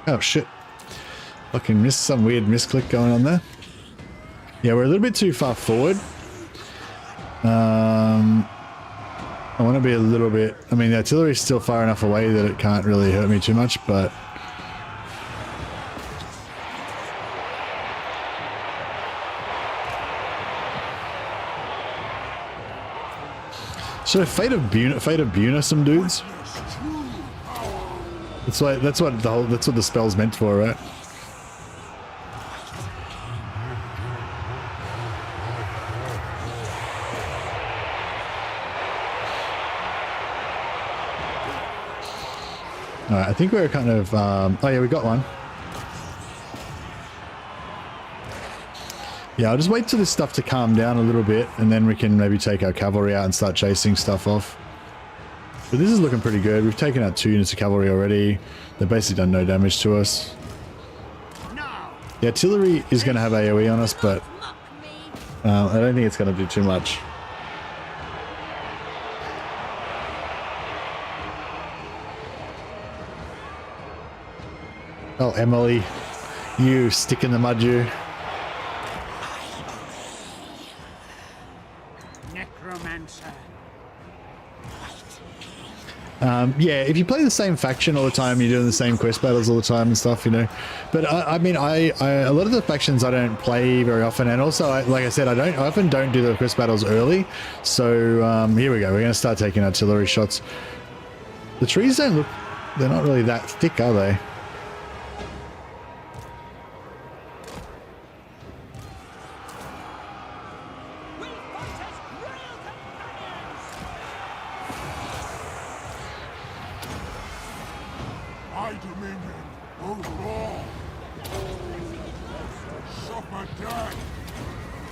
Oh shit. Fucking missed some weird misclick going on there. Yeah, we're a little bit too far forward. I want to be a little bit... I mean, the artillery's still far enough away that it can't really hurt me too much, but... So Fate of Buna some dudes. That's what the spell's meant for, right? Alright, I think we're kind of oh yeah, we got one. Yeah, I'll just wait till this stuff to calm down a little bit, and then we can maybe take our cavalry out and start chasing stuff off. But this is looking pretty good. We've taken out 2 units of cavalry already. They've basically done no damage to us. The artillery is going to have AoE on us, but I don't think it's going to do too much. Oh, Emily, you stick in the mud, you. Yeah, if you play the same faction all the time, you're doing the same quest battles all the time and stuff, you know. But I mean, a lot of the factions I don't play very often, and also, like I said, I often don't do the quest battles early. So here we go. We're going to start taking artillery shots. The trees don't look... They're not really that thick, are they?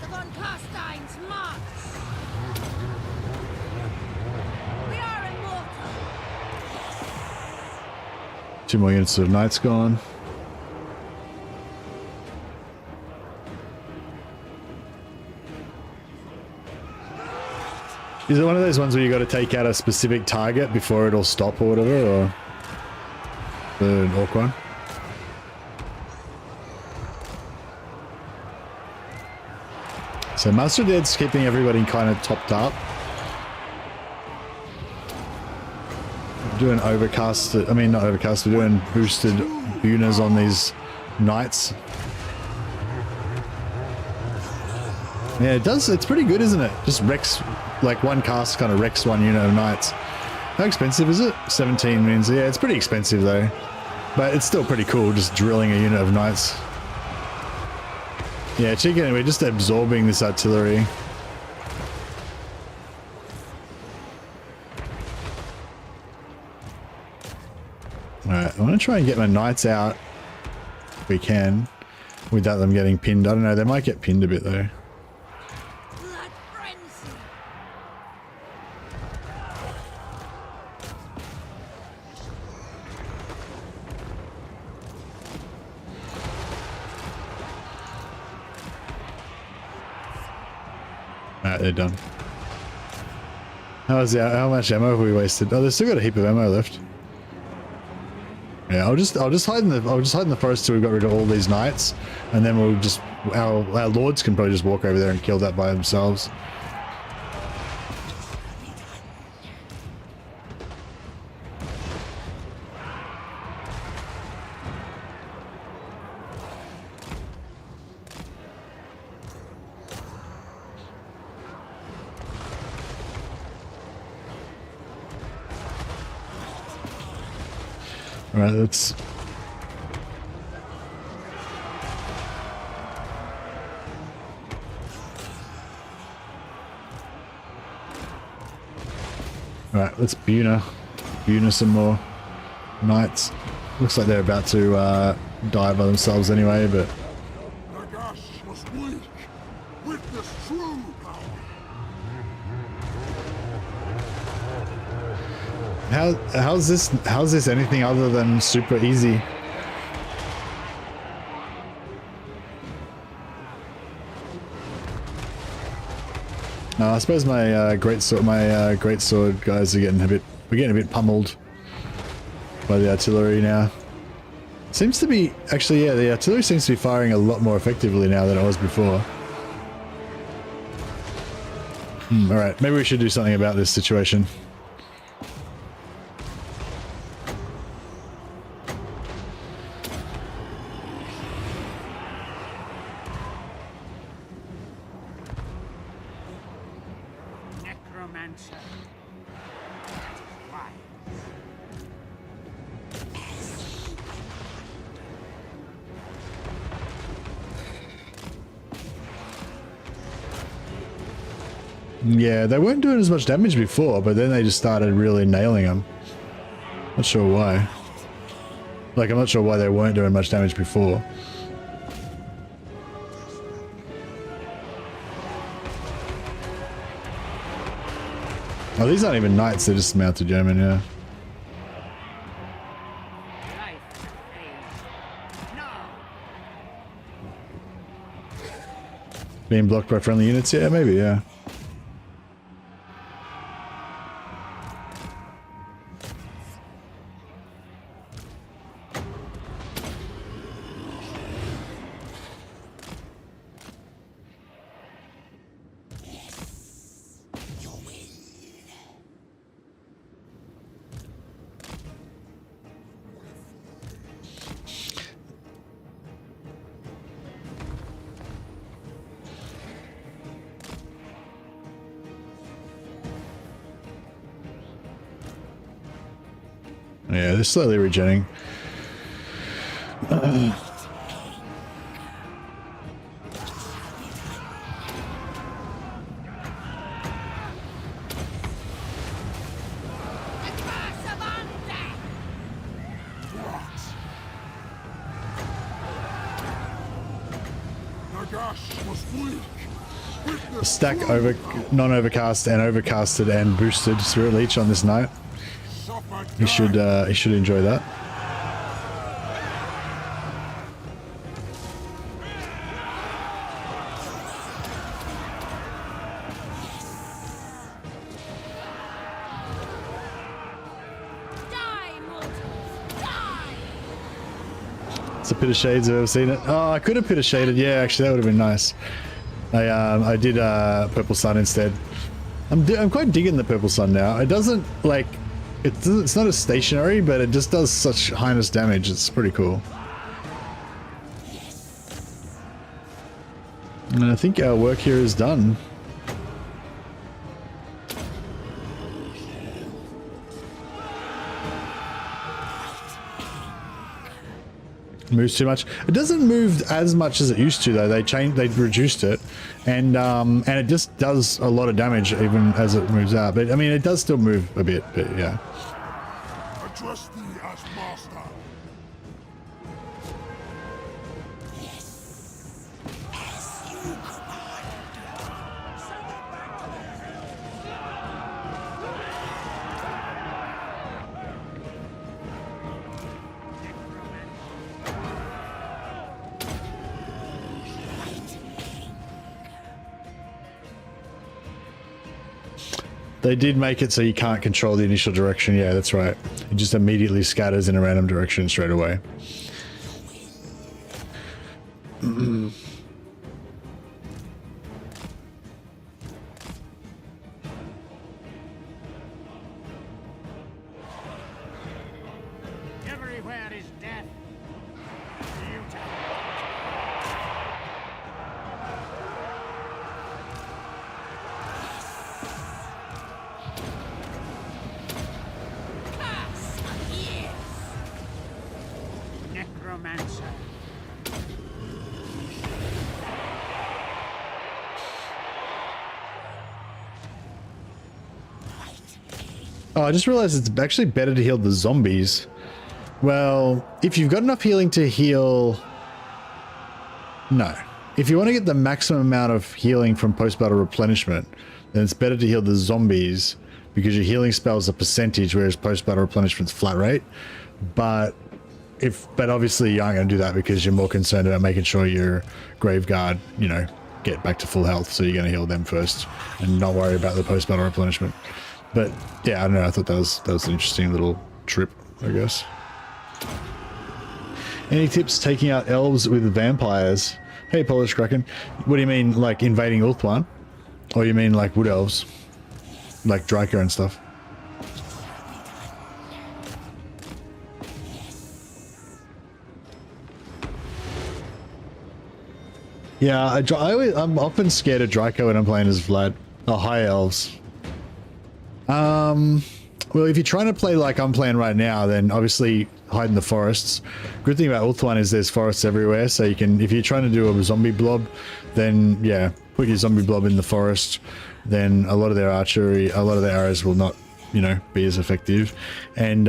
Upon Carstein's march! We are immortal! 2 more units of knights gone. Is it one of those ones where you got to take out a specific target before it'll stop or whatever, or the orc one? So Master Dead's keeping everybody kind of topped up. Doing overcast, I mean not overcast, we're doing boosted Bunas on these knights. Yeah, it does, it's pretty good, isn't it? Just wrecks, like one cast kind of wrecks 1 unit of knights. How expensive is it? 17 means, yeah, it's pretty expensive though. But it's still pretty cool, just drilling a unit of knights. Yeah, chicken, we're just absorbing this artillery. Alright, I want to try and get my knights out if we can, without them getting pinned. I don't know, they might get pinned a bit though. Blood frenzy! Alright, they're done. How much ammo have we wasted? Oh, they've still got a heap of ammo left. Yeah, I'll just hide in the forest till we've got rid of all these knights, and then we'll just our lords can probably just walk over there and kill that by themselves. All right, let's. All right, let's Buna some more knights. Looks like they're about to die by themselves anyway, but. Nagash was weak. Witness true power. How's this anything other than super easy? I suppose my great sword guys are getting a bit pummeled by the artillery now. Seems to be, actually, yeah, the artillery seems to be firing a lot more effectively now than it was before. Alright, maybe we should do something about this situation. Necromancer. Why? Yeah, they weren't doing as much damage before, but then they just started really nailing them. Not sure why. Like, I'm not sure why they weren't doing much damage before. Oh, these aren't even knights, they're just mounted German, yeah. Life phase. No. Being blocked by friendly units, yeah, maybe, yeah. Yeah, they're slowly regenerating. Nagash was weak. A stack over, non-overcast and overcasted and boosted Spirit Leech on this knight. He should enjoy that. Die, mortals! Die! It's a pit of shades. I've ever seen it. Oh, I could have pit of shaded. Yeah, actually, that would have been nice. I did purple sun instead. I'm quite digging the purple sun now. It doesn't like. It's not as stationary, but it just does such heinous damage. It's pretty cool. And I think our work here is done. Moves too much. It doesn't move as much as it used to though. They reduced it, and it just does a lot of damage even as it moves out. But I mean, it does still move a bit. But yeah. Address thee as master. They did make it so you can't control the initial direction. Yeah, that's right. It just immediately scatters in a random direction straight away. Everywhere is death. Necromancer. Oh, I just realized it's actually better to heal the zombies. Well, if you've got enough healing to heal... No. If you want to get the maximum amount of healing from post-battle replenishment, then it's better to heal the zombies because your healing spells are percentage, whereas post-battle replenishment's flat rate. But obviously you aren't going to do that because you're more concerned about making sure your grave guard, you know, get back to full health. So you're going to heal them first and not worry about the post-battle replenishment. But yeah, I don't know. I thought that was an interesting little trip, I guess. Any tips taking out elves with vampires? Hey, Polish Kraken. What do you mean, like invading Ulthuan? Or you mean like wood elves? Like Draco and stuff? Yeah, I'm often scared of Draco when I'm playing as Vlad. Oh, high elves. Well, if you're trying to play like I'm playing right now, then obviously hide in the forests. Good thing about Ulthuan is there's forests everywhere, so you can, if you're trying to do a zombie blob, then yeah, put your zombie blob in the forest. Then a lot of their archery, a lot of their arrows will not, you know, be as effective. And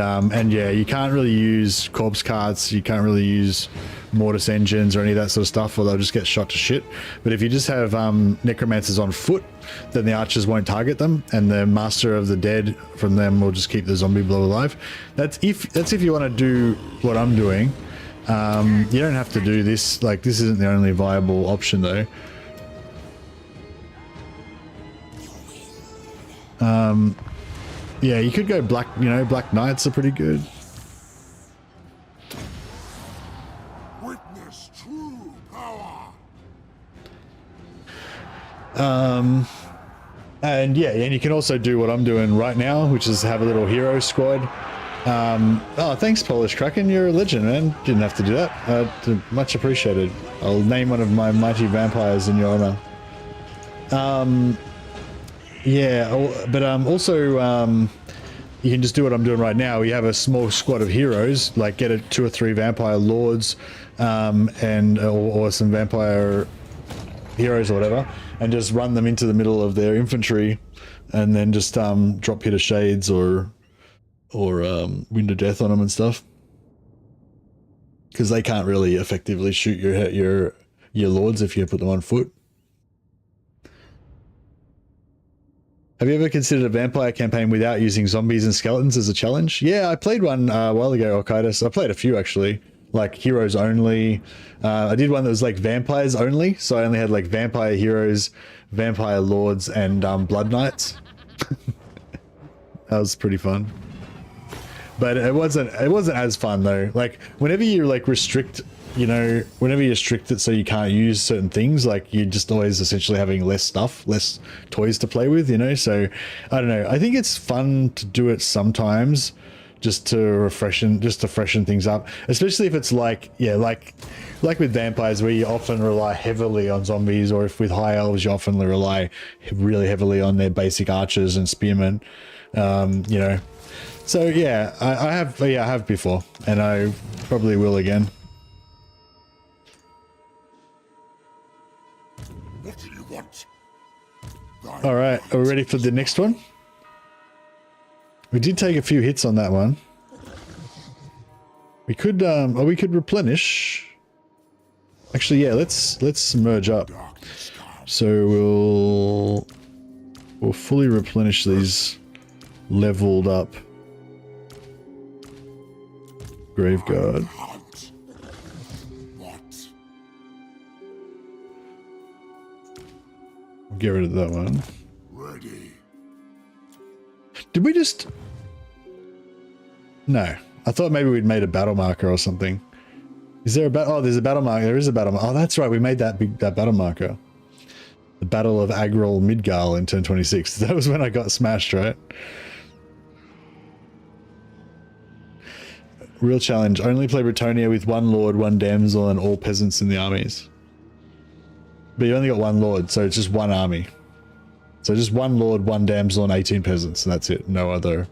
yeah, you can't really use corpse carts, you can't really use mortis engines or any of that sort of stuff, or they'll just get shot to shit. But if you just have necromancers on foot, then the archers won't target them, and the master of the dead from them will just keep the zombie blob alive. That's if you want to do what I'm doing. You don't have to do this. Like, this isn't the only viable option though. Yeah, you could go black, you know, black knights are pretty good. Witness true power. And yeah, and you can also do what I'm doing right now, which is have a little hero squad. Oh, thanks, Polish Kraken. You're a legend, man. Didn't have to do that. Much appreciated. I'll name one of my mighty vampires in your honor. Yeah, but also you can just do what I'm doing right now. You have a small squad of heroes, like get 2 or 3 vampire lords, or some vampire heroes or whatever, and just run them into the middle of their infantry, and then just drop hit of shades or wind of death on them and stuff, because they can't really effectively shoot your lords if you put them on foot. Have you ever considered a vampire campaign without using zombies and skeletons as a challenge? Yeah, I played one a while ago, Orkitis. I played a few actually, like heroes only. I did one that was like vampires only, so I only had like vampire heroes, vampire lords, and blood knights. That was pretty fun. But it wasn't as fun though. Like whenever you like restrict, you know, whenever you restrict it so you can't use certain things, like you're just always essentially having less stuff, less toys to play with, you know. So I don't know, I think it's fun to do it sometimes, just to freshen things up, especially if it's like, yeah, like with vampires, where you often rely heavily on zombies, or if with high elves you often rely really heavily on their basic archers and spearmen, you know. So yeah, I have before, and I probably will again. What do you want? All right, are we ready for the next one? We did take a few hits on that one. We could replenish. Actually, yeah, let's merge up. So we'll fully replenish these leveled up Graveguard. Get rid of that one. Ready. Did we just... No. I thought maybe we'd made a battle marker or something. Is there a battle? Oh, there's a battle marker. There is a battle marker. Oh, that's right. We made that battle marker. The Battle of Agril Midgard in turn 26. That was when I got smashed, right? Real challenge. Only play Bretonia with 1 lord, 1 damsel, and all peasants in the armies. But you only got 1 lord, so it's just 1 army. So just 1 lord, 1 damsel, and 18 peasants, and that's it. No other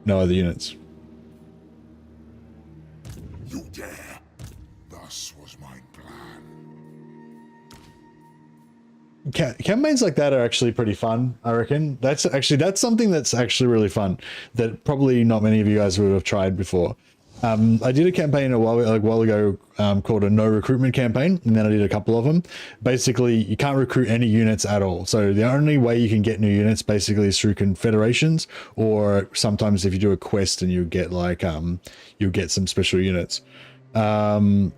units. You dare. Thus was my plan. Campaigns like that are actually pretty fun, I reckon. That's something that's actually really fun that probably not many of you guys would have tried before. I did a campaign a while ago called a no recruitment campaign, and then I did a couple of them. Basically, you can't recruit any units at all. So the only way you can get new units basically is through confederations, or sometimes if you do a quest and you get like you'll get some special units. And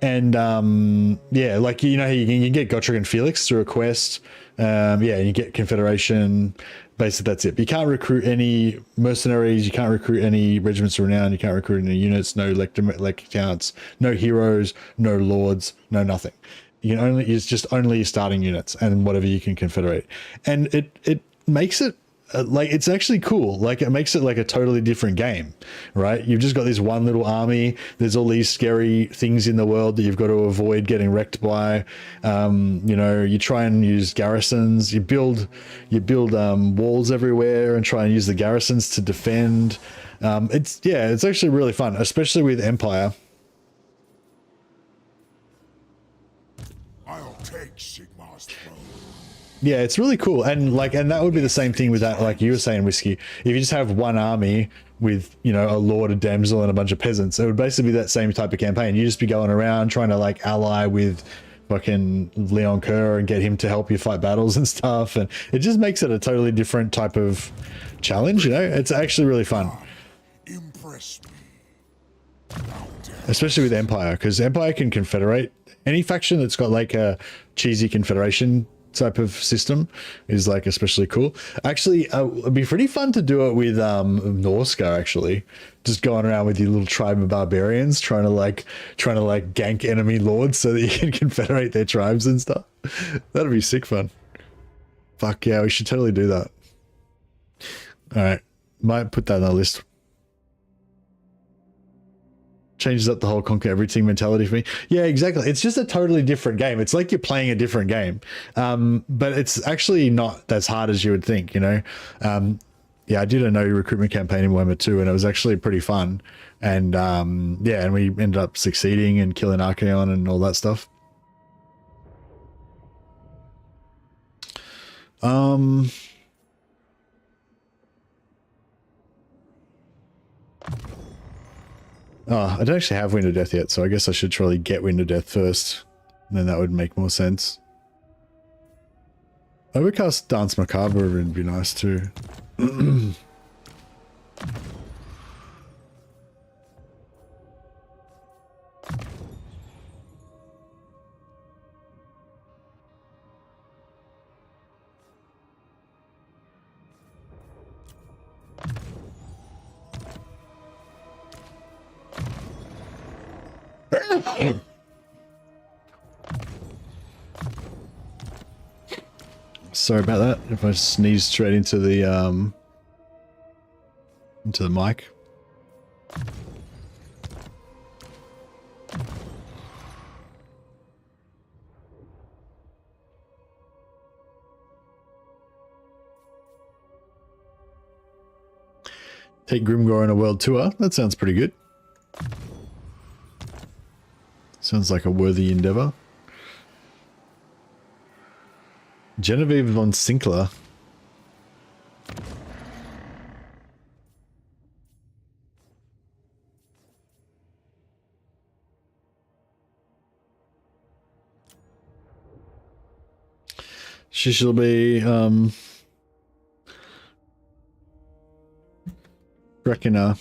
And yeah, like you know, you can get Gotrek and Felix through a quest. Yeah, you get Confederation. Basically, that's it. But you can't recruit any mercenaries. You can't recruit any regiments of renown. You can't recruit any units. No elect counts. No heroes. No lords. No nothing. You can only it's just only your starting units and whatever you can confederate. And it makes it like it's actually cool. Like it makes it like a totally different game, right? You've just got this one little army. There's all these scary things in the world that you've got to avoid getting wrecked by. You know, you try and use garrisons. You build walls everywhere and try and use the garrisons to defend. It's actually really fun, especially with Empire. I'll take Sigmar's throne. Yeah, it's really cool. And that would be the same thing with that, like you were saying, Whiskey. If you just have one army with, you know, a lord, a damsel, and a bunch of peasants, it would basically be that same type of campaign. You just be going around trying to like ally with fucking Leon Kerr and get him to help you fight battles and stuff. And it just makes it a totally different type of challenge, you know? It's actually really fun. Impress me. Especially with Empire, because Empire can confederate. Any faction that's got like a cheesy confederation type of system is like especially cool. Actually, it'd be pretty fun to do it with Norsca, actually. Just going around with your little tribe of barbarians trying to gank enemy lords so that you can confederate their tribes and stuff. That'd be sick fun. Fuck yeah, we should totally do that. All right, might put that on the list. Changes up the whole conquer everything mentality for me. Yeah, exactly. It's just a totally different game. It's like you're playing a different game. But it's actually not as hard as you would think, you know? Yeah, I did a no recruitment campaign in Warhammer 2 and it was actually pretty fun. And yeah, and we ended up succeeding and killing Archaon and all that stuff. Oh, I don't actually have Wind of Death yet, so I guess I should try to get Wind of Death first. And then that would make more sense. Overcast Dance Macabre would be nice too. Sorry about that. If I sneezed straight into the mic. Take Grimgor on a world tour. That sounds pretty good. Sounds like a worthy endeavor. Genevieve von Sinkler. She shall be Reckoner.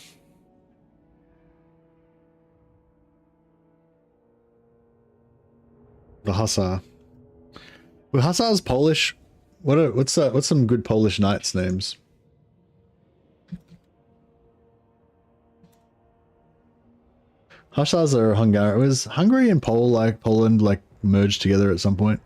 The Hussar. Well, Hussar's Polish. What's some good Polish knights' names? Hussars are Hungarian. Was Hungary and Poland like merged together at some point?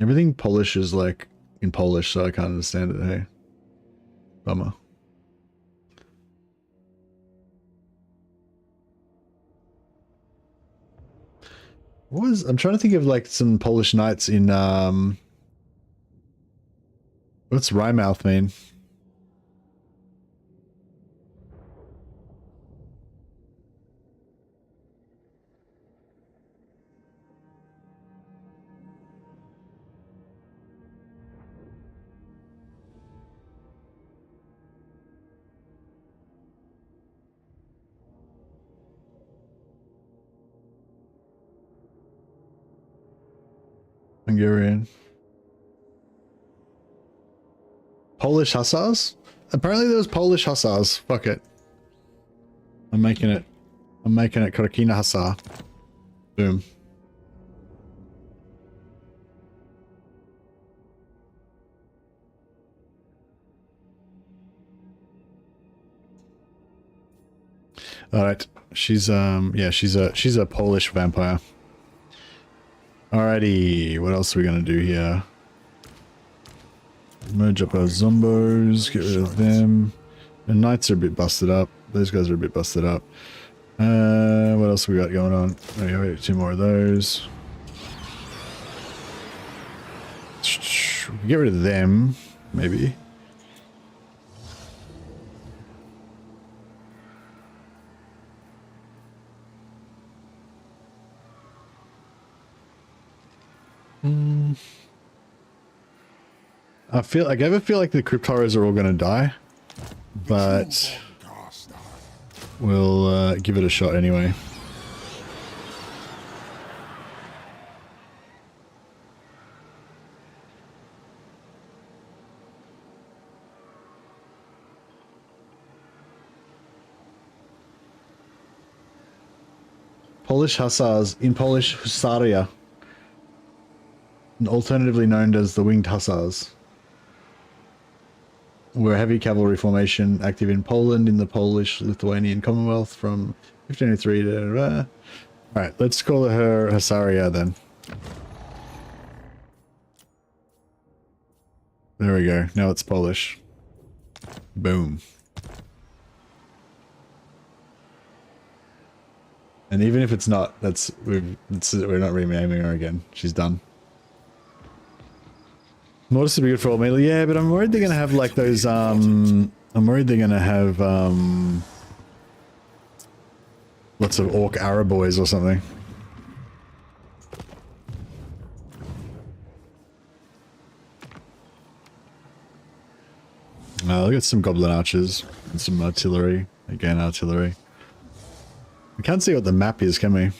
Everything Polish is like in Polish, so I can't understand it. Hey, bummer. I'm trying to think of like some Polish knights in what's Wrymouth mean? Hungarian. Polish Hussars? apparently there was Polish hussars. Fuck it. I'm making it Krakina Hussar. Boom. Alright. She's yeah, she's a Polish vampire. Alrighty, what else are we gonna do here? Merge up our zombos, get rid of them. The knights are a bit busted up. Those guys are a bit busted up. What else we got going on? Okay, 2 more of those. Get rid of them, maybe. I ever feel like the crypt horrors are all gonna die, but we'll give it a shot anyway. Polish hussars, in Polish husaria, alternatively known as the winged hussars, were a heavy cavalry formation active in Poland in the Polish-Lithuanian Commonwealth from 1503 to... Alright, let's call her Husaria then. There we go. Now it's Polish. Boom. And even if it's not, we're not renaming her again. She's done. Mortis would be good for all melee. Yeah, but I'm worried they're gonna have like those I'm worried they're gonna have lots of orc Arab boys or something. Look at some goblin archers and some artillery. Again, artillery. We can't see what the map is, can we?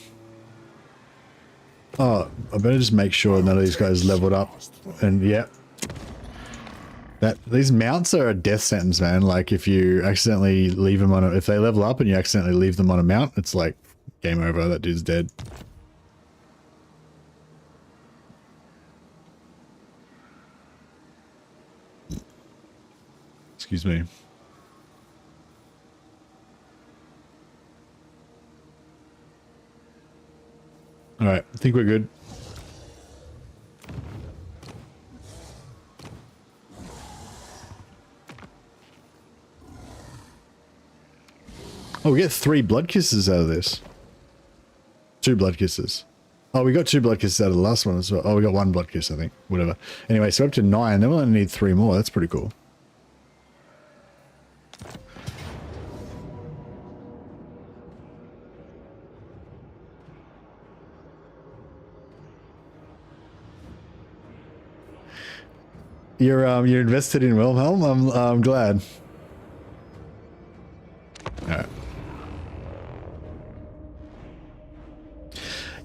Oh, I better just make sure none of these guys leveled up. And yeah. These mounts are a death sentence, man. Like if you accidentally leave them on if they level up and you accidentally leave them on a mount, it's like game over. That dude's dead. Excuse me. Alright, I think we're good. Oh, we get 3 blood kisses out of this. 2 blood kisses. Oh, we got 2 blood kisses out of the last one as well. Oh, we got 1 blood kiss, I think. Whatever. Anyway, so up to 9. Then we'll only need 3 more. That's pretty cool. You're invested in Wilhelm? I'm glad. Alright.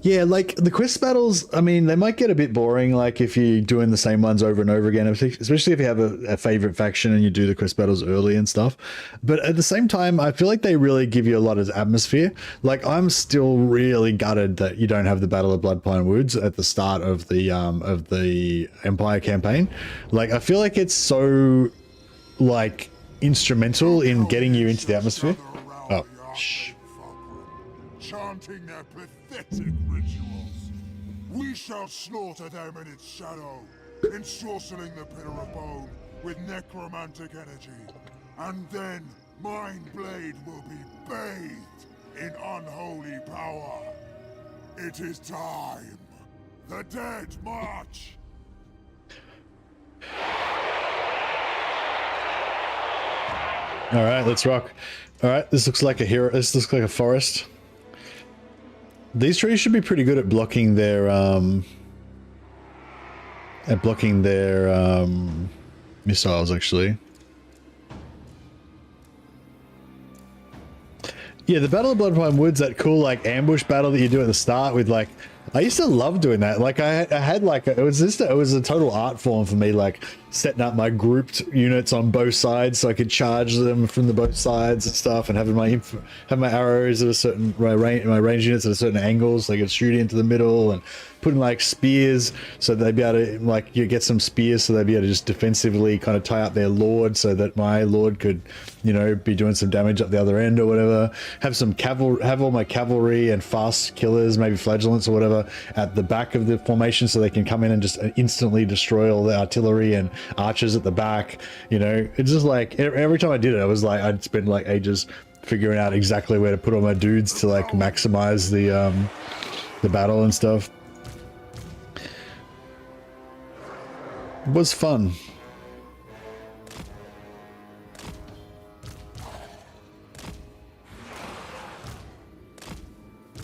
Yeah, like the quest battles, I mean, they might get a bit boring, like if you're doing the same ones over and over again, especially if you have a favorite faction and you do the quest battles early and stuff. But at the same time, I feel like they really give you a lot of atmosphere. Like I'm still really gutted that you don't have the Battle of Bloodpine Woods at the start of the Empire campaign. Like I feel like it's so like instrumental in getting you into the atmosphere. Oh, shh. Chanting their pathetic rituals. We shall slaughter them in its shadow, ensorceling the pillar of bone with necromantic energy. And then Mind Blade will be bathed in unholy power. It is time. The dead march. All right, let's rock. All right, this looks like a hero. This looks like a forest. These trees should be pretty good at blocking their missiles, actually. Yeah, the Battle of Bloodpine Woods, that cool like ambush battle that you do at the start with I used to love doing that. Like I had like it was a total art form for me. Like setting up my grouped units on both sides so I could charge them from the both sides and stuff, and having my arrows at a certain my range units at a certain angle so they could shoot into the middle, and putting like spears so they'd be able to like you get some spears so they'd be able to just defensively kind of tie up their lord so that my lord could, you know, be doing some damage up the other end or whatever. Have all my cavalry and fast killers, maybe flagellants or whatever, at the back of the formation so they can come in and just instantly destroy all the artillery and archers at the back. You know, it's just like every time I did it, I was like, I'd spend like ages figuring out exactly where to put all my dudes to like maximize the battle and stuff. It was fun.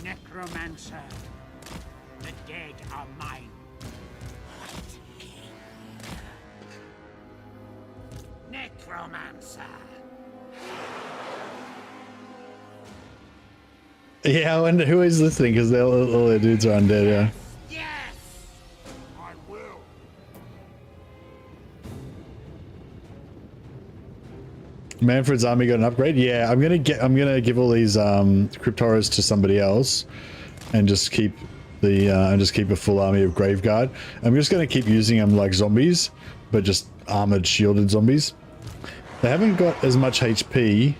Necromancer, the dead are mine. Necromancer. Yeah, I wonder who is listening, because all their dudes are undead, yeah. Yes! I will. Mannfred's army got an upgrade. Yeah, I'm gonna give all these crypt horrors to somebody else, and just keep a full army of Graveguard. I'm just gonna keep using them like zombies, but just armored, shielded zombies. They haven't got as much HP,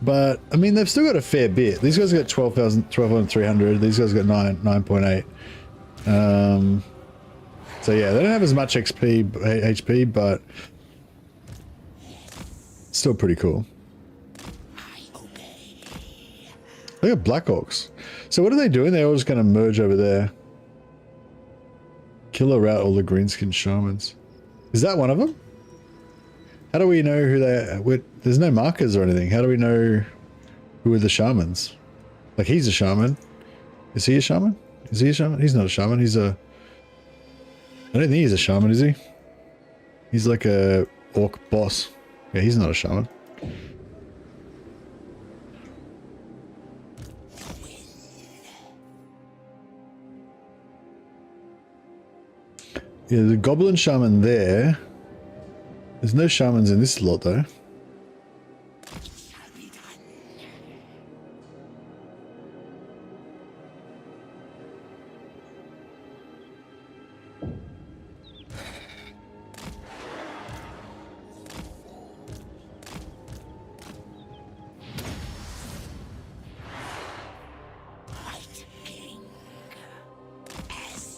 but I mean they've still got a fair bit. These guys got 12,300. These guys got 9.8. So yeah, they don't have as much HP, but still pretty cool. They got Black Orcs. So what are they doing? They're all just going to merge over there. Kill or rout all the greenskin shamans. Is that one of them? How do we know who they are? There's no markers or anything. How do we know who are the shamans? Like, he's a shaman. Is he a shaman? Is he a shaman? He's not a shaman. He's a... I don't think he's a shaman, is he? He's like a orc boss. Yeah, he's not a shaman. Yeah, there's a goblin shaman there. There's no shamans in this lot though.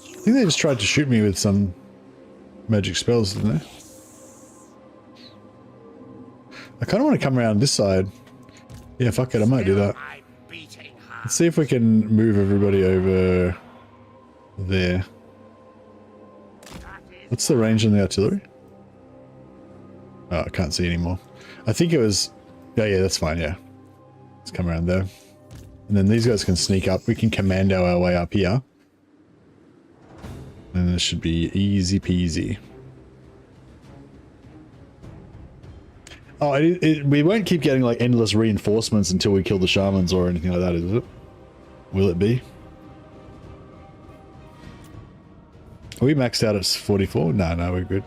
I think they just tried to shoot me with some magic spells, didn't they? I kind of want to come around this side. Yeah, fuck it, I might do that. Let's see if we can move everybody over there. What's the range on the artillery? Oh, I can't see anymore. I think it was... Yeah, that's fine, yeah. Let's come around there. And then these guys can sneak up. We can commando our way up here. And this should be easy peasy. Oh, we won't keep getting like endless reinforcements until we kill the shamans or anything like that, is it? Will it be? Are we maxed out at 44? No, we're good.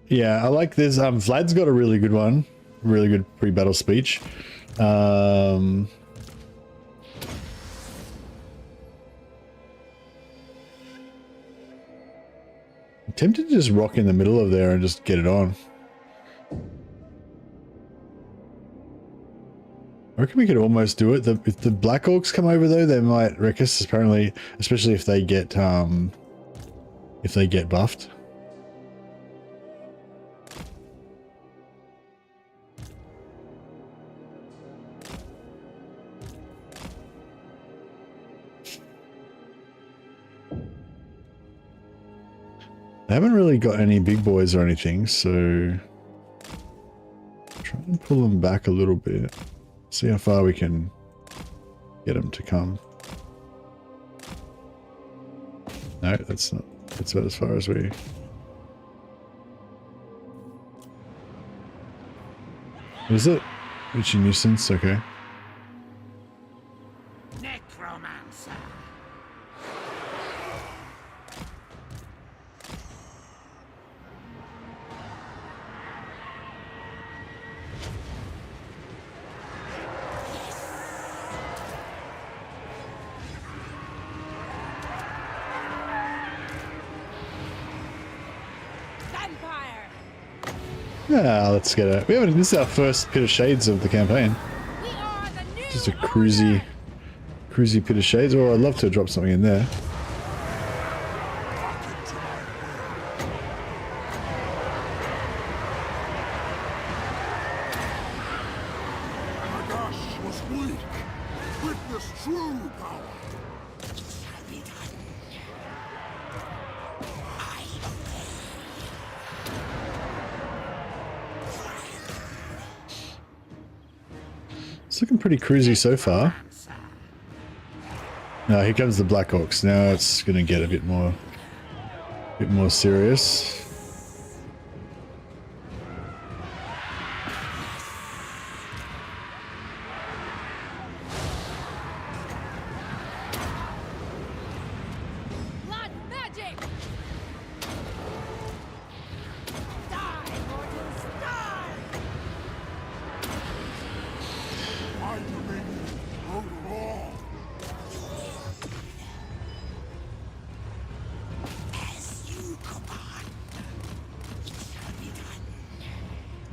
Yeah, I like this. Vlad's got a really good one. Really good pre-battle speech. I'm tempted to just rock in the middle of there and just get it on. I reckon we could almost do it. If the Black Orcs come over though, they might wreck us, apparently, especially if they get buffed. I haven't really got any big boys or anything, so Pull them back a little bit. See how far we can get them to come. No, that's not. That's about as far as we... Is it? Which a nuisance? Okay. Necromancer. Vampire! Yeah, let's get it. We haven't. This is our first Pit of Shades of the campaign. We are the new Just a cruisy Pit of Shades. Oh, I'd love to drop something in there. Nagash was weak. Witness true power. It's looking pretty cruisy so far. Now here comes the Black Orcs. Now it's gonna get a bit more serious. blood magic! Die, mortals, die! My dominion rode all.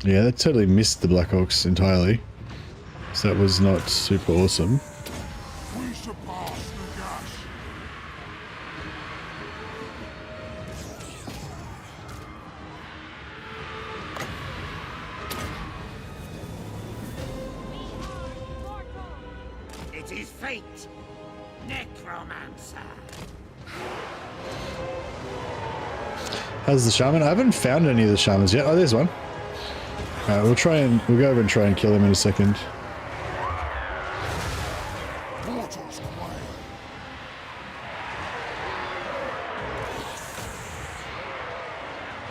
Yeah, that totally missed the Black Orcs entirely. So that was not super awesome. We surpass Nagash. It is fate. Necromancer. How's the shaman? I haven't found any of the shamans yet. Oh, there's one. Alright, we'll go over and try and kill him in a second. Mortals quail.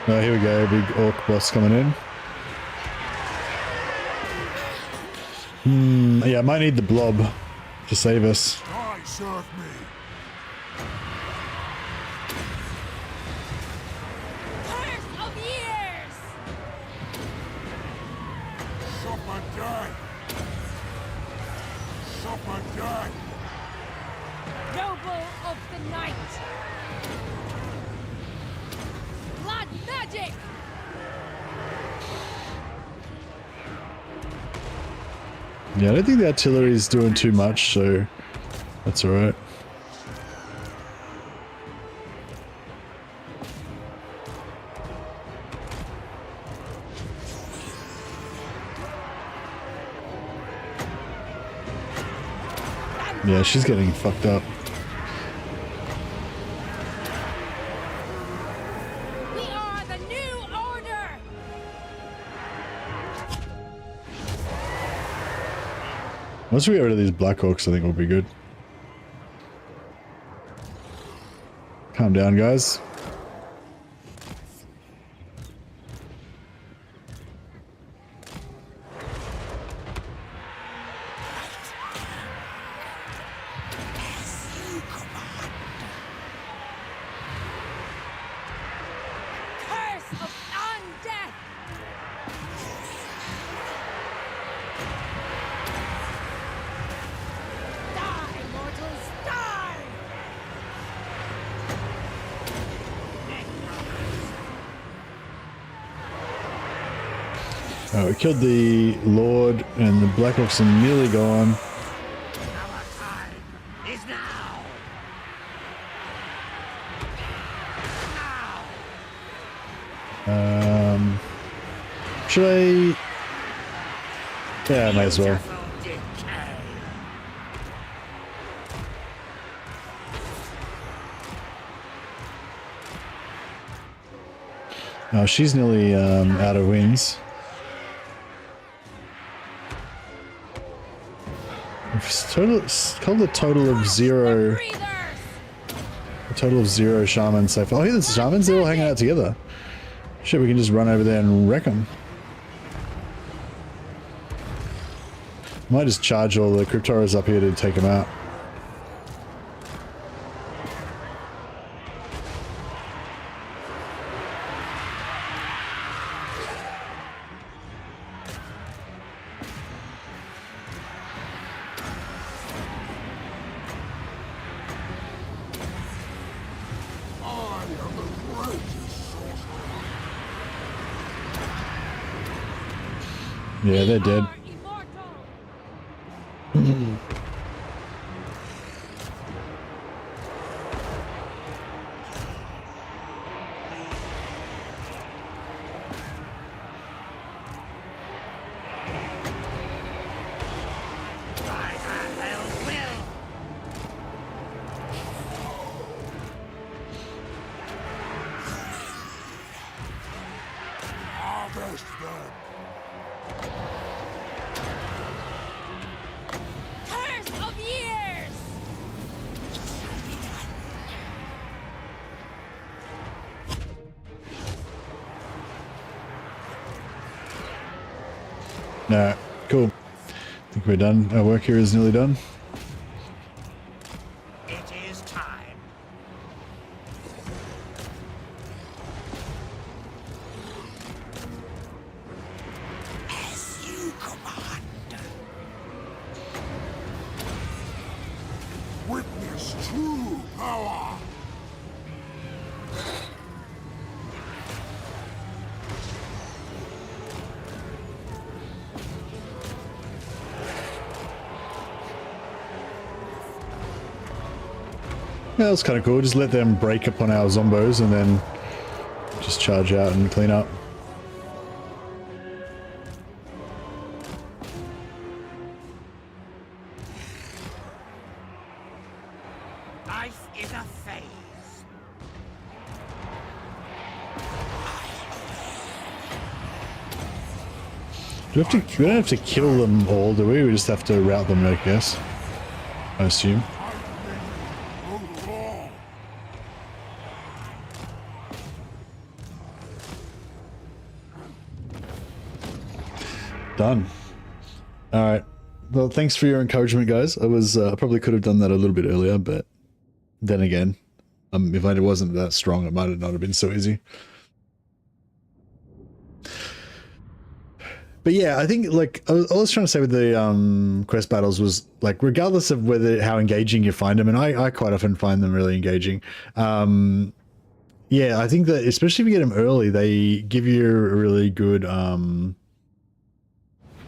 Oh, here we go, big orc boss coming in. Yeah, I might need the blob to save us. Die, serve me. Curse of years! Suffer death. Suffer death. Noble of the night! Blood magic! Yeah, I don't think the artillery is doing too much, so that's alright. Yeah, she's getting fucked up. We are the new order! Once we get rid of these Black Orcs, I think we'll be good. Calm down, guys. Curse of undeath! Die, mortals, die! We killed the Lord, and the Black Orcs are nearly gone. Our time is now. Now. Should I? Yeah, I might as well. Beautiful decay. Oh, she's nearly out of wins. called a total of zero. Breathers! A total of 0 shamans so far. Oh, here's the shamans. They're all hanging out together. Shit, we can just run over there and wreck them. Might just charge all the cryptoras up here to take them out. Yeah, they're dead. Immortal! Harvest them! Curse of years! Nah, cool. I think we're done. Our work here is nearly done. It is time. As you command. Witness true power! Yeah, that's kind of cool. Just let them break upon our zombos and then just charge out and clean up. Life is a phase. Do we have to? We don't have to kill them all, do we? We just have to rout them, I guess. I assume. Done. All right. Well, thanks for your encouragement, guys. I was probably could have done that a little bit earlier, but then again, if I wasn't that strong, it might not have been so easy. But yeah, I think like I was trying to say with the quest battles was like regardless of how engaging you find them, and I quite often find them really engaging. Yeah, I think that especially if you get them early, they give you a really good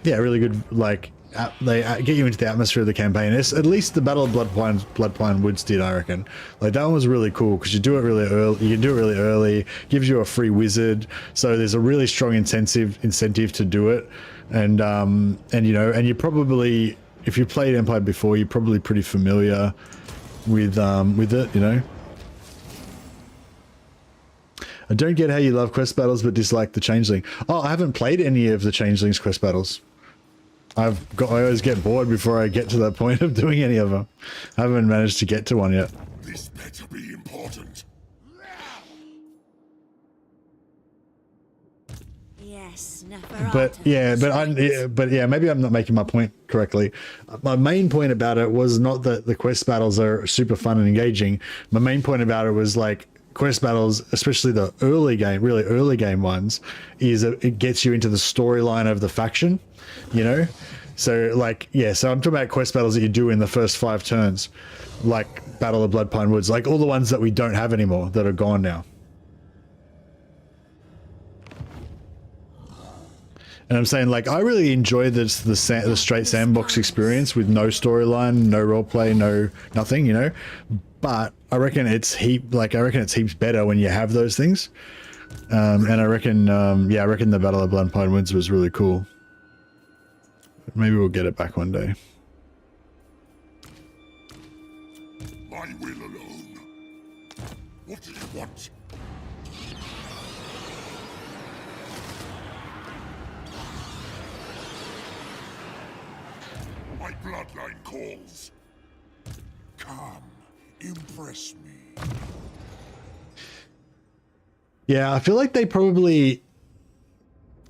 really good like they get you into the atmosphere of the campaign. It's at least the Battle of Bloodpine Woods did, I reckon. Like that one was really cool because you do it really early. You can do it really early. Gives you a free wizard, so there's a really strong incentive to do it. And you know, and you probably, if you played Empire before, you're probably pretty familiar with it. You know. I don't get how you love quest battles but dislike the Changeling. Oh, I haven't played any of the Changelings quest battles. I always get bored before I get to that point of doing any of them. I haven't managed to get to one yet. This better be important. Yes, But yeah, maybe I'm not making my point correctly. My main point about it was not that the quest battles are super fun and engaging. My main point about it was like quest battles, especially the really early game ones, is it gets you into the storyline of the faction, you know? So like, yeah, so I'm talking about quest battles that you do in the first 5 turns, like Battle of Bloodpine Woods, like all the ones that we don't have anymore, that are gone now. And I'm saying, like, I really enjoy the straight sandbox experience with no storyline, no roleplay, no nothing, you know. But I reckon it's heaps better when you have those things. And I reckon, I reckon the Battle of Bloodpine Woods was really cool. Maybe we'll get it back one day. My will alone. What do you want? My bloodline calls. Come, impress me. Yeah, I feel like they probably,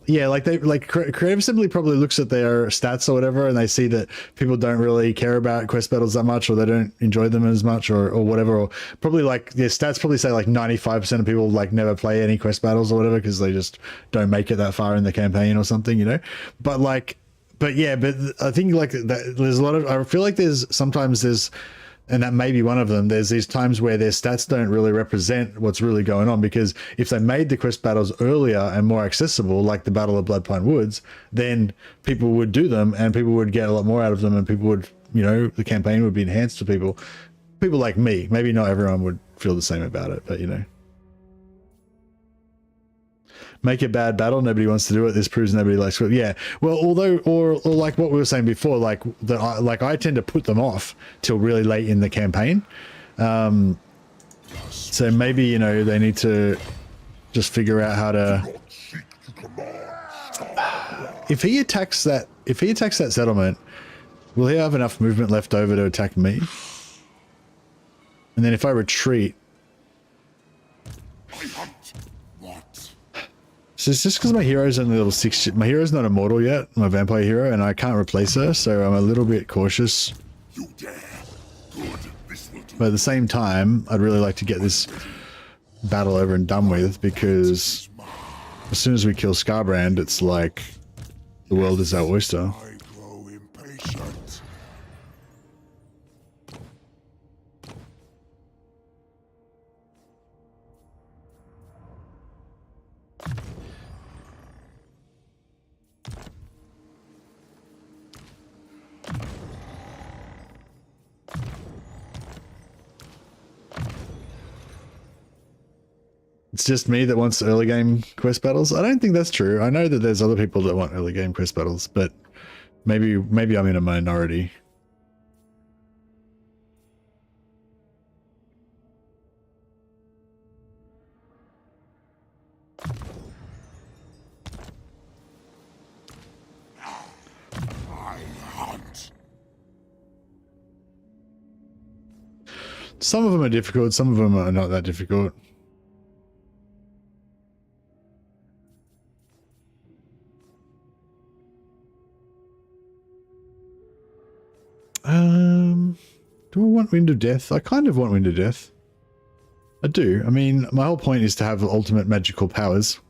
yeah, like Creative Assembly probably looks at their stats or whatever, and they see that people don't really care about quest battles that much, or they don't enjoy them as much, or whatever. Or probably like their stats probably say like 95% of people like never play any quest battles or whatever because they just don't make it that far in the campaign or something, you know. But like, but yeah, but I think like that, there's a lot of, I feel like sometimes and that may be one of them, there's these times where their stats don't really represent what's really going on, because if they made the quest battles earlier and more accessible, like the Battle of Bloodpine Woods, then people would do them and people would get a lot more out of them, and people would, you know, the campaign would be enhanced for people like me. Maybe not everyone would feel the same about it, but you know. Make a bad battle, nobody wants to do it. This proves nobody likes it. Yeah. Well, although, or like what we were saying before, like I tend to put them off till really late in the campaign. So maybe, you know, they need to just figure out how to. If he attacks that settlement, will he have enough movement left over to attack me? And then if I retreat. So it's just because my hero's only level 6. My hero's not immortal yet, my vampire hero, and I can't replace her, so I'm a little bit cautious. But at the same time, I'd really like to get this battle over and done with, because as soon as we kill Scarbrand, it's like the world is our oyster. I grow impatient. It's just me that wants early game quest battles. I don't think that's true. I know that there's other people that want early game quest battles, but maybe I'm in a minority. I hunt. Some of them are difficult, some of them are not that difficult. Do I want Wind of Death? I kind of want Wind of Death. I do. I mean, my whole point is to have ultimate magical powers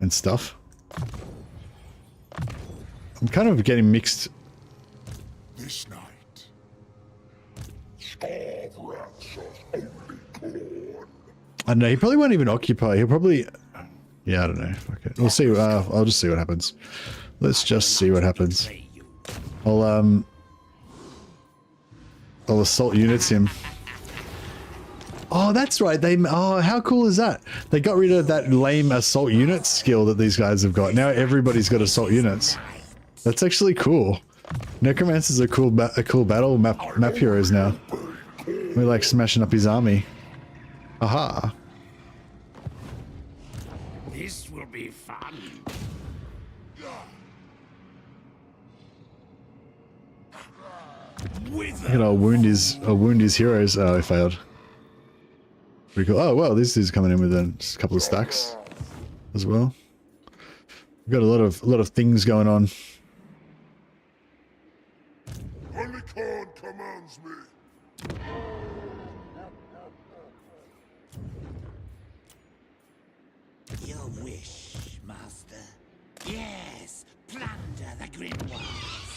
and stuff. I'm kind of getting mixed. This night, starve rats of only corn. I don't know. He probably won't even occupy. He'll probably. Yeah, I don't know. Fuck it. We'll see. I'll just see what happens. Let's just see what happens. I'll assault units him. Oh, that's right. Oh, how cool is that? They got rid of that lame assault unit skill that these guys have got. Now everybody's got assault units. That's actually cool. Necromancers are cool battle map heroes now. We're like smashing up his army. Aha. This will be fun. Look at I'll wound his heroes. Oh, I failed. Pretty cool. Oh well, this is coming in with a couple of stacks as well. We've got a lot of things going on. Only corn commands me. Your wish, master. Yes, plunder the grimoires.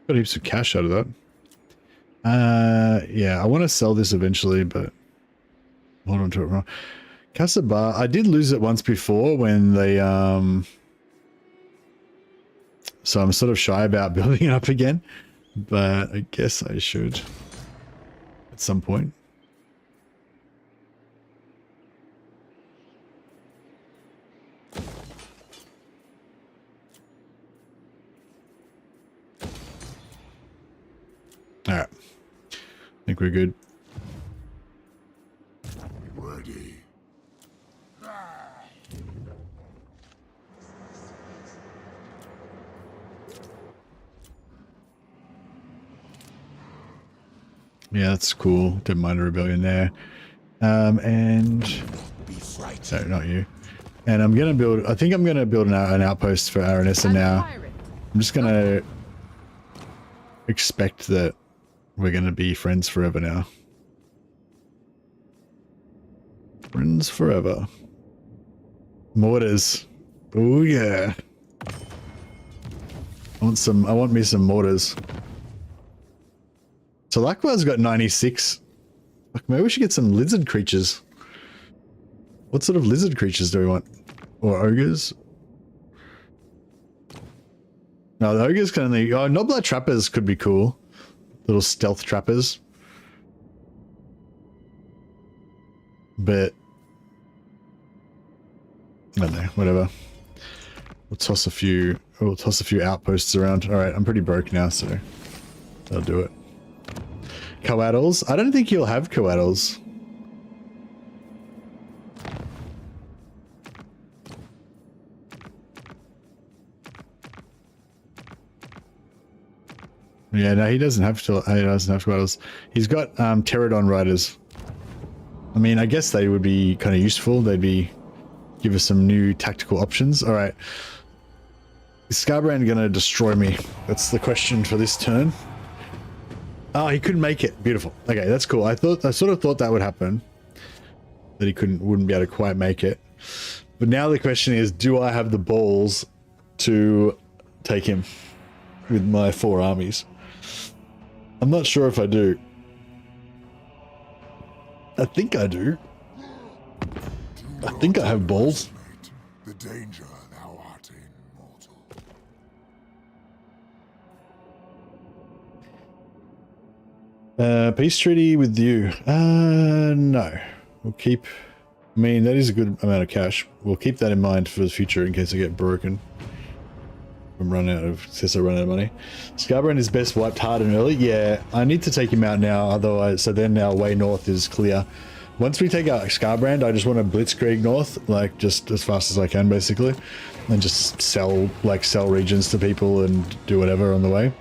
Got heaps of cash out of that. Yeah, I want to sell this eventually, but hold on to it wrong. Casa Bar, I did lose it once before when they so I'm sort of shy about building it up again, but I guess I should at some point. think we're good. Ready. Yeah, that's cool. Didn't mind a rebellion there. And no, not you. And I'm gonna build. I think I'm gonna build an outpost for Aranessa now. I'm just gonna expect that we're gonna be friends forever now. Friends forever. Mortars. Oh yeah. I want me some mortars. So Lakwar's got 96. Like, maybe we should get some lizard creatures. What sort of lizard creatures do we want? Or ogres? No, the ogres can only... Oh, Nobler trappers could be cool. Little stealth trappers. But... I don't know, whatever. We'll toss a few outposts around. Alright, I'm pretty broke now, so... That'll do it. Coattles? I don't think you'll have coattles. Yeah, no, he doesn't have to. He doesn't have coattles. He's got pterodon riders. I mean, I guess they would be kind of useful. They'd give us some new tactical options. All right, is Scarbrand gonna destroy me? That's the question for this turn. Oh, he couldn't make it. Beautiful. Okay, that's cool. I sort of thought that would happen. That he wouldn't be able to quite make it. But now the question is, do I have the balls to take him with my 4 armies? I'm not sure if I do. I think I do. I think I have balls. The danger thou art in, mortal. Peace treaty with you. No. We'll keep... I mean, that is a good amount of cash. We'll keep that in mind for the future in case I get broken. I'm running out of... Since I run out of money. Scarbrand is best wiped hard and early. Yeah, I need to take him out now, otherwise... So then our way north is clear. Once we take out Scarbrand, I just want to blitzkrieg north, like, just as fast as I can, basically. And just sell regions to people and do whatever on the way.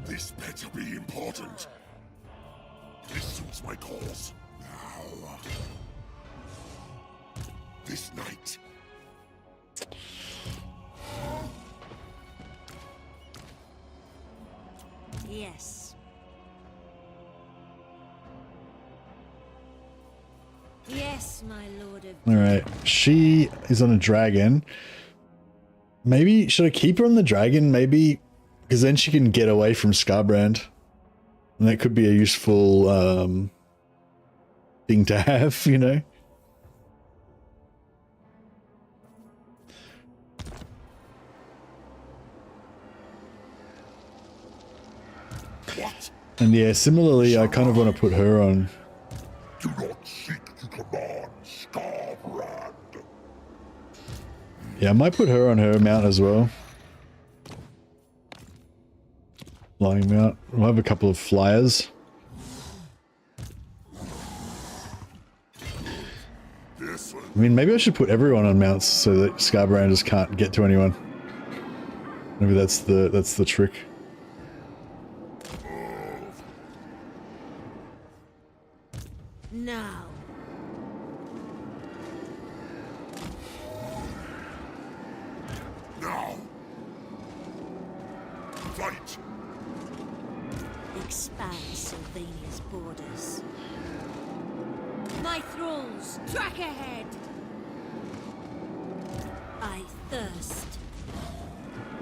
This better be important. This suits my cause. Now. This night. Yes. Yes, my lord of... Alright, she is on a dragon. Maybe, should I keep her on the dragon? Maybe, because then she can get away from Scarbrand. And that could be a useful thing to have, you know? What? And yeah, similarly, I kind of want to put her on. Do not seek to command Scarbrand. Yeah, I might put her on her mount as well. Flying mount. We'll have a couple of flyers. I mean, maybe I should put everyone on mounts so that Scarbrand just can't get to anyone. Maybe that's the trick. Now. Now. Fight. Expand Sylvania's borders. My thralls, track ahead! I thirst.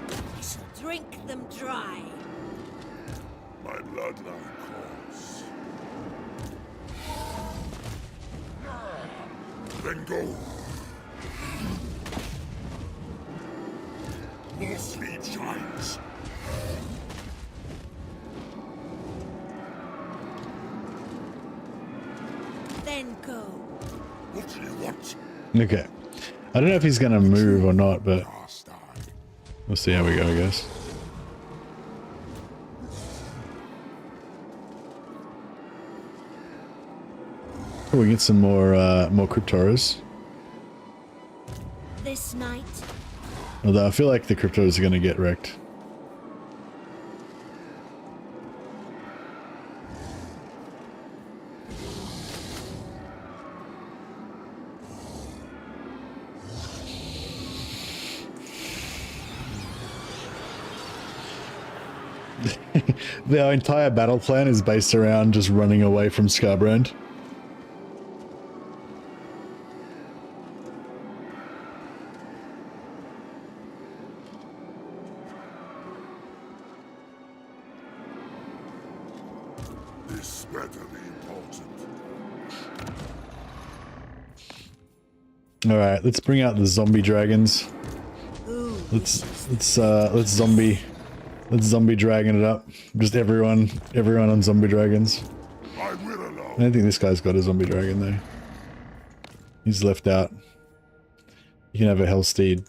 I shall drink them dry. My bloodline calls. Then go. More sleep shines. Then go. What do you want? Okay. I don't know if he's going to move or not, but Carstein. we'll see how we go, I guess. Oh, we get some more Cryptoras. This night, Although I feel like the Cryptos are going to get wrecked. Their entire battle plan is based around just running away from Scarbrand. This better be important. All right, let's bring out the zombie dragons. Let's zombie dragon it up. Just everyone on zombie dragons. I will alone. I don't think this guy's got a zombie dragon though. He's left out. You can have a hell steed.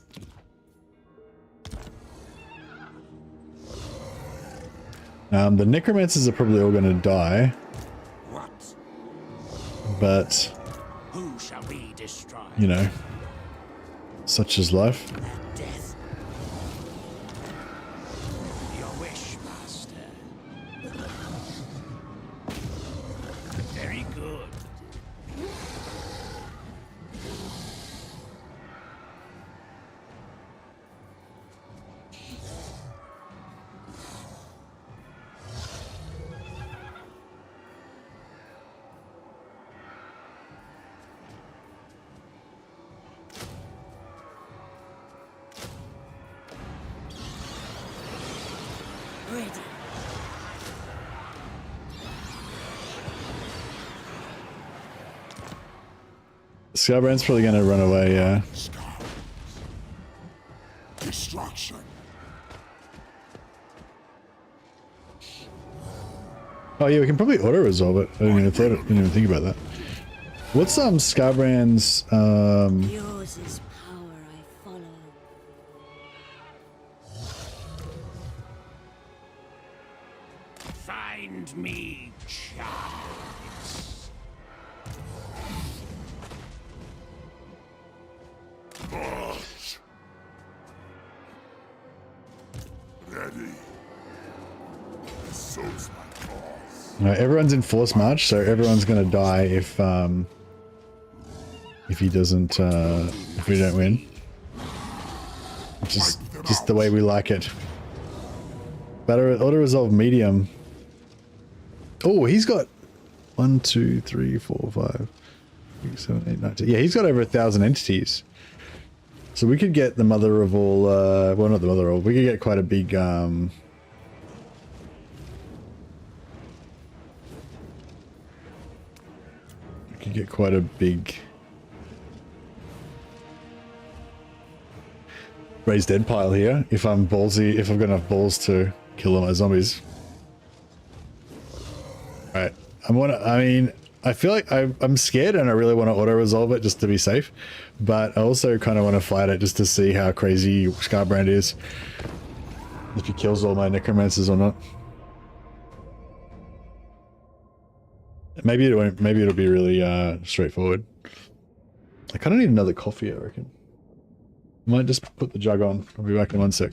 The necromancers are probably all going to die, What? but Who shall we destroy? you know, such is life. Death. Your wish, master. Very good. ready. Scarbrand's probably going to run away, yeah. Destruction. Oh yeah, we can probably auto-resolve it. I didn't even think about that. What's Scarbrand's Yours is power I follow. Find me, Charles. March. Ready. This suits my cause. No, everyone's in force march, so everyone's gonna die if he doesn't if we don't win. Which is just the way we like it. Better auto resolve medium. Oh, he's got 1, 2, 3, 4, 5, 6, 7, 8, 9, 10. Yeah, he's got over 1,000 entities. So we could get the mother of all well, not the mother of all, we could get quite a big raised dead pile here if I'm ballsy, if I've got enough balls to kill all my zombies. Alright, I feel like I'm scared and I really want to auto-resolve it just to be safe, but I also kind of want to fight it just to see how crazy Scarbrand is. If he kills all my necromancers or not. Maybe it won't, maybe it'll be really straightforward. I kind of need another coffee, I reckon. I might just put the jug on. I'll be back in 1 sec.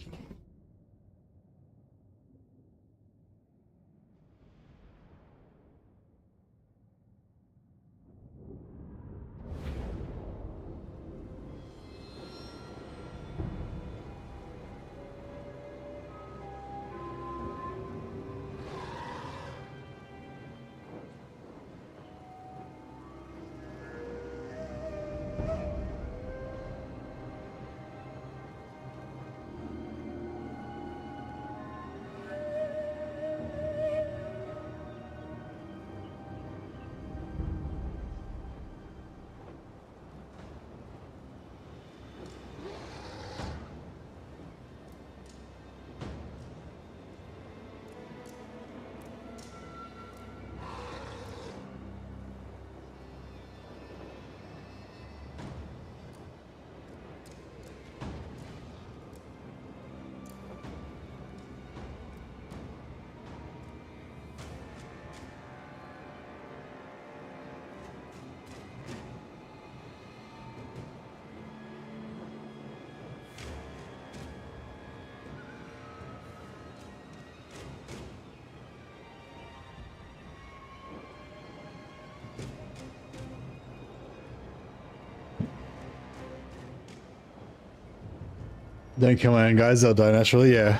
Don't kill my own guys, they'll die naturally, yeah.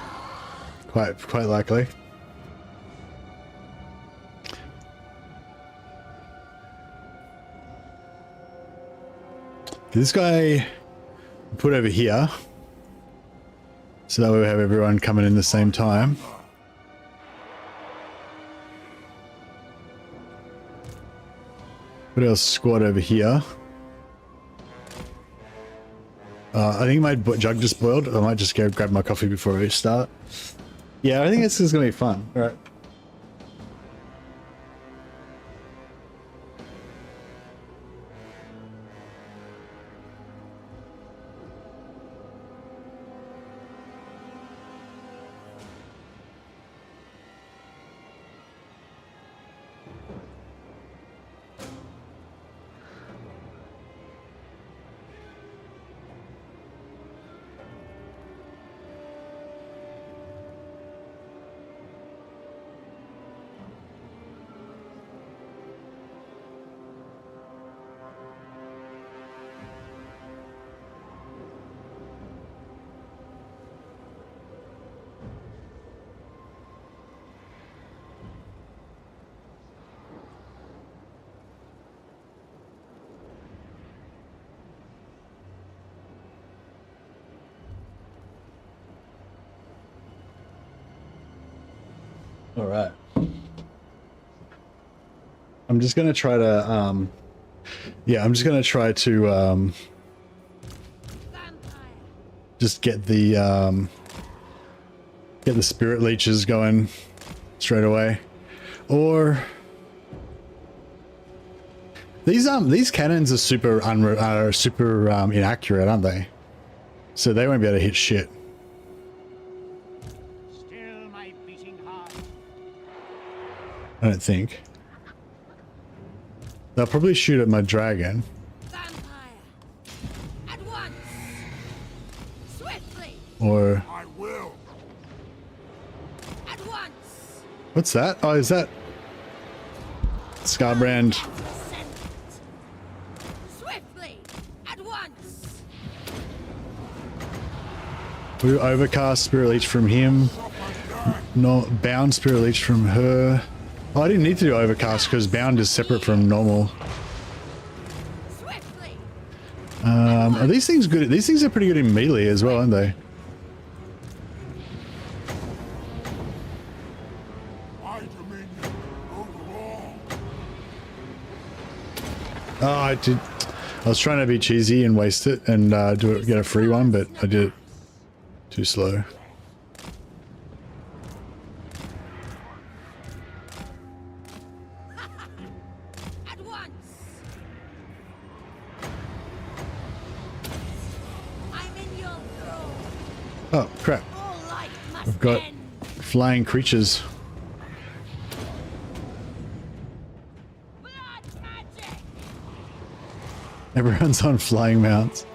Quite likely. This guy put over here. So that way we have everyone coming in the same time. What else? Squad over here. I think my jug just boiled. I might just go grab my coffee before we start. Yeah, I think this is going to be fun. All right. All right. I'm just going to try to, yeah, I'm just going to try to, just get the spirit leeches going straight away. Or these cannons are super inaccurate, aren't they? So they won't be able to hit shit. I don't think. They'll probably shoot at my dragon. Vampire. At once. Swiftly. Or I will. At once. what's that? Oh, is that Scarbrand? Swiftly. At once. We overcast spirit leech from him. Not bound spirit leech from her. Oh, I didn't need to do overcast because bound is separate from normal. Are these things good? These things are pretty good in melee as well, aren't they? Oh, I was trying to be cheesy and waste it and get a free one, but I did it too slow. Oh, crap. I've got flying creatures. Everyone's on flying mounts.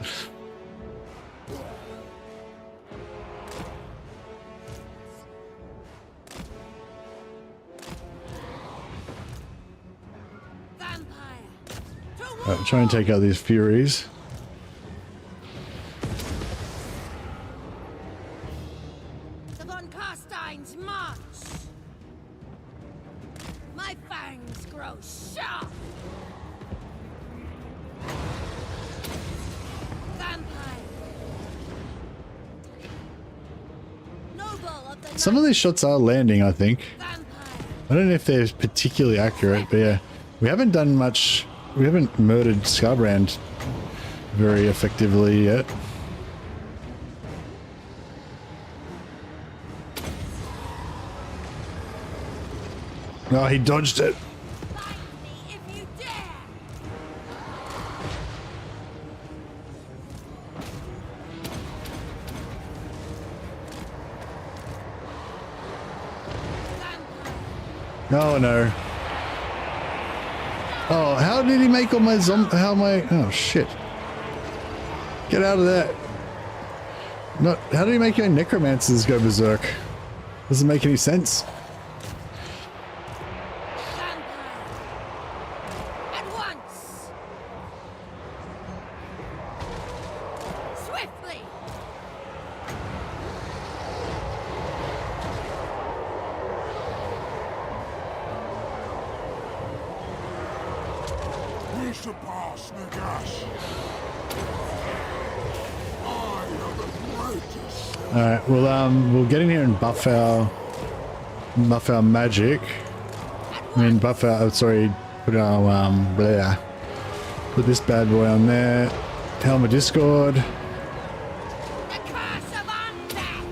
Alright, try and take out these furies. Upon Carstein's march, my fangs grow sharp. Vampire. Noble of the Some of these shots are landing, I think. Vampire. I don't know if they're particularly accurate, but yeah. We haven't done much. We haven't murdered Scarbrand very effectively yet. Oh, he dodged it. Fight me if you dare. Oh no. Oh, how did he make all my oh shit. Get out of that. Not, how did he make your necromancers go berserk? Doesn't make any sense. At once. Swiftly. surpass Nagash. I am the greatest. All right, we'll get in here and buff our magic. I mean, buff our, sorry, put our, blah. Put this bad boy on there. Helm of Discord. The curse of undeath!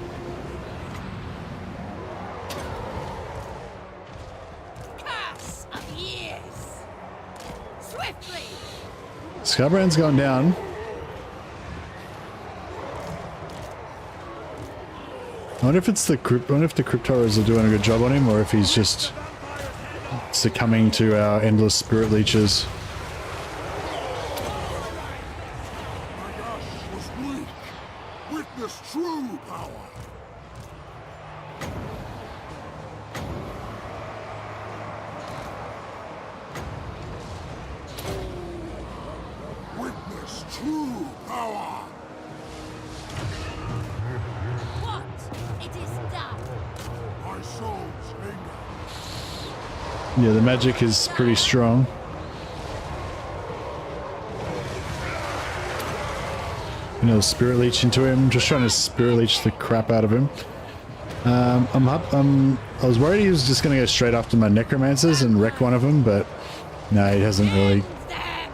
Curse of years! Swiftly! Scarbrand's gone down. I wonder if it's the crypt. I wonder if the crypt horrors are doing a good job on him, or if he's just succumbing to our endless spirit leeches. Nagash was weak. Witness true power. Witness true power. What? It is done! My soul's anger. Yeah, the magic is pretty strong. Another spirit leech into him. Just trying to spirit leech the crap out of him. I was worried he was just going to go straight after my necromancers and wreck one of them, but no, he hasn't really. Them!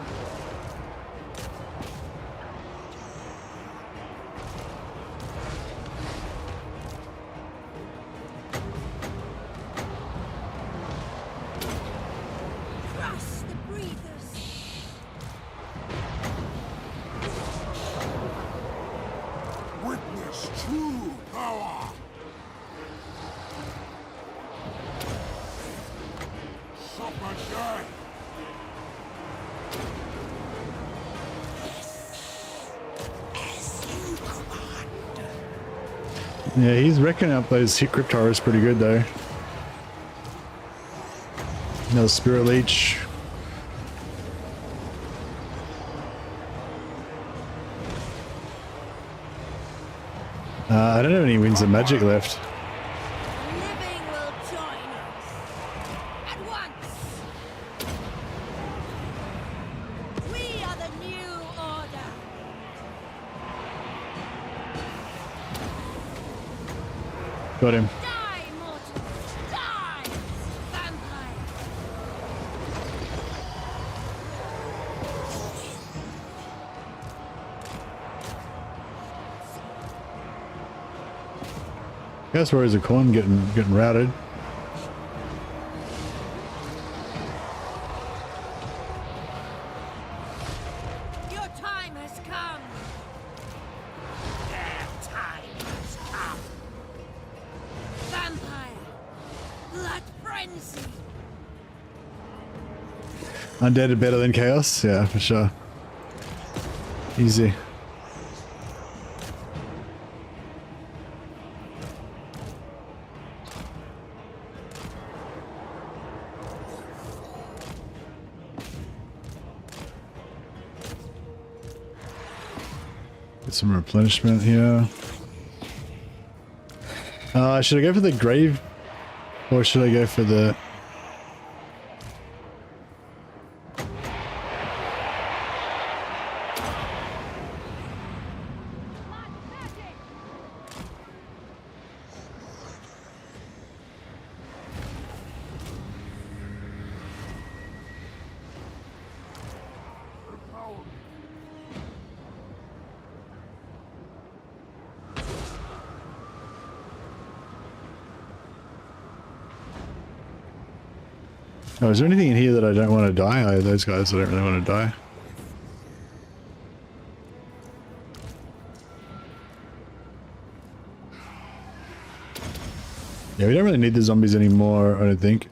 Crush the breathers! Witness true power. Suffer death. Yeah, he's wrecking up those hit crypt horrors pretty good though. Another spirit leech. I don't have any winds of magic left. Living will join us! At once! We are the new order! Got him. Die, mortals! Die! Vampire! Guess where is the corn getting routed? Your time has come! Their time has come. Vampire! Blood frenzy! Undead are better than chaos? Yeah, for sure. Easy. Get some replenishment here. Should I go for the grave? Or should I go for the... Oh, is there anything in here that I don't want to die? Oh, those guys I don't really want to die. Yeah, we don't really need the zombies anymore, I don't think.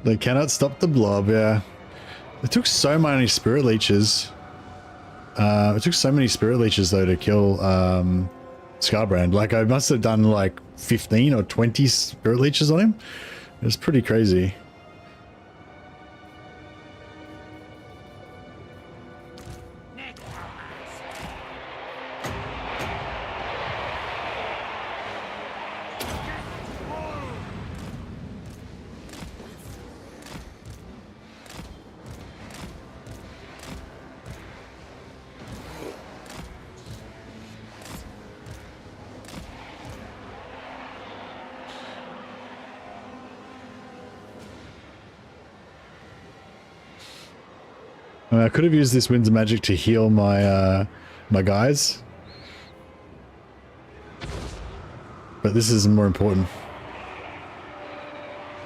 They cannot stop the blob, yeah. It took so many spirit leeches. It took so many spirit leeches though to kill Scarbrand. Like I must have done like 15 or 20 spirit leeches on him. It was pretty crazy. I could have used this Winds of Magic to heal my my guys, but this is more important.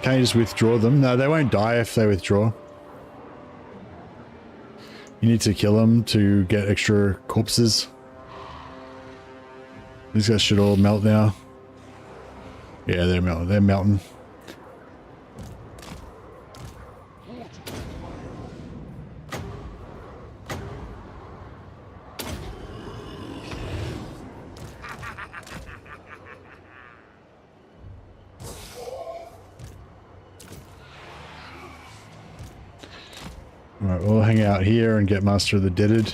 Can't you just withdraw them? No, they won't die if they withdraw. You need to kill them to get extra corpses. These guys should all melt now. Yeah, they're melting. They're melting. Alright, we'll hang out here and get Master of the Deaded.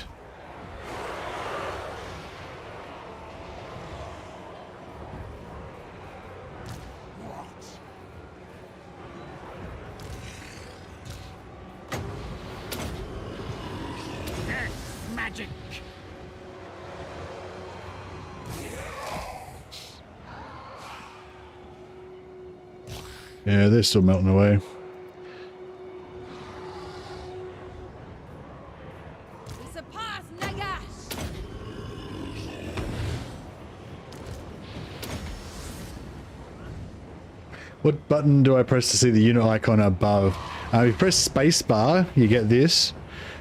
Magic. Yeah, they're still melting away. What button do I press to see the unit icon above? If you press spacebar, you get this.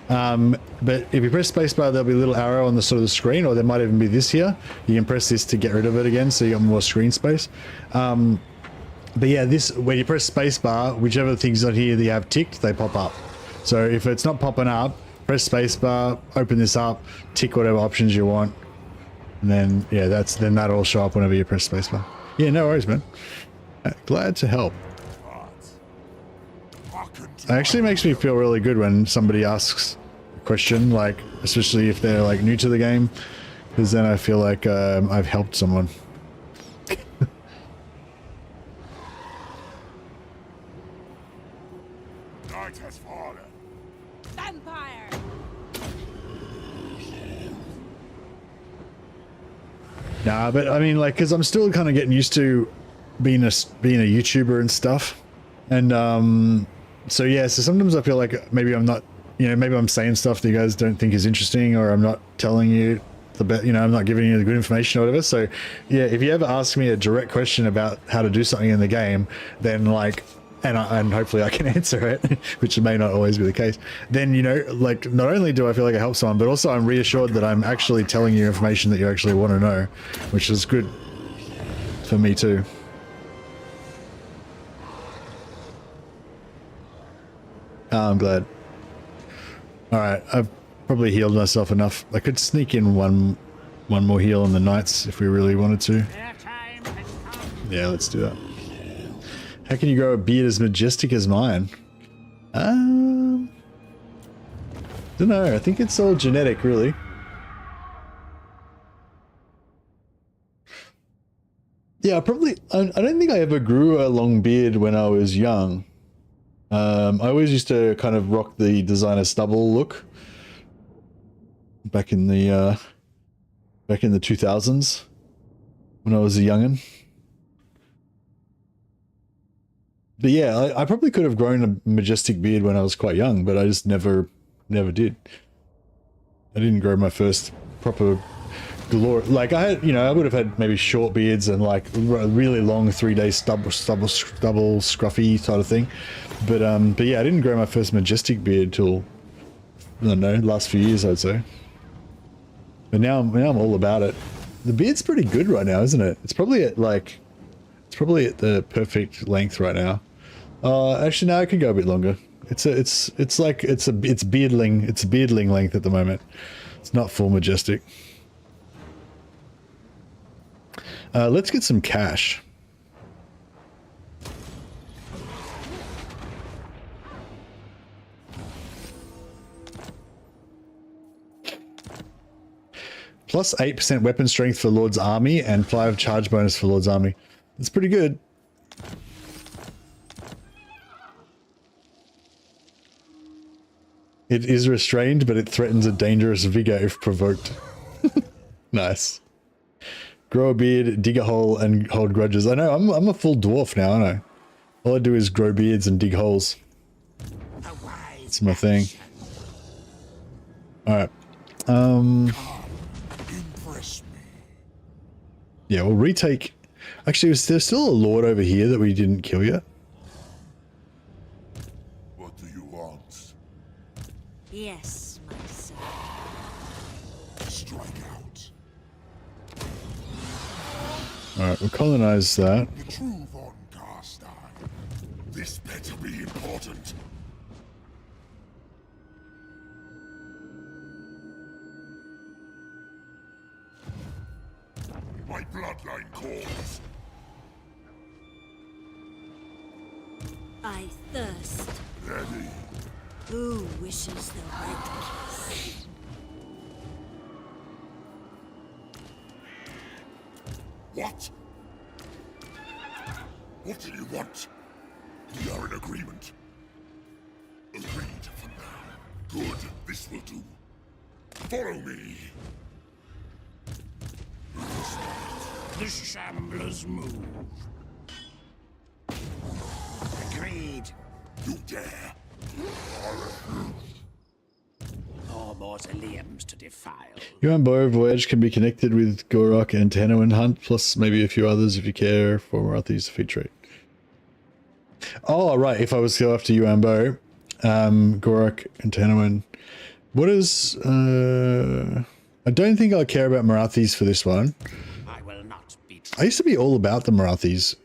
But if you press spacebar, there'll be a little arrow on the sort of the screen, or there might even be this here. You can press this to get rid of it again, so you got more screen space. But yeah, this, when you press spacebar, whichever things on here that you have ticked, they pop up. So if it's not popping up, press spacebar, open this up, tick whatever options you want, and then yeah, then that'll show up whenever you press spacebar. Yeah, no worries, man. Glad to help. It actually makes me feel really good when somebody asks a question, like especially if they're like new to the game, because then I feel like I've helped someone. Night has fallen. Vampire! Nah, but I mean, like, because I'm still kind of getting used to being a YouTuber and stuff, and so yeah, so sometimes I feel like maybe I'm not, you know, maybe I'm saying stuff that you guys don't think is interesting, or I'm not telling you the best, you know, I'm not giving you the good information or whatever. So yeah, if you ever ask me a direct question about how to do something in the game, then like, and hopefully I can answer it, which may not always be the case, then, you know, like, not only do I feel like I help someone, but also I'm reassured that I'm actually telling you information that you actually want to know, which is good for me too. Oh, I'm glad. Alright, I've probably healed myself enough. I could sneak in one more heal on the knights if we really wanted to. Yeah, let's do that. How can you grow a beard as majestic as mine? Don't know, I think it's all genetic, really. Yeah, probably, I don't think I ever grew a long beard when I was young. I always used to kind of rock the designer stubble look back in the 2000s when I was a youngin'. But yeah, I probably could have grown a majestic beard when I was quite young, but I just never did. I didn't grow my first proper glory. Like I had, you know, I would have had maybe short beards and like really long 3-day stubble scruffy sort of thing. But yeah, I didn't grow my first majestic beard till, I don't know, last few years, I'd say. But now I'm all about it. The beard's pretty good right now, isn't it? It's probably at the perfect length right now. Actually, no, I could go a bit longer. It's beardling length at the moment. It's not full majestic. Let's get some cash. Plus 8% weapon strength for Lord's Army and 5 charge bonus for Lord's Army. That's pretty good. It is restrained, but it threatens a dangerous vigor if provoked. Nice. Grow a beard, dig a hole, and hold grudges. I know, I'm a full dwarf now, aren't I? All I do is grow beards and dig holes. It's my thing. Alright. Yeah, we'll retake... Actually, is there still a lord over here that we didn't kill yet? What do you want? Yes, my son. Strike out. Alright, we'll colonize that. The truth on Carstein. This better be important. My bloodline calls. I thirst. Ready. Who wishes the red kiss? What? What do you want? We are in agreement. Agreed for now. Good, this will do. Follow me. The Shambler's move. Agreed. You dare. More mausoleums to defile. Yuan Bow Voyage can be connected with Gorok and Tehnowan Hunt, plus maybe a few others if you care for Marathi's defeat trait. Oh, right, if I was to go after Yuan Bow, Gorok and Tehnowan. What is... I don't think I'll care about Marathis for this one. I will not be. I used to be all about the Marathis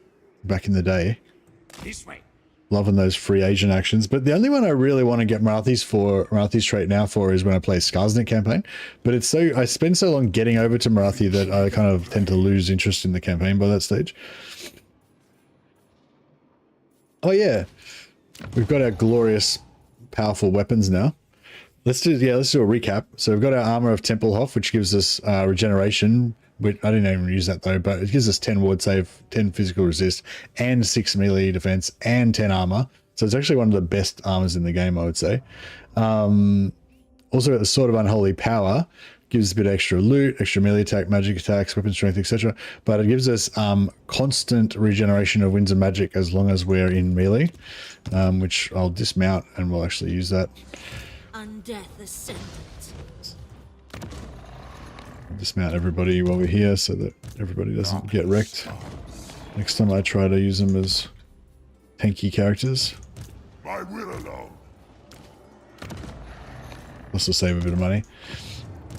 back in the day. This way. Loving those free Asian actions, but the only one I really want to get Marathi's trait now for is when I play Skarsnik campaign. But it's so I spend so long getting over to Marathi that I kind of tend to lose interest in the campaign by that stage. Oh yeah, we've got our glorious, powerful weapons now. Let's do a recap. So we've got our Armor of Tempelhof, which gives us regeneration. I didn't even use that though, but it gives us 10 ward save, 10 physical resist, and 6 melee defense, and 10 armor. So it's actually one of the best armors in the game, I would say. Also got the Sword of Unholy Power, gives a bit of extra loot, extra melee attack, magic attacks, weapon strength, etc. But it gives us constant regeneration of winds of magic as long as we're in melee, which I'll dismount and we'll actually use that. Undeath Ascendant. Dismount everybody while we're here so that everybody doesn't get wrecked. Next time I try to use them as tanky characters. My will alone. Also save a bit of money.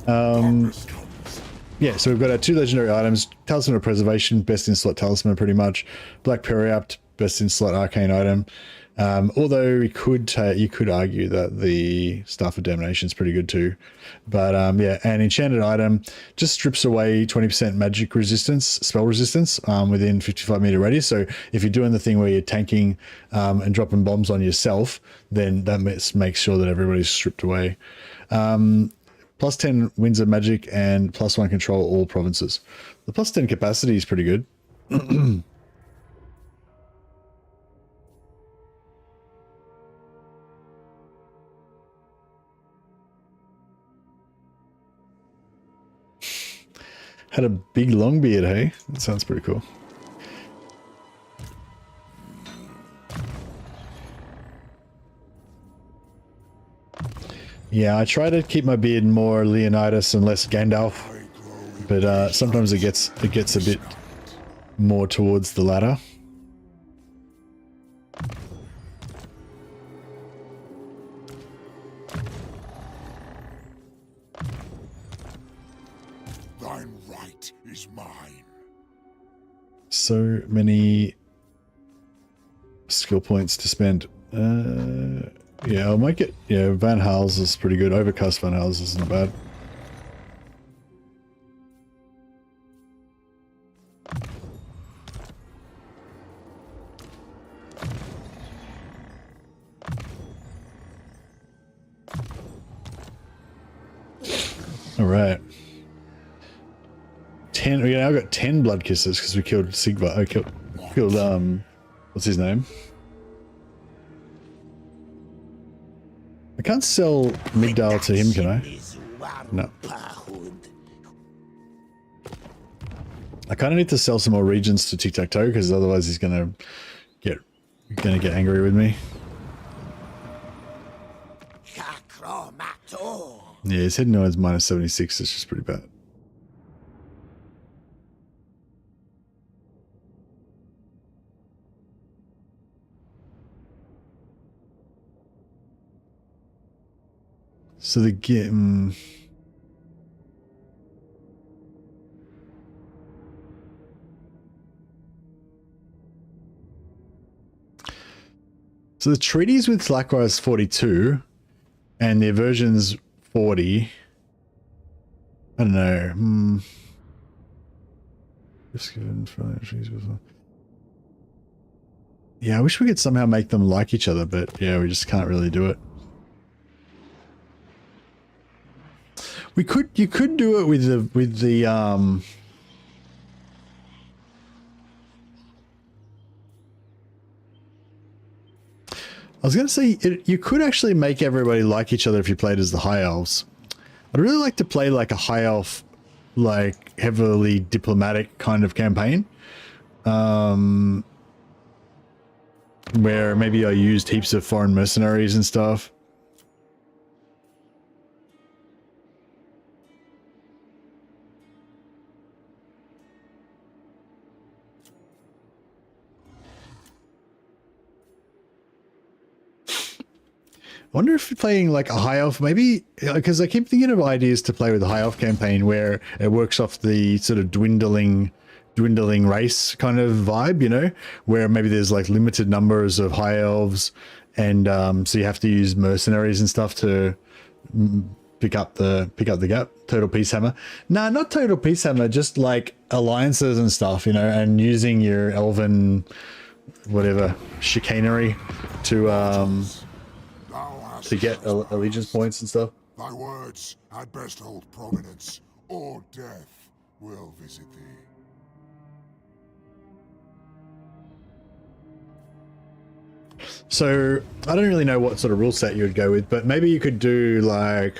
Darkness comes. Yeah, so we've got our 2 legendary items. Talisman of Preservation, best in slot talisman pretty much. Black Periapt, best in slot arcane item. Although you could argue that the Staff of Damnation is pretty good too. But yeah, an enchanted item just strips away 20% magic resistance, spell resistance within 55 meter radius. So if you're doing the thing where you're tanking and dropping bombs on yourself, then that makes sure that everybody's stripped away. Plus 10 winds of magic and plus 1 control all provinces. The plus 10 capacity is pretty good. Had a big long beard, hey? That sounds pretty cool. Yeah, I try to keep my beard more Leonidas and less Gandalf, but sometimes it gets a bit more towards the latter. Thine right is mine. So many skill points to spend. Yeah, I might get, yeah, Van Hals is pretty good. Overcast Van Hals isn't bad. All right. 10, we now got 10 blood kisses because we killed Sigvar. I killed, what's his name? I can't sell Migdal to him, can I? No. I kind of need to sell some more regions to Tic-Tac-Toe because otherwise he's gonna get angry with me. Yeah, he's heading towards minus 76. It's just pretty bad. So the game. So the treaties with Thlackwa is 42, and the aversion's 40. I don't know. Yeah, I wish we could somehow make them like each other, but yeah, we just can't really do it. You could do it with the I was going to say, you could actually make everybody like each other if you played as the High Elves. I'd really like to play like a High Elf, like heavily diplomatic kind of campaign. Where maybe I used heaps of foreign mercenaries and stuff. I wonder if playing like a high elf, maybe, because I keep thinking of ideas to play with a high elf campaign where it works off the sort of dwindling race kind of vibe, you know, where maybe there's like limited numbers of high elves, and so you have to use mercenaries and stuff to pick up the gap. Total Peace Hammer. Nah, not Total Peace Hammer, just like alliances and stuff, you know, and using your elven whatever chicanery to get allegiance points and stuff. Thy words had best hold prominence, or death will visit thee. So I don't really know what sort of rule set you would go with, but maybe you could do like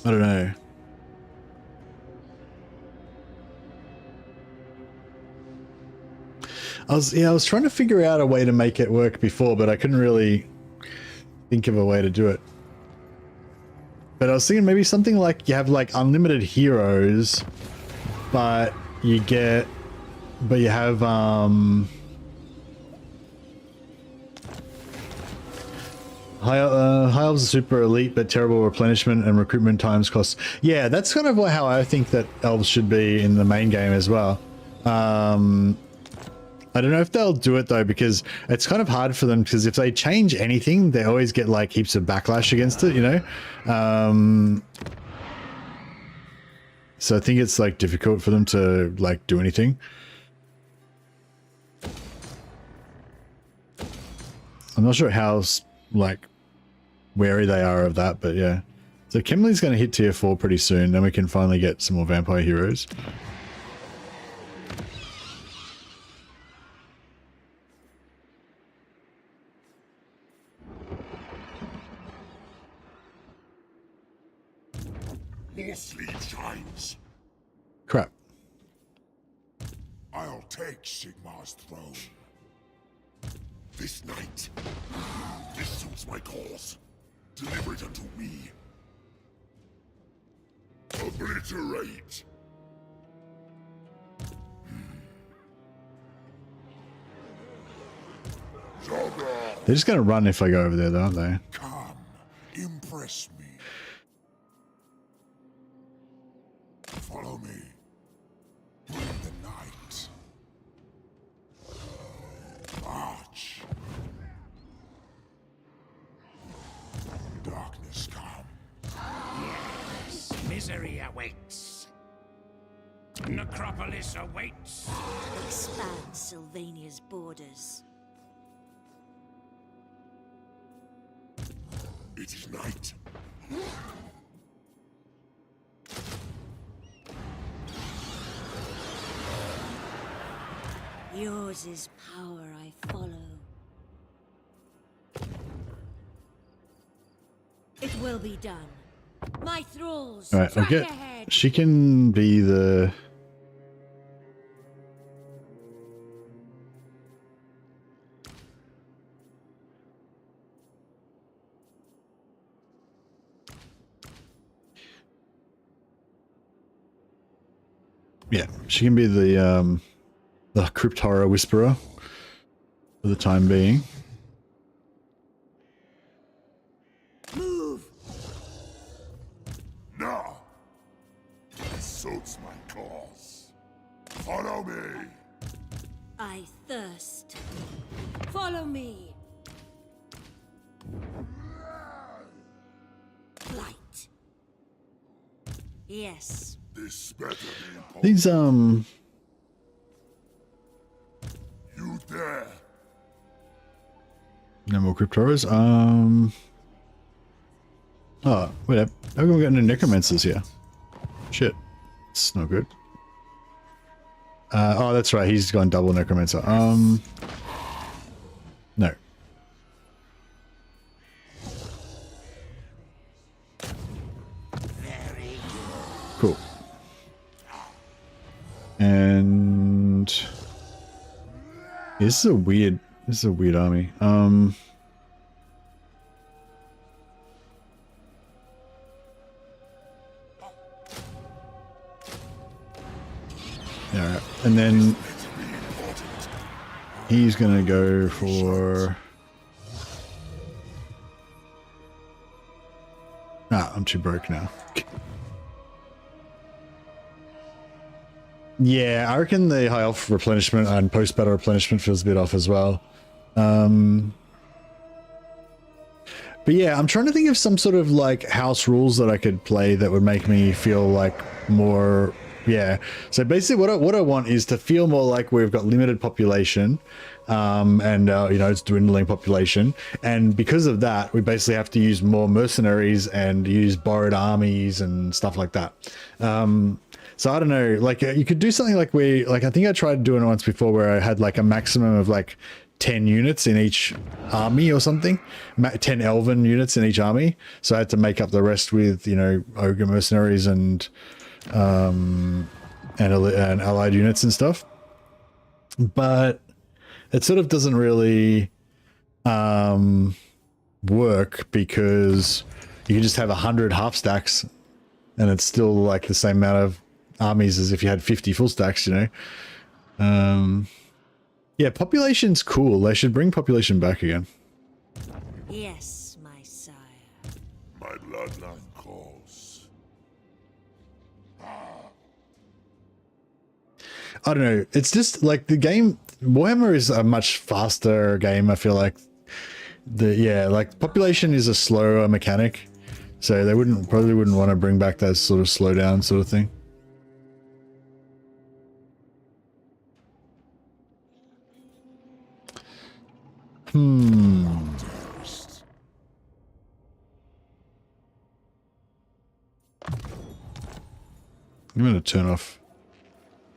I don't know. I was trying to figure out a way to make it work before, but I couldn't really think of a way to do it. But I was thinking maybe something like you have like unlimited heroes, but you have high elves are super elite, but terrible replenishment and recruitment times costs. Yeah, that's kind of how I think that elves should be in the main game as well. I don't know if they'll do it though, because it's kind of hard for them, because if they change anything, they always get like heaps of backlash against it, you know? So I think it's like difficult for them to like do anything. I'm not sure how like wary they are of that, but yeah. So Kemley's going to hit tier 4 pretty soon, then we can finally get some more vampire heroes. More sleep shines. Crap. I'll take Sigmar's throne. This night. This suits my cause. Deliver it unto me. Obliterate. They're just going to run if I go over there, though, aren't they? Come, impress me. Follow me. Bring the night. Misery awaits. Necropolis awaits. Expand Sylvania's borders. It is night. Yours is power I follow. It will be done. My thralls, All right, I'll track get. ahead. She can be the. Yeah, she can be the crypt horror whisperer for the time being. Move! No! It suits my cause. Follow me! I thirst. Follow me. Flight. Yes. This better be important. These You there! no more crypt horrors. Oh, wait up. How come we got no necromancers here? Shit. It's not good. Oh, that's right. He's gone double necromancer. No. Cool. And this is a weird army. Alright, and then he's gonna go for... I'm too broke now. Yeah, I reckon the high elf replenishment and post-battle replenishment feels a bit off as well. But yeah, I'm trying to think of some sort of like house rules that I could play that would make me feel like more... Yeah, so basically what I want is to feel more like we've got limited population, and you know, it's dwindling population, and because of that we basically have to use more mercenaries and use borrowed armies and stuff like that. So I don't know, like you could do something like I think I tried doing it once before where I had like a maximum of like 10 units in each army or something, 10 elven units in each army, so I had to make up the rest with, you know, ogre mercenaries and allied units and stuff. But it sort of doesn't really work because you can just have 100 half stacks and it's still like the same amount of armies as if you had 50 full stacks, you know. Yeah, population's cool. They should bring population back again. Yes, my sire. My bloodline calls. I don't know. It's just like the game. Warhammer is a much faster game. I feel like like population is a slower mechanic, so they probably wouldn't want to bring back that sort of slow down sort of thing. I'm going to turn off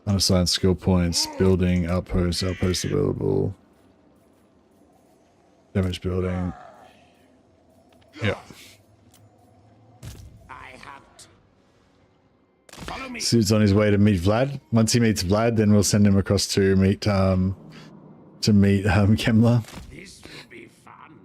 unassigned skill points, building, outpost available, damage building. Yeah. Suit's on his way to meet Vlad. Once he meets Vlad, then we'll send him across to meet Kemler. This will be fun.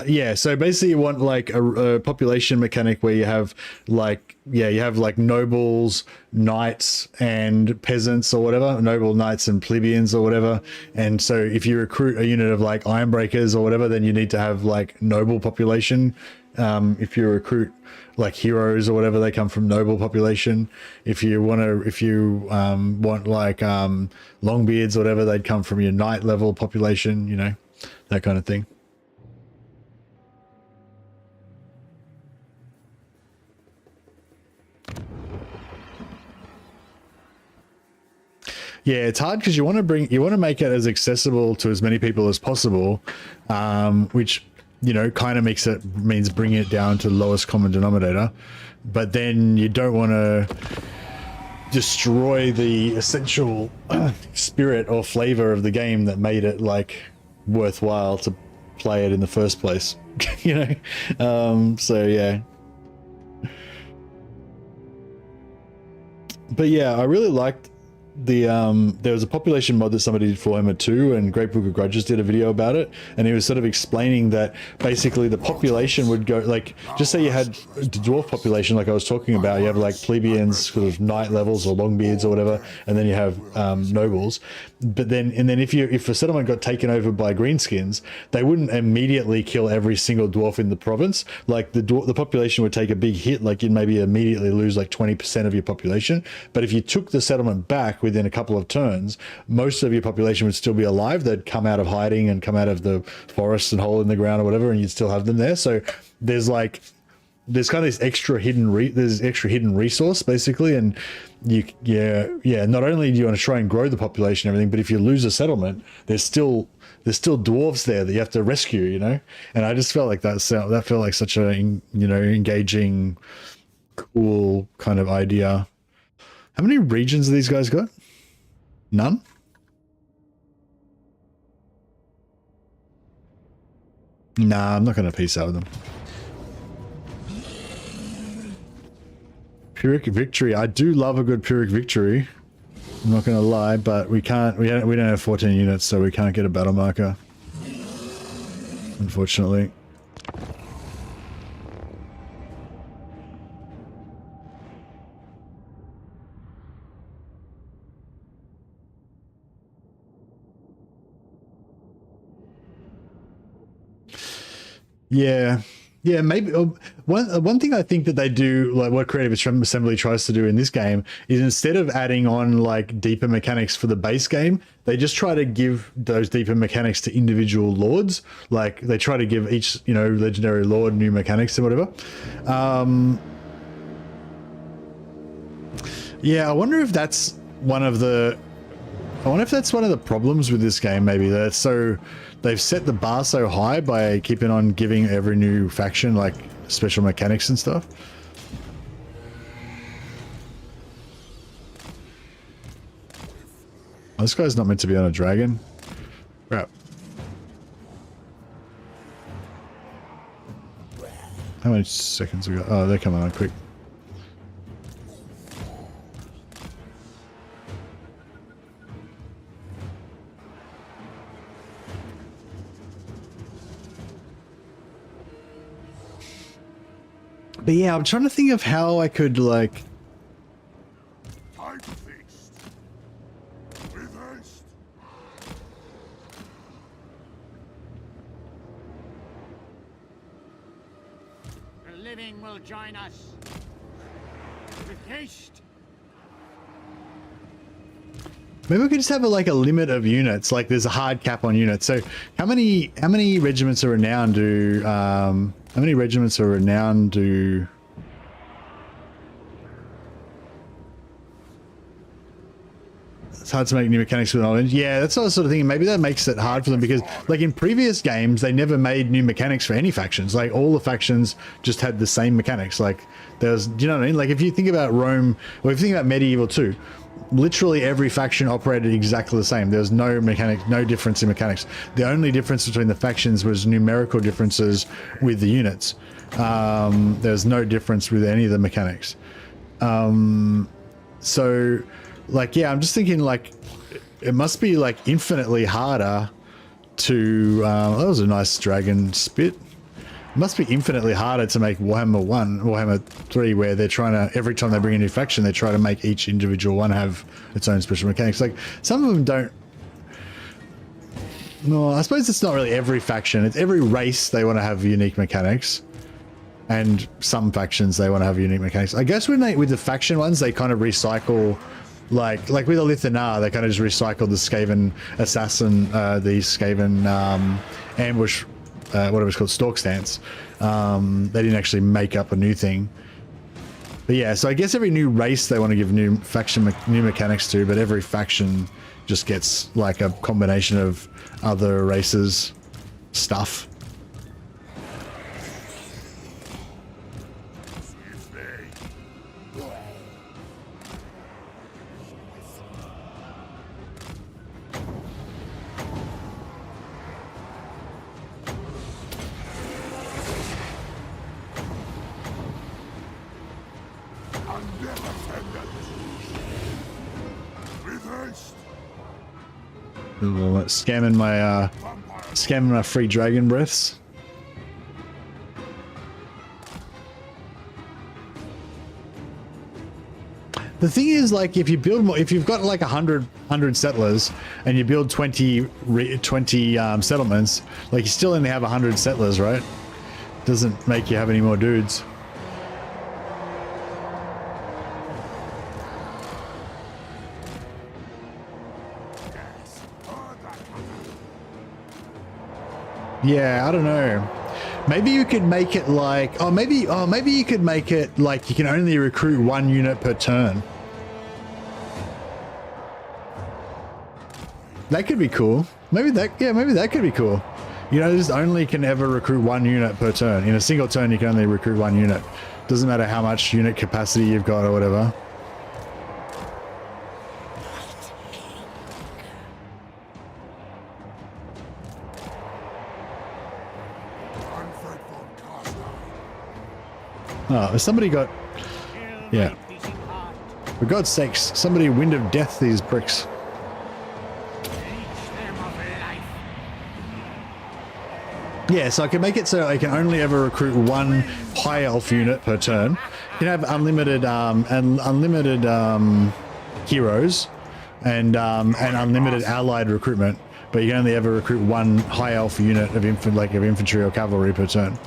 Yeah, so basically you want like a population mechanic where you have like, you have like nobles, knights and peasants or whatever, noble knights and plebeians or whatever. And so if you recruit a unit of like ironbreakers or whatever, then you need to have like noble population. If you recruit like heroes or whatever, they come from noble population. If you want like longbeards or whatever, they'd come from your knight level population, you know, that kind of thing. Yeah, it's hard because you want to make it as accessible to as many people as possible, which, you know, kind of means bringing it down to the lowest common denominator. But then you don't want to destroy the essential spirit or flavor of the game that made it like worthwhile to play it in the first place. You know, so yeah. But yeah, I really liked the there was a population mod that somebody did for Warhammer 2, and Great Book of Grudges did a video about it, and he was sort of explaining that basically the population would go, like, just say you had the dwarf population like I was talking about, you have like plebeians, sort of knight levels or longbeards or whatever, and then you have nobles. But then if a settlement got taken over by greenskins, they wouldn't immediately kill every single dwarf in the province. Like the population would take a big hit, like you'd maybe immediately lose like 20% of your population. But if you took the settlement back within a couple of turns, most of your population would still be alive. They'd come out of hiding and come out of the forests and hole in the ground or whatever, and you'd still have them there. So there's kind of this extra hidden resource basically, and not only do you want to try and grow the population and everything, but if you lose a settlement, there's still dwarves there that you have to rescue, you know. And I just felt like that felt like such a, you know, engaging, cool kind of idea. How many regions have these guys got? None? Nah, I'm not going to peace out with them. Pyrrhic victory. I do love a good Pyrrhic victory. I'm not going to lie, but we don't have 14 units, so we can't get a battle marker, unfortunately. Yeah, maybe one thing I think that they do, like what Creative Assembly tries to do in this game, is instead of adding on like deeper mechanics for the base game, they just try to give those deeper mechanics to individual lords. Like they try to give each, you know, legendary lord new mechanics and whatever. Yeah, I wonder if that's one of the problems with this game. Maybe that they've set the bar so high by keeping on giving every new faction like special mechanics and stuff. Oh, this guy's not meant to be on a dragon. Crap. How many seconds we got? Oh, they're coming on quick. But yeah, I'm trying to think of how I could like... Time fixed. With haste. The living will join us. With haste. Maybe we could just have like a limit of units. Like there's a hard cap on units. So how many regiments are renowned do? How many regiments are renowned do? It's hard to make new mechanics with old. Yeah, that's what I was sort of thinking. Maybe that makes it hard for them because, like in previous games, they never made new mechanics for any factions. Like all the factions just had the same mechanics. Like there's, do you know what I mean? Like if you think about Rome, or if you think about Medieval 2, literally every faction operated exactly the same. There was no difference in mechanics. The only difference between the factions was numerical differences with the units. There's no difference with any of the mechanics. So like, yeah, I'm just thinking like it must be like infinitely harder to that was a nice dragon spit. It must be infinitely harder to make Warhammer 3, where they're trying to, every time they bring a new faction, they try to make each individual one have its own special mechanics. Like, some of them don't... No, I suppose it's not really every faction. It's every race they want to have unique mechanics. And some factions, they want to have unique mechanics. I guess with the faction ones, they kind of recycle... Like with the Lithanar, they kind of just recycled the Skaven Assassin, the Skaven ambush... whatever it's called, Stalk Stance. They didn't actually make up a new thing. But yeah, so I guess every new race they want to give new mechanics to, but every faction just gets like a combination of other races stuff. Scamming my free dragon breaths. The thing is, like, if you build more, if you've got like 100 settlers and you build 20 settlements, like you still only have 100 settlers, right? Doesn't make you have any more dudes. Yeah, I don't know. Maybe you could make it like, maybe you could make it like you can only recruit 1 unit per turn. That could be cool. Maybe that could be cool. You know, just only can ever recruit 1 unit per turn. In a single turn, you can only recruit 1 unit. Doesn't matter how much unit capacity you've got or whatever. Oh, has somebody got... Yeah. For God's sakes, somebody wind of death these pricks. Yeah, so I can make it so I can only ever recruit 1 high elf unit per turn. You can have unlimited heroes and unlimited allied recruitment, but you can only ever recruit 1 high elf unit of infantry or cavalry per turn.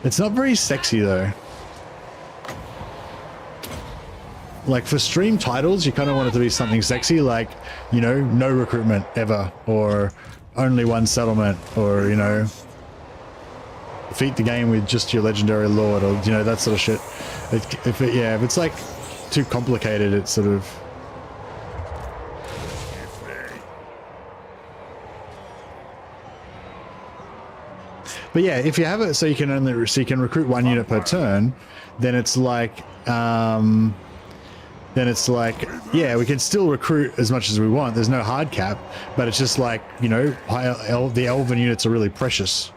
It's not very sexy though. Like for stream titles, you kind of want it to be something sexy, like, you know, no recruitment ever, or only 1 settlement, or, you know, defeat the game with just your legendary lord, or, you know, that sort of shit. If it's like too complicated, it's sort of... But yeah, if you have it so you can recruit 1 unit per turn, then it's like yeah, we can still recruit as much as we want. There's no hard cap, but it's just like, you know, the elven units are really precious.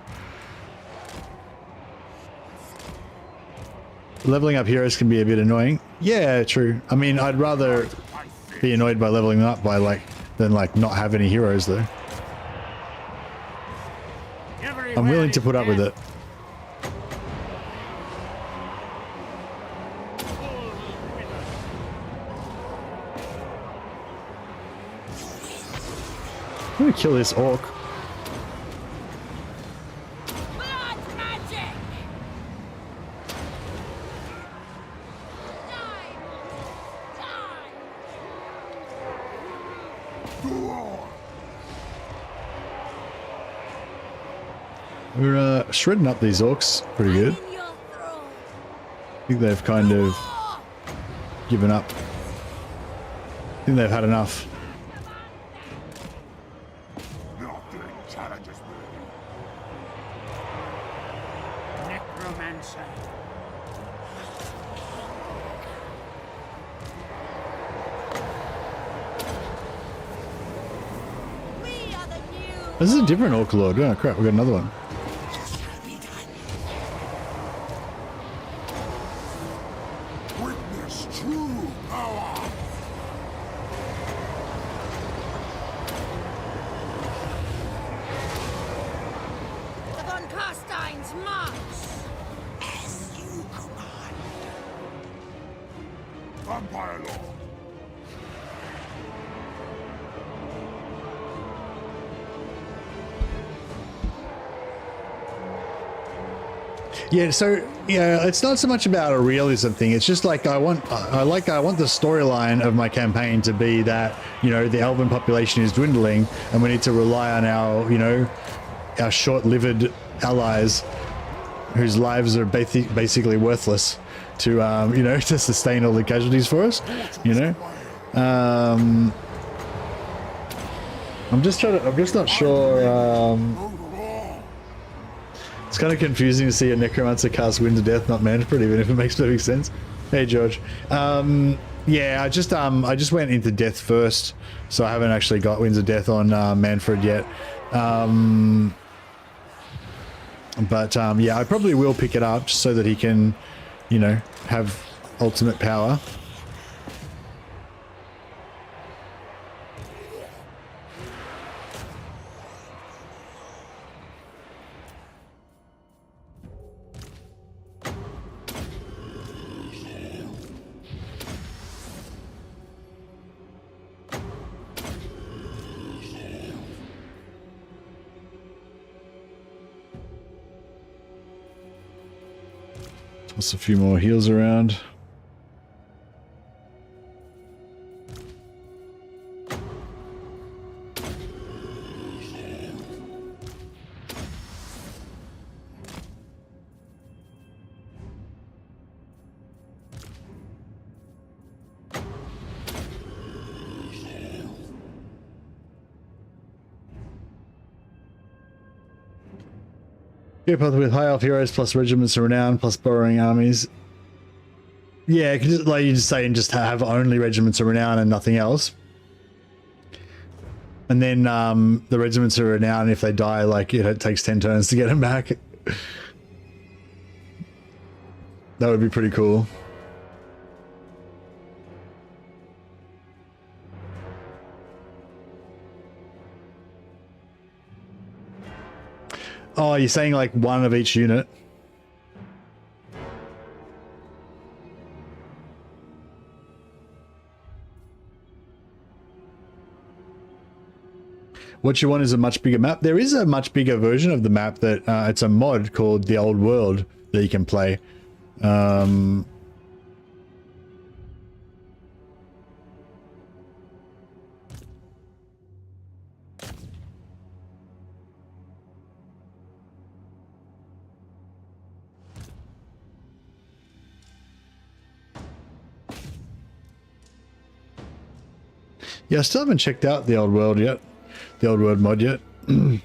Leveling up heroes can be a bit annoying. Yeah, true. I mean, I'd rather be annoyed by leveling them up than not have any heroes though. I'm willing to put up with it. I'm gonna kill this orc. Blood magic! We're shredding up these orcs pretty good. I think they've kind of given up. I think they've had enough. Necromancer. This is a different orc lord. Oh crap, we got another one. Carstein's march! As you command. Vampire Lord. Yeah, so yeah, it's not so much about a realism thing. It's just like I want the storyline of my campaign to be that, you know, the elven population is dwindling and we need to rely on our, you know, our short-lived allies whose lives are basically worthless to, you know, to sustain all the casualties for us, you know. I'm just not sure. It's kind of confusing to see a necromancer cast Winds of Death, not Mannfred, even if it makes perfect sense. Hey, George. Yeah, I just went into Death first, so I haven't actually got Winds of Death on Mannfred yet. But yeah, I probably will pick it up just so that he can, you know, have ultimate power. Toss a few more heals around. Keep up with high elf heroes plus regiments of renown plus borrowing armies. Yeah, just, like you just say, and just have only regiments of renown and nothing else. And then the regiments of renown, if they die, like it takes 10 turns to get them back. That would be pretty cool. Oh, you're saying like one of each unit? What you want is a much bigger map. There is a much bigger version of the map that it's a mod called the Old World that you can play. Yeah, I still haven't checked out the Old World yet. The Old World mod yet. I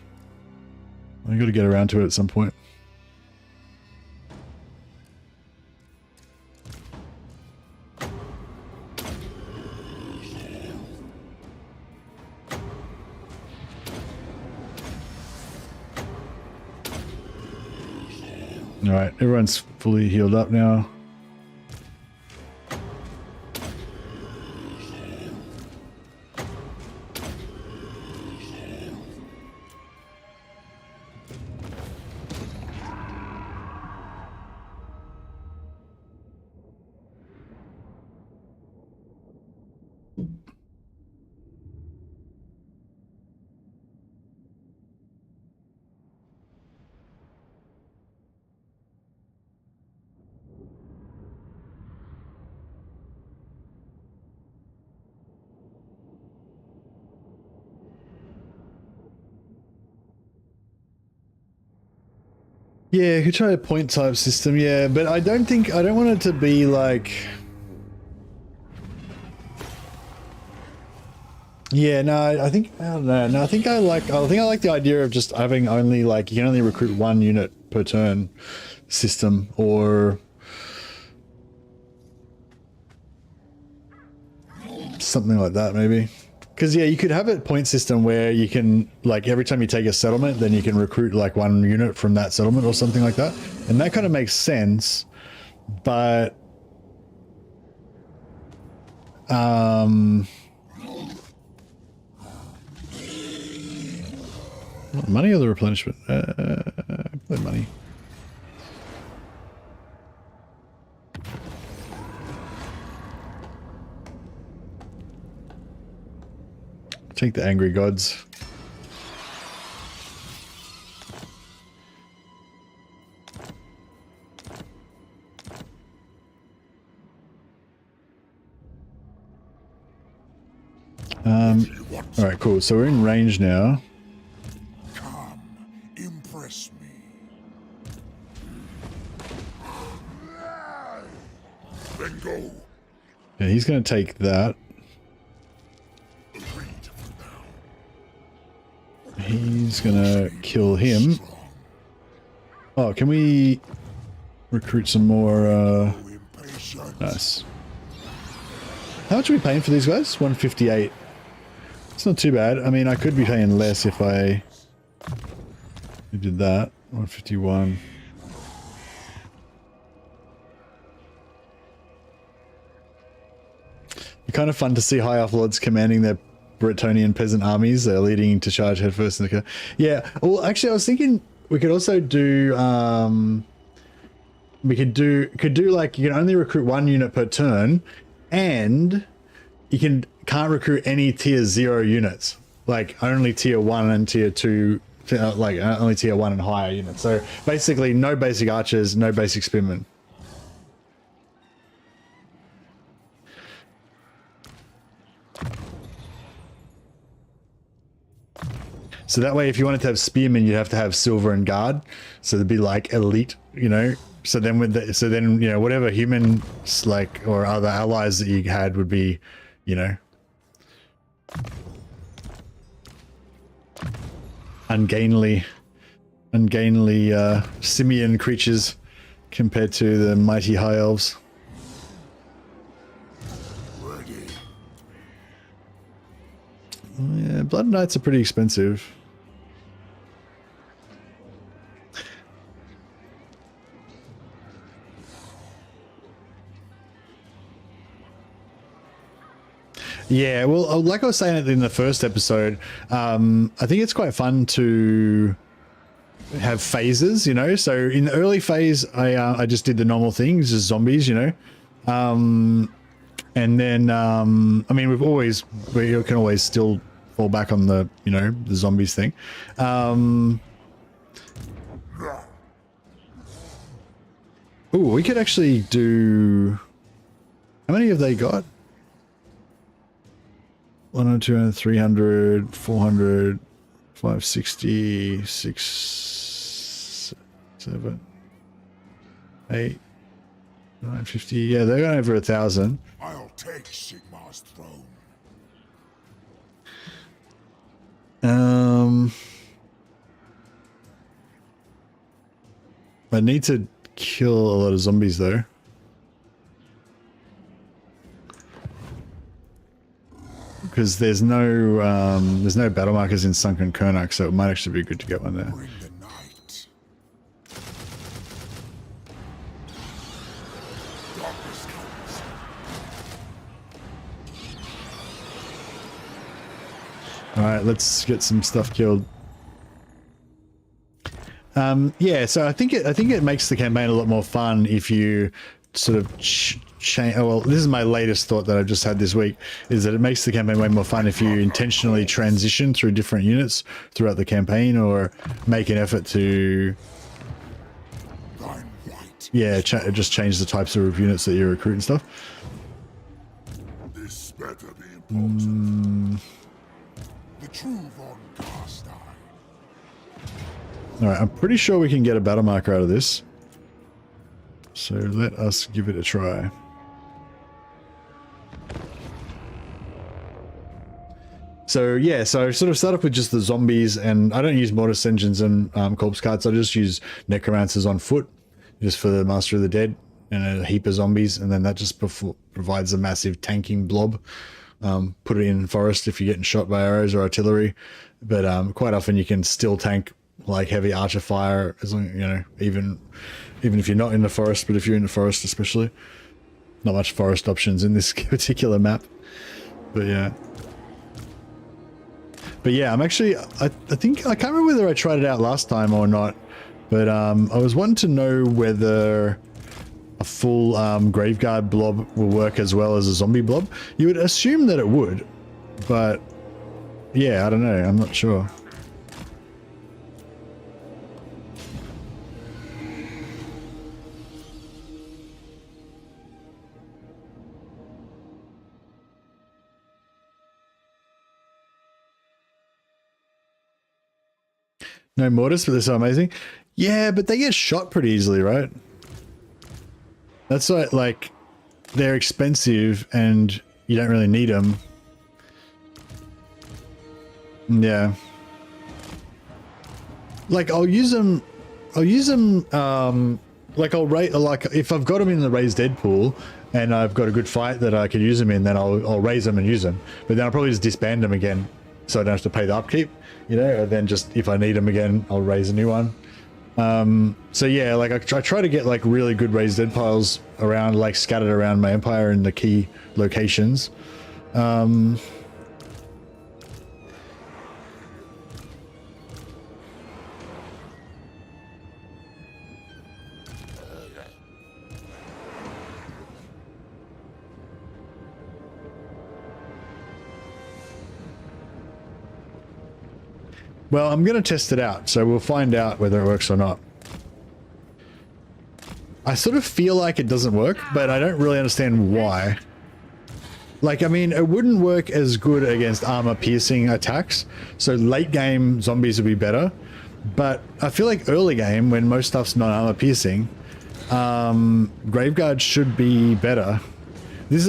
got to get around to it at some point. All right, everyone's fully healed up now. Yeah, you could try a point type system, yeah, but I don't want it to be like... Yeah, no, I don't know. No, I think I like the idea of just having only like, you can only recruit one unit per turn system, or something like that maybe. Because yeah, you could have a point system where you can, like, every time you take a settlement, then you can recruit like one unit from that settlement or something like that. And that kind of makes sense, but money or the replenishment? Money. Take the angry gods. All right, cool. So we're in range now. Come, impress me. Then go. Yeah, he's going to take that. Agreed for now. He's going to kill him. Oh, can we recruit some more? Impatient. Nice. How much are we paying for these guys? 158. It's not too bad. I mean, I could be paying less if I did that. 151. Kind of fun to see high elf lords commanding their Bretonnian peasant armies. They're leading to charge headfirst in the... Yeah. Well, actually, I was thinking we could also do... we could do like, you can only recruit 1 unit per turn, and you can't recruit any tier 0 units. Like only tier 1 and tier 2, like only tier 1 and higher units. So basically, no basic archers, no basic spearmen. So that way, if you wanted to have spearmen, you'd have to have silver and guard. So they'd be like elite, you know. So then you know, whatever humans like or other allies that you had would be, you know, ungainly simian creatures compared to the mighty high elves. Ready. Yeah, blood knights are pretty expensive. Yeah, well, like I was saying in the first episode, I think it's quite fun to have phases, you know. So in the early phase, I just did the normal things, just zombies, you know. And then, I mean, we can always still fall back on the, you know, the zombies thing. Oh, we could actually do... How many have they got? 100, 200, 300, 400, 560, 6, 7, 8, 950. Yeah, they're going over 1,000. I'll take Sigmar's throne. I need to kill a lot of zombies though. Because there's no battle markers in Sunken Kernak, so it might actually be good to get one there. Bring the night. Darkness comes. All right, let's get some stuff killed. Yeah, so I think it makes the campaign a lot more fun if you sort of change. Well, this is my latest thought that I've just had this week, is that it makes the campaign way more fun if you intentionally transition through different units throughout the campaign, or make an effort to, yeah, just change the types of units that you recruit and stuff. This better be important. The true von Carstein. All right, I'm pretty sure we can get a battle marker out of this. So let us give it a try. So yeah, so I sort of start off with just the zombies, and I don't use mortis engines and corpse carts. I just use necromancers on foot, just for the Master of the Dead, and a heap of zombies, and then that just provides a massive tanking blob. Put it in forest if you're getting shot by arrows or artillery, but quite often you can still tank like heavy archer fire, as long, you know, even if you're not in the forest, but if you're in the forest especially. Not much forest options in this particular map, but yeah. But yeah, I'm actually, I think, I can't remember whether I tried it out last time or not, but I was wanting to know whether a full Graveguard blob will work as well as a zombie blob. You would assume that it would, but yeah, I don't know, I'm not sure. No mortis, but they're so amazing. Yeah, but they get shot pretty easily, right? That's why, like, they're expensive and you don't really need them. Yeah. Like I'll use them. Like I'll rate, like if I've got them in the raised dead pool and I've got a good fight that I can use them in, then I'll raise them and use them. But then I'll probably just disband them again, so I don't have to pay the upkeep, you know. And then just if I need them again, I'll raise a new one. So yeah, like I try to get like really good raised dead piles around, like scattered around my empire in the key locations. Well, I'm going to test it out, so we'll find out whether it works or not. I sort of feel like it doesn't work, but I don't really understand why. Like, I mean, it wouldn't work as good against armor-piercing attacks, so late game zombies would be better. But I feel like early game, when most stuff's not armor-piercing, Graveguard should be better.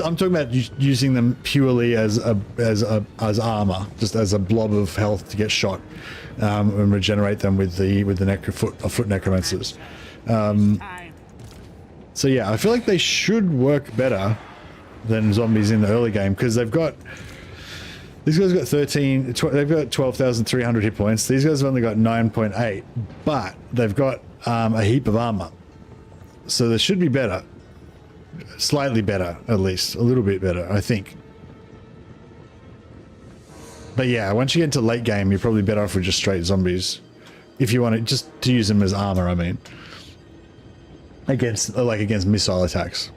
I'm talking about using them purely as armor, just as a blob of health to get shot, and regenerate them with the foot necromancers. So yeah, I feel like they should work better than zombies in the early game, because these guys got they've got 12,300 hit points. These guys have only got 9.8, but they've got a heap of armor, so they should be better. Slightly better, at least. A little bit better, I think. But yeah, once you get into late game, you're probably better off with just straight zombies. If you want just to use them as armor, I mean. Against missile attacks.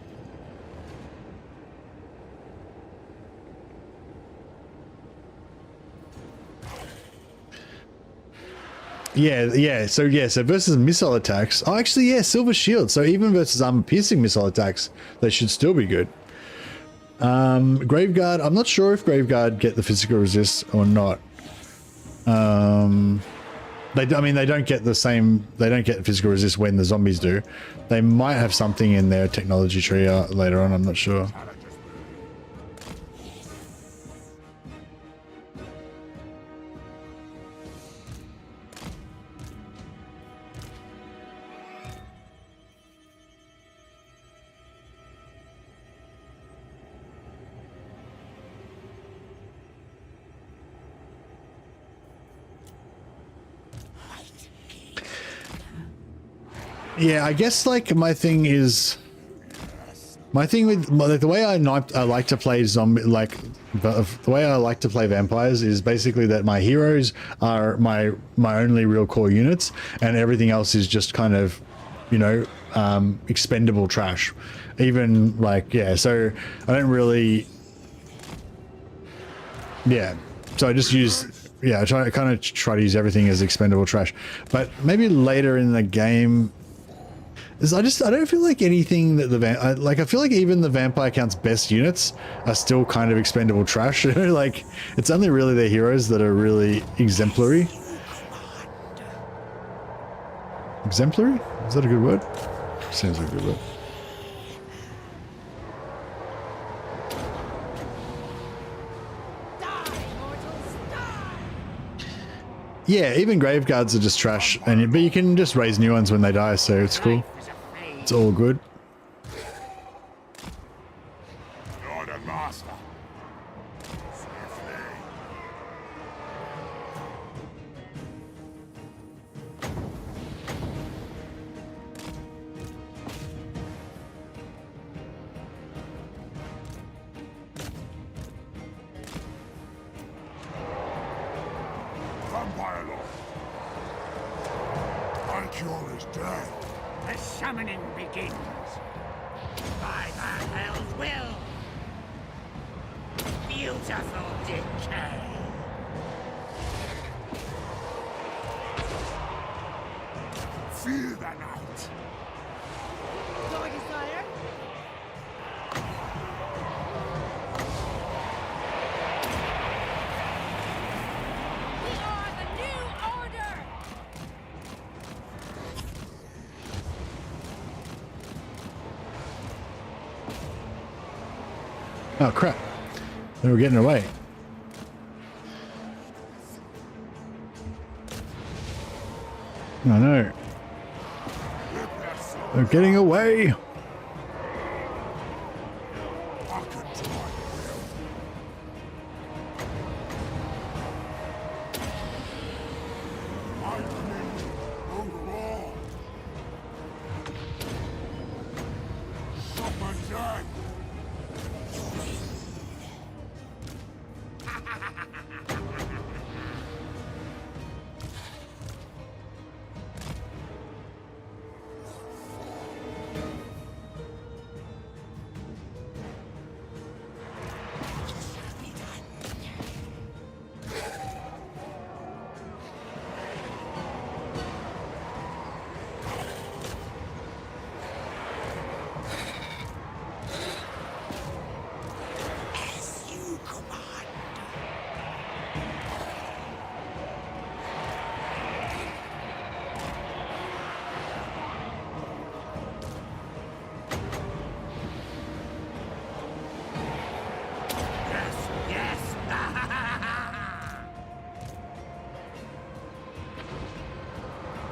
Yeah, so versus missile attacks. Oh, actually, yeah, silver shield. So even versus armor-piercing missile attacks, they should still be good. Graveguard, I'm not sure if Graveguard get the physical resist or not. They don't get the same, they don't get physical resist when the zombies do. They might have something in their technology tree later on, I'm not sure. Yeah, I guess like my thing with the way I like to play zombie, like the way I like to play vampires is basically that my heroes are my only real core units, and everything else is just kind of, you know, expendable trash. Even like, yeah, so I don't really, yeah, so I just use, yeah, I kind of try to use everything as expendable trash. But maybe later in the game, I don't feel like anything that I feel like even the vampire count's best units are still kind of expendable trash. Like, it's only really their heroes that are really exemplary. Exemplary? Is that a good word? Sounds like a good word. Yeah, even graveguards are just trash, but you can just raise new ones when they die, so it's cool. It's all good. Lord and Master. Vampire Lord. My cure is dead. The summoning begins. By the hell's will. Beautiful decay. Fear the night. Your desire? We are the new order! Oh crap. They were getting away. Oh no. They're getting away.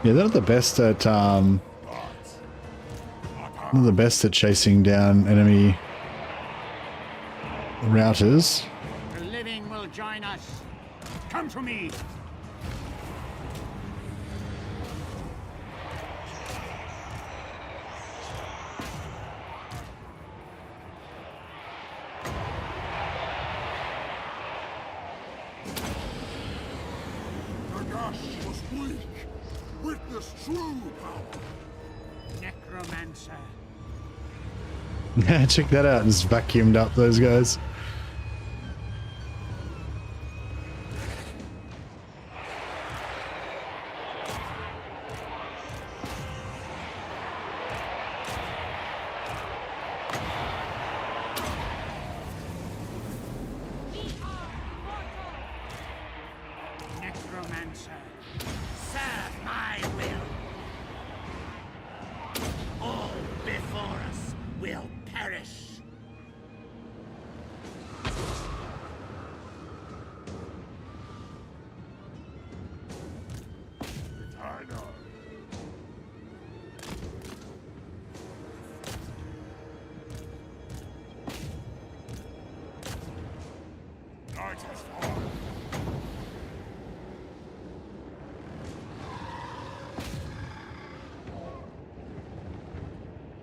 Yeah, they're not the best at not the best at chasing down enemy routers. The living will join us. Come to me. Nagash was weak. Witness true power. Necromancer. Check that out. Just vacuumed up those guys. Necromancer. Serve my will. All before us will perish. I know. Night has fallen.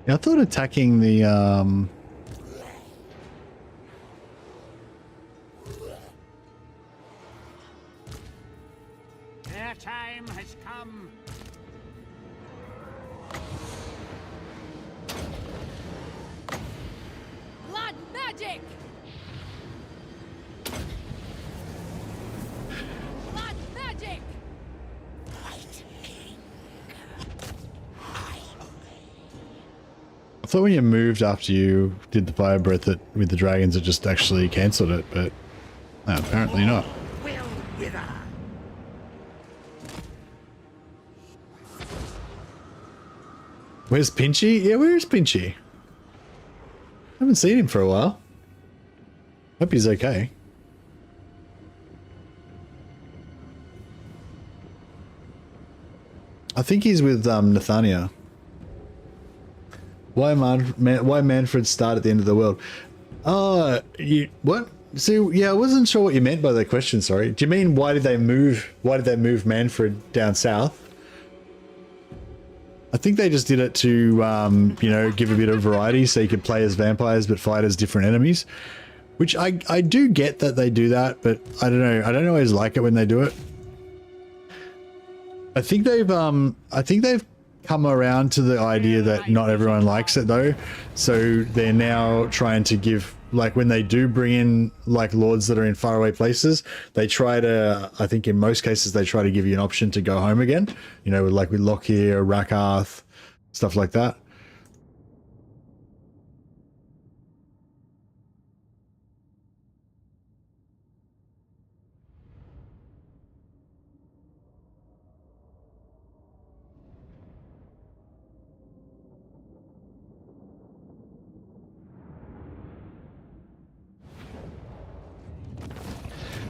Yeah, I thought attacking the Their time has come. Blood magic! Blood magic! I thought when you moved after you did the fire breath with the dragons, it just actually cancelled it, but no, apparently not. Will wither. Where's Pinchy? Yeah, where's Pinchy? Haven't seen him for a while. Hope he's okay. I think he's with Nathania. Why Mannfred start at the end of the world? What? So yeah, I wasn't sure what you meant by that question. Sorry. Do you mean why did they move? Why did they move Mannfred down south? I think they just did it to, you know, give a bit of variety so you could play as vampires but fight as different enemies. Which I do get that they do that, but I don't know. I don't always like it when they do it. I think they've come around to the idea that not everyone likes it though. So they're now trying to give, like when they do bring in like lords that are in faraway places, they try to, I think in most cases, they try to give you an option to go home again, you know, like with Lockyer, Rackarth, stuff like that.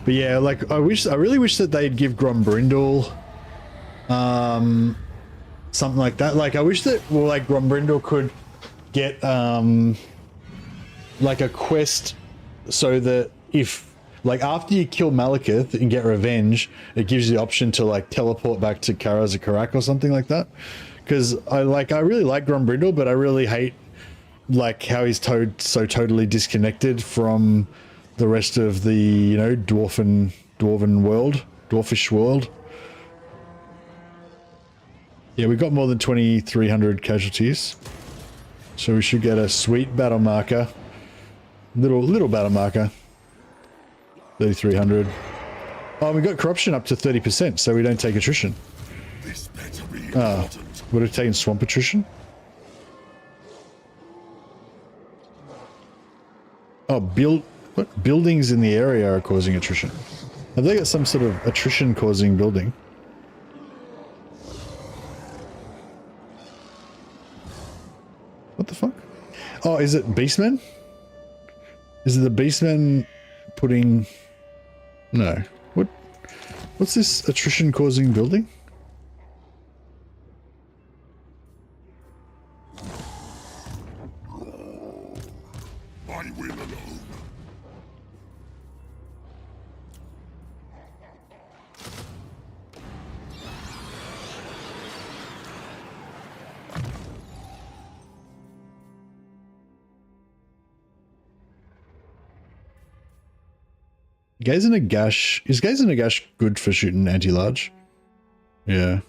But yeah, like I really wish that they'd give Grombrindle something like that. Like I wish that, well, like Grombrindle could get like a quest so that if like after you kill Malekith and get revenge, it gives you the option to like teleport back to Karaz or something like that. Because I really like Grombrindle, but I really hate like how he's so totally disconnected from the rest of the, you know, dwarfish world. Yeah, we got more than 2,300 casualties, so we should get a sweet battle marker. Little battle marker. 3,300. Oh, we got corruption up to 30%, so we don't take attrition. This better be important. Would have taken swamp attrition. Oh, what buildings in the area are causing attrition? Have they got some sort of attrition causing building? What the fuck? Oh, is it Beastmen? Is it the Beastmen putting... No. What's this attrition causing building? I will alone. Gaze in a gash. Is Gaze in a gash good for shooting anti-large? Yeah.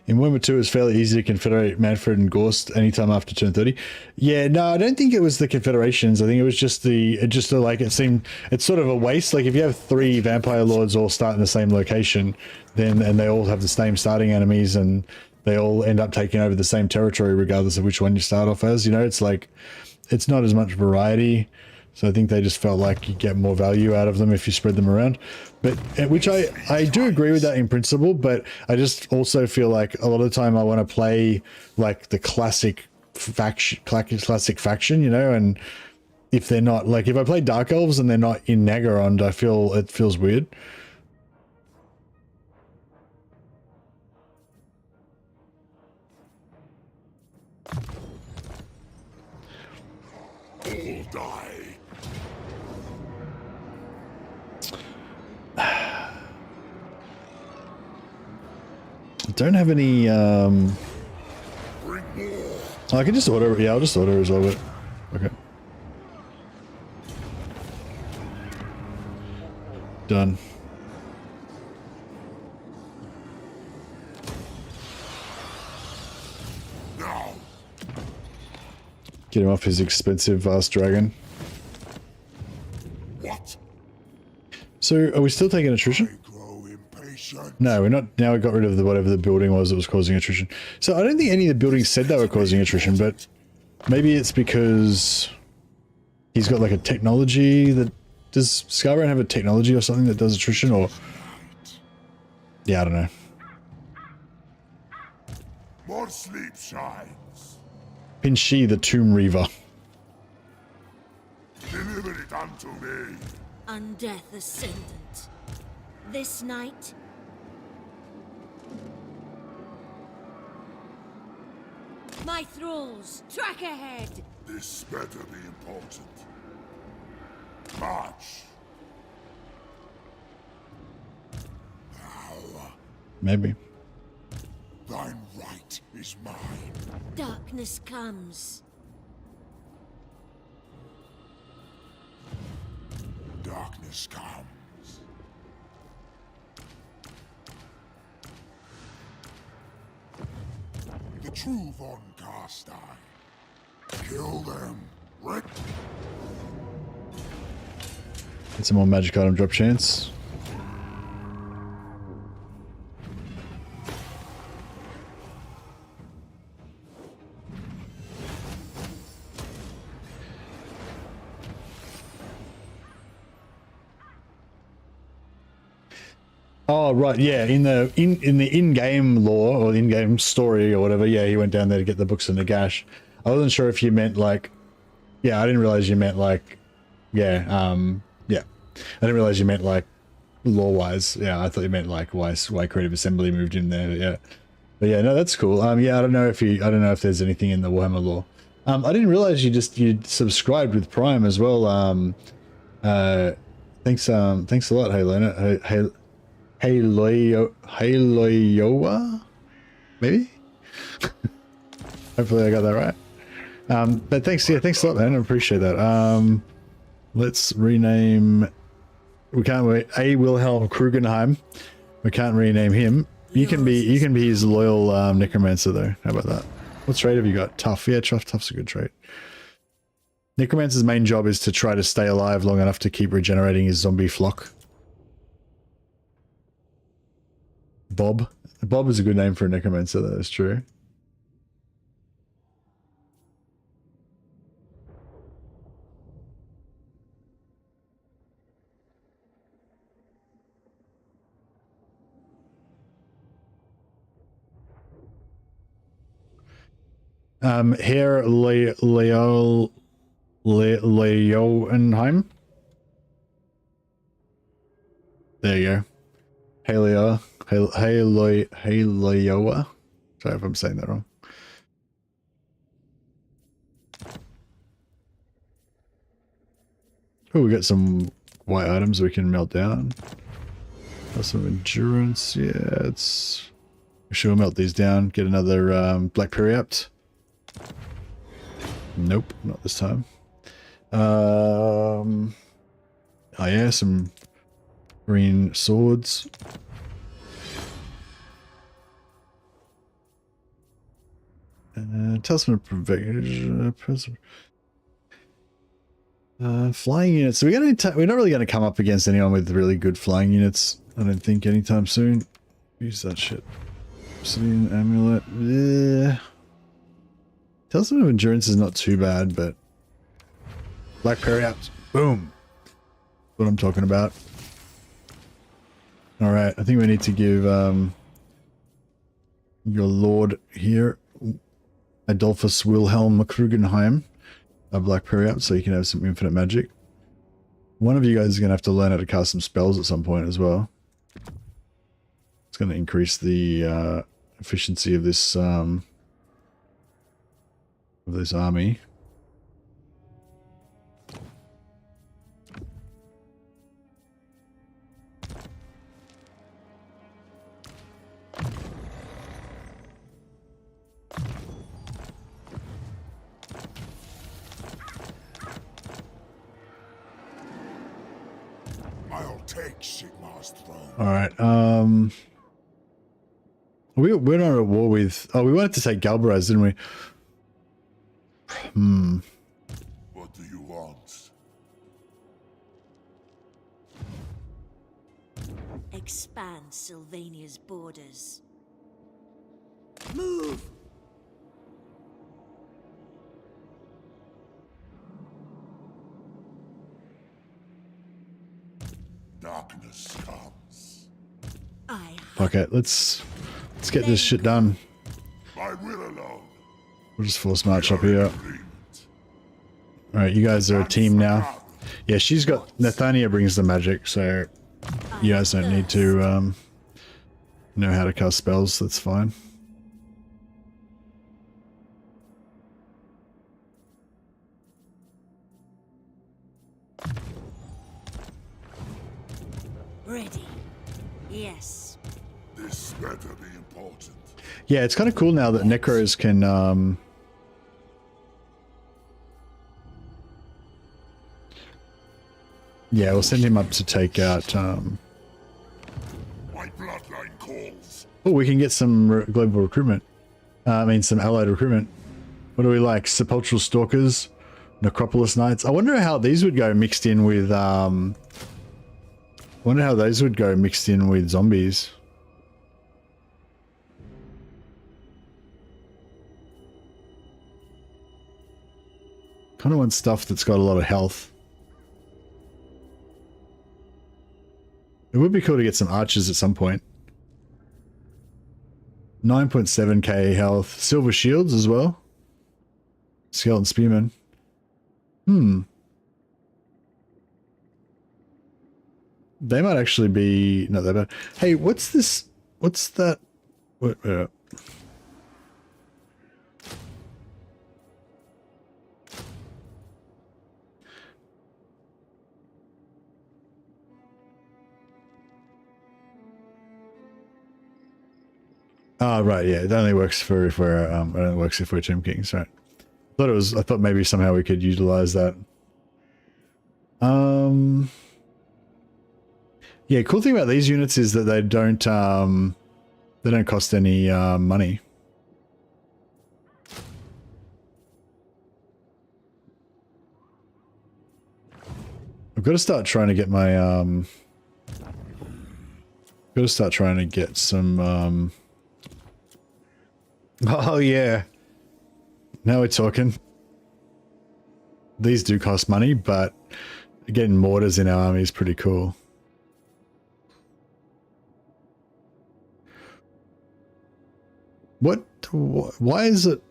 In Warhammer 2, it was fairly easy to confederate Mannfred and Gorst anytime after turn 30. Yeah, no, I don't think it was the confederations. I think it was just it seemed, it's sort of a waste. Like if you have 3 vampire lords all start in the same location, and they all have the same starting enemies and they all end up taking over the same territory regardless of which one you start off as, you know, it's like, it's not as much variety. So I think they just felt like you get more value out of them if you spread them around. But which I do agree with that in principle, but I just also feel like a lot of the time I want to play like the classic faction, you know, and if they're not, like if I play Dark Elves and they're not in Naggarond, I feel it feels weird. All die. I don't have any, Bring more. I can just order, yeah, I'll just order as well, but, okay. Done. Now. Get him off his expensive vast dragon. What? So, are we still taking attrition? I grow impatient. No, we're not. Now we got rid of whatever the building was that was causing attrition. So I don't think any of the buildings said they were causing attrition, but maybe it's because he's got like a technology that... Does Scarbrand have a technology or something that does attrition, or... Yeah, I don't know. More sleep shines. Pinshi the Tomb Reaver. Deliver it unto me. Undeath Ascendant. This night, my thralls, track ahead! This better be important. March. Now, Maybe. thine right is mine. Darkness comes. Darkness comes. The true von Carstein. Kill them. Wreck. Get some more magic item drop chance. Oh right, yeah. In the in-game lore or in-game story or whatever, yeah, he went down there to get the books of Nagash. I wasn't sure if you meant like, yeah, I didn't realize you meant like, yeah, yeah, I didn't realize you meant like lore-wise. Yeah, I thought you meant like why Creative Assembly moved in there. But yeah, no, that's cool. Yeah, I don't know if there's anything in the Warhammer lore. I didn't realize you subscribed with Prime as well. Thanks a lot, Helena. Haloyoa? Maybe? Hopefully I got that right. But thanks a lot, man. I appreciate that. Let's rename... We can't wait. A. Wilhelm Krugenheim. We can't rename him. You can be his loyal necromancer though. How about that? What trait have you got? Tough. Yeah, tough's a good trait. Necromancer's main job is to try to stay alive long enough to keep regenerating his zombie flock. Bob. Bob is a good name for a necromancer, that is true. Herr Leoenheim. There you go. Haleoa. Sorry if I'm saying that wrong. Oh, we got some white items we can melt down. Got some endurance. Yeah, it's... Should we melt these down? Get another black periapt. Nope, not this time. Oh yeah, some green swords. Talisman of Prevention. Flying units. So we're not really going to come up against anyone with really good flying units. I don't think anytime soon. Use that shit. Obsidian amulet. Yeah. Talisman of Endurance is not too bad, but black periapt. Boom. That's what I'm talking about. All right, I think we need to give your lord here, Adolphus Wilhelm Krugenheim, a black periapt, so you can have some infinite magic. One of you guys is going to have to learn how to cast some spells at some point as well. It's going to increase the efficiency of this army. I'll take Sigmar's throne. All right. We're not at war with... Oh, we wanted to take Galbaraz, didn't we? What do you want? Expand Sylvania's borders. Move! Darkness comes. Fuck it, let's get this shit done. My will alone. We'll just force march up here. Alright, you guys are a team now. Yeah, she's got... Nathania brings the magic, so you guys don't need to know how to cast spells, that's fine. Ready. Yes. This better be important. Yeah, it's kind of cool now that Necros can... Yeah, we'll send him up to take out... My bloodline calls. Oh, we can get some global recruitment. I mean, some allied recruitment. What do we like? Sepulchral Stalkers, Necropolis Knights. I wonder how these would go mixed in with... I wonder how those would go mixed in with zombies. Kind of want stuff that's got a lot of health. It would be cool to get some archers at some point. 9.7k health. Silver shields as well. Skeleton spearmen. They might actually be not that bad. Hey, what's this? What's that? What? Oh, right, yeah. It only works for if we're it only works if we're Tomb Kings, right? I thought maybe somehow we could utilize that. Yeah, cool thing about these units is that they don't cost any money. I've got to start trying to get my got to start trying to get some oh yeah. Now we're talking. These do cost money, but getting mortars in our army is pretty cool. Why is it?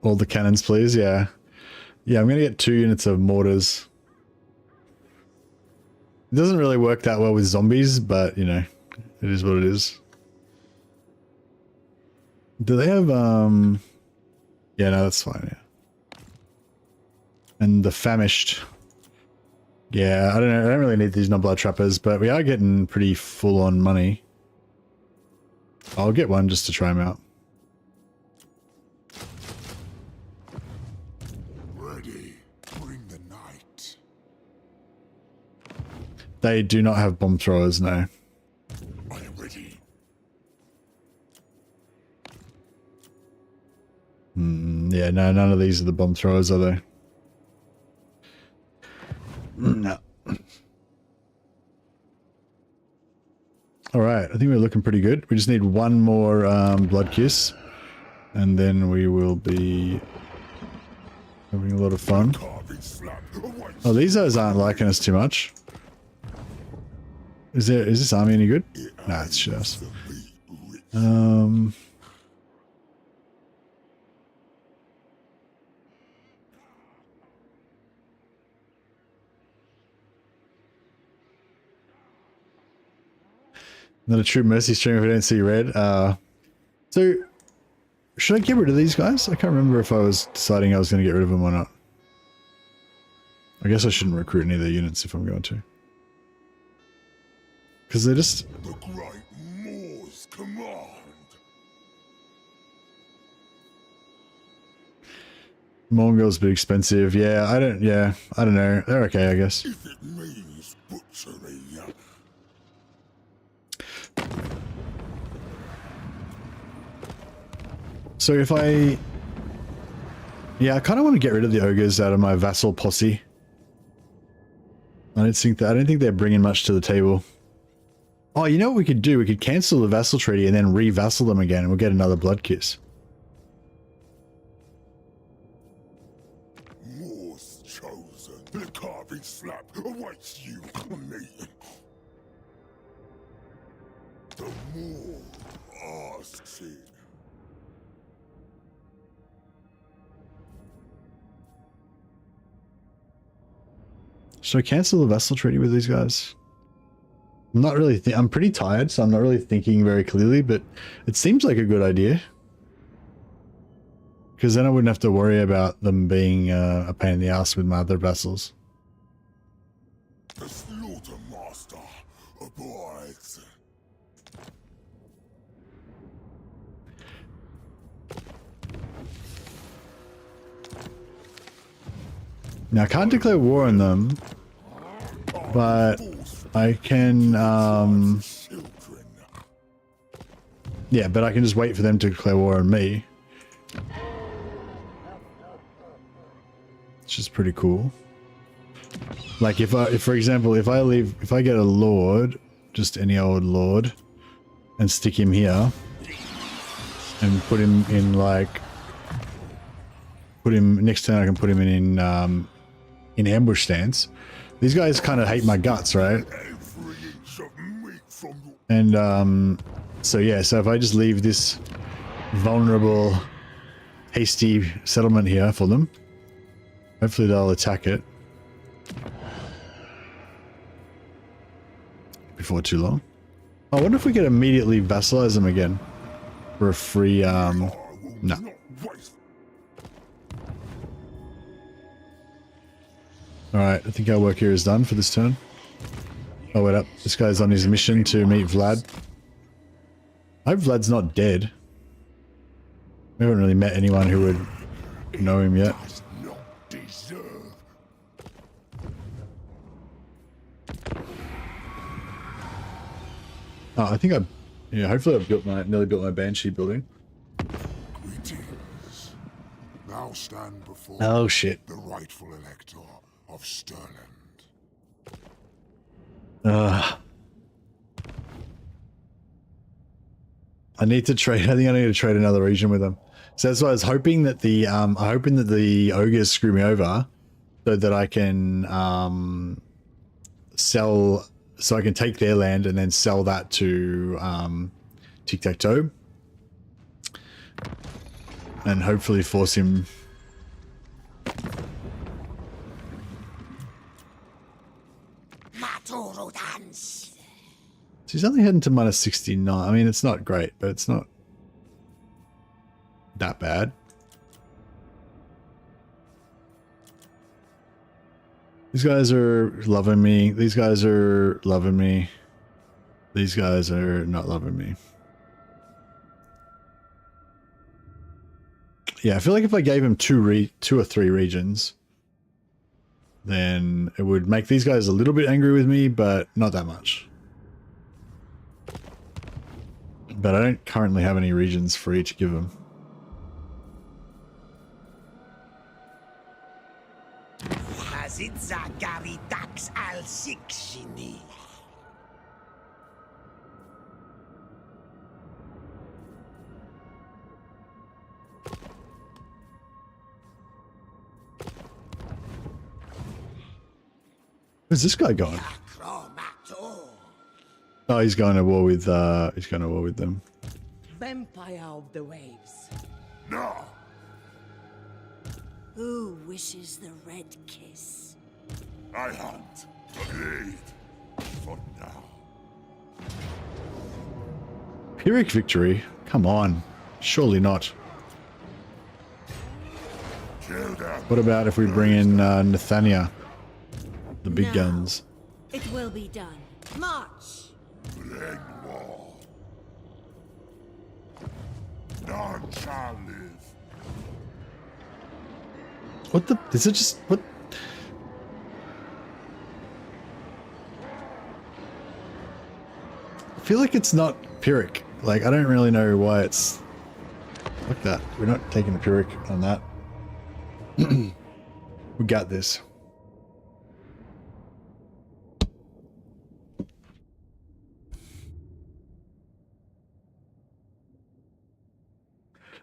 All the cannons, please. Yeah. Yeah, I'm going to get 2 units of mortars. It doesn't really work that well with zombies, but, you know, it is what it is. Do they have, yeah, no, that's fine, yeah. And the famished. Yeah, I don't know. I don't really need these non-blood trappers, but we are getting pretty full on money. I'll get one just to try them out. Ready. Bring the night. They do not have bomb throwers, no. I am ready. Yeah, no, none of these are the bomb throwers, are they? No. Alright, I think we're looking pretty good. We just need one more blood kiss. And then we will be having a lot of fun. Oh, these guys aren't liking us too much. Is this army any good? Nah, it's just. Not a true mercy stream if I don't see red. So, should I get rid of these guys? I can't remember if I was deciding I was going to get rid of them or not. I guess I shouldn't recruit any of their units if I'm going to. Because they're just... The great Moor's command. Mongol's a bit expensive. Yeah, I don't know. They're okay, I guess. If it means butchery. So if I... Yeah, I kind of want to get rid of the ogres out of my vassal posse. I don't think they're bringing much to the table. Oh, you know what we could do? We could cancel the vassal treaty and then re-vassal them again and we'll get another blood kiss. Moor's chosen. The carving slap awaits you, mate. The Moor asks it. Should I cancel the vassal treaty with these guys? I'm not really I'm pretty tired, so I'm not really thinking very clearly, but it seems like a good idea. Because then I wouldn't have to worry about them being a pain in the ass with my other vassals. The slaughter master abides. Now I can't declare war on them, but I can, yeah, but I can just wait for them to declare war on me. Which is pretty cool. Like if for example, if I get a lord, just any old lord, and stick him here, and put him in like, next turn I can put him in in ambush stance. These guys kind of hate my guts, right? Every inch of meat from your And so yeah, so if I just leave this vulnerable, hasty settlement here for them, hopefully they'll attack it before too long. I wonder if we could immediately vassalize them again for a free, no. not waste. Alright, I think our work here is done for this turn. Oh, wait up. This guy's on his mission to meet Vlad. I hope Vlad's not dead. We haven't really met anyone who would know him yet. Does not deserve. Oh, I think yeah, hopefully I've nearly built my Banshee building. Greetings. Thou stand before Oh shit. the rightful elector of Stirland. I need to trade. I think I need to trade another region with them. So that's why I was hoping that the hoping that the ogres screw me over, so that I can sell, so I can take their land and then sell that to Tic Tac Toe, and hopefully force him. So he's only heading to minus 69. I mean, it's not great, but it's not that bad. These guys are loving me. These guys are loving me. These guys are not loving me. Yeah, I feel like if I gave him two or three regions, then it would make these guys a little bit angry with me, but not that much. But I don't currently have any regions free to give them. Where's this guy going? Oh, he's going to war with them. Vampire of the waves. No! Who wishes the red kiss? I hunt. Agreed. For now. Pyrrhic victory? Come on. Surely not. Kill them. What about if we bring in Nathania? The big No. guns. It will be done. March! Plague war. None shall live. What the? Is it just what? I feel like it's not Pyrrhic. Like I don't really know why it's like that. We're not taking the Pyrrhic on that. We got this.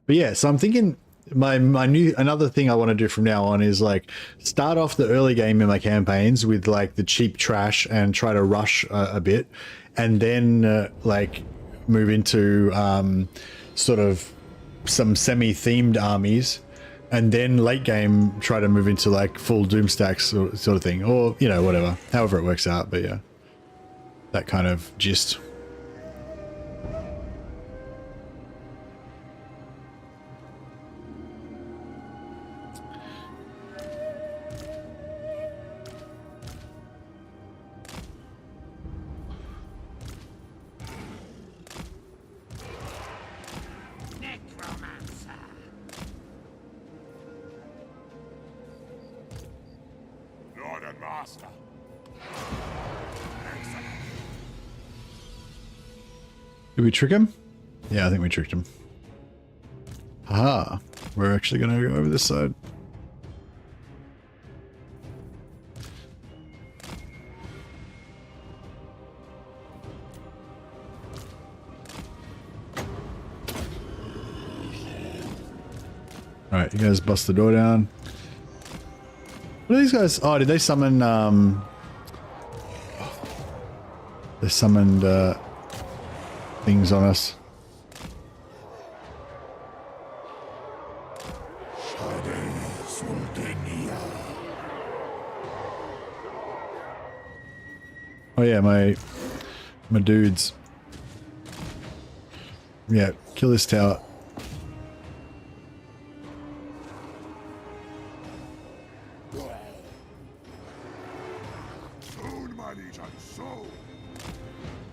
But yeah, so I'm thinking another thing I want to do from now on is like start off the early game in my campaigns with like the cheap trash and try to rush a bit, and then like move into sort of some semi-themed armies, and then late game try to move into like full doom stacks sort of thing, or you know, whatever, however it works out. But yeah, that kind of gist. Lord and Master. Did we trick him? Yeah, I think we tricked him. Aha, we're actually going to go over this side. Alright, you guys bust the door down. What are these guys? Oh, did they summon, they summoned, things on us. Oh yeah, my dudes. Yeah, kill this tower.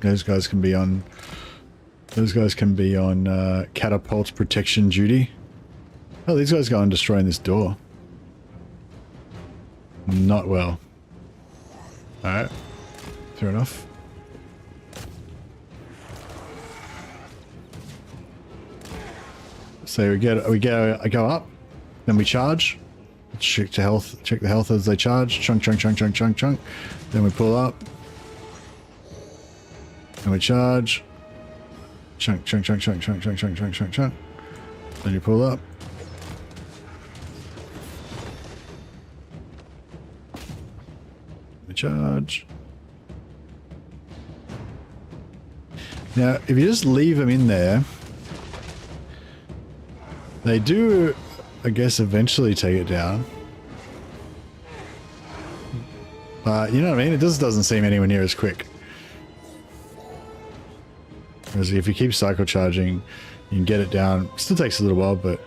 Those guys can be on. Those guys can be on catapult protection duty. Oh, these guys go on destroying this door. Not well. All right, fair enough. So I go up, then we charge. Check the health as they charge. Chunk, chunk, chunk, chunk, chunk, chunk. Then we pull up. And we charge. Chunk, chunk, chunk, chunk, chunk, chunk, chunk, chunk, chunk, chunk. Then you pull up. We charge. Now, if you just leave them in there, they do, I guess, eventually take it down. But, you know what I mean? It just doesn't seem anywhere near as quick. Whereas if you keep cycle charging, you can get it down. It still takes a little while, but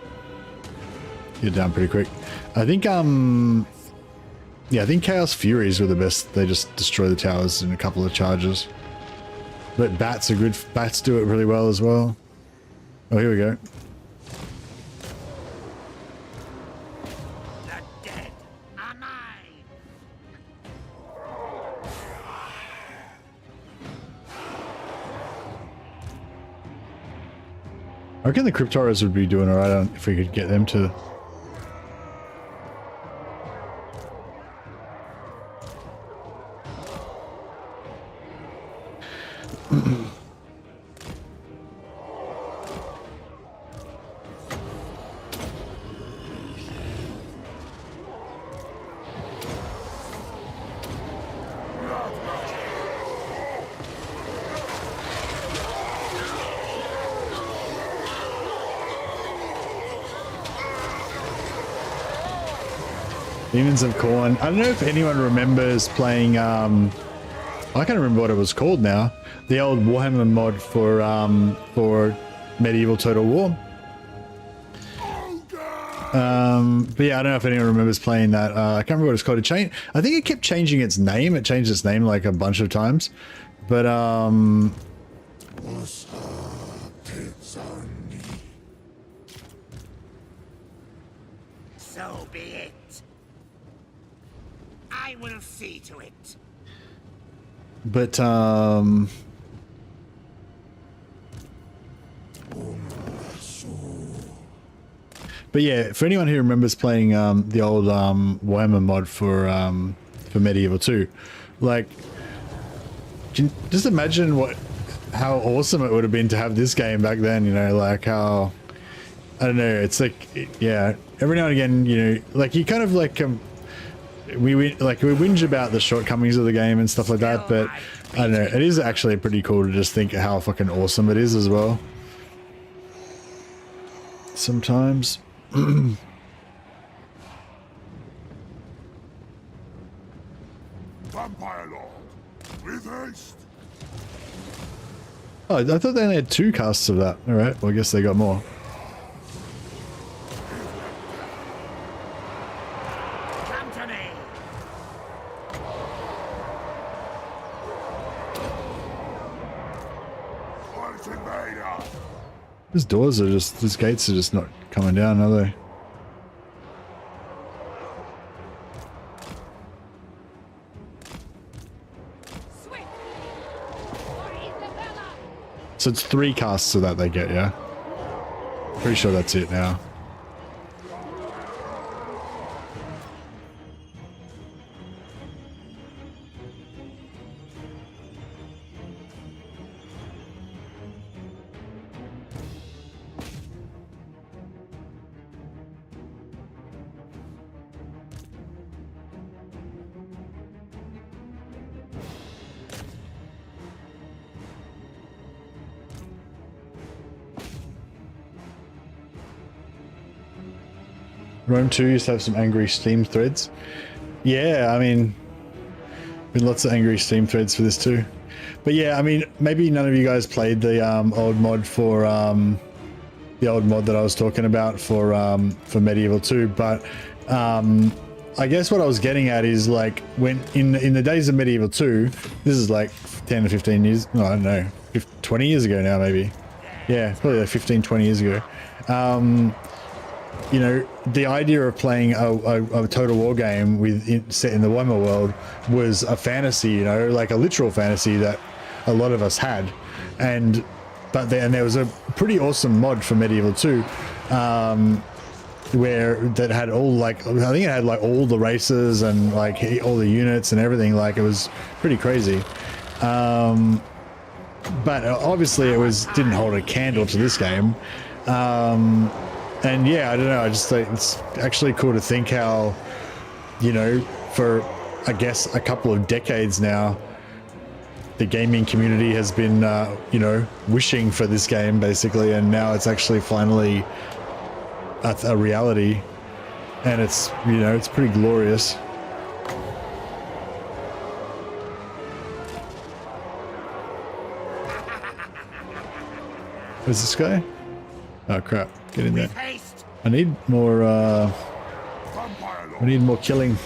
get it down pretty quick. I think, yeah, I think Chaos Furies were the best. They just destroy the towers in a couple of charges. But bats are good. Bats do it really well as well. Oh, here we go. I reckon the Cryptoras would be doing alright if we could get them to... Demons of Corn. I don't know if anyone remembers playing, I can't remember what it was called now. The old Warhammer mod for Medieval Total War. But yeah, I don't know if anyone remembers playing that. I can't remember what it's called. I think it kept changing its name. It changed its name like a bunch of times. But so be it. I will see to it. But yeah, for anyone who remembers playing the old Warhammer mod for Medieval 2, like, just imagine how awesome it would have been to have this game back then. You know, like how, I don't know. It's like, yeah, every now and again, you know, like you kind of like we whinge about the shortcomings of the game and stuff like that, but I don't know, it is actually pretty cool to just think how fucking awesome it is as well. Sometimes. Vampire Lord, with haste. Oh, I thought they only had 2 casts of that. All right, well, I guess they got more. Come to me. Fight invader. These doors are just, these gates are just not coming down, are they? So it's 3 casts of that they get, yeah? Pretty sure that's it now. Rome 2 used to have some angry Steam threads. Yeah, I mean, been lots of angry Steam threads for this too. But yeah, I mean, maybe none of you guys played the old mod for the old mod that I was talking about for Medieval 2, but I guess what I was getting at is like when in the days of Medieval 2, this is like 10 to 15 years, no, I don't know, 20 years ago now maybe. Yeah, probably like 15, 20 years ago. You know, the idea of playing a total war game set in the Warhammer world was a fantasy, you know, like a literal fantasy that a lot of us had. And there was a pretty awesome mod for Medieval 2, where that had all like, I think it had like all the races and like all the units and everything. Like it was pretty crazy. But obviously it didn't hold a candle to this game. And yeah, I don't know, I just think it's actually cool to think how, you know, for I guess a couple of decades now, the gaming community has been, you know, wishing for this game basically, and now it's actually finally a reality, and it's, you know, it's pretty glorious. Where's this guy? Oh crap, get in there. I need more, I need more killing.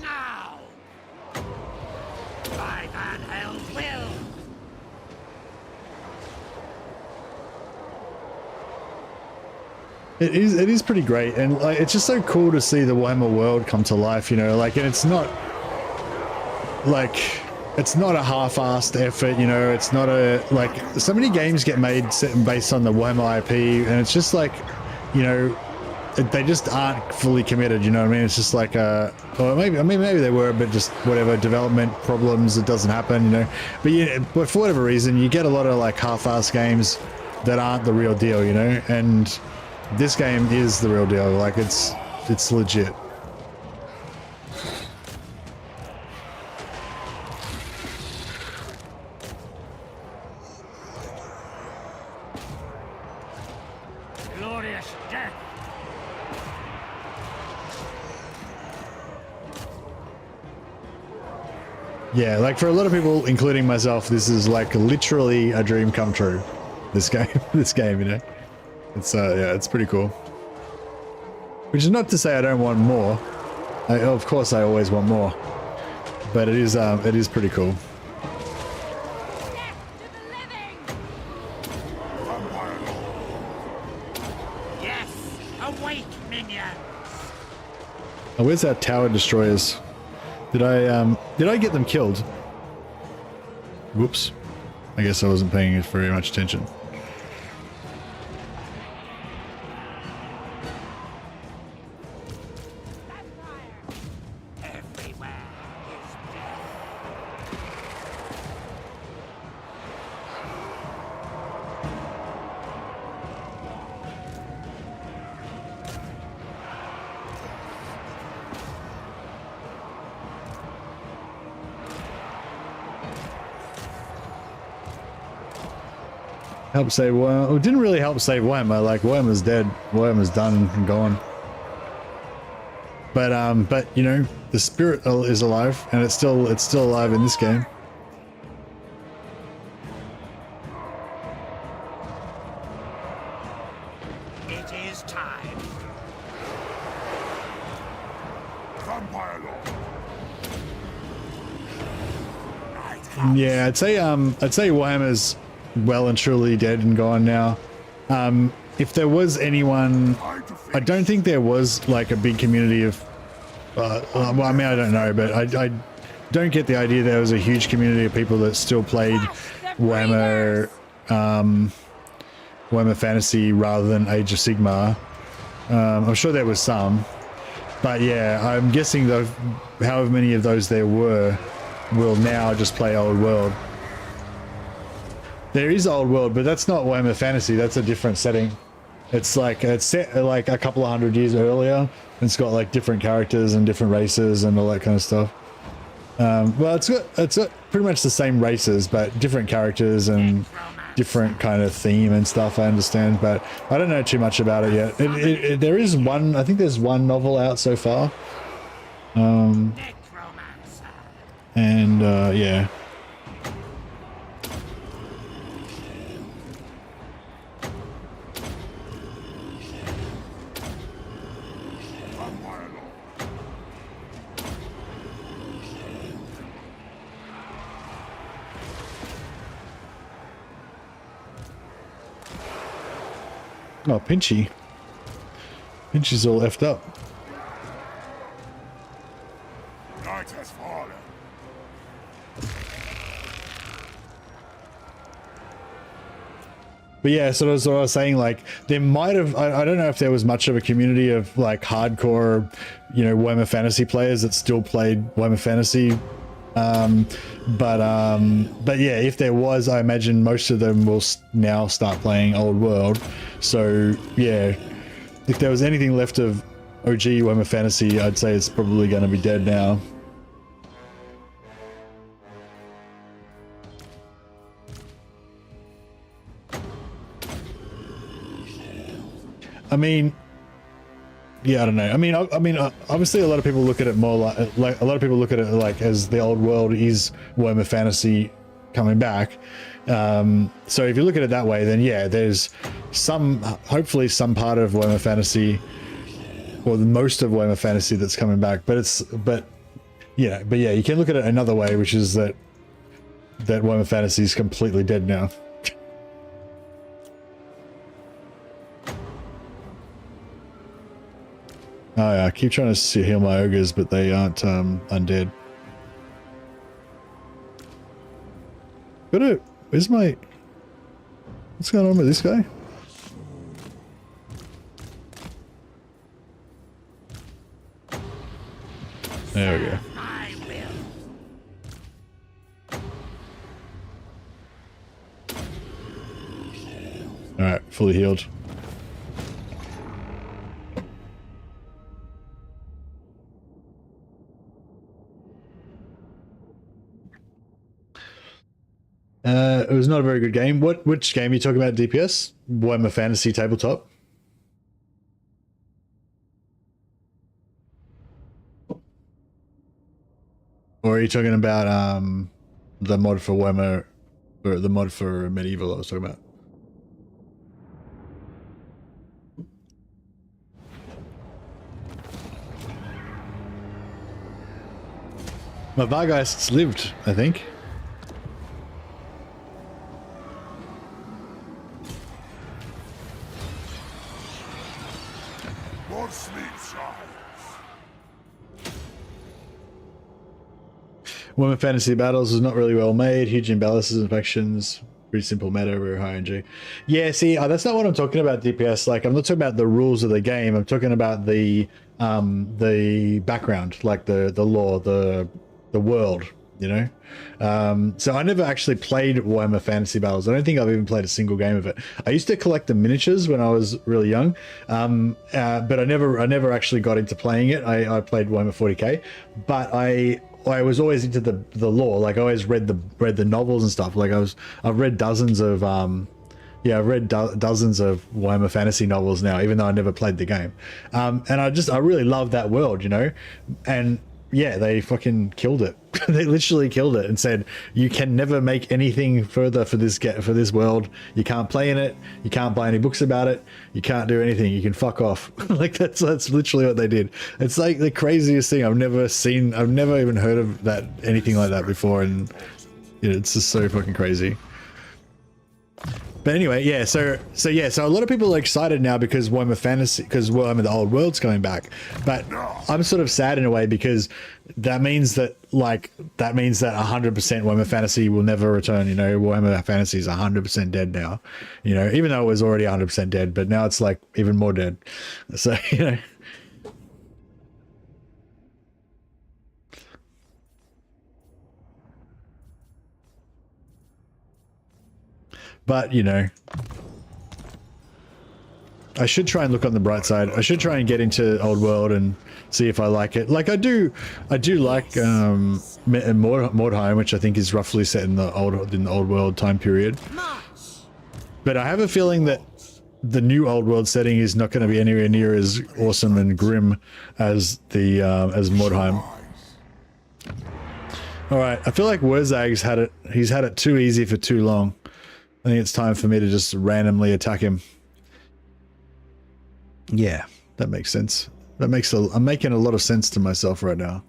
Now! By Van Helm's will! It is pretty great, and like it's just so cool to see the Warhammer world come to life, you know, like, and it's not like, it's not a half-assed effort, you know, it's not a, like, so many games get made based on the Warhammer IP, and it's just like, you know, they just aren't fully committed, you know what I mean? It's just like, or maybe, I mean, maybe they were, but just whatever, development problems, it doesn't happen, you know, but yeah, but for whatever reason, you get a lot of like half-assed games that aren't the real deal, you know, and this game is the real deal, like it's legit. Glorious death! Yeah, like for a lot of people, including myself, this is like literally a dream come true. This game, you know. It's yeah, it's pretty cool. Which is not to say I don't want more. Of course, I always want more. But it is pretty cool. Yes! Awake, minions! Oh, where's our tower destroyers? Did I get them killed? Whoops. I guess I wasn't paying very much attention. Help save Warhammer. It didn't really help save Warhammer. Like Warhammer's dead. Warhammer's done and gone. But you know, the spirit is alive, and it's still alive in this game. It is time. Vampire Lord. Yeah, I'd say Warhammer's well and truly dead and gone now. If there was anyone, I don't think there was like a big community of well, I mean, I don't know, but I don't get the idea there was a huge community of people that still played Warhammer Warhammer Fantasy rather than Age of Sigmar. I'm sure there was some, but yeah, I'm guessing though however many of those there were will now just play Old World. There is Old World, but that's not Warhammer Fantasy. That's a different setting. It's like it's set like a couple of 100 years earlier. It's got like different characters and different races and all that kind of stuff. Well, it's got pretty much the same races, but different characters and different kind of theme and stuff. I understand, but I don't know too much about it yet. There is one. I think there's one novel out so far. And yeah. Oh, Pinchy. Pinchy's all effed up. Night has fallen. But yeah, so that's what I was saying. Like, there might have, I don't know if there was much of a community of like hardcore, you know, Warhammer Fantasy players that still played Warhammer Fantasy. But yeah, if there was, I imagine most of them will now start playing Old World. So yeah, if there was anything left of OG Warhammer Fantasy, I'd say it's probably going to be dead now. I mean, yeah, I don't know. I mean, obviously, a lot of people look at it more like a lot of people look at it like as the old world is Warhammer Fantasy coming back. So if you look at it that way, then yeah, there's hopefully some part of Warhammer Fantasy, or the most of Warhammer Fantasy that's coming back. But yeah, you can look at it another way, which is that Warhammer Fantasy is completely dead now. Oh yeah, I keep trying to heal my ogres, but they aren't undead. Where's my... What's going on with this guy? There we go. Alright, fully healed. It was not a very good game. Which game are you talking about, DPS? Warhammer Fantasy Tabletop? Or are you talking about the mod for Warhammer, or the mod for Medieval I was talking about? My Vargeist's lived, I think. Warhammer Fantasy Battles was not really well made. Huge imbalances and factions. Pretty simple meta, very high NG. Yeah, see, that's not what I'm talking about, DPS. Like, I'm not talking about the rules of the game. I'm talking about the background, like the lore, the world, you know? So I never actually played Warhammer Fantasy Battles. I don't think I've even played a single game of it. I used to collect the miniatures when I was really young, but I never actually got into playing it. I played Warhammer 40k, but I was always into the lore. Like, I always read the novels and stuff. Like, I've read dozens of I've read dozens of Warhammer Fantasy novels now, even though I never played the game. And I really love that world, you know. And yeah, they fucking killed it. They literally killed it and said, you can never make anything further for this world. You can't play in it. You can't buy any books about it. You can't do anything. You can fuck off. Like, that's literally what they did. It's like the craziest thing I've never seen. I've never even heard of that, anything like that before. And you know, it's just so fucking crazy. But anyway, yeah, so a lot of people are excited now because Warhammer Fantasy, because the old world's coming back. But I'm sort of sad in a way, because that means that 100% Warhammer Fantasy will never return. You know, Warhammer Fantasy is 100% dead now. You know, even though it was already 100% dead, but now it's like even more dead. So, you know. But, you know, I should try and look on the bright side. I should try and get into Old World and see if I like it. Like I do like Mordheim, which I think is roughly set in the Old World time period. But I have a feeling that the new Old World setting is not going to be anywhere near as awesome and grim as the as Mordheim. All right, I feel like Wurzag's had it. He's had it too easy for too long. I think it's time for me to just randomly attack him. Yeah, that makes sense. That makes I'm making a lot of sense to myself right now.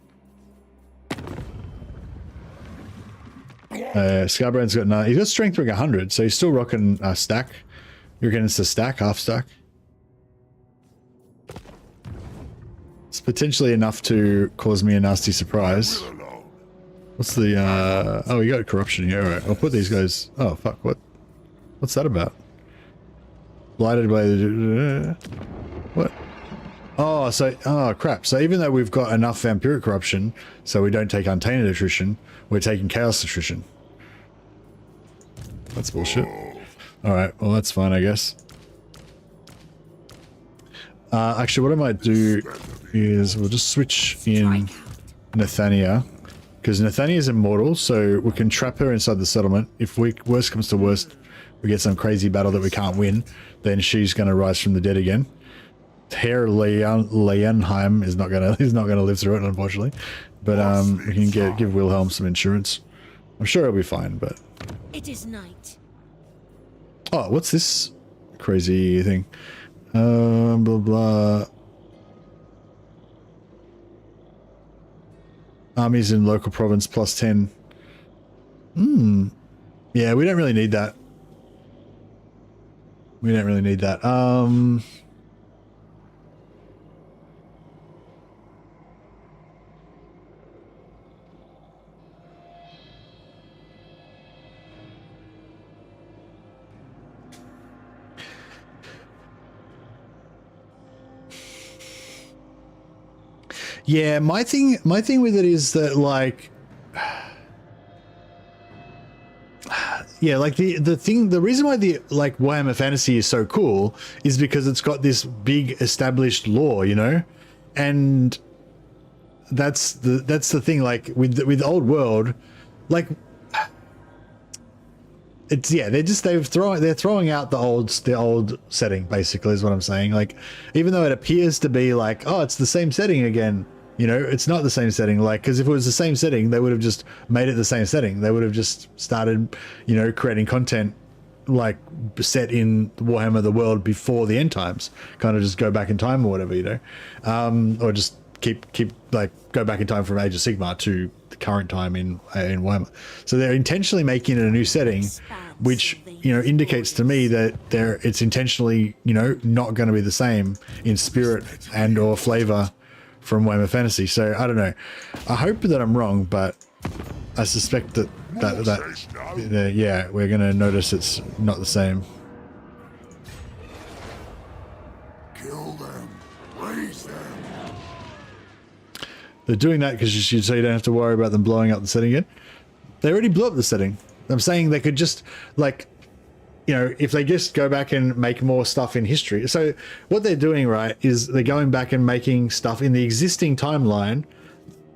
Scarbrand's got 9. He's got strength ring 100, so he's still rocking a stack. You're getting it's a stack, half stack. It's potentially enough to cause me a nasty surprise. What's the oh, we got corruption here. All right, I'll put these guys. Oh fuck, what's that about? Blighted by the what? Oh, oh crap. So even though we've got enough vampiric corruption, so we don't take untainted attrition, we're taking chaos attrition. That's bullshit. All right, well that's fine, I guess. Actually, what I might do is we'll just switch in Nathania, because Nathania is immortal, so we can trap her inside the settlement. If worst comes to worst, we get some crazy battle that we can't win, then she's going to rise from the dead again. Herr Leonheim is not gonna live through it, unfortunately. But we can give Wilhelm some insurance. I'm sure he'll be fine. But it is night. Oh, what's this crazy thing? Blah blah. Armies in local province plus 10. Yeah, we don't really need that. We don't really need that. Yeah, my thing with it is that, like, yeah, like the reason why the Warhammer Fantasy is so cool is because it's got this big established lore, you know, and that's the thing. Like with Old World, like it's they're throwing out the old setting, basically, is what I'm saying. Like, even though it appears to be like, oh, it's the same setting again. You know, it's not the same setting, like, because if it was the same setting, they would have just made it the same setting. They would have just started, you know, creating content like set in Warhammer the world before the end times. Kind of just go back in time or whatever, you know, or just keep like go back in time from Age of Sigmar to the current time in Warhammer. So they're intentionally making it a new setting, which, you know, indicates to me that it's intentionally, you know, not going to be the same in spirit and or flavor from Warhammer Fantasy. So I don't know. I hope that I'm wrong, but I suspect that yeah, we're gonna notice it's not the same. Kill them, raise them. They're doing that because so you don't have to worry about them blowing up the setting again. They already blew up the setting. I'm saying they could just, like, you know, if they just go back and make more stuff in history. So what they're doing, right, is they're going back and making stuff in the existing timeline,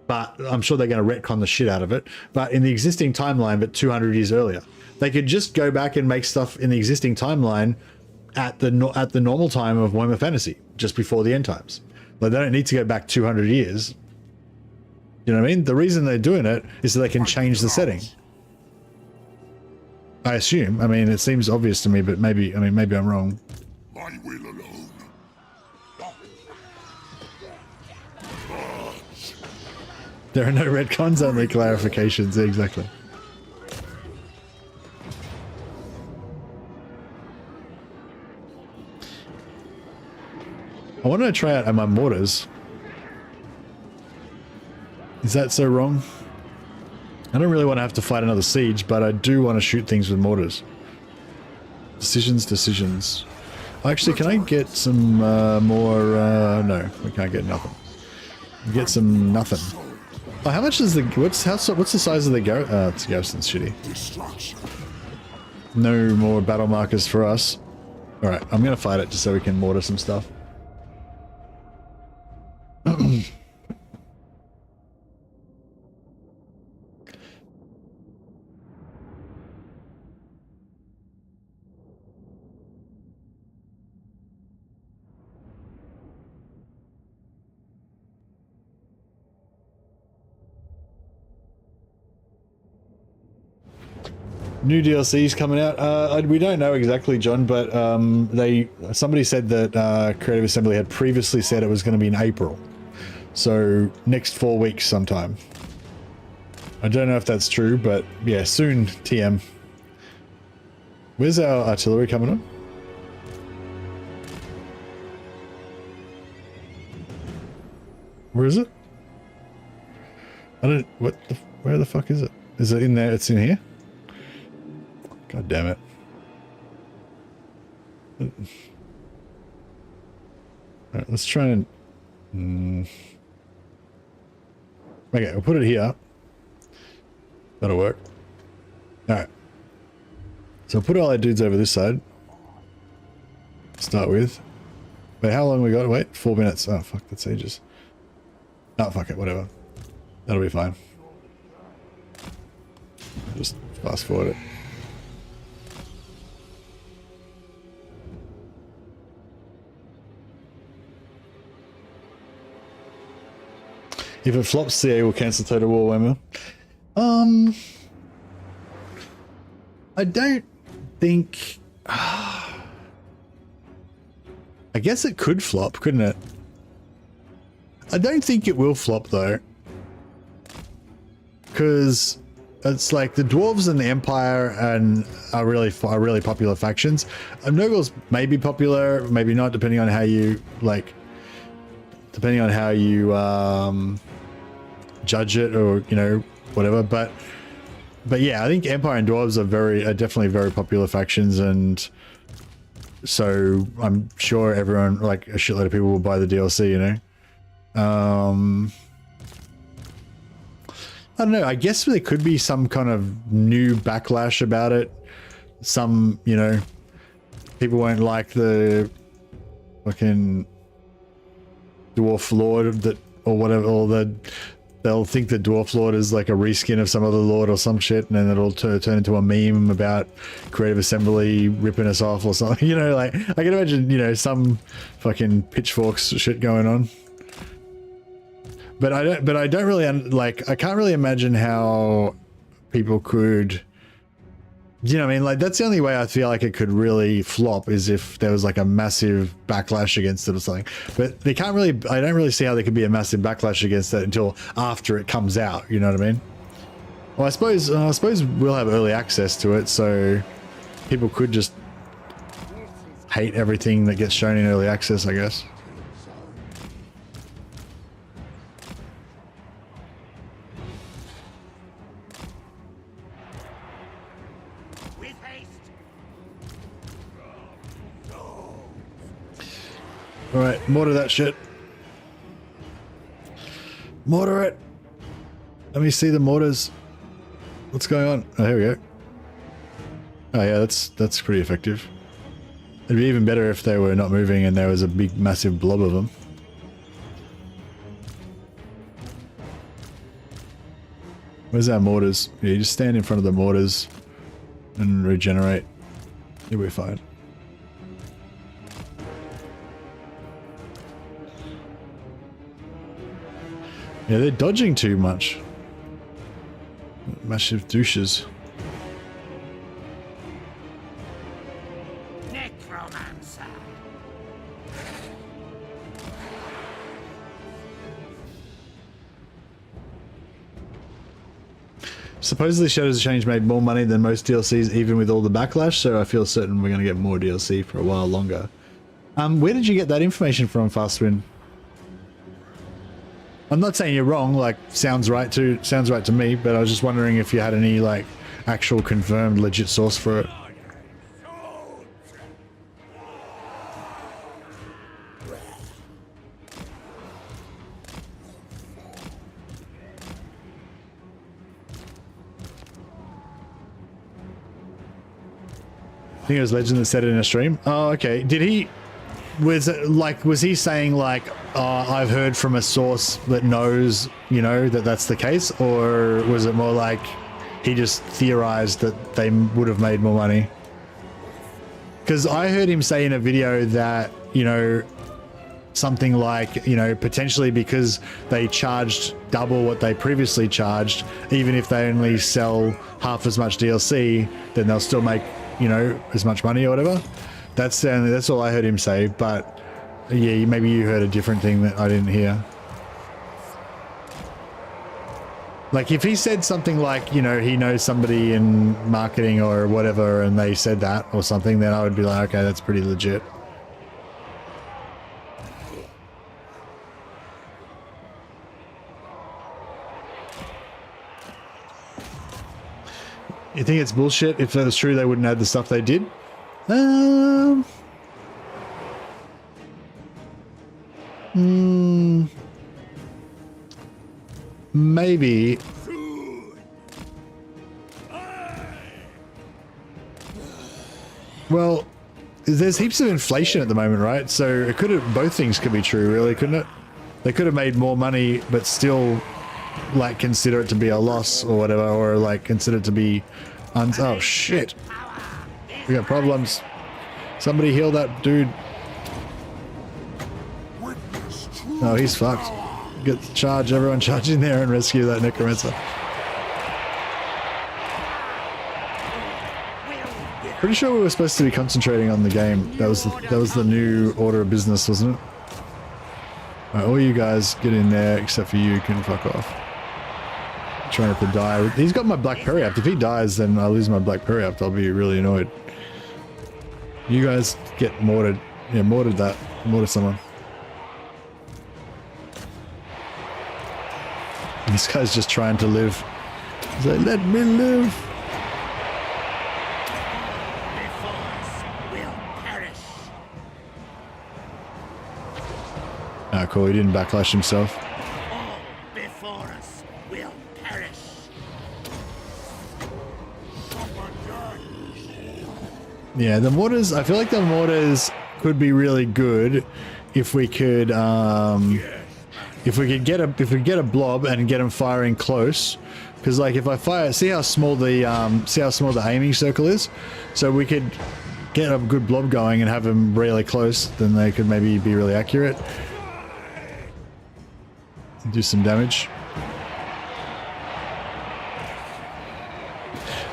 but I'm sure they're going to retcon the shit out of it, but in the existing timeline, but 200 years earlier. They could just go back and make stuff in the existing timeline at the normal time of Warhammer Fantasy, just before the end times. Like, they don't need to go back 200 years. You know what I mean? The reason they're doing it is so they can change the setting. I assume. I mean, it seems obvious to me, but maybe I'm wrong. My will alone. There are no retcons, only clarifications. Exactly. I want to try out my mortars. Is that so wrong? I don't really want to have to fight another siege, but I do want to shoot things with mortars. Decisions. Actually, can I get some more? No, we can't get nothing. Get some nothing. Oh, how much is the what's the size of the garrison's shitty. No more battle markers for us. Alright, I'm gonna fight it just so we can mortar some stuff. New DLCs coming out. We don't know exactly, John, but somebody said that Creative Assembly had previously said it was going to be in April, so next 4 weeks sometime. I don't know if that's true, but yeah, soon. TM. Where's our artillery coming on? Where is it? I don't. What? Where the fuck is it? Is it in there? It's in here. God damn it. Alright, let's try and... Okay, we'll put it here. That'll work. Alright. So I'll put all our dudes over this side. Start with. Wait, how long we got? Wait, 4 minutes. Oh, fuck, that's ages. Oh, fuck it, whatever. That'll be fine. Just fast forward it. If it flops, CA will cancel Total War Warhammer. I don't think... I guess it could flop, couldn't it? I don't think it will flop, though. Because it's like the Dwarves and the Empire are really popular factions. Nurgles may be popular, maybe not, depending on how you, like... Depending on how you, judge it, or, you know, whatever, but yeah, I think Empire and Dwarves are definitely very popular factions, and so I'm sure everyone, like a shitload of people, will buy the DLC, you know. I don't know, I guess there could be some kind of new backlash about it. Some, you know, people won't like the fucking Dwarf Lord that, or whatever, or they'll think the Dwarf Lord is like a reskin of some other lord or some shit, and then it'll turn into a meme about Creative Assembly ripping us off or something. You know, like, I can imagine, you know, some fucking pitchforks shit going on. But I don't really, like, I can't really imagine how people could, you know what I mean? Like, that's the only way I feel like it could really flop, is if there was like a massive backlash against it or something. But they can't really, I don't really see how there could be a massive backlash against it until after it comes out, you know what I mean? Well, I suppose we'll have early access to it, so people could just hate everything that gets shown in early access, I guess. Alright, mortar that shit. Mortar it! Let me see the mortars. What's going on? Oh, here we go. Oh yeah, that's pretty effective. It'd be even better if they were not moving and there was a big massive blob of them. Where's our mortars? Yeah, you just stand in front of the mortars and regenerate. You'll be fine. Yeah, they're dodging too much. Massive douches. Necromancer. Supposedly Shadows of Change made more money than most DLCs, even with all the backlash, so I feel certain we're going to get more DLC for a while longer. Where did you get that information from, Fastwin? I'm not saying you're wrong, like, sounds right to me, but I was just wondering if you had any, like, actual confirmed legit source for it. think it was Legend that said it in a stream. Oh, okay. Did he... Was he saying like, I've heard from a source that knows, you know, that that's the case? Or was it more like he just theorized that they would have made more money? Because I heard him say in a video that, you know, something like, you know, potentially because they charged double what they previously charged, even if they only sell half as much DLC, then they'll still make, you know, as much money or whatever. That's all I heard him say, but yeah, maybe you heard a different thing that I didn't hear. Like if he said something like, you know, he knows somebody in marketing or whatever and they said that or something, then I would be like, okay, that's pretty legit. You think it's bullshit? If that was true, they wouldn't add the stuff they did? Maybe. Well, there's heaps of inflation at the moment, right? So it could have, both things could be true, really, couldn't it? They could have made more money, but still, like, consider it to be a loss or whatever, or like consider it to be, oh shit, we got problems. Somebody heal that dude. Oh, he's fucked. Get charge, everyone charge in there and rescue that necromancer. Pretty sure we were supposed to be concentrating on the game. That was the new order of business, wasn't it? Alright, all you guys get in there, except for you can fuck off. I'm trying not to die. He's got my Black Periapt. If he dies, then I lose my Black Periapt. I'll be really annoyed. You guys get mortared. Yeah, mortared that. Mortar someone. This guy's just trying to live. He's like, let me live. Ah, cool. He didn't backlash himself. All before us will perish. Yeah, the mortars. I feel like the mortars could be really good if we could get a blob and get them firing close. Because like if I fire, see how small the aiming circle is. So we could get a good blob going and have them really close. Then they could maybe be really accurate. Do some damage.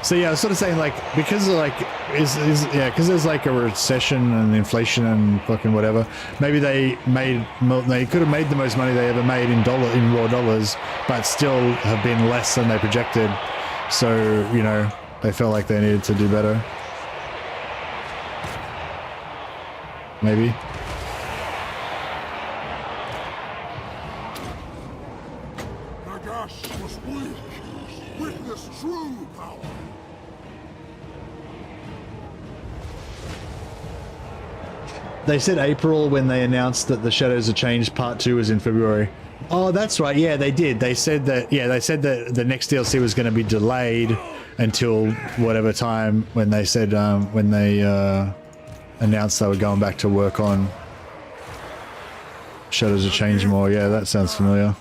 So yeah, I was sort of saying like because like because there's like a recession and inflation and fucking whatever. Maybe they could have made the most money they ever made in raw dollars, but still have been less than they projected. So you know they felt like they needed to do better. Maybe. They said April when they announced that the Shadows of Change Part 2 was in February. Oh, that's right. Yeah, they did. They said that. Yeah, they said that the next DLC was going to be delayed until whatever time when they said when they announced they were going back to work on Shadows of Change more. Yeah, that sounds familiar.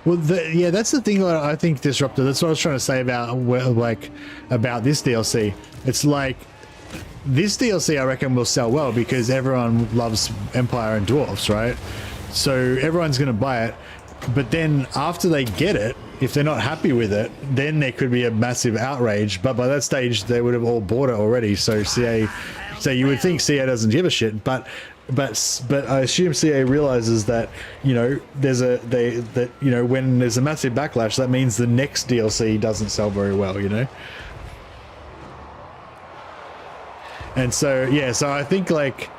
Well, yeah, that's the thing that I think disrupted. That's what I was trying to say about about this DLC. It's like this DLC, I reckon, will sell well because everyone loves Empire and Dwarfs, right? So everyone's going to buy it. But then after they get it, if they're not happy with it, then there could be a massive outrage. But by that stage, they would have all bought it already. So CA, so you would think CA doesn't give a shit, but I assume CA realizes that, you know, you know, when there's a massive backlash, that means the next DLC doesn't sell very well, you know? And so, yeah, so I think like,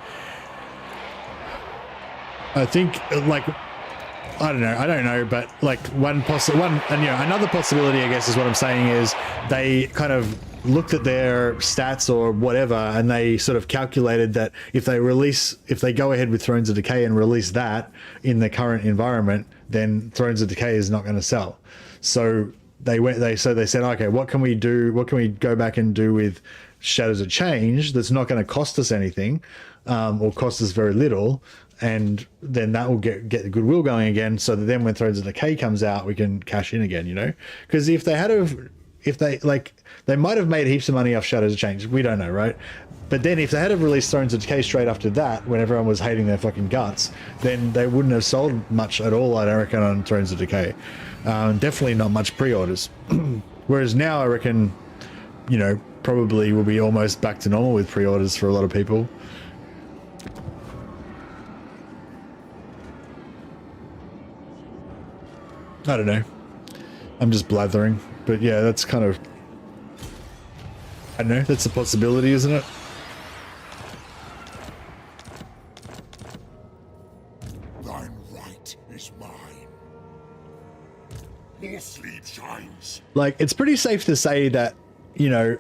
I don't know, but like another possibility, I guess, is what I'm saying is they kind of looked at their stats or whatever, and they sort of calculated that if they go ahead with Thrones of Decay and release that in the current environment, then Thrones of Decay is not going to sell. So they said, okay, what can we do? What can we go back and do with Shadows of Change that's not going to cost us anything, or cost us very little, and then that will get the goodwill going again, so that then when Thrones of Decay comes out, we can cash in again, you know? Because if they might have made heaps of money off Shadows of Change, we don't know, right? But then if they had released Thrones of Decay straight after that, when everyone was hating their fucking guts, then they wouldn't have sold much at all, I reckon, on Thrones of Decay. Definitely not much pre-orders. Whereas now, I reckon, you know, probably will be almost back to normal with pre-orders for a lot of people. I don't know. I'm just blathering. But yeah, that's kind of... I don't know. That's a possibility, isn't it? Thine right is mine. More sleep shines. Like, it's pretty safe to say that, you know,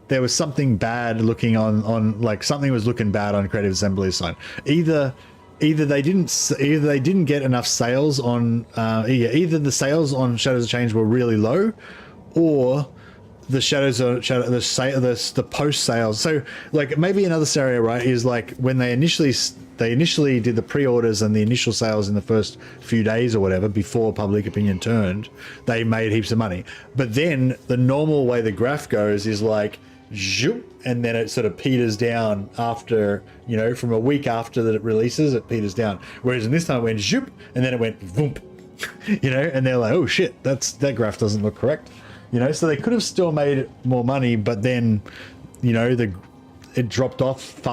there was something bad looking on like something was looking bad on Creative Assembly's side. Either they didn't get enough sales on either the sales on Shadows of Change were really low, or the the post sales. So like maybe another scenario, right, is like when they initially did the pre-orders and the initial sales in the first few days or whatever before public opinion turned, they made heaps of money. But then the normal way the graph goes is like zoop, and then it sort of peters down after, you know, from a week after that it releases, it peters down. Whereas in this time it went zoop, and then it went voomp, you know, and they're like, oh shit, that graph doesn't look correct, you know. So they could have still made more money, but then, you know, it dropped off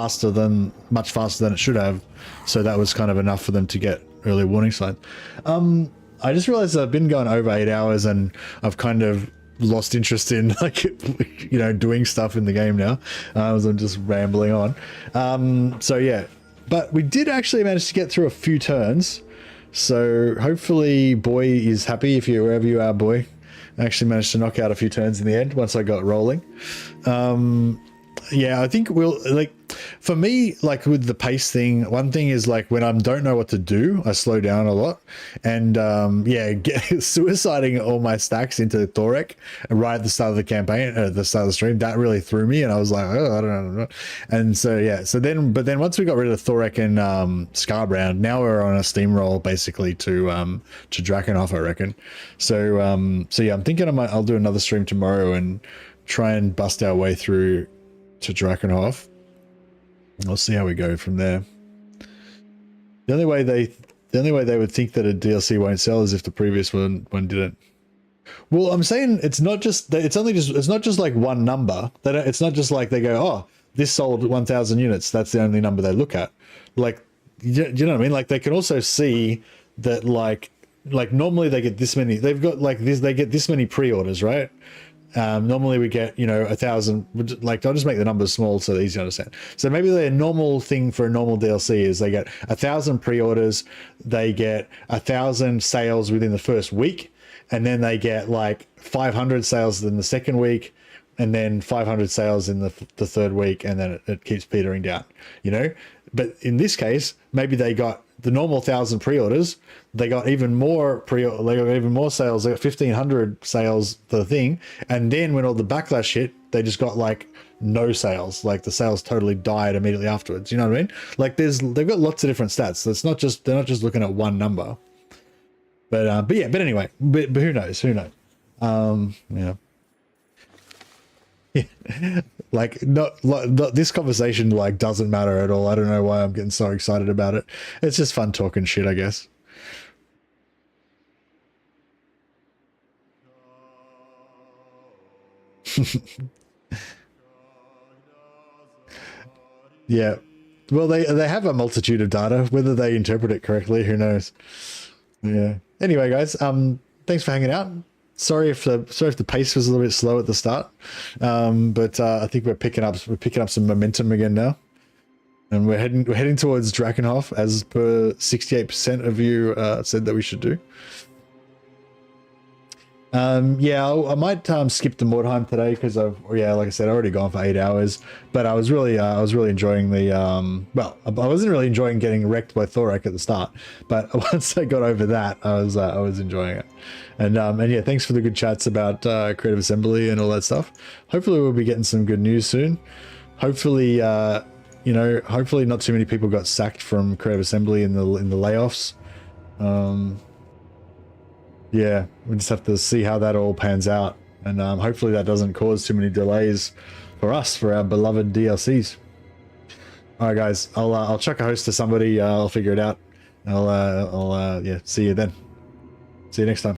much faster than it should have. So that was kind of enough for them to get early warning signs. I just realized I've been going over 8 hours, and I've kind of lost interest in, like, you know, doing stuff in the game now, as I'm just rambling on. So yeah, but we did actually manage to get through a few turns. So hopefully Boy is happy. If you, wherever you are, Boy, I actually managed to knock out a few turns in the end once I got rolling. Yeah, I think we'll, like, for me, like with the pace thing, one thing is like when I don't know what to do, I slow down a lot. And yeah, suiciding all my stacks into Thoric right at the start of the campaign, at the start of the stream, that really threw me. And I was like, oh, I don't know. And so, yeah, but then once we got rid of Thoric and Scarbrand, now we're on a steamroll basically to Drakenhof, I reckon. So yeah, I'm thinking I'll do another stream tomorrow and try and bust our way through to Drakenhof. We'll see how we go from there. The only way they would think that a DLC won't sell is if the previous one didn't. Well, I'm saying it's not just like one number. It's not just like they go, oh, this sold 1,000 units. That's the only number they look at. Like, do you know what I mean? Like they can also see that like normally they get this many. They've got like this. They get this many pre-orders, right? Normally we get, you know, 1,000, like I'll just make the numbers small so they're easy to understand. So maybe the normal thing for a normal DLC is they get 1,000 pre-orders, they get 1,000 sales within the first week, and then they get like 500 sales in the second week, and then 500 sales in the third week, and then it keeps petering down, you know. But in this case, maybe they got the normal 1,000 pre-orders, they got even more sales, they got 1,500 sales for the thing, and then when all the backlash hit, they just got like no sales, like the sales totally died immediately afterwards, you know what I mean? Like they've got lots of different stats, so they're not just looking at one number. But anyway, who knows? Yeah. Like not this conversation like doesn't matter at all. I don't know why I'm getting so excited about it. It's just fun talking shit, I guess. Yeah, well they have a multitude of data. Whether they interpret it correctly, who knows? Yeah. Anyway, guys, thanks for hanging out. Sorry if the pace was a little bit slow at the start, but I think we're picking up some momentum again now, and we're heading towards Drakenhof as per 68% of you said that we should do. Yeah, I might skip the Mordheim today because like I said, already gone for 8 hours. But I was really enjoying the well, I wasn't really enjoying getting wrecked by Thoric at the start, but once I got over that, I was enjoying it. And yeah, thanks for the good chats about Creative Assembly and all that stuff. Hopefully, we'll be getting some good news soon. Hopefully, you know, hopefully not too many people got sacked from Creative Assembly in the layoffs. Yeah, we just have to see how that all pans out, and hopefully that doesn't cause too many delays for us, for our beloved DLCs. All right, guys, I'll chuck a host to somebody. I'll figure it out. I'll yeah, see you then. See you next time.